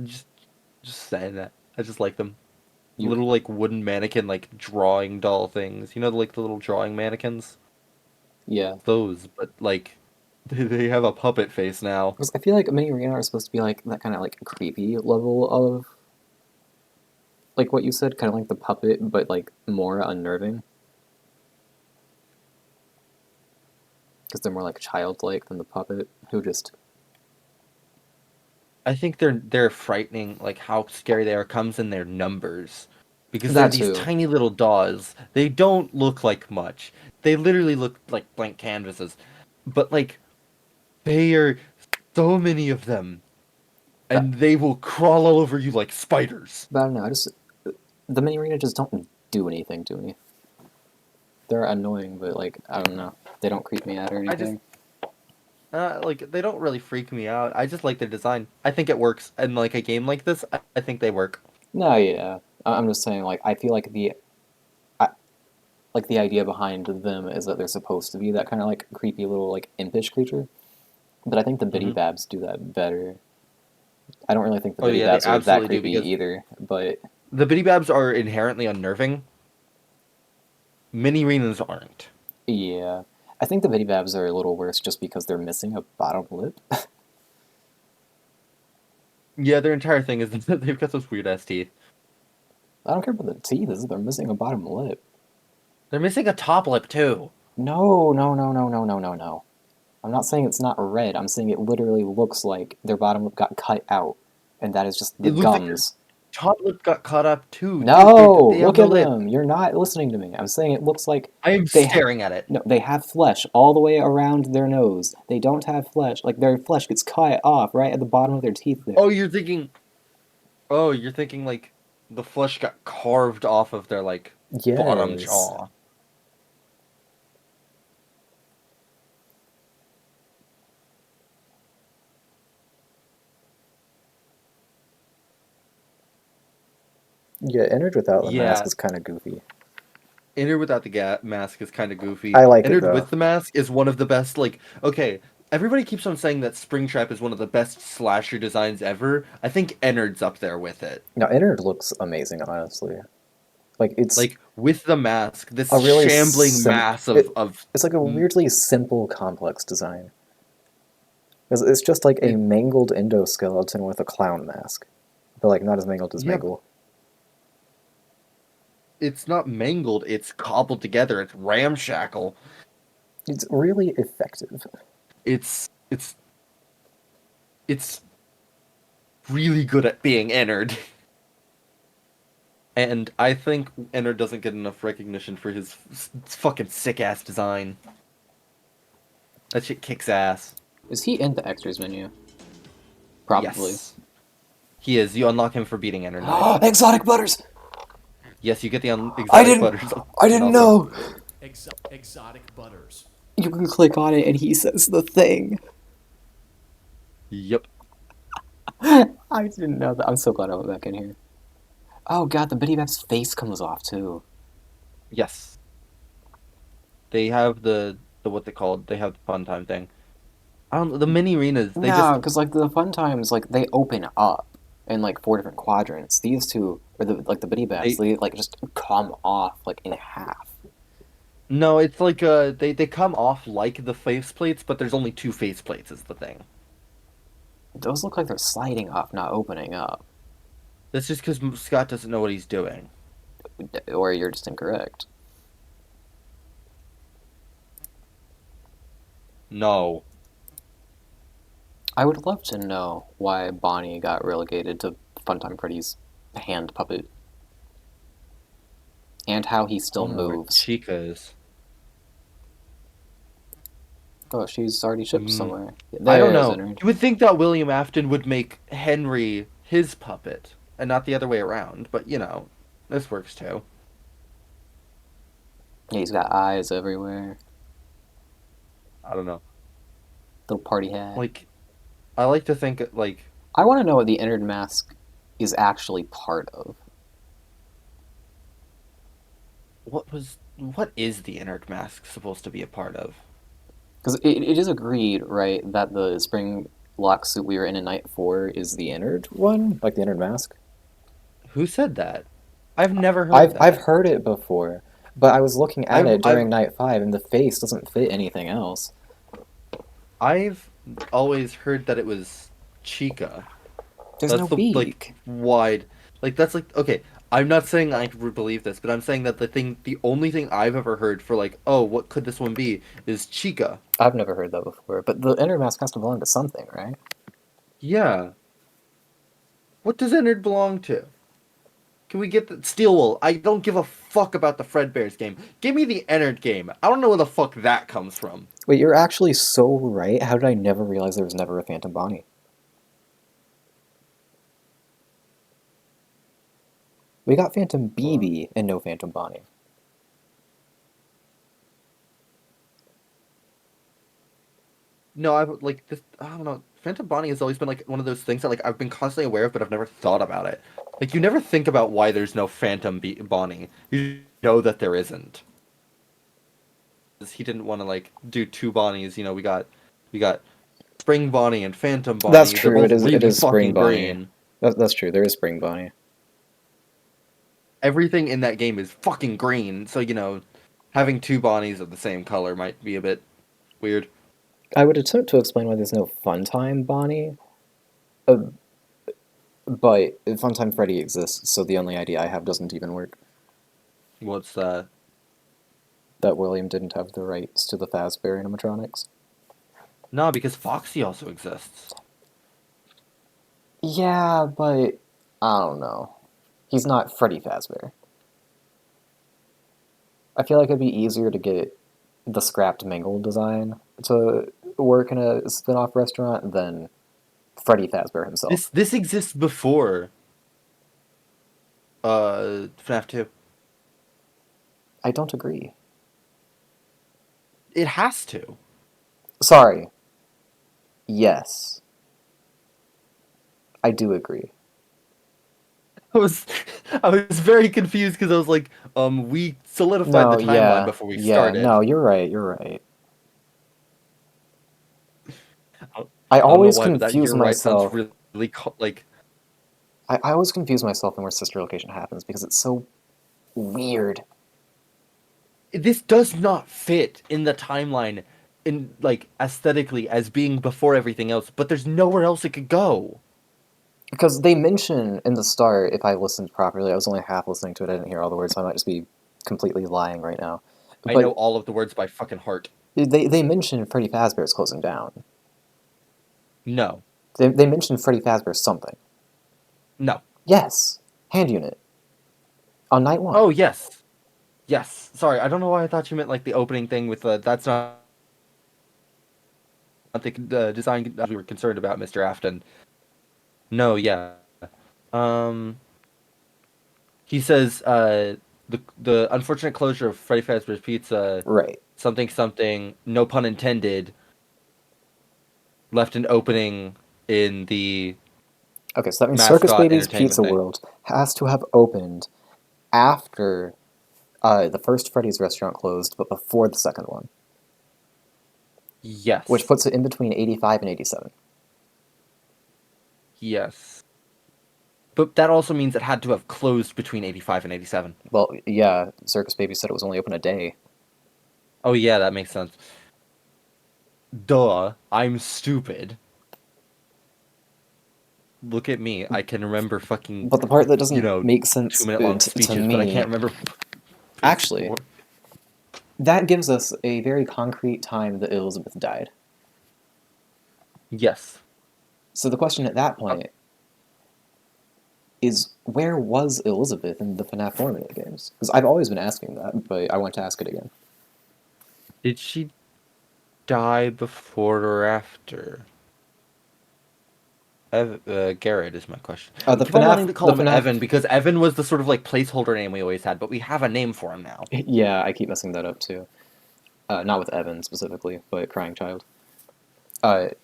J: Just saying that. I just like them.
A: You,
J: Little like wooden mannequin like drawing doll things. You know, like the little drawing mannequins.
A: yeah.
J: Those, but like they have a puppet face now.
A: Because I feel like Mini Arena are supposed to be, like, that kind of, like, creepy level of... Like what you said, kind of like the puppet, but, like, more unnerving. Because they're more, like, childlike than the puppet, who just...
J: I think they're frightening. Like how scary they are comes in their numbers, because they're
A: That
J: these
A: too.
J: tiny little dolls. They don't look like much. They literally look like blank canvases, but like they are so many of them,
A: That,
J: and they will crawl all over you like spiders.
A: but I don't know, I just... The Mini Arena just don't do anything to me. They're annoying, but, like, I don't know. They don't creep me out or
J: I just
A: anything.
J: like they don't really freak me out. I just like their design. I think it works, and like a game like this, I think they work.
A: No, yeah. I'm just saying, like, I feel like I, like, the idea behind them is that they're supposed to be that kind of, like, creepy little, like, impish creature. But I think the Biddy
J: Mhm.
A: Babs do that better. I don't really think the
J: Oh
A: Biddy
J: yeah, they
A: Babs are that
J: absolutely do
A: creepy
J: because
A: either, but
J: the Bitty Babs are inherently unnerving. Mini Renas aren't.
A: yeah. I think the Biddy Babs are a little worse just because they're missing a bottom lip.
J: Yeah, their entire thing is that they've got those weird ass teeth.
A: I don't care about the teeth, they're missing a bottom lip.
J: They're missing a top lip too.
A: No, no, no, no, no, no, no, no. I'm not saying it's not red, I'm saying it literally looks like their bottom lip got cut out, and that is just the
J: It looks like their
A: gums.
J: top lip got cut up too. Dude,
A: No!
J: they have
A: Look
J: no
A: at
J: lip.
A: them! You're not listening to me. I'm saying it looks like
J: I am
A: they
J: staring at it.
A: no, they have flesh all the way around their nose. They don't have flesh. Like, their flesh gets cut off right at the bottom of their teeth there.
J: Oh, you're thinking. Oh, you're thinking like the flesh got carved off of their like bottom
A: Yes.
J: jaw.
A: Yeah, Entered without the mask
J: Yeah,
A: is kind of goofy.
J: Entered without the mask is kind of goofy.
A: I like it,
J: Entered
A: though.
J: with the mask is one of the best. Like, okay, everybody keeps on saying that Springtrap is one of the best slasher designs ever. I think Entered's up there with it.
A: Now, Entered looks amazing, honestly. Like, it's
J: Like with the mask,
A: a
J: this
A: really
J: shambling mass
A: it,
J: of
A: it's like a weirdly simple, complex design. Because it's just like a
J: It-
A: mangled endoskeleton with a clown mask. But like not as mangled as
J: Yeah,
A: Mangle.
J: it's not mangled, it's cobbled together, it's ramshackle.
A: It's really effective.
J: It's it's really good at being Ennard. And I think Ennard doesn't get enough recognition for his fucking sick ass design. That shit kicks ass.
A: Is he in the extras menu? Probably.
J: Yes. He is. You unlock him for beating Ennard Knight.
A: Exotic butters!
J: Yes, you get the exotic butters.
A: I didn't know!
B: Exotic butters.
A: You can click on it and he says the thing.
J: Yep.
A: I didn't know that. I'm so glad I went back in here. Oh god, the Biddy Bap's face comes off too.
J: Yes. They have the what they called. They have the fun time thing. I don't. The mini arenas. They
A: No,
J: just.
A: because like the fun times, like they open up in like 4 different quadrants. These two, or the Biddy Baps, they like just come off like in half.
J: No, it's like they come off like the faceplates, but there's only 2 faceplates is the thing.
A: Those look like they're sliding off, not opening up.
J: That's just because Scott doesn't know what he's doing.
A: Or you're just incorrect.
J: No.
A: I would love to know why Bonnie got relegated to Funtime Freddy's hand puppet. And how he still moves.
J: Chica is.
A: Oh, she's already shipped somewhere.
J: I don't
A: There's
J: know.
A: Ennard.
J: You would think that William Afton would make Henry his puppet, and not the other way around, but you know, this works too.
A: Yeah, he's got eyes everywhere.
J: I don't know.
A: Little party hat.
J: Like, I like to think, like...
A: I want to know what the Ennard mask is actually part of.
J: What is the Ennard mask supposed to be a part of?
A: Because it is agreed, right, that the spring lock suit we were in Night 4 is the Ennard one? Like the Ennard mask?
J: Who said that? I've never heard that.
A: I've heard it before, but I was looking at it during
J: I've-
A: Night 5, and the face doesn't fit anything else.
J: I've always heard that it was Chica.
A: There's
J: That's
A: no
J: the,
A: beak.
J: like, wide... Like, that's like... Okay, I'm not saying I would believe this, but I'm saying that the only thing I've ever heard for, like, oh, what could this one be, is Chica.
A: I've never heard that before, but the Ennard mask has to belong to something, right?
J: Yeah. What does Ennard belong to? Can we get the Steelwool? I don't give a fuck about the Fredbear's game. Give me the Ennard game. I don't know where the fuck that comes from.
A: Wait, you're actually so right. How did I never realize there was never a Phantom Bonnie? We got Phantom BB and no Phantom Bonnie.
J: No, I don't know. Phantom Bonnie has always been like one of those things that like I've been constantly aware of, but I've never thought about it. Like you never think about why there's no Phantom Bonnie. You know that there isn't. He didn't want to like do 2 Bonnies. You know, we got Spring Bonnie and Phantom Bonnie.
A: That's
J: They're
A: true.
J: both
A: It is
J: really
A: Spring
J: fucking
A: Bonnie.
J: green.
A: That's true. There is Spring Bonnie.
J: Everything in that game is fucking green. So you know, having 2 Bonnies of the same color might be a bit weird.
A: I would attempt to explain why there's no Funtime Bonnie, but Funtime Freddy exists, so the only idea I have doesn't even work.
J: What's that?
A: That William didn't have the rights to the Fazbear animatronics.
J: No, because Foxy also exists.
A: Yeah, but I don't know. He's not Freddy Fazbear. I feel like it'd be easier to get the scrapped Mangle design to work in a spin-off restaurant than Freddy Fazbear himself.
J: This exists before FNAF 2.
A: I don't agree.
J: It has to.
A: Sorry. Yes. I do agree.
J: I was very confused because I was like, we solidified the timeline before we started.
A: No, you're right, you're right.
J: I
A: I
J: don't
A: always
J: know why, but that
A: confuse
J: you're right
A: myself.
J: sounds really like
A: I always confuse myself when where sister location happens because it's so weird.
J: this does not fit in the timeline in like aesthetically as being before everything else, but there's nowhere else it could go.
A: Because they mention in the start, if I listened properly, I was only half listening to it, I didn't hear all the words, so I might just be completely lying right now.
J: I know
A: But
J: all of the words by fucking heart.
A: they mention Freddy Fazbear's closing down.
J: No.
A: They mention Freddy Fazbear's something.
J: No.
A: Yes. Hand unit. On night one.
J: Oh, yes. Yes. Sorry, I don't know why I thought you meant like the opening thing with that's not the design we were concerned about, Mr. Afton. No, yeah. Um, he says the unfortunate closure of Freddy Fazbear's Pizza,
A: Right.
J: something something, no pun intended, left an opening in the
A: Okay, so that means Circus
J: mascot
A: Baby's
J: entertainment
A: Pizza
J: thing.
A: World has to have opened after the first Freddy's restaurant closed, but before the second one,
J: Yes.
A: which puts it in between 85 and 87.
J: Yes. But that also means it had to have closed between 85 and 87.
A: Well, yeah, Circus Baby said it was only open a day.
J: Oh, yeah, that makes sense. Duh, I'm stupid. Look at me. I can remember fucking,
A: But the part that doesn't make sense
J: 2-minute long
A: to
J: speeches, but I
A: me,
J: can't remember.
A: actually, that gives us a very concrete time that Elizabeth died.
J: Yes.
A: So the question at that point is, where was Elizabeth in the FNAF 4 minute games? Because I've always been asking that, but I want to ask it again.
J: Did she die before or after? Garrett is my question.
A: The
J: I keep on wanting
A: FNAF,
J: to call
A: the
J: him
A: FNAF,
J: Evan because Evan was the sort of like placeholder name we always had, but we have a name for him now.
A: yeah, I keep messing that up too. Not with Evan specifically, but Crying Child.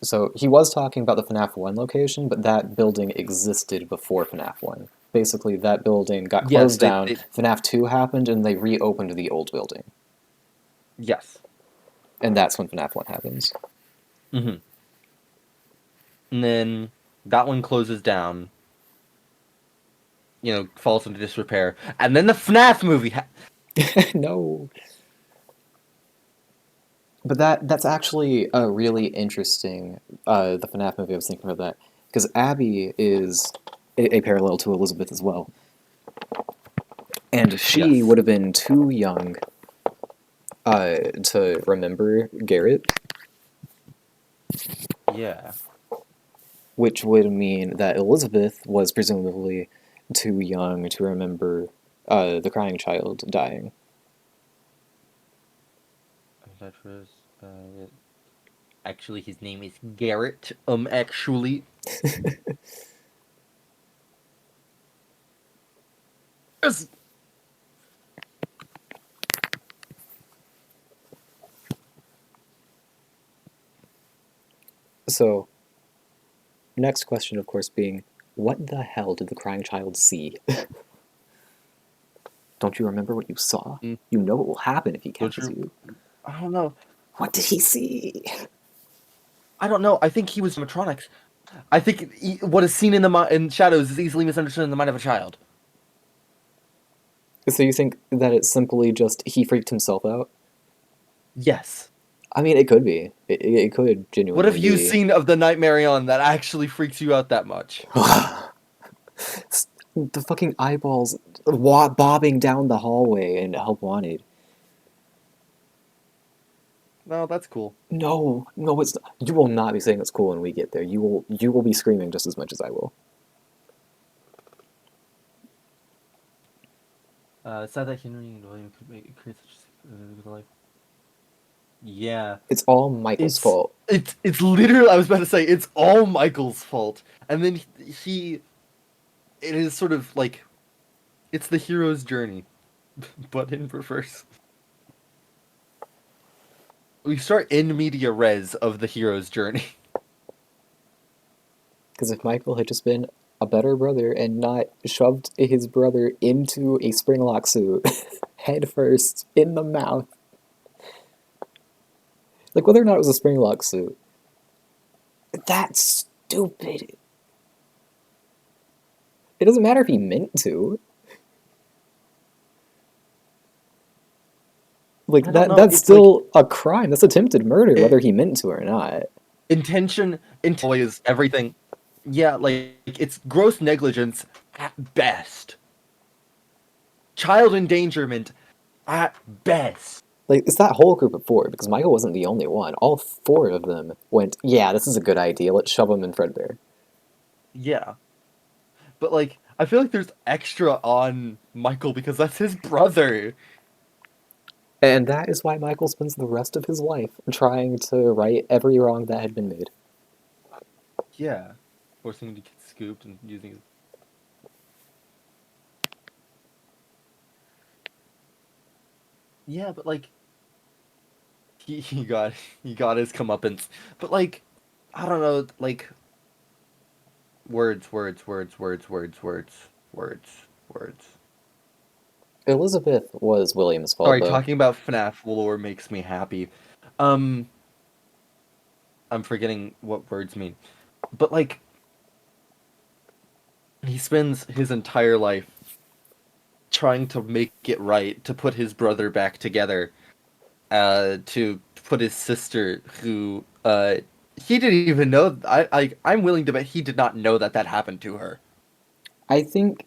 A: So he was talking about the FNAF 1 location, but that building existed before FNAF 1. Basically, that building got
J: Yes,
A: closed down, FNAF 2 happened, and they reopened the old building.
J: Yes.
A: And that's when FNAF 1 happens.
J: Mm-hmm. And then that one closes down. Falls into disrepair. And then the FNAF movie
A: No. But that's actually a really interesting, the FNAF movie, I was thinking about that. Because Abby is a parallel to Elizabeth as well. And she
J: Yes.
A: would have been too young to remember Garrett.
J: Yeah.
A: Which would mean that Elizabeth was presumably too young to remember the crying child dying.
J: That was actually his name is Garrett. Actually. Yes.
A: So, next question, of course, being, what the hell did the crying child see? Don't you remember what you saw?
J: Mm.
A: You know what will happen if he
J: Don't
A: catches you.
J: I don't know.
A: What did he see?
J: I don't know. I think he was animatronics. I think what is seen in shadows is easily misunderstood in the mind of a child.
A: So you think that it's simply just he freaked himself out?
J: Yes.
A: I mean, it could be. It could genuinely
J: What have you
A: be.
J: seen of the Nightmare on that actually freaks you out that much?
A: The fucking eyeballs bobbing down the hallway and help wanted.
J: No, that's cool.
A: No, it's not. You will not be saying it's cool when we get there. You will be screaming just as much as I will.
J: Sad that Henry and William could create such a life. Yeah.
A: It's all Michael's fault.
J: It's literally, I was about to say, it's all Michael's fault. And then it is sort of like, it's the hero's journey, but in reverse. We start in media res of the hero's journey.
A: Because if Michael had just been a better brother and not shoved his brother into a springlock suit, head first, in the mouth. Like, whether or not it was a springlock suit. That's stupid. It doesn't matter if he meant to. Like
J: I don't know.
A: that's
J: It's like
A: still a crime. That's attempted murder, whether he meant to or not.
J: intention, is everything. Yeah, like it's gross negligence at best. Child endangerment at best.
A: Like it's that whole group of four, because Michael wasn't the only one. All four of them went, yeah, this is a good idea. Let's shove him in Fredbear.
J: Yeah. But like I feel like there's extra on Michael because that's his brother.
A: And that is why Michael spends the rest of his life trying to right every wrong that had been made.
J: Yeah. Forcing him to get scooped and using his... Yeah, but like he got his comeuppance. But like I don't know, like words.
A: Elizabeth was William's fault,
J: Sorry,
A: though.
J: talking about FNAF lore makes me happy. Um, I'm forgetting what words mean. But like he spends his entire life trying to make it right, to put his brother back together, to put his sister who he didn't even know. I'm willing to bet he did not know that happened to her.
A: I think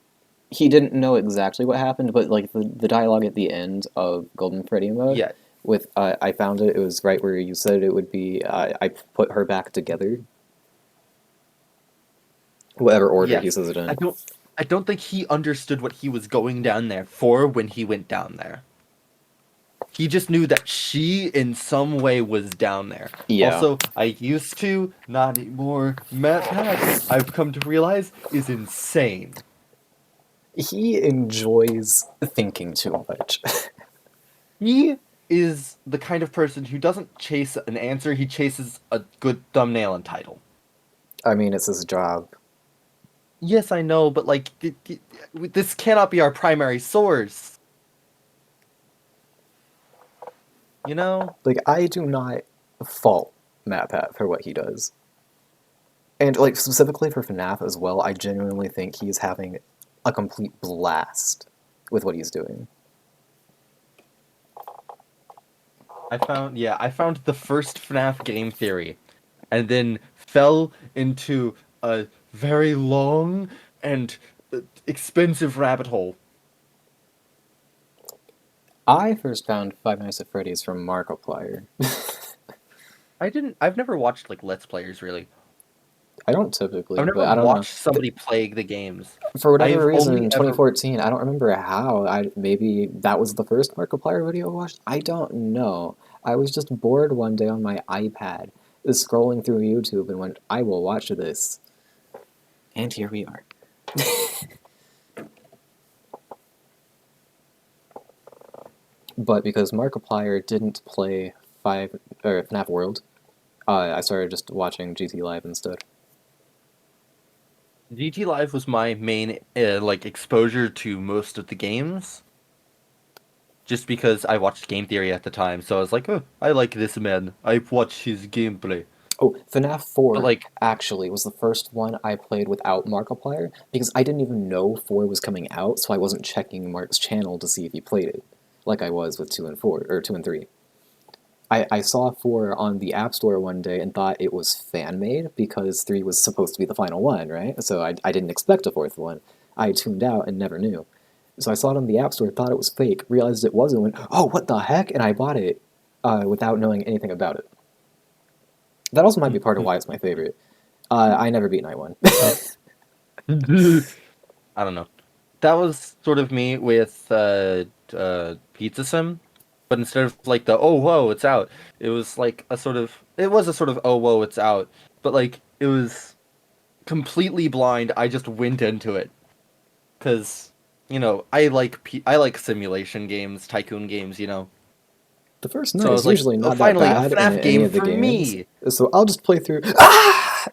A: he didn't know exactly what happened, but like the dialogue at the end of Golden Freddy mode
J: Yeah.
A: with I found it. It was right where you said it would be. I put her back together. Whatever order he
J: Yes.
A: says it in.
J: I don't think he understood what he was going down there for when he went down there. He just knew that she in some way was down there.
A: Yeah,
J: Also, I used to, not anymore. Matt Pat, I've come to realize, is insane.
A: he enjoys thinking too much.
J: He is the kind of person who doesn't chase an answer, he chases a good thumbnail and title.
A: I mean, it's his job.
J: Yes, I know, but like, this cannot be our primary source. You know?
A: Like, I do not fault MatPat for what he does. And, like, specifically for FNAF as well, I genuinely think he's having a complete blast with what he's doing.
J: I found the first FNAF game theory, and then fell into a very long and expensive rabbit hole.
A: I first found Five Nights at Freddy's from Markiplier.
J: I've never watched like Let's Players really.
A: I don't typically,
J: I've never
A: but I don't know.
J: watched somebody play the games.
A: For whatever
J: I've
A: reason,
J: only
A: in
J: ever
A: 2014, I don't remember how. Maybe that was the first Markiplier video I watched. I don't know. I was just bored one day on my iPad, scrolling through YouTube, and went, "I will watch this." And here we are. But because Markiplier didn't play FNAF World, I started just watching GT Live instead.
J: GT Live was my main like exposure to most of the games. Just because I watched Game Theory at the time, so I was like, oh, I like this man. I've watched his gameplay.
A: Oh, FNAF
J: But
A: 4
J: like,
A: actually was the first one I played without Markiplier because I didn't even know 4 was coming out, so I wasn't checking Mark's channel to see if he played it, like I was with 2 and 4 or 2 and 3. I saw 4 on the App Store one day and thought it was fan made because 3 was supposed to be the final one, right? So I didn't expect a fourth one. I tuned out and never knew. So I saw it on the App Store, thought it was fake, realized it wasn't, went, oh, what the heck? And I bought it without knowing anything about it. That also might be part of why it's my favorite. I never beat Night 1.
J: I don't know. That was sort of me with Pizza Sim, but instead of like the oh whoa it's out, it was like a sort of oh whoa it's out, but like it was completely blind. I just went into it because I like simulation games, tycoon games, you know.
A: The first
J: So
A: night
J: I
A: is
J: was like,
A: usually
J: oh,
A: not that
J: finally a
A: bad in
J: FNAF
A: any
J: game
A: of the
J: for
A: games,
J: me.
A: so I'll just play through. Ah!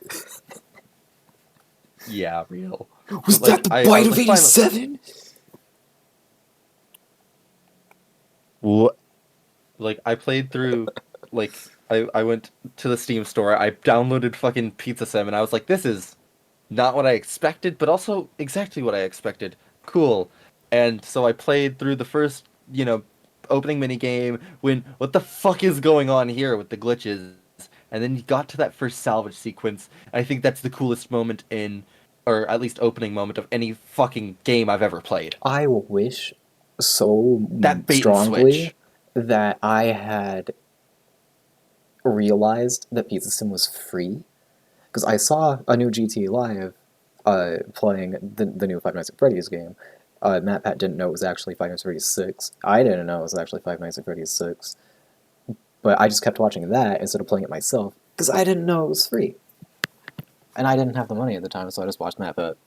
J: Yeah, real.
A: Was
J: But, like,
A: that the
J: I
A: bite
J: was
A: of
J: like, finally.
A: 87?
J: What? Like I played through, like I went to the Steam store. I downloaded fucking Pizza Sim, and I was like, this is not what I expected, but also exactly what I expected. Cool. And so I played through the first, opening minigame, when what the fuck is going on here with the glitches? And then you got to that first salvage sequence. I think that's the coolest moment in, or at least opening moment of any fucking game I've ever played.
A: I wish so
J: That bait and
A: strongly
J: switch.
A: that I had realized that Pizza Sim was free, because I saw a new GT Live playing the new Five Nights at Freddy's game. Matt Pat didn't know it was actually Five Nights at Freddy's 6. I didn't know it was actually Five Nights at Freddy's 6. But I just kept watching that instead of playing it myself, because I didn't know it was free. And I didn't have the money at the time, so I just watched Matt Pat.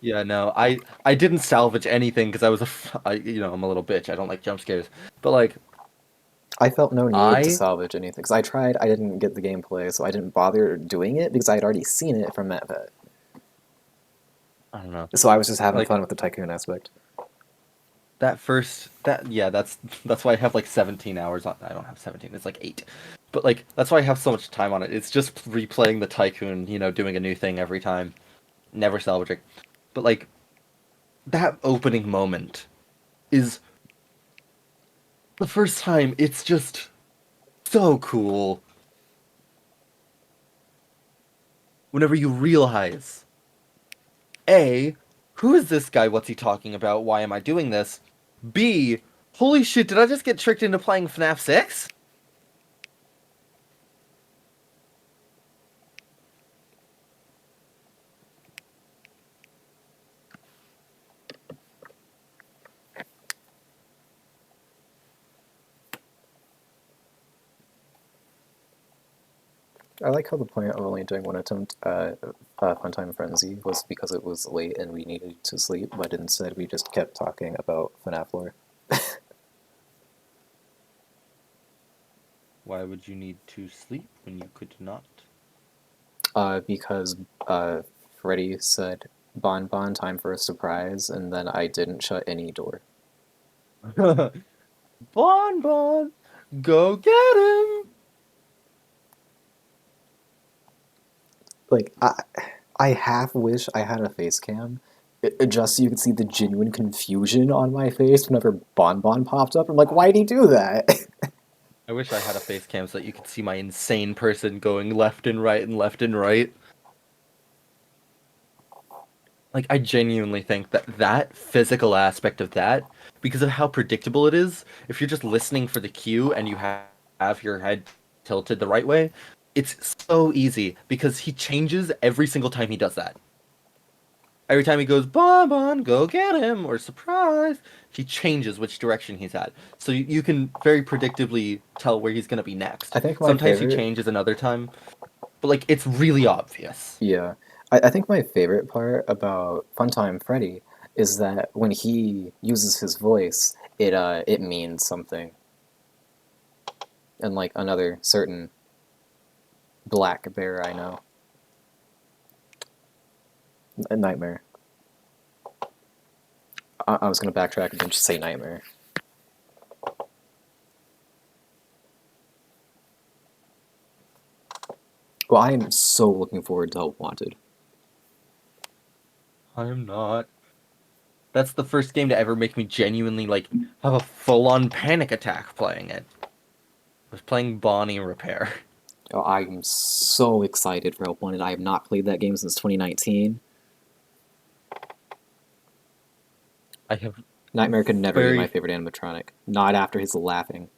J: Yeah, no, I didn't salvage anything because I was I'm a little bitch. I don't like jump scares. But like
A: I felt no need to
J: I
A: salvage anything, because I tried, I didn't get the gameplay, so I didn't bother doing it, because I had already seen it from Matt Pat.
J: I don't know.
A: So I was just having
J: Like
A: fun with the tycoon aspect.
J: that's why I have like 17 hours on. I don't have 17. It's like 8. But like that's why I have so much time on it. It's just replaying the tycoon, doing a new thing every time, never salvaging. But like that opening moment is the first time. It's just so cool. Whenever you realize, A, who is this guy? What's he talking about? Why am I doing this? B, holy shit, did I just get tricked into playing FNAF 6?
A: I like how the point of only doing one attempt at Funtime Frenzy was because it was late and we needed to sleep, but instead we just kept talking about FNAF lore.
J: Why would you need to sleep when you could not?
A: Because Freddy said, Bon Bon, time for a surprise, and then I didn't shut any door.
J: Bon Bon, go get him!
A: Like, I half wish I had a face cam, just so you could see the genuine confusion on my face whenever Bon Bon popped up. I'm like, why'd he do that?
J: I wish I had a face cam so that you could see my insane person going left and right and left and right. Like, I genuinely think that physical aspect of that, because of how predictable it is, if you're just listening for the cue and you have your head tilted the right way, it's so easy because he changes every single time he does that. Every time he goes, Bon Bon, go get him, or surprise, he changes which direction he's at. So you can very predictably tell where he's going to be next.
A: I think my
J: Sometimes he
A: favorite
J: changes another time, but like it's really obvious.
A: Yeah. I think my favorite part about Funtime Freddy is that when he uses his voice, it means something. And like another certain black bear I know. A nightmare. I was gonna backtrack and just say nightmare. Well, I am so looking forward to Help Wanted.
J: I am not. That's the first game to ever make me genuinely like have a full-on panic attack playing it. I was playing Bonnie Repair.
A: Oh, I'm so excited for Help Wanted. I have not played that game since 2019.
J: I have
A: Nightmare could never be
J: very
A: my favorite animatronic. Not after his laughing.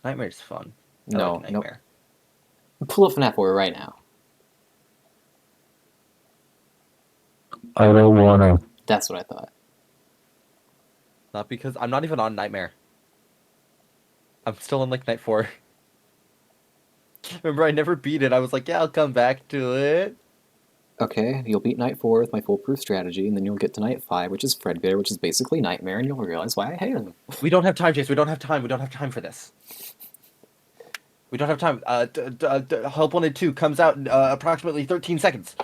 J: Nightmare's fun. I
A: No,
J: like
A: no.
J: Nightmare.
A: Pull up FNAF 4 right now.
I: I don't wanna.
A: That's what I thought.
J: Not because I'm not even on Nightmare. I'm still on like Night 4. Remember, I never beat it. I was like, yeah, I'll come back to it.
A: Okay, you'll beat Night 4 with my foolproof strategy, and then you'll get to Night 5, which is Fredbear, which is basically Nightmare, and you'll realize why I hate him.
J: We don't have time, Jace. We don't have time. We don't have time for this. We don't have time. Help Wanted 2 comes out in approximately 13 seconds.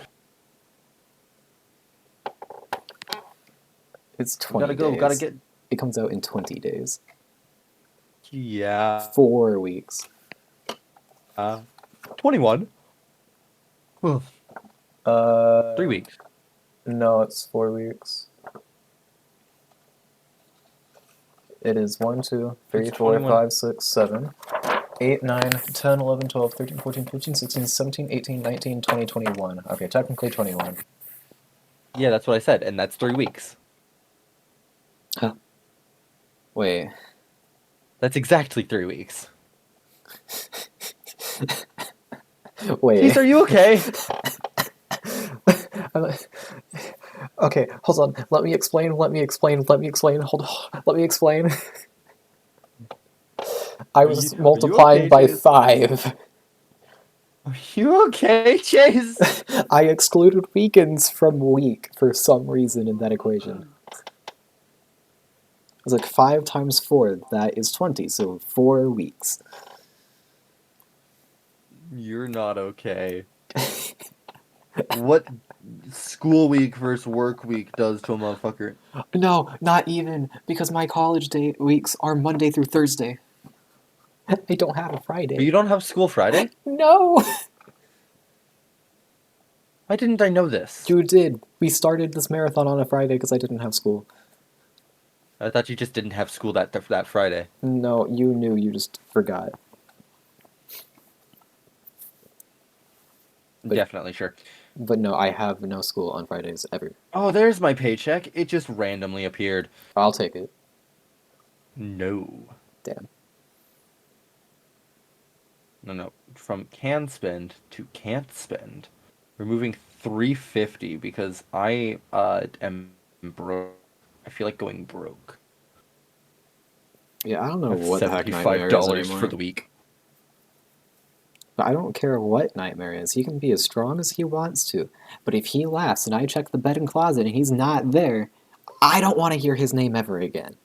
A: It's
J: We
A: 20
J: gotta go.
A: days.
J: Gotta get.
A: It comes out in 20 days.
J: Yeah.
A: 4 weeks.
J: 21. 3 weeks.
A: No, it's 4 weeks. It is 1, 2, 3,
J: It's
A: 4,
J: 21.
A: 5, 6, 7, 8, 9, 10, 11, 12, 13, 14, 15, 16, 17, 18, 19, 20, 21. Okay, technically 21.
J: Yeah, that's what I said, and that's 3 weeks.
A: Wait.
J: That's exactly 3 weeks.
A: Wait.
J: Keith, are you okay?
A: Okay, hold on. Let me explain. Hold on. Let me explain. I was multiplying
J: okay,
A: by
J: Chase?
A: 5.
J: Are you okay, Chase?
A: I excluded weekends from week for some reason in that equation. It's like 5 times 4, that is 20, so 4 weeks.
J: You're not okay. What school week versus work week does to a motherfucker?
A: No, not even, because my college day weeks are Monday through Thursday. I don't have a
J: But
A: Friday.
J: you don't have school Friday?
A: No!
J: Why didn't I know this?
A: You did. We started this marathon on a Friday because I didn't have school.
J: I thought you just didn't have school that Friday.
A: No, you knew, you just forgot. But-
J: Definitely, sure.
A: But no, I have no school on Fridays ever.
J: Oh, there's my paycheck. It just randomly appeared.
A: I'll take it.
J: No.
A: Damn.
J: No. From can spend to can't spend. Removing 350 because I am broke. I feel like going broke.
A: Yeah, I don't
J: I
A: know
J: have
A: what the heck Nightmare
J: $75
A: is anymore.
J: for the week.
A: But I don't care what Nightmare is. He can be as strong as he wants to. But if he laughs and I check the bed and closet and he's not there, I don't want to hear his name ever again.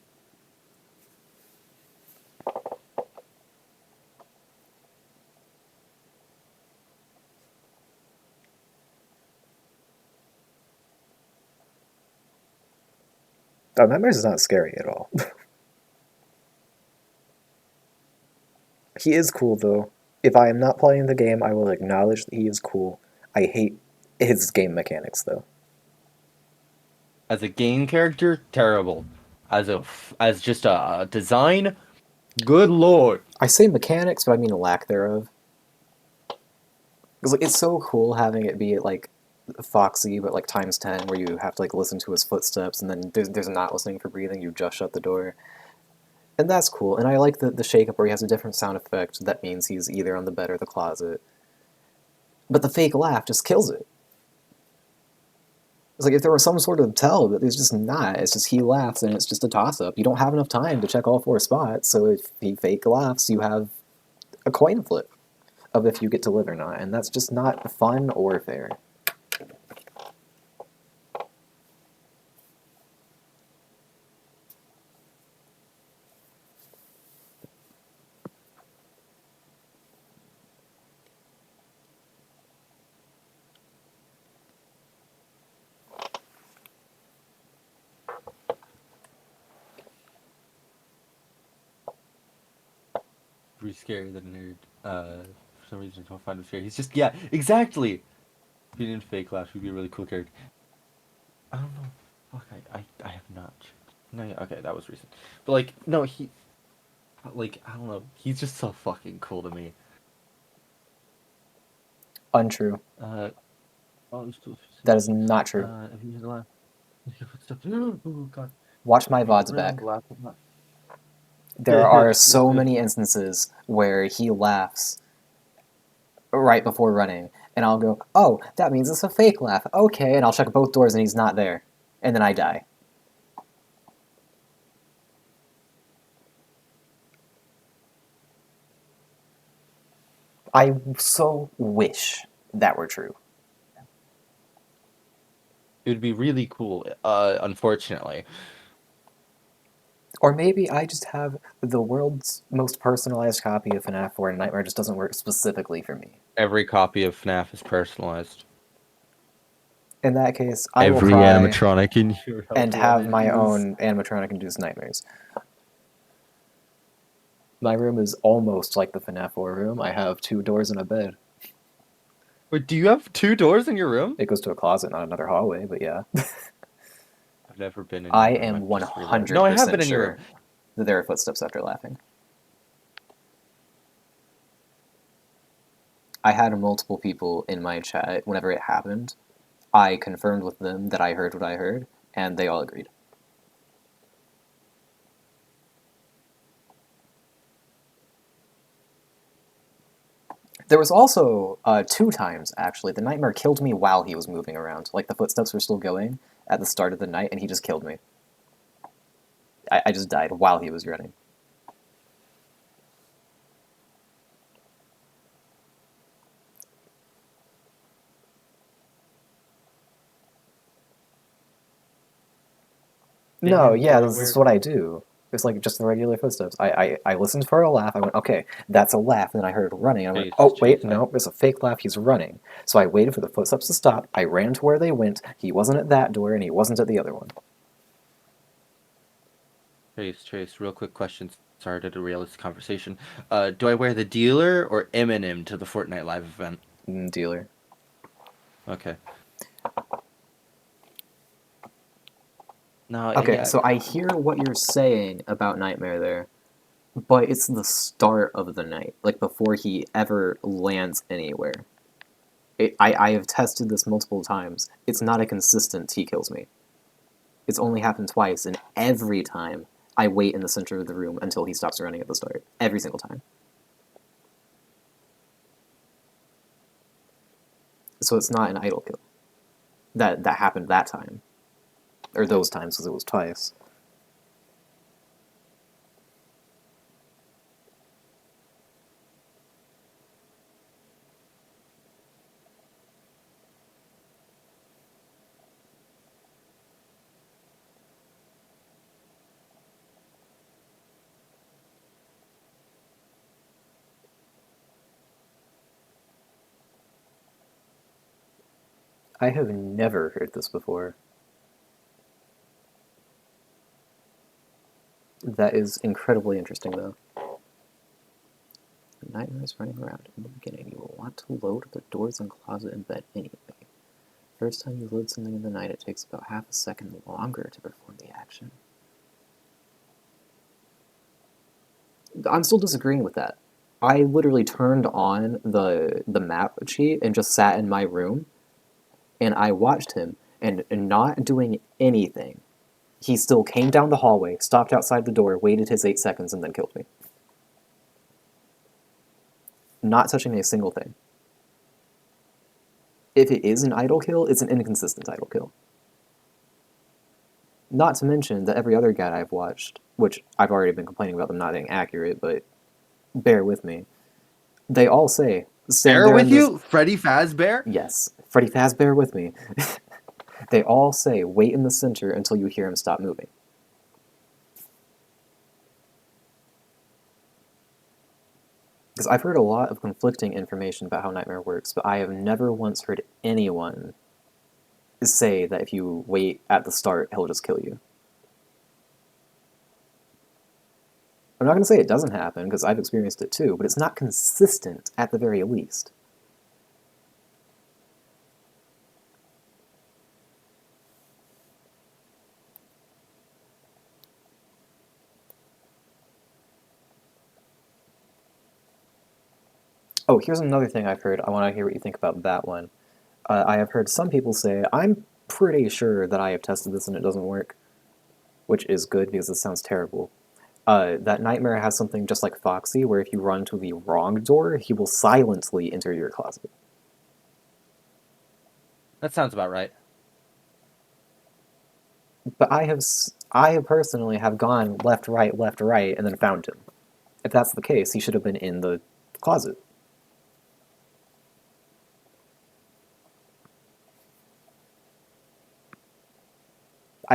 A: Oh, Nightmares is not scary at all. He is cool, though. If I am not playing the game, I will acknowledge that he is cool. I hate his game mechanics, though.
J: As a game character, terrible. As just a design, good lord.
A: I say mechanics, but I mean a lack thereof. Because it's so cool having it be like Foxy, but like times 10, where you have to like listen to his footsteps, and then there's not listening for breathing. You just shut the door, and that's cool. And I like the shake up where he has a different sound effect. That means he's either on the bed or the closet. But the fake laugh just kills it. It's like if there was some sort of tell, but there's just not. It's just he laughs, and it's just a toss up. You don't have enough time to check all 4 spots, so if he fake laughs, you have a coin flip of if you get to live or not, and that's just not fun or fair.
J: Pretty scary that a nerd, for some reason, don't find him scary. He's just, yeah, exactly! If he didn't fake laugh, he'd be a really cool character. I don't know. Fuck, I have not checked. No, yeah, okay, that was recent. But, like, no, I don't know. He's just so fucking cool to me.
A: Untrue.
J: Oh,
A: That is not true.
J: If you laugh. Oh, God.
A: Watch my VODs back. There are so many instances where he laughs right before running, and I'll go, oh, that means it's a fake laugh. Okay, and I'll check both doors and he's not there. And then I die. I so wish that were true.
J: It would be really cool, unfortunately.
A: Or maybe I just have the world's most personalized copy of FNAF 4 and Nightmare just doesn't work specifically for me.
J: Every copy of FNAF is personalized.
A: In that case, I will
J: Every
A: cry
J: animatronic in your house
A: and have my
J: is.
A: own animatronic-induced nightmares. My room is almost like the FNAF 4 room. I have 2 doors and a bed.
J: Wait, do you have 2 doors in your room?
A: It goes to a closet, not another hallway, but yeah.
J: I've never been in.
A: I
J: your room.
A: am
J: I've just realized-
A: 100%
J: No, I have been in your
A: sure.
J: room.
A: that there are footsteps after laughing. I had multiple people in my chat whenever it happened. I confirmed with them that I heard what I heard, and they all agreed. There was also 2 times, actually. The nightmare killed me while he was moving around. Like, the footsteps were still going at the start of the night, and he just killed me. I just died while he was running. No, yeah, this is what I do. It's like just the regular footsteps. I listened for a laugh. I went, okay, that's a laugh. And then I heard running. And I went, oh, wait, no, it's a fake laugh. He's running. So I waited for the footsteps to stop. I ran to where they went. He wasn't at that door, and he wasn't at the other one.
J: Trace, real quick question. Sorry to derail this conversation. Do I wear the dealer or Eminem to the Fortnite live event?
A: Dealer.
J: Okay. No.
A: Okay,
J: yeah.
A: so I hear what you're saying about Nightmare there, but it's the start of the night, like before he ever lands anywhere. I have tested this multiple times. It's not a consistent he kills me. It's only happened twice, and every time I wait in the center of the room until he stops running at the start. Every single time. So it's not an idle kill. That happened that time. Or those times, because it was twice. I have never heard this before. That is incredibly interesting, though. The nightmare is running around. In the beginning, you will want to load the doors and closet and bed anyway. First time you load something in the night, it takes about half a second longer to perform the action. I'm still disagreeing with that. I literally turned on the map cheat and just sat in my room, and I watched him, and not doing anything, he still came down the hallway, stopped outside the door, waited his 8 seconds, and then killed me. Not touching a single thing. If it is an idle kill, it's an inconsistent idle kill. Not to mention that every other guide I've watched, which I've already been complaining about them not being accurate, but bear with me, they all say, stand
J: Bear
A: there
J: with
A: in this...
J: you? Freddy Fazbear?
A: Yes. Freddy Fazbear with me. They all say, wait in the center until you hear him stop moving. Because I've heard a lot of conflicting information about how Nightmare works, but I have never once heard anyone say that if you wait at the start, he'll just kill you. I'm not going to say it doesn't happen, because I've experienced it too, but it's not consistent at the very least. Oh, here's another thing I've heard. I want to hear what you think about that one. I have heard some people say, I'm pretty sure that I have tested this and it doesn't work, which is good because it sounds terrible. That Nightmare has something just like Foxy, where if you run to the wrong door, he will silently enter your closet.
J: That sounds about right.
A: But I have personally have gone left, right, and then found him. If that's the case, he should have been in the closet.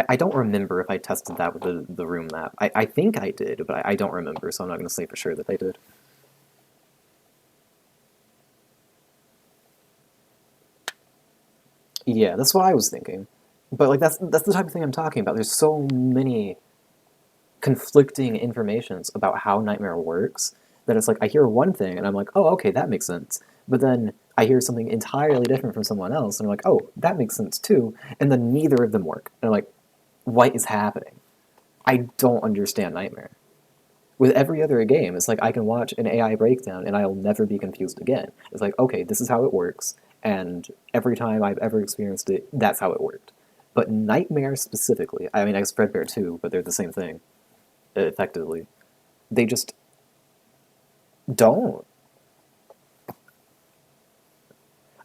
A: I don't remember if I tested that with the room map. I think I did, but I don't remember, so I'm not going to say for sure that I did. Yeah, that's what I was thinking. But like that's the type of thing I'm talking about. There's so many conflicting informations about how Nightmare works that it's like I hear one thing and I'm like, oh, okay, that makes sense. But then I hear something entirely different from someone else and I'm like, oh, that makes sense too. And then neither of them work. And I'm like, what is happening? I don't understand Nightmare. With every other game, it's like I can watch an AI breakdown and I'll never be confused again. It's like, okay, this is how it works, and every time I've ever experienced it, that's how it worked. But Nightmare specifically, I mean, I guess Fredbear too, but they're the same thing, effectively. They just don't.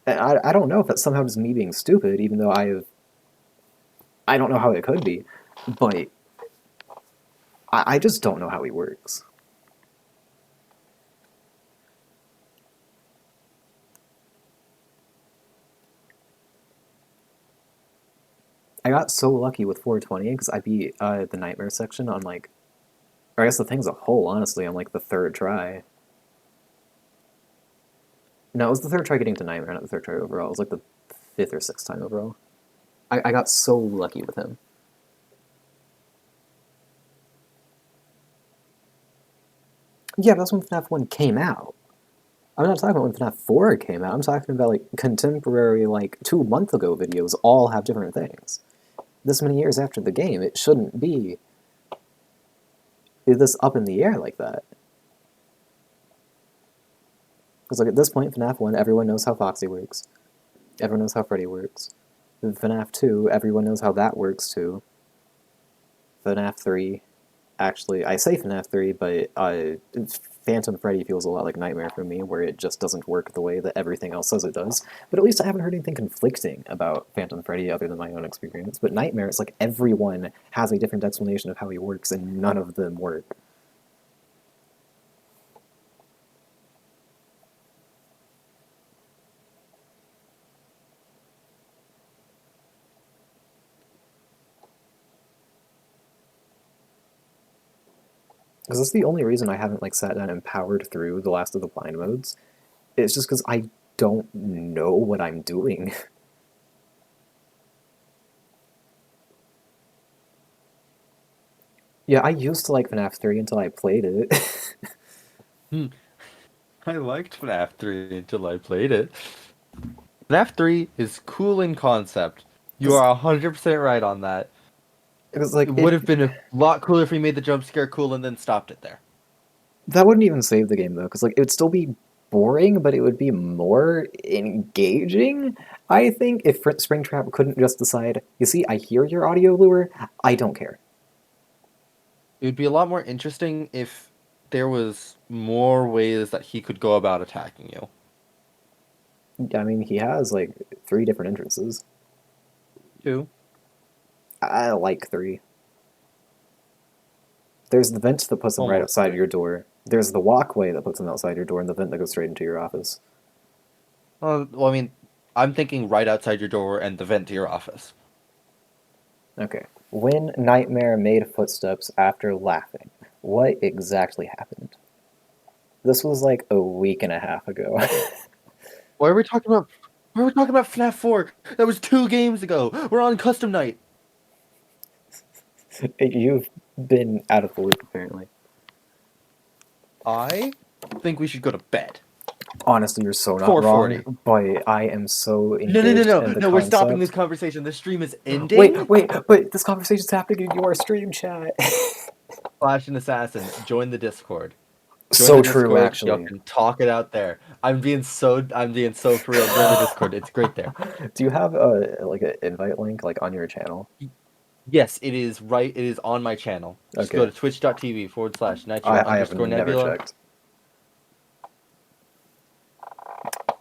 A: And I don't know if that's somehow just me being stupid, even though I don't know how it could be, but I just don't know how he works. I got so lucky with 420 because I beat the Nightmare section on like, or I guess the thing as a whole, honestly, on like the third try. No, it was the third try getting to Nightmare, not the third try overall. It was like the fifth or sixth time overall. I got so lucky with him. Yeah, but that's when FNAF 1 came out. I'm not talking about when FNAF 4 came out. I'm talking about like contemporary, like 2 month ago videos all have different things. This many years after the game, it shouldn't be this up in the air like that. Because like at this point, FNAF 1, everyone knows how Foxy works. Everyone knows how Freddy works. FNAF 2, everyone knows how that works too. FNAF 3, actually, I say FNAF 3, but Phantom Freddy feels a lot like Nightmare for me, where it just doesn't work the way that everything else says it does. But at least I haven't heard anything conflicting about Phantom Freddy other than my own experience. But Nightmare, it's like everyone has a different explanation of how he works, and none of them work. Because that's the only reason I haven't like sat down and powered through the last of the blind modes. It's just because I don't know what I'm doing. Yeah, I used to like FNAF 3 until I played it.
J: I liked FNAF 3 until I played it. FNAF 3 is cool in concept. You are 100% right on that.
A: It was
J: It
A: like
J: would have been a lot cooler if we made the jump scare cool and then stopped it there.
A: that wouldn't even save the game though, because like it would still be boring, but it would be more engaging. I think if Springtrap couldn't just decide, you see, I hear your audio lure, I don't care.
J: It would be a lot more interesting if there was more ways that he could go about attacking you.
A: I mean, he has like 3 different entrances.
J: 2.
A: I like 3. There's the vent that puts him right
J: Almost
A: outside
J: 3.
A: your door. There's the walkway that puts him outside your door, and the vent that goes straight into your office.
J: Well, I mean, I'm thinking right outside your door and the vent to your office.
A: Okay. When Nightmare made footsteps after laughing, what exactly happened? This was like a week and a half ago.
J: Why are we talking about? Why are we talking about FNAF 4? That was 2 games ago. We're on custom night.
A: You've been out of the loop, apparently.
J: I think we should go to bed.
A: Honestly, you're so not
J: 4:40.
A: wrong, but I am so
J: No, no, no,
A: engaged
J: no,
A: in the
J: no. We're stopping this
A: concept.
J: conversation. The stream is
A: Wait,
J: ending.
A: wait, but this conversation's happening in your stream chat.
J: Flash and Assassin, join the Discord. Join
A: So
J: the
A: true,
J: Discord. Y'all
A: actually.
J: can talk it out there. I'm being so for real. Join the Discord. It's great there.
A: Do you have a like an invite link like on your channel?
J: Yes, it is right. It is on my channel. Just go
A: Okay.
J: to twitch.tv/nitro
A: I have
J: underscore
A: never
J: nebula.
A: checked.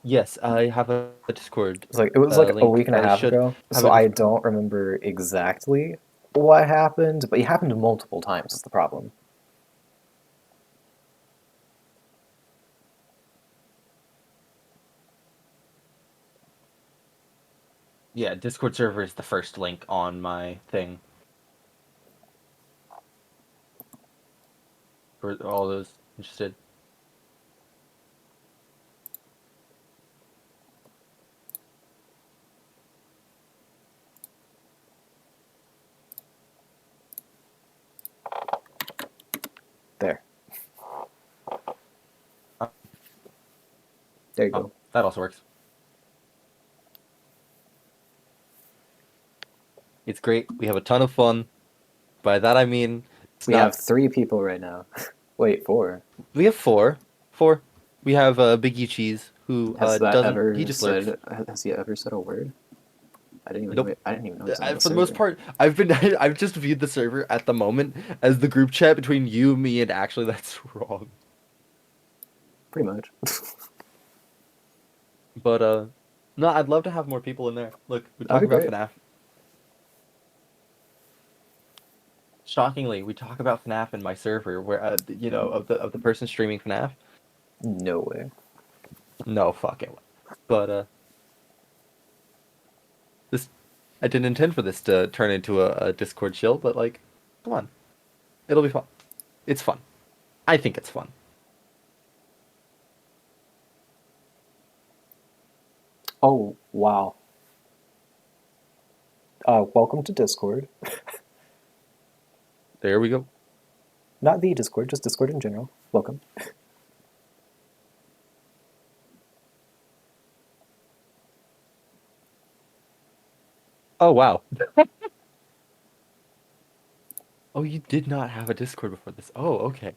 J: Yes, I have a Discord
A: It's like it was like a
J: link.
A: week and a
J: I
A: half
J: should
A: ago,
J: have
A: so
J: a
A: I
J: Discord.
A: don't remember exactly what happened, but it happened multiple times is the problem.
J: Yeah, Discord server is the first link on my thing. For all those interested.
A: There. There you
J: Oh,
A: go.
J: that also works. It's great. We have a ton of fun. By that I mean it's
A: We have
J: not
A: 3 people right now. Wait, 4.
J: We have four. Four. We have Biggie Cheese, who
A: Has that
J: doesn't. He
A: ever
J: just lurks.
A: said? Has he ever said a word?
J: Nope.
A: I didn't even know he was on the
J: For the most
A: server.
J: part, I've been I've just viewed the server at the moment as the group chat between you, me, and actually that's wrong.
A: Pretty much.
J: But no, I'd love to have more people in there. Look, we
A: That'd
J: talk
A: be
J: about
A: great.
J: FNAF. Shockingly, we talk about FNAF in my server, where you know, of the person streaming FNAF.
A: No way.
J: No fucking way. But this I didn't intend for this to turn into a Discord chill, but like, come on, it'll be fun. It's fun. I think it's fun.
A: Oh wow. Welcome to Discord.
J: There we go.
A: Not the Discord, just Discord in general. Welcome.
J: Oh wow. Oh, you did not have a Discord before this. Oh, okay.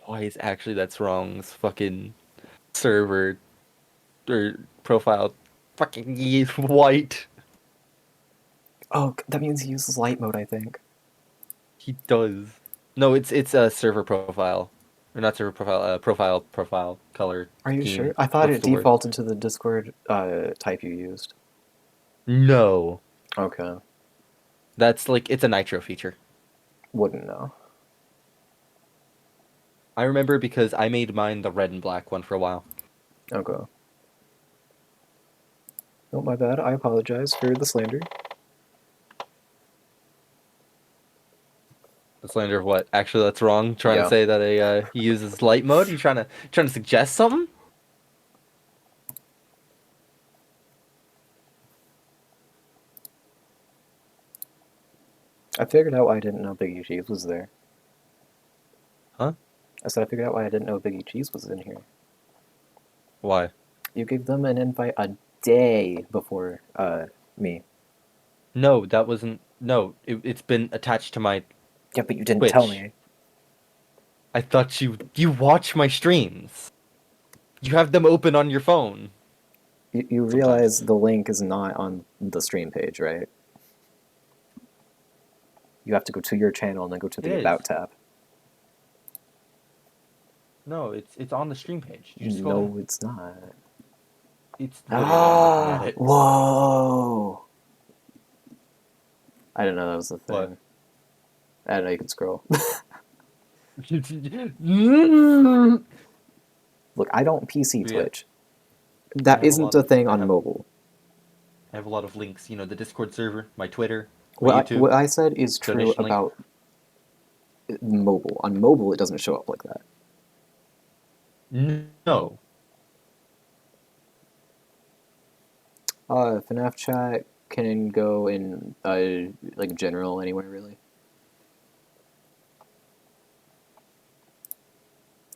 J: Why is actually that's wrong's fucking server or profile fucking white?
A: Oh, that means he uses light mode, I think.
J: He does. No, it's a server profile. Or not server profile, profile color
A: Are you
J: scheme.
A: sure? I thought
J: What's
A: it
J: the word?
A: defaulted to the Discord type you used.
J: No.
A: Okay.
J: That's like it's a Nitro feature.
A: Wouldn't know.
J: I remember because I made mine the red and black one for a while.
A: Okay. Oh, my bad. I apologize for the slander.
J: The slander of what? Actually, that's wrong. Trying to
A: Yeah.
J: say that he uses light mode. You trying to suggest something?
A: I figured out why I didn't know Biggie Cheese was there.
J: Huh?
A: I said I figured out why I didn't know Biggie Cheese was in here.
J: Why?
A: You gave them an invite a day before me.
J: No, that wasn't. No, it's been attached to my
A: Yeah, but you didn't tell
J: Twitch.
A: me.
J: I thought you watch my streams. You have them open on your phone.
A: You
J: Sometimes.
A: realize the link is not on the stream page, right? You have to go to your channel and then go to the
J: It
A: About
J: is.
A: tab.
J: No, it's on the stream page. You just go
A: No,
J: down.
A: it's not.
J: It's literally I'm looking at it.
A: Whoa! I didn't know that was a thing.
J: What?
A: I didn't know you could scroll. Look, I don't PC
J: Yeah.
A: Twitch. That
J: have a
A: isn't
J: lot
A: a
J: of-
A: thing
J: I
A: on
J: have-
A: mobile.
J: I have a lot of links. You know, the Discord server, my Twitter, my YouTube.
A: What I said is true
J: Donation link.
A: about mobile. On mobile, it doesn't show up like that.
J: No.
A: FNAF chat can go in like general anywhere really.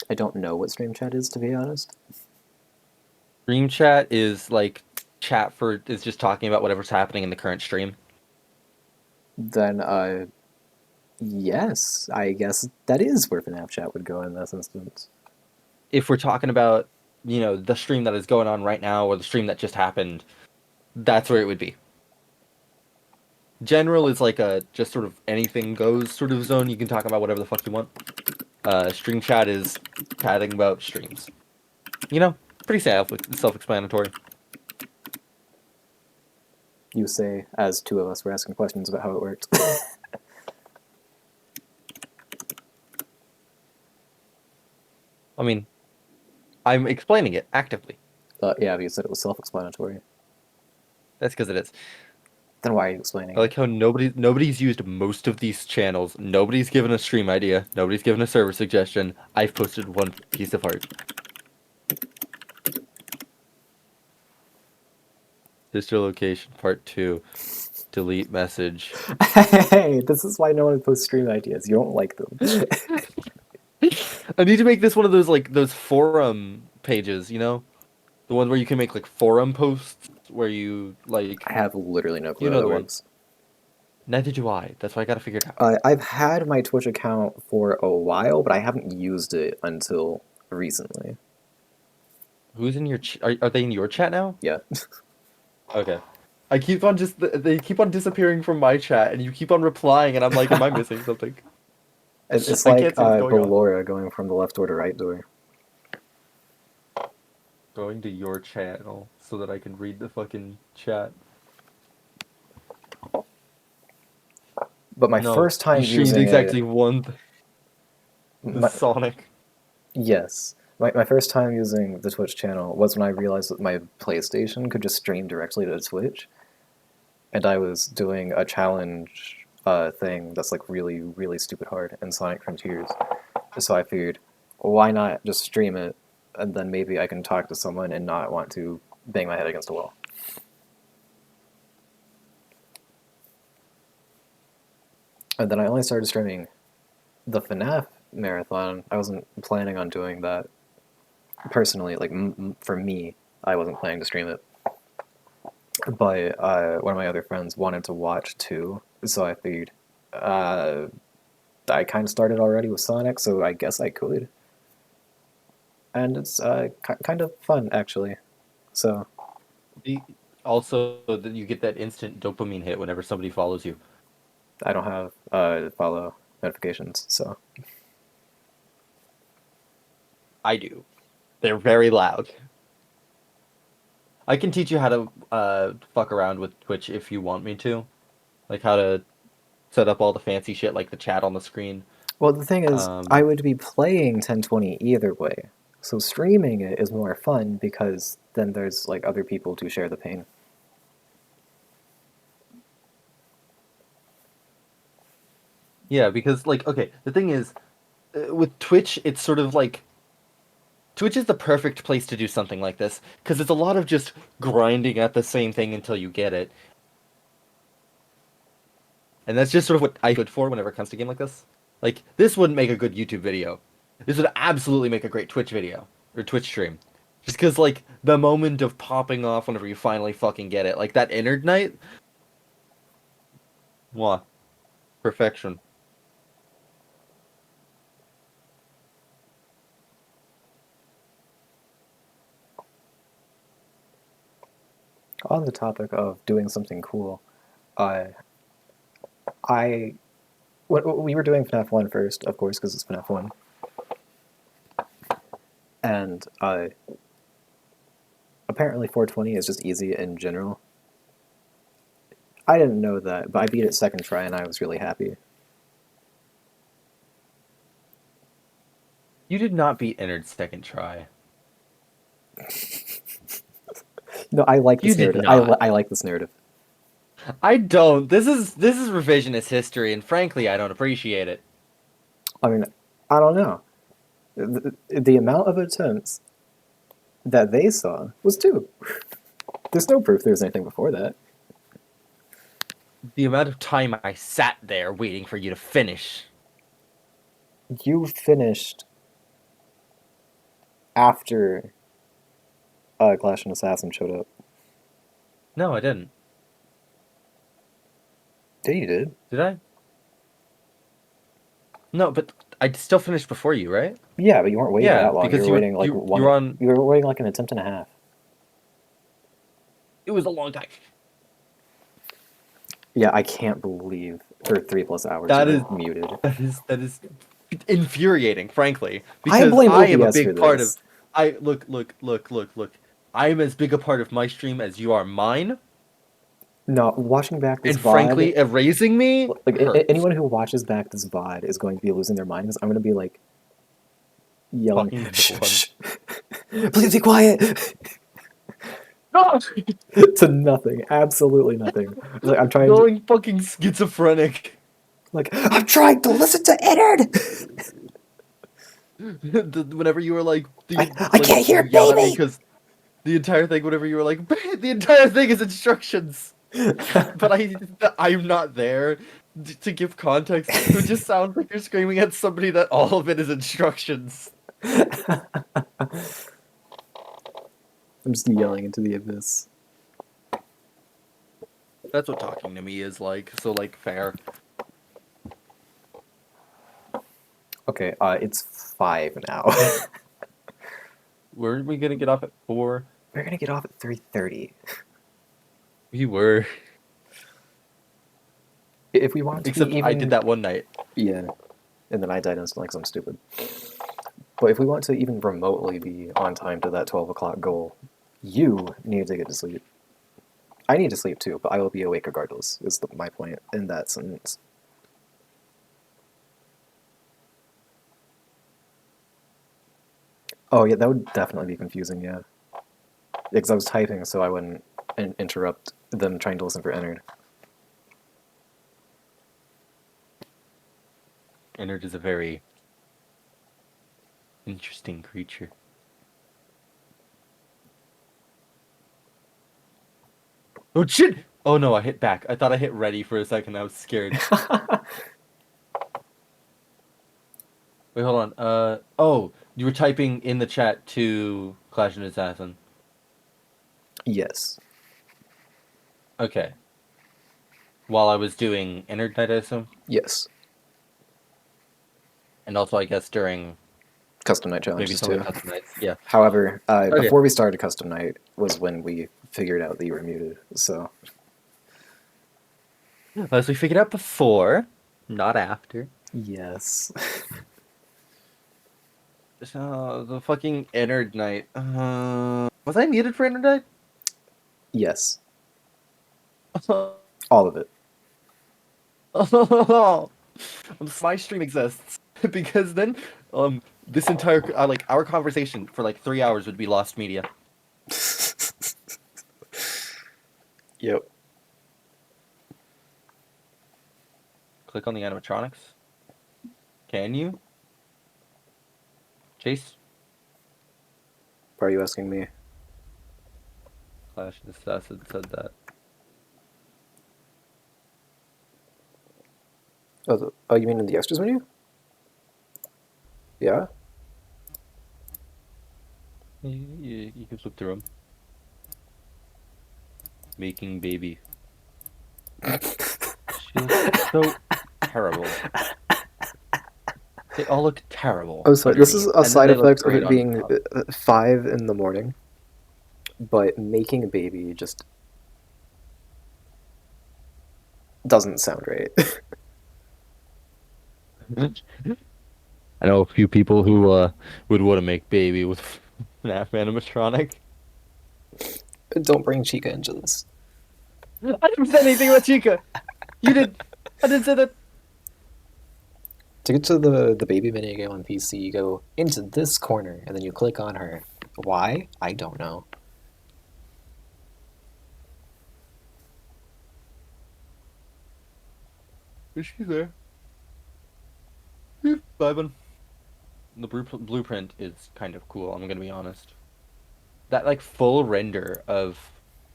A: I don't know what stream chat is, to be honest.
J: Stream chat is like is just talking about whatever's happening in the current stream.
A: Then yes, I guess that is where FNAF chat would go in this instance.
J: If we're talking about, you know, the stream that is going on right now or the stream that just happened, that's where it would be. General is like a just sort of anything goes sort of zone. You can talk about whatever the fuck you want. Stream chat is chatting about streams. You know, pretty self-explanatory.
A: You say, as two of us were asking questions about how it worked.
J: I mean, I'm explaining it actively.
A: Yeah, but you said it was self-explanatory.
J: That's because it is.
A: Then why are you explaining
J: I like how nobody's used most of these channels. Nobody's given a stream idea. Nobody's given a server suggestion. I've posted one piece of art. Sister location part 2. Delete message.
A: it? Hey, this is why no one posts stream ideas. You don't like them.
J: I need to make this one of those like those forum pages, you know? The one where you can make like forum posts where you like
A: I have literally no clue
J: you
A: how
J: know
A: that
J: the one.
A: works.
J: Neither do I. That's why I gotta figure it out.
A: I've had my Twitch account for a while, but I haven't used it until recently.
J: Who's in your are they in your chat now?
A: Yeah.
J: Okay. I keep on they keep on disappearing from my chat and you keep on replying and I'm like, am I missing something?
A: It's
J: I
A: like
J: can't see what's going on.
A: Ballora going from the left door to right door.
J: Going to your channel so that I can read the fucking chat.
A: But my
J: No,
A: first time
J: you streamed
A: using it,
J: exactly one the
A: my,
J: Sonic.
A: yes, my first time using the Twitch channel was when I realized that my PlayStation could just stream directly to Twitch, and I was doing a challenge thing that's like really, really stupid hard in Sonic Frontiers. So I figured, why not just stream it, and then maybe I can talk to someone and not want to bang my head against a wall. And then I only started streaming the Fnaf marathon. I wasn't planning on doing that personally. Like for me, I wasn't planning to stream it. But one of my other friends wanted to watch too, so I figured I kind of started already with Sonic, so I guess I could. And it's kind of fun actually. So
J: Also, that you get that instant dopamine hit whenever somebody follows you.
A: I don't have follow notifications, so
J: I do. They're very loud. I can teach you how to fuck around with Twitch if you want me to. Like how to set up all the fancy shit like the chat on the screen.
A: well the thing is I would be playing 1020 either way. So streaming it is more fun because then there's like other people to share the pain.
J: Yeah, because like okay, the thing is with Twitch it's sort of like Twitch is the perfect place to do something like this because it's a lot of just grinding at the same thing until you get it. And that's just sort of what I good for whenever it comes to a game like this. Like, this wouldn't make a good YouTube video. This would absolutely make a great Twitch video. Or Twitch stream. Just because, like, the moment of popping off whenever you finally fucking get it. Like, that Innard night. Mwah. Perfection.
A: On the topic of doing something cool, we were doing FNAF 1 first, of course, because it's FNAF 1. And apparently 420 is just easy in general. I didn't know that, but I beat it second try and I was really happy.
J: You did not beat Innard's second try.
A: No, I like this
J: You did
A: narrative.
J: not.
A: I like this narrative.
J: I don't. This is revisionist history, and frankly, I don't appreciate it.
A: I mean, I don't know. The amount of attempts that they saw was 2. There's no proof there was anything before that.
J: The amount of time I sat there waiting for you to finish.
A: You finished after Clash and Assassin showed up.
J: No, I didn't.
A: Yeah, you did.
J: Did I? No, but I still finished before you, right?
A: Yeah, but you weren't waiting that long.
J: because
A: You were waiting like
J: you
A: one.
J: were on.
A: You were waiting like an attempt and a half.
J: It was a long time.
A: Yeah, I can't believe for 3+ hours
J: That
A: you
J: is
A: were muted.
J: that is infuriating, frankly,
A: I
J: because
A: blame
J: I am a
A: OBS for
J: big part of.
A: this.
J: I look. I am as big a part of my stream as you are mine,
A: No, watching back this
J: and
A: VOD,
J: frankly, erasing me
A: like
J: hurts.
A: anyone who watches back this VOD is going to be losing their mind because I'm going to be like yelling,
J: Fucking
A: shh,
J: villain.
A: shh. Please be quiet.
J: No!
A: To nothing, absolutely nothing. Like I'm trying to,
J: Going fucking schizophrenic.
A: like I'm trying to listen to Innard.
J: Whenever you were like,
A: I can't hear
J: you yelled at me
A: baby.
J: because the entire thing. Whenever you were like, the entire thing is instructions. But I'm not there to give context. So it just sounds like you're screaming at somebody that all of it is instructions.
A: I'm just yelling into the abyss.
J: That's what talking to me is like. So like fair.
A: Okay, it's 5 now.
J: Weren't we gonna get off at 4?
A: We're gonna get off at 3:30.
J: We were.
A: If we want to
J: Except
A: be even...
J: I did that one night.
A: Yeah, and then I died instantly because I'm stupid. But if we want to even remotely be on time to that 12 o'clock goal, you need to get to sleep. I need to sleep too, but I will be awake regardless, is my point in that sentence. Oh yeah, that would definitely be confusing, yeah. Because I was typing so I wouldn't interrupt them trying to listen for Ennard.
J: Ennard is a very interesting creature. Oh shit! Oh no, I hit back. I thought I hit ready for a second. I was scared. Wait, hold on. Oh, you were typing in the chat to Clash and Assassin.
A: Yes.
J: Okay. While I was doing Ennard Night, I assume?
A: Yes.
J: And also, I guess, during
A: Custom night
J: maybe
A: challenges
J: some of
A: too.
J: the custom nights. Yeah.
A: However,
J: Okay.
A: before we started custom night was when we figured out that you were muted, so...
J: As we figured out before, not after.
A: Yes.
J: So, the fucking Ennard Night. Was I muted for Ennard Night?
A: Yes. All of it.
J: My stream exists because then this entire like our conversation for like 3 hours would be lost media.
A: Yep.
J: Click on the animatronics. Can you? Chase?
A: Why are you asking me?
J: Clash and Assassin said that.
A: Oh, you mean in the extras menu? Yeah?
J: You can flip through them. Making baby. She looks so terrible. They all look terrible.
A: Oh, sorry. This is
J: underneath,
A: a
J: and then
A: side
J: they look
A: effect of
J: great
A: it
J: on
A: being
J: top.
A: 5 in the morning. But making a baby just doesn't sound right.
J: I know a few people who would want to make baby with Fnaf animatronic.
A: Don't bring Chica into this.
J: I didn't say anything about Chica. You did. I didn't say that.
A: To get to the baby minigame on PC, you go into this corner, and then you click on her. Why? I don't know.
J: Is she there? Vibin. The blueprint is kind of cool. I'm gonna be honest. That like full render of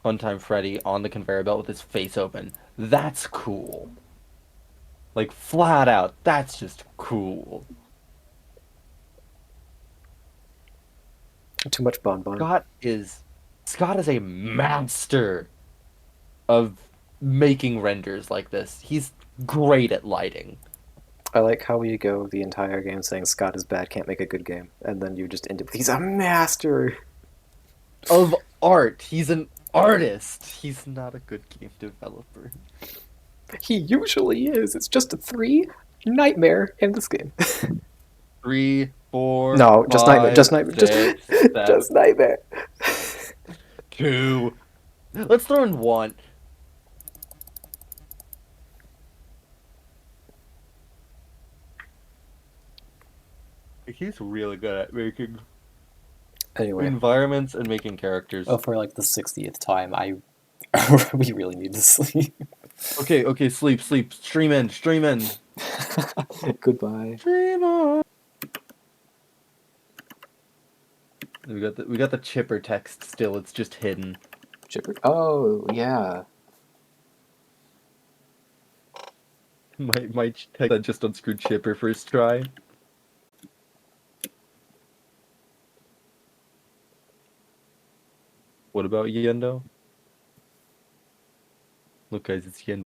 J: Funtime Freddy on the conveyor belt with his face open. That's cool. Like flat out, that's just cool.
A: Too much bonbon.
J: Scott is a master of making renders like this. He's great at lighting.
A: I like how we go the entire game saying Scott is bad, can't make a good game, and then you just end it with, he's a master
J: Of art. He's an artist. He's not a good game developer.
A: He usually is. It's just a 3 nightmare in this game.
J: 3, 4.
A: No, just nightmare. Just nightmare.
J: 6, 7,
A: just nightmare.
J: 2. Let's throw in 1. He's really good at making
A: Anyway,
J: environments and making characters.
A: oh, for like the 60th time, we really need to sleep.
J: Okay, sleep. Stream in.
A: Goodbye.
J: Stream on. We got the chipper text still. It's just hidden.
A: Chipper. Oh yeah.
J: My text that just unscrewed chipper first try. What about Yendo? Look, guys, it's Yendo.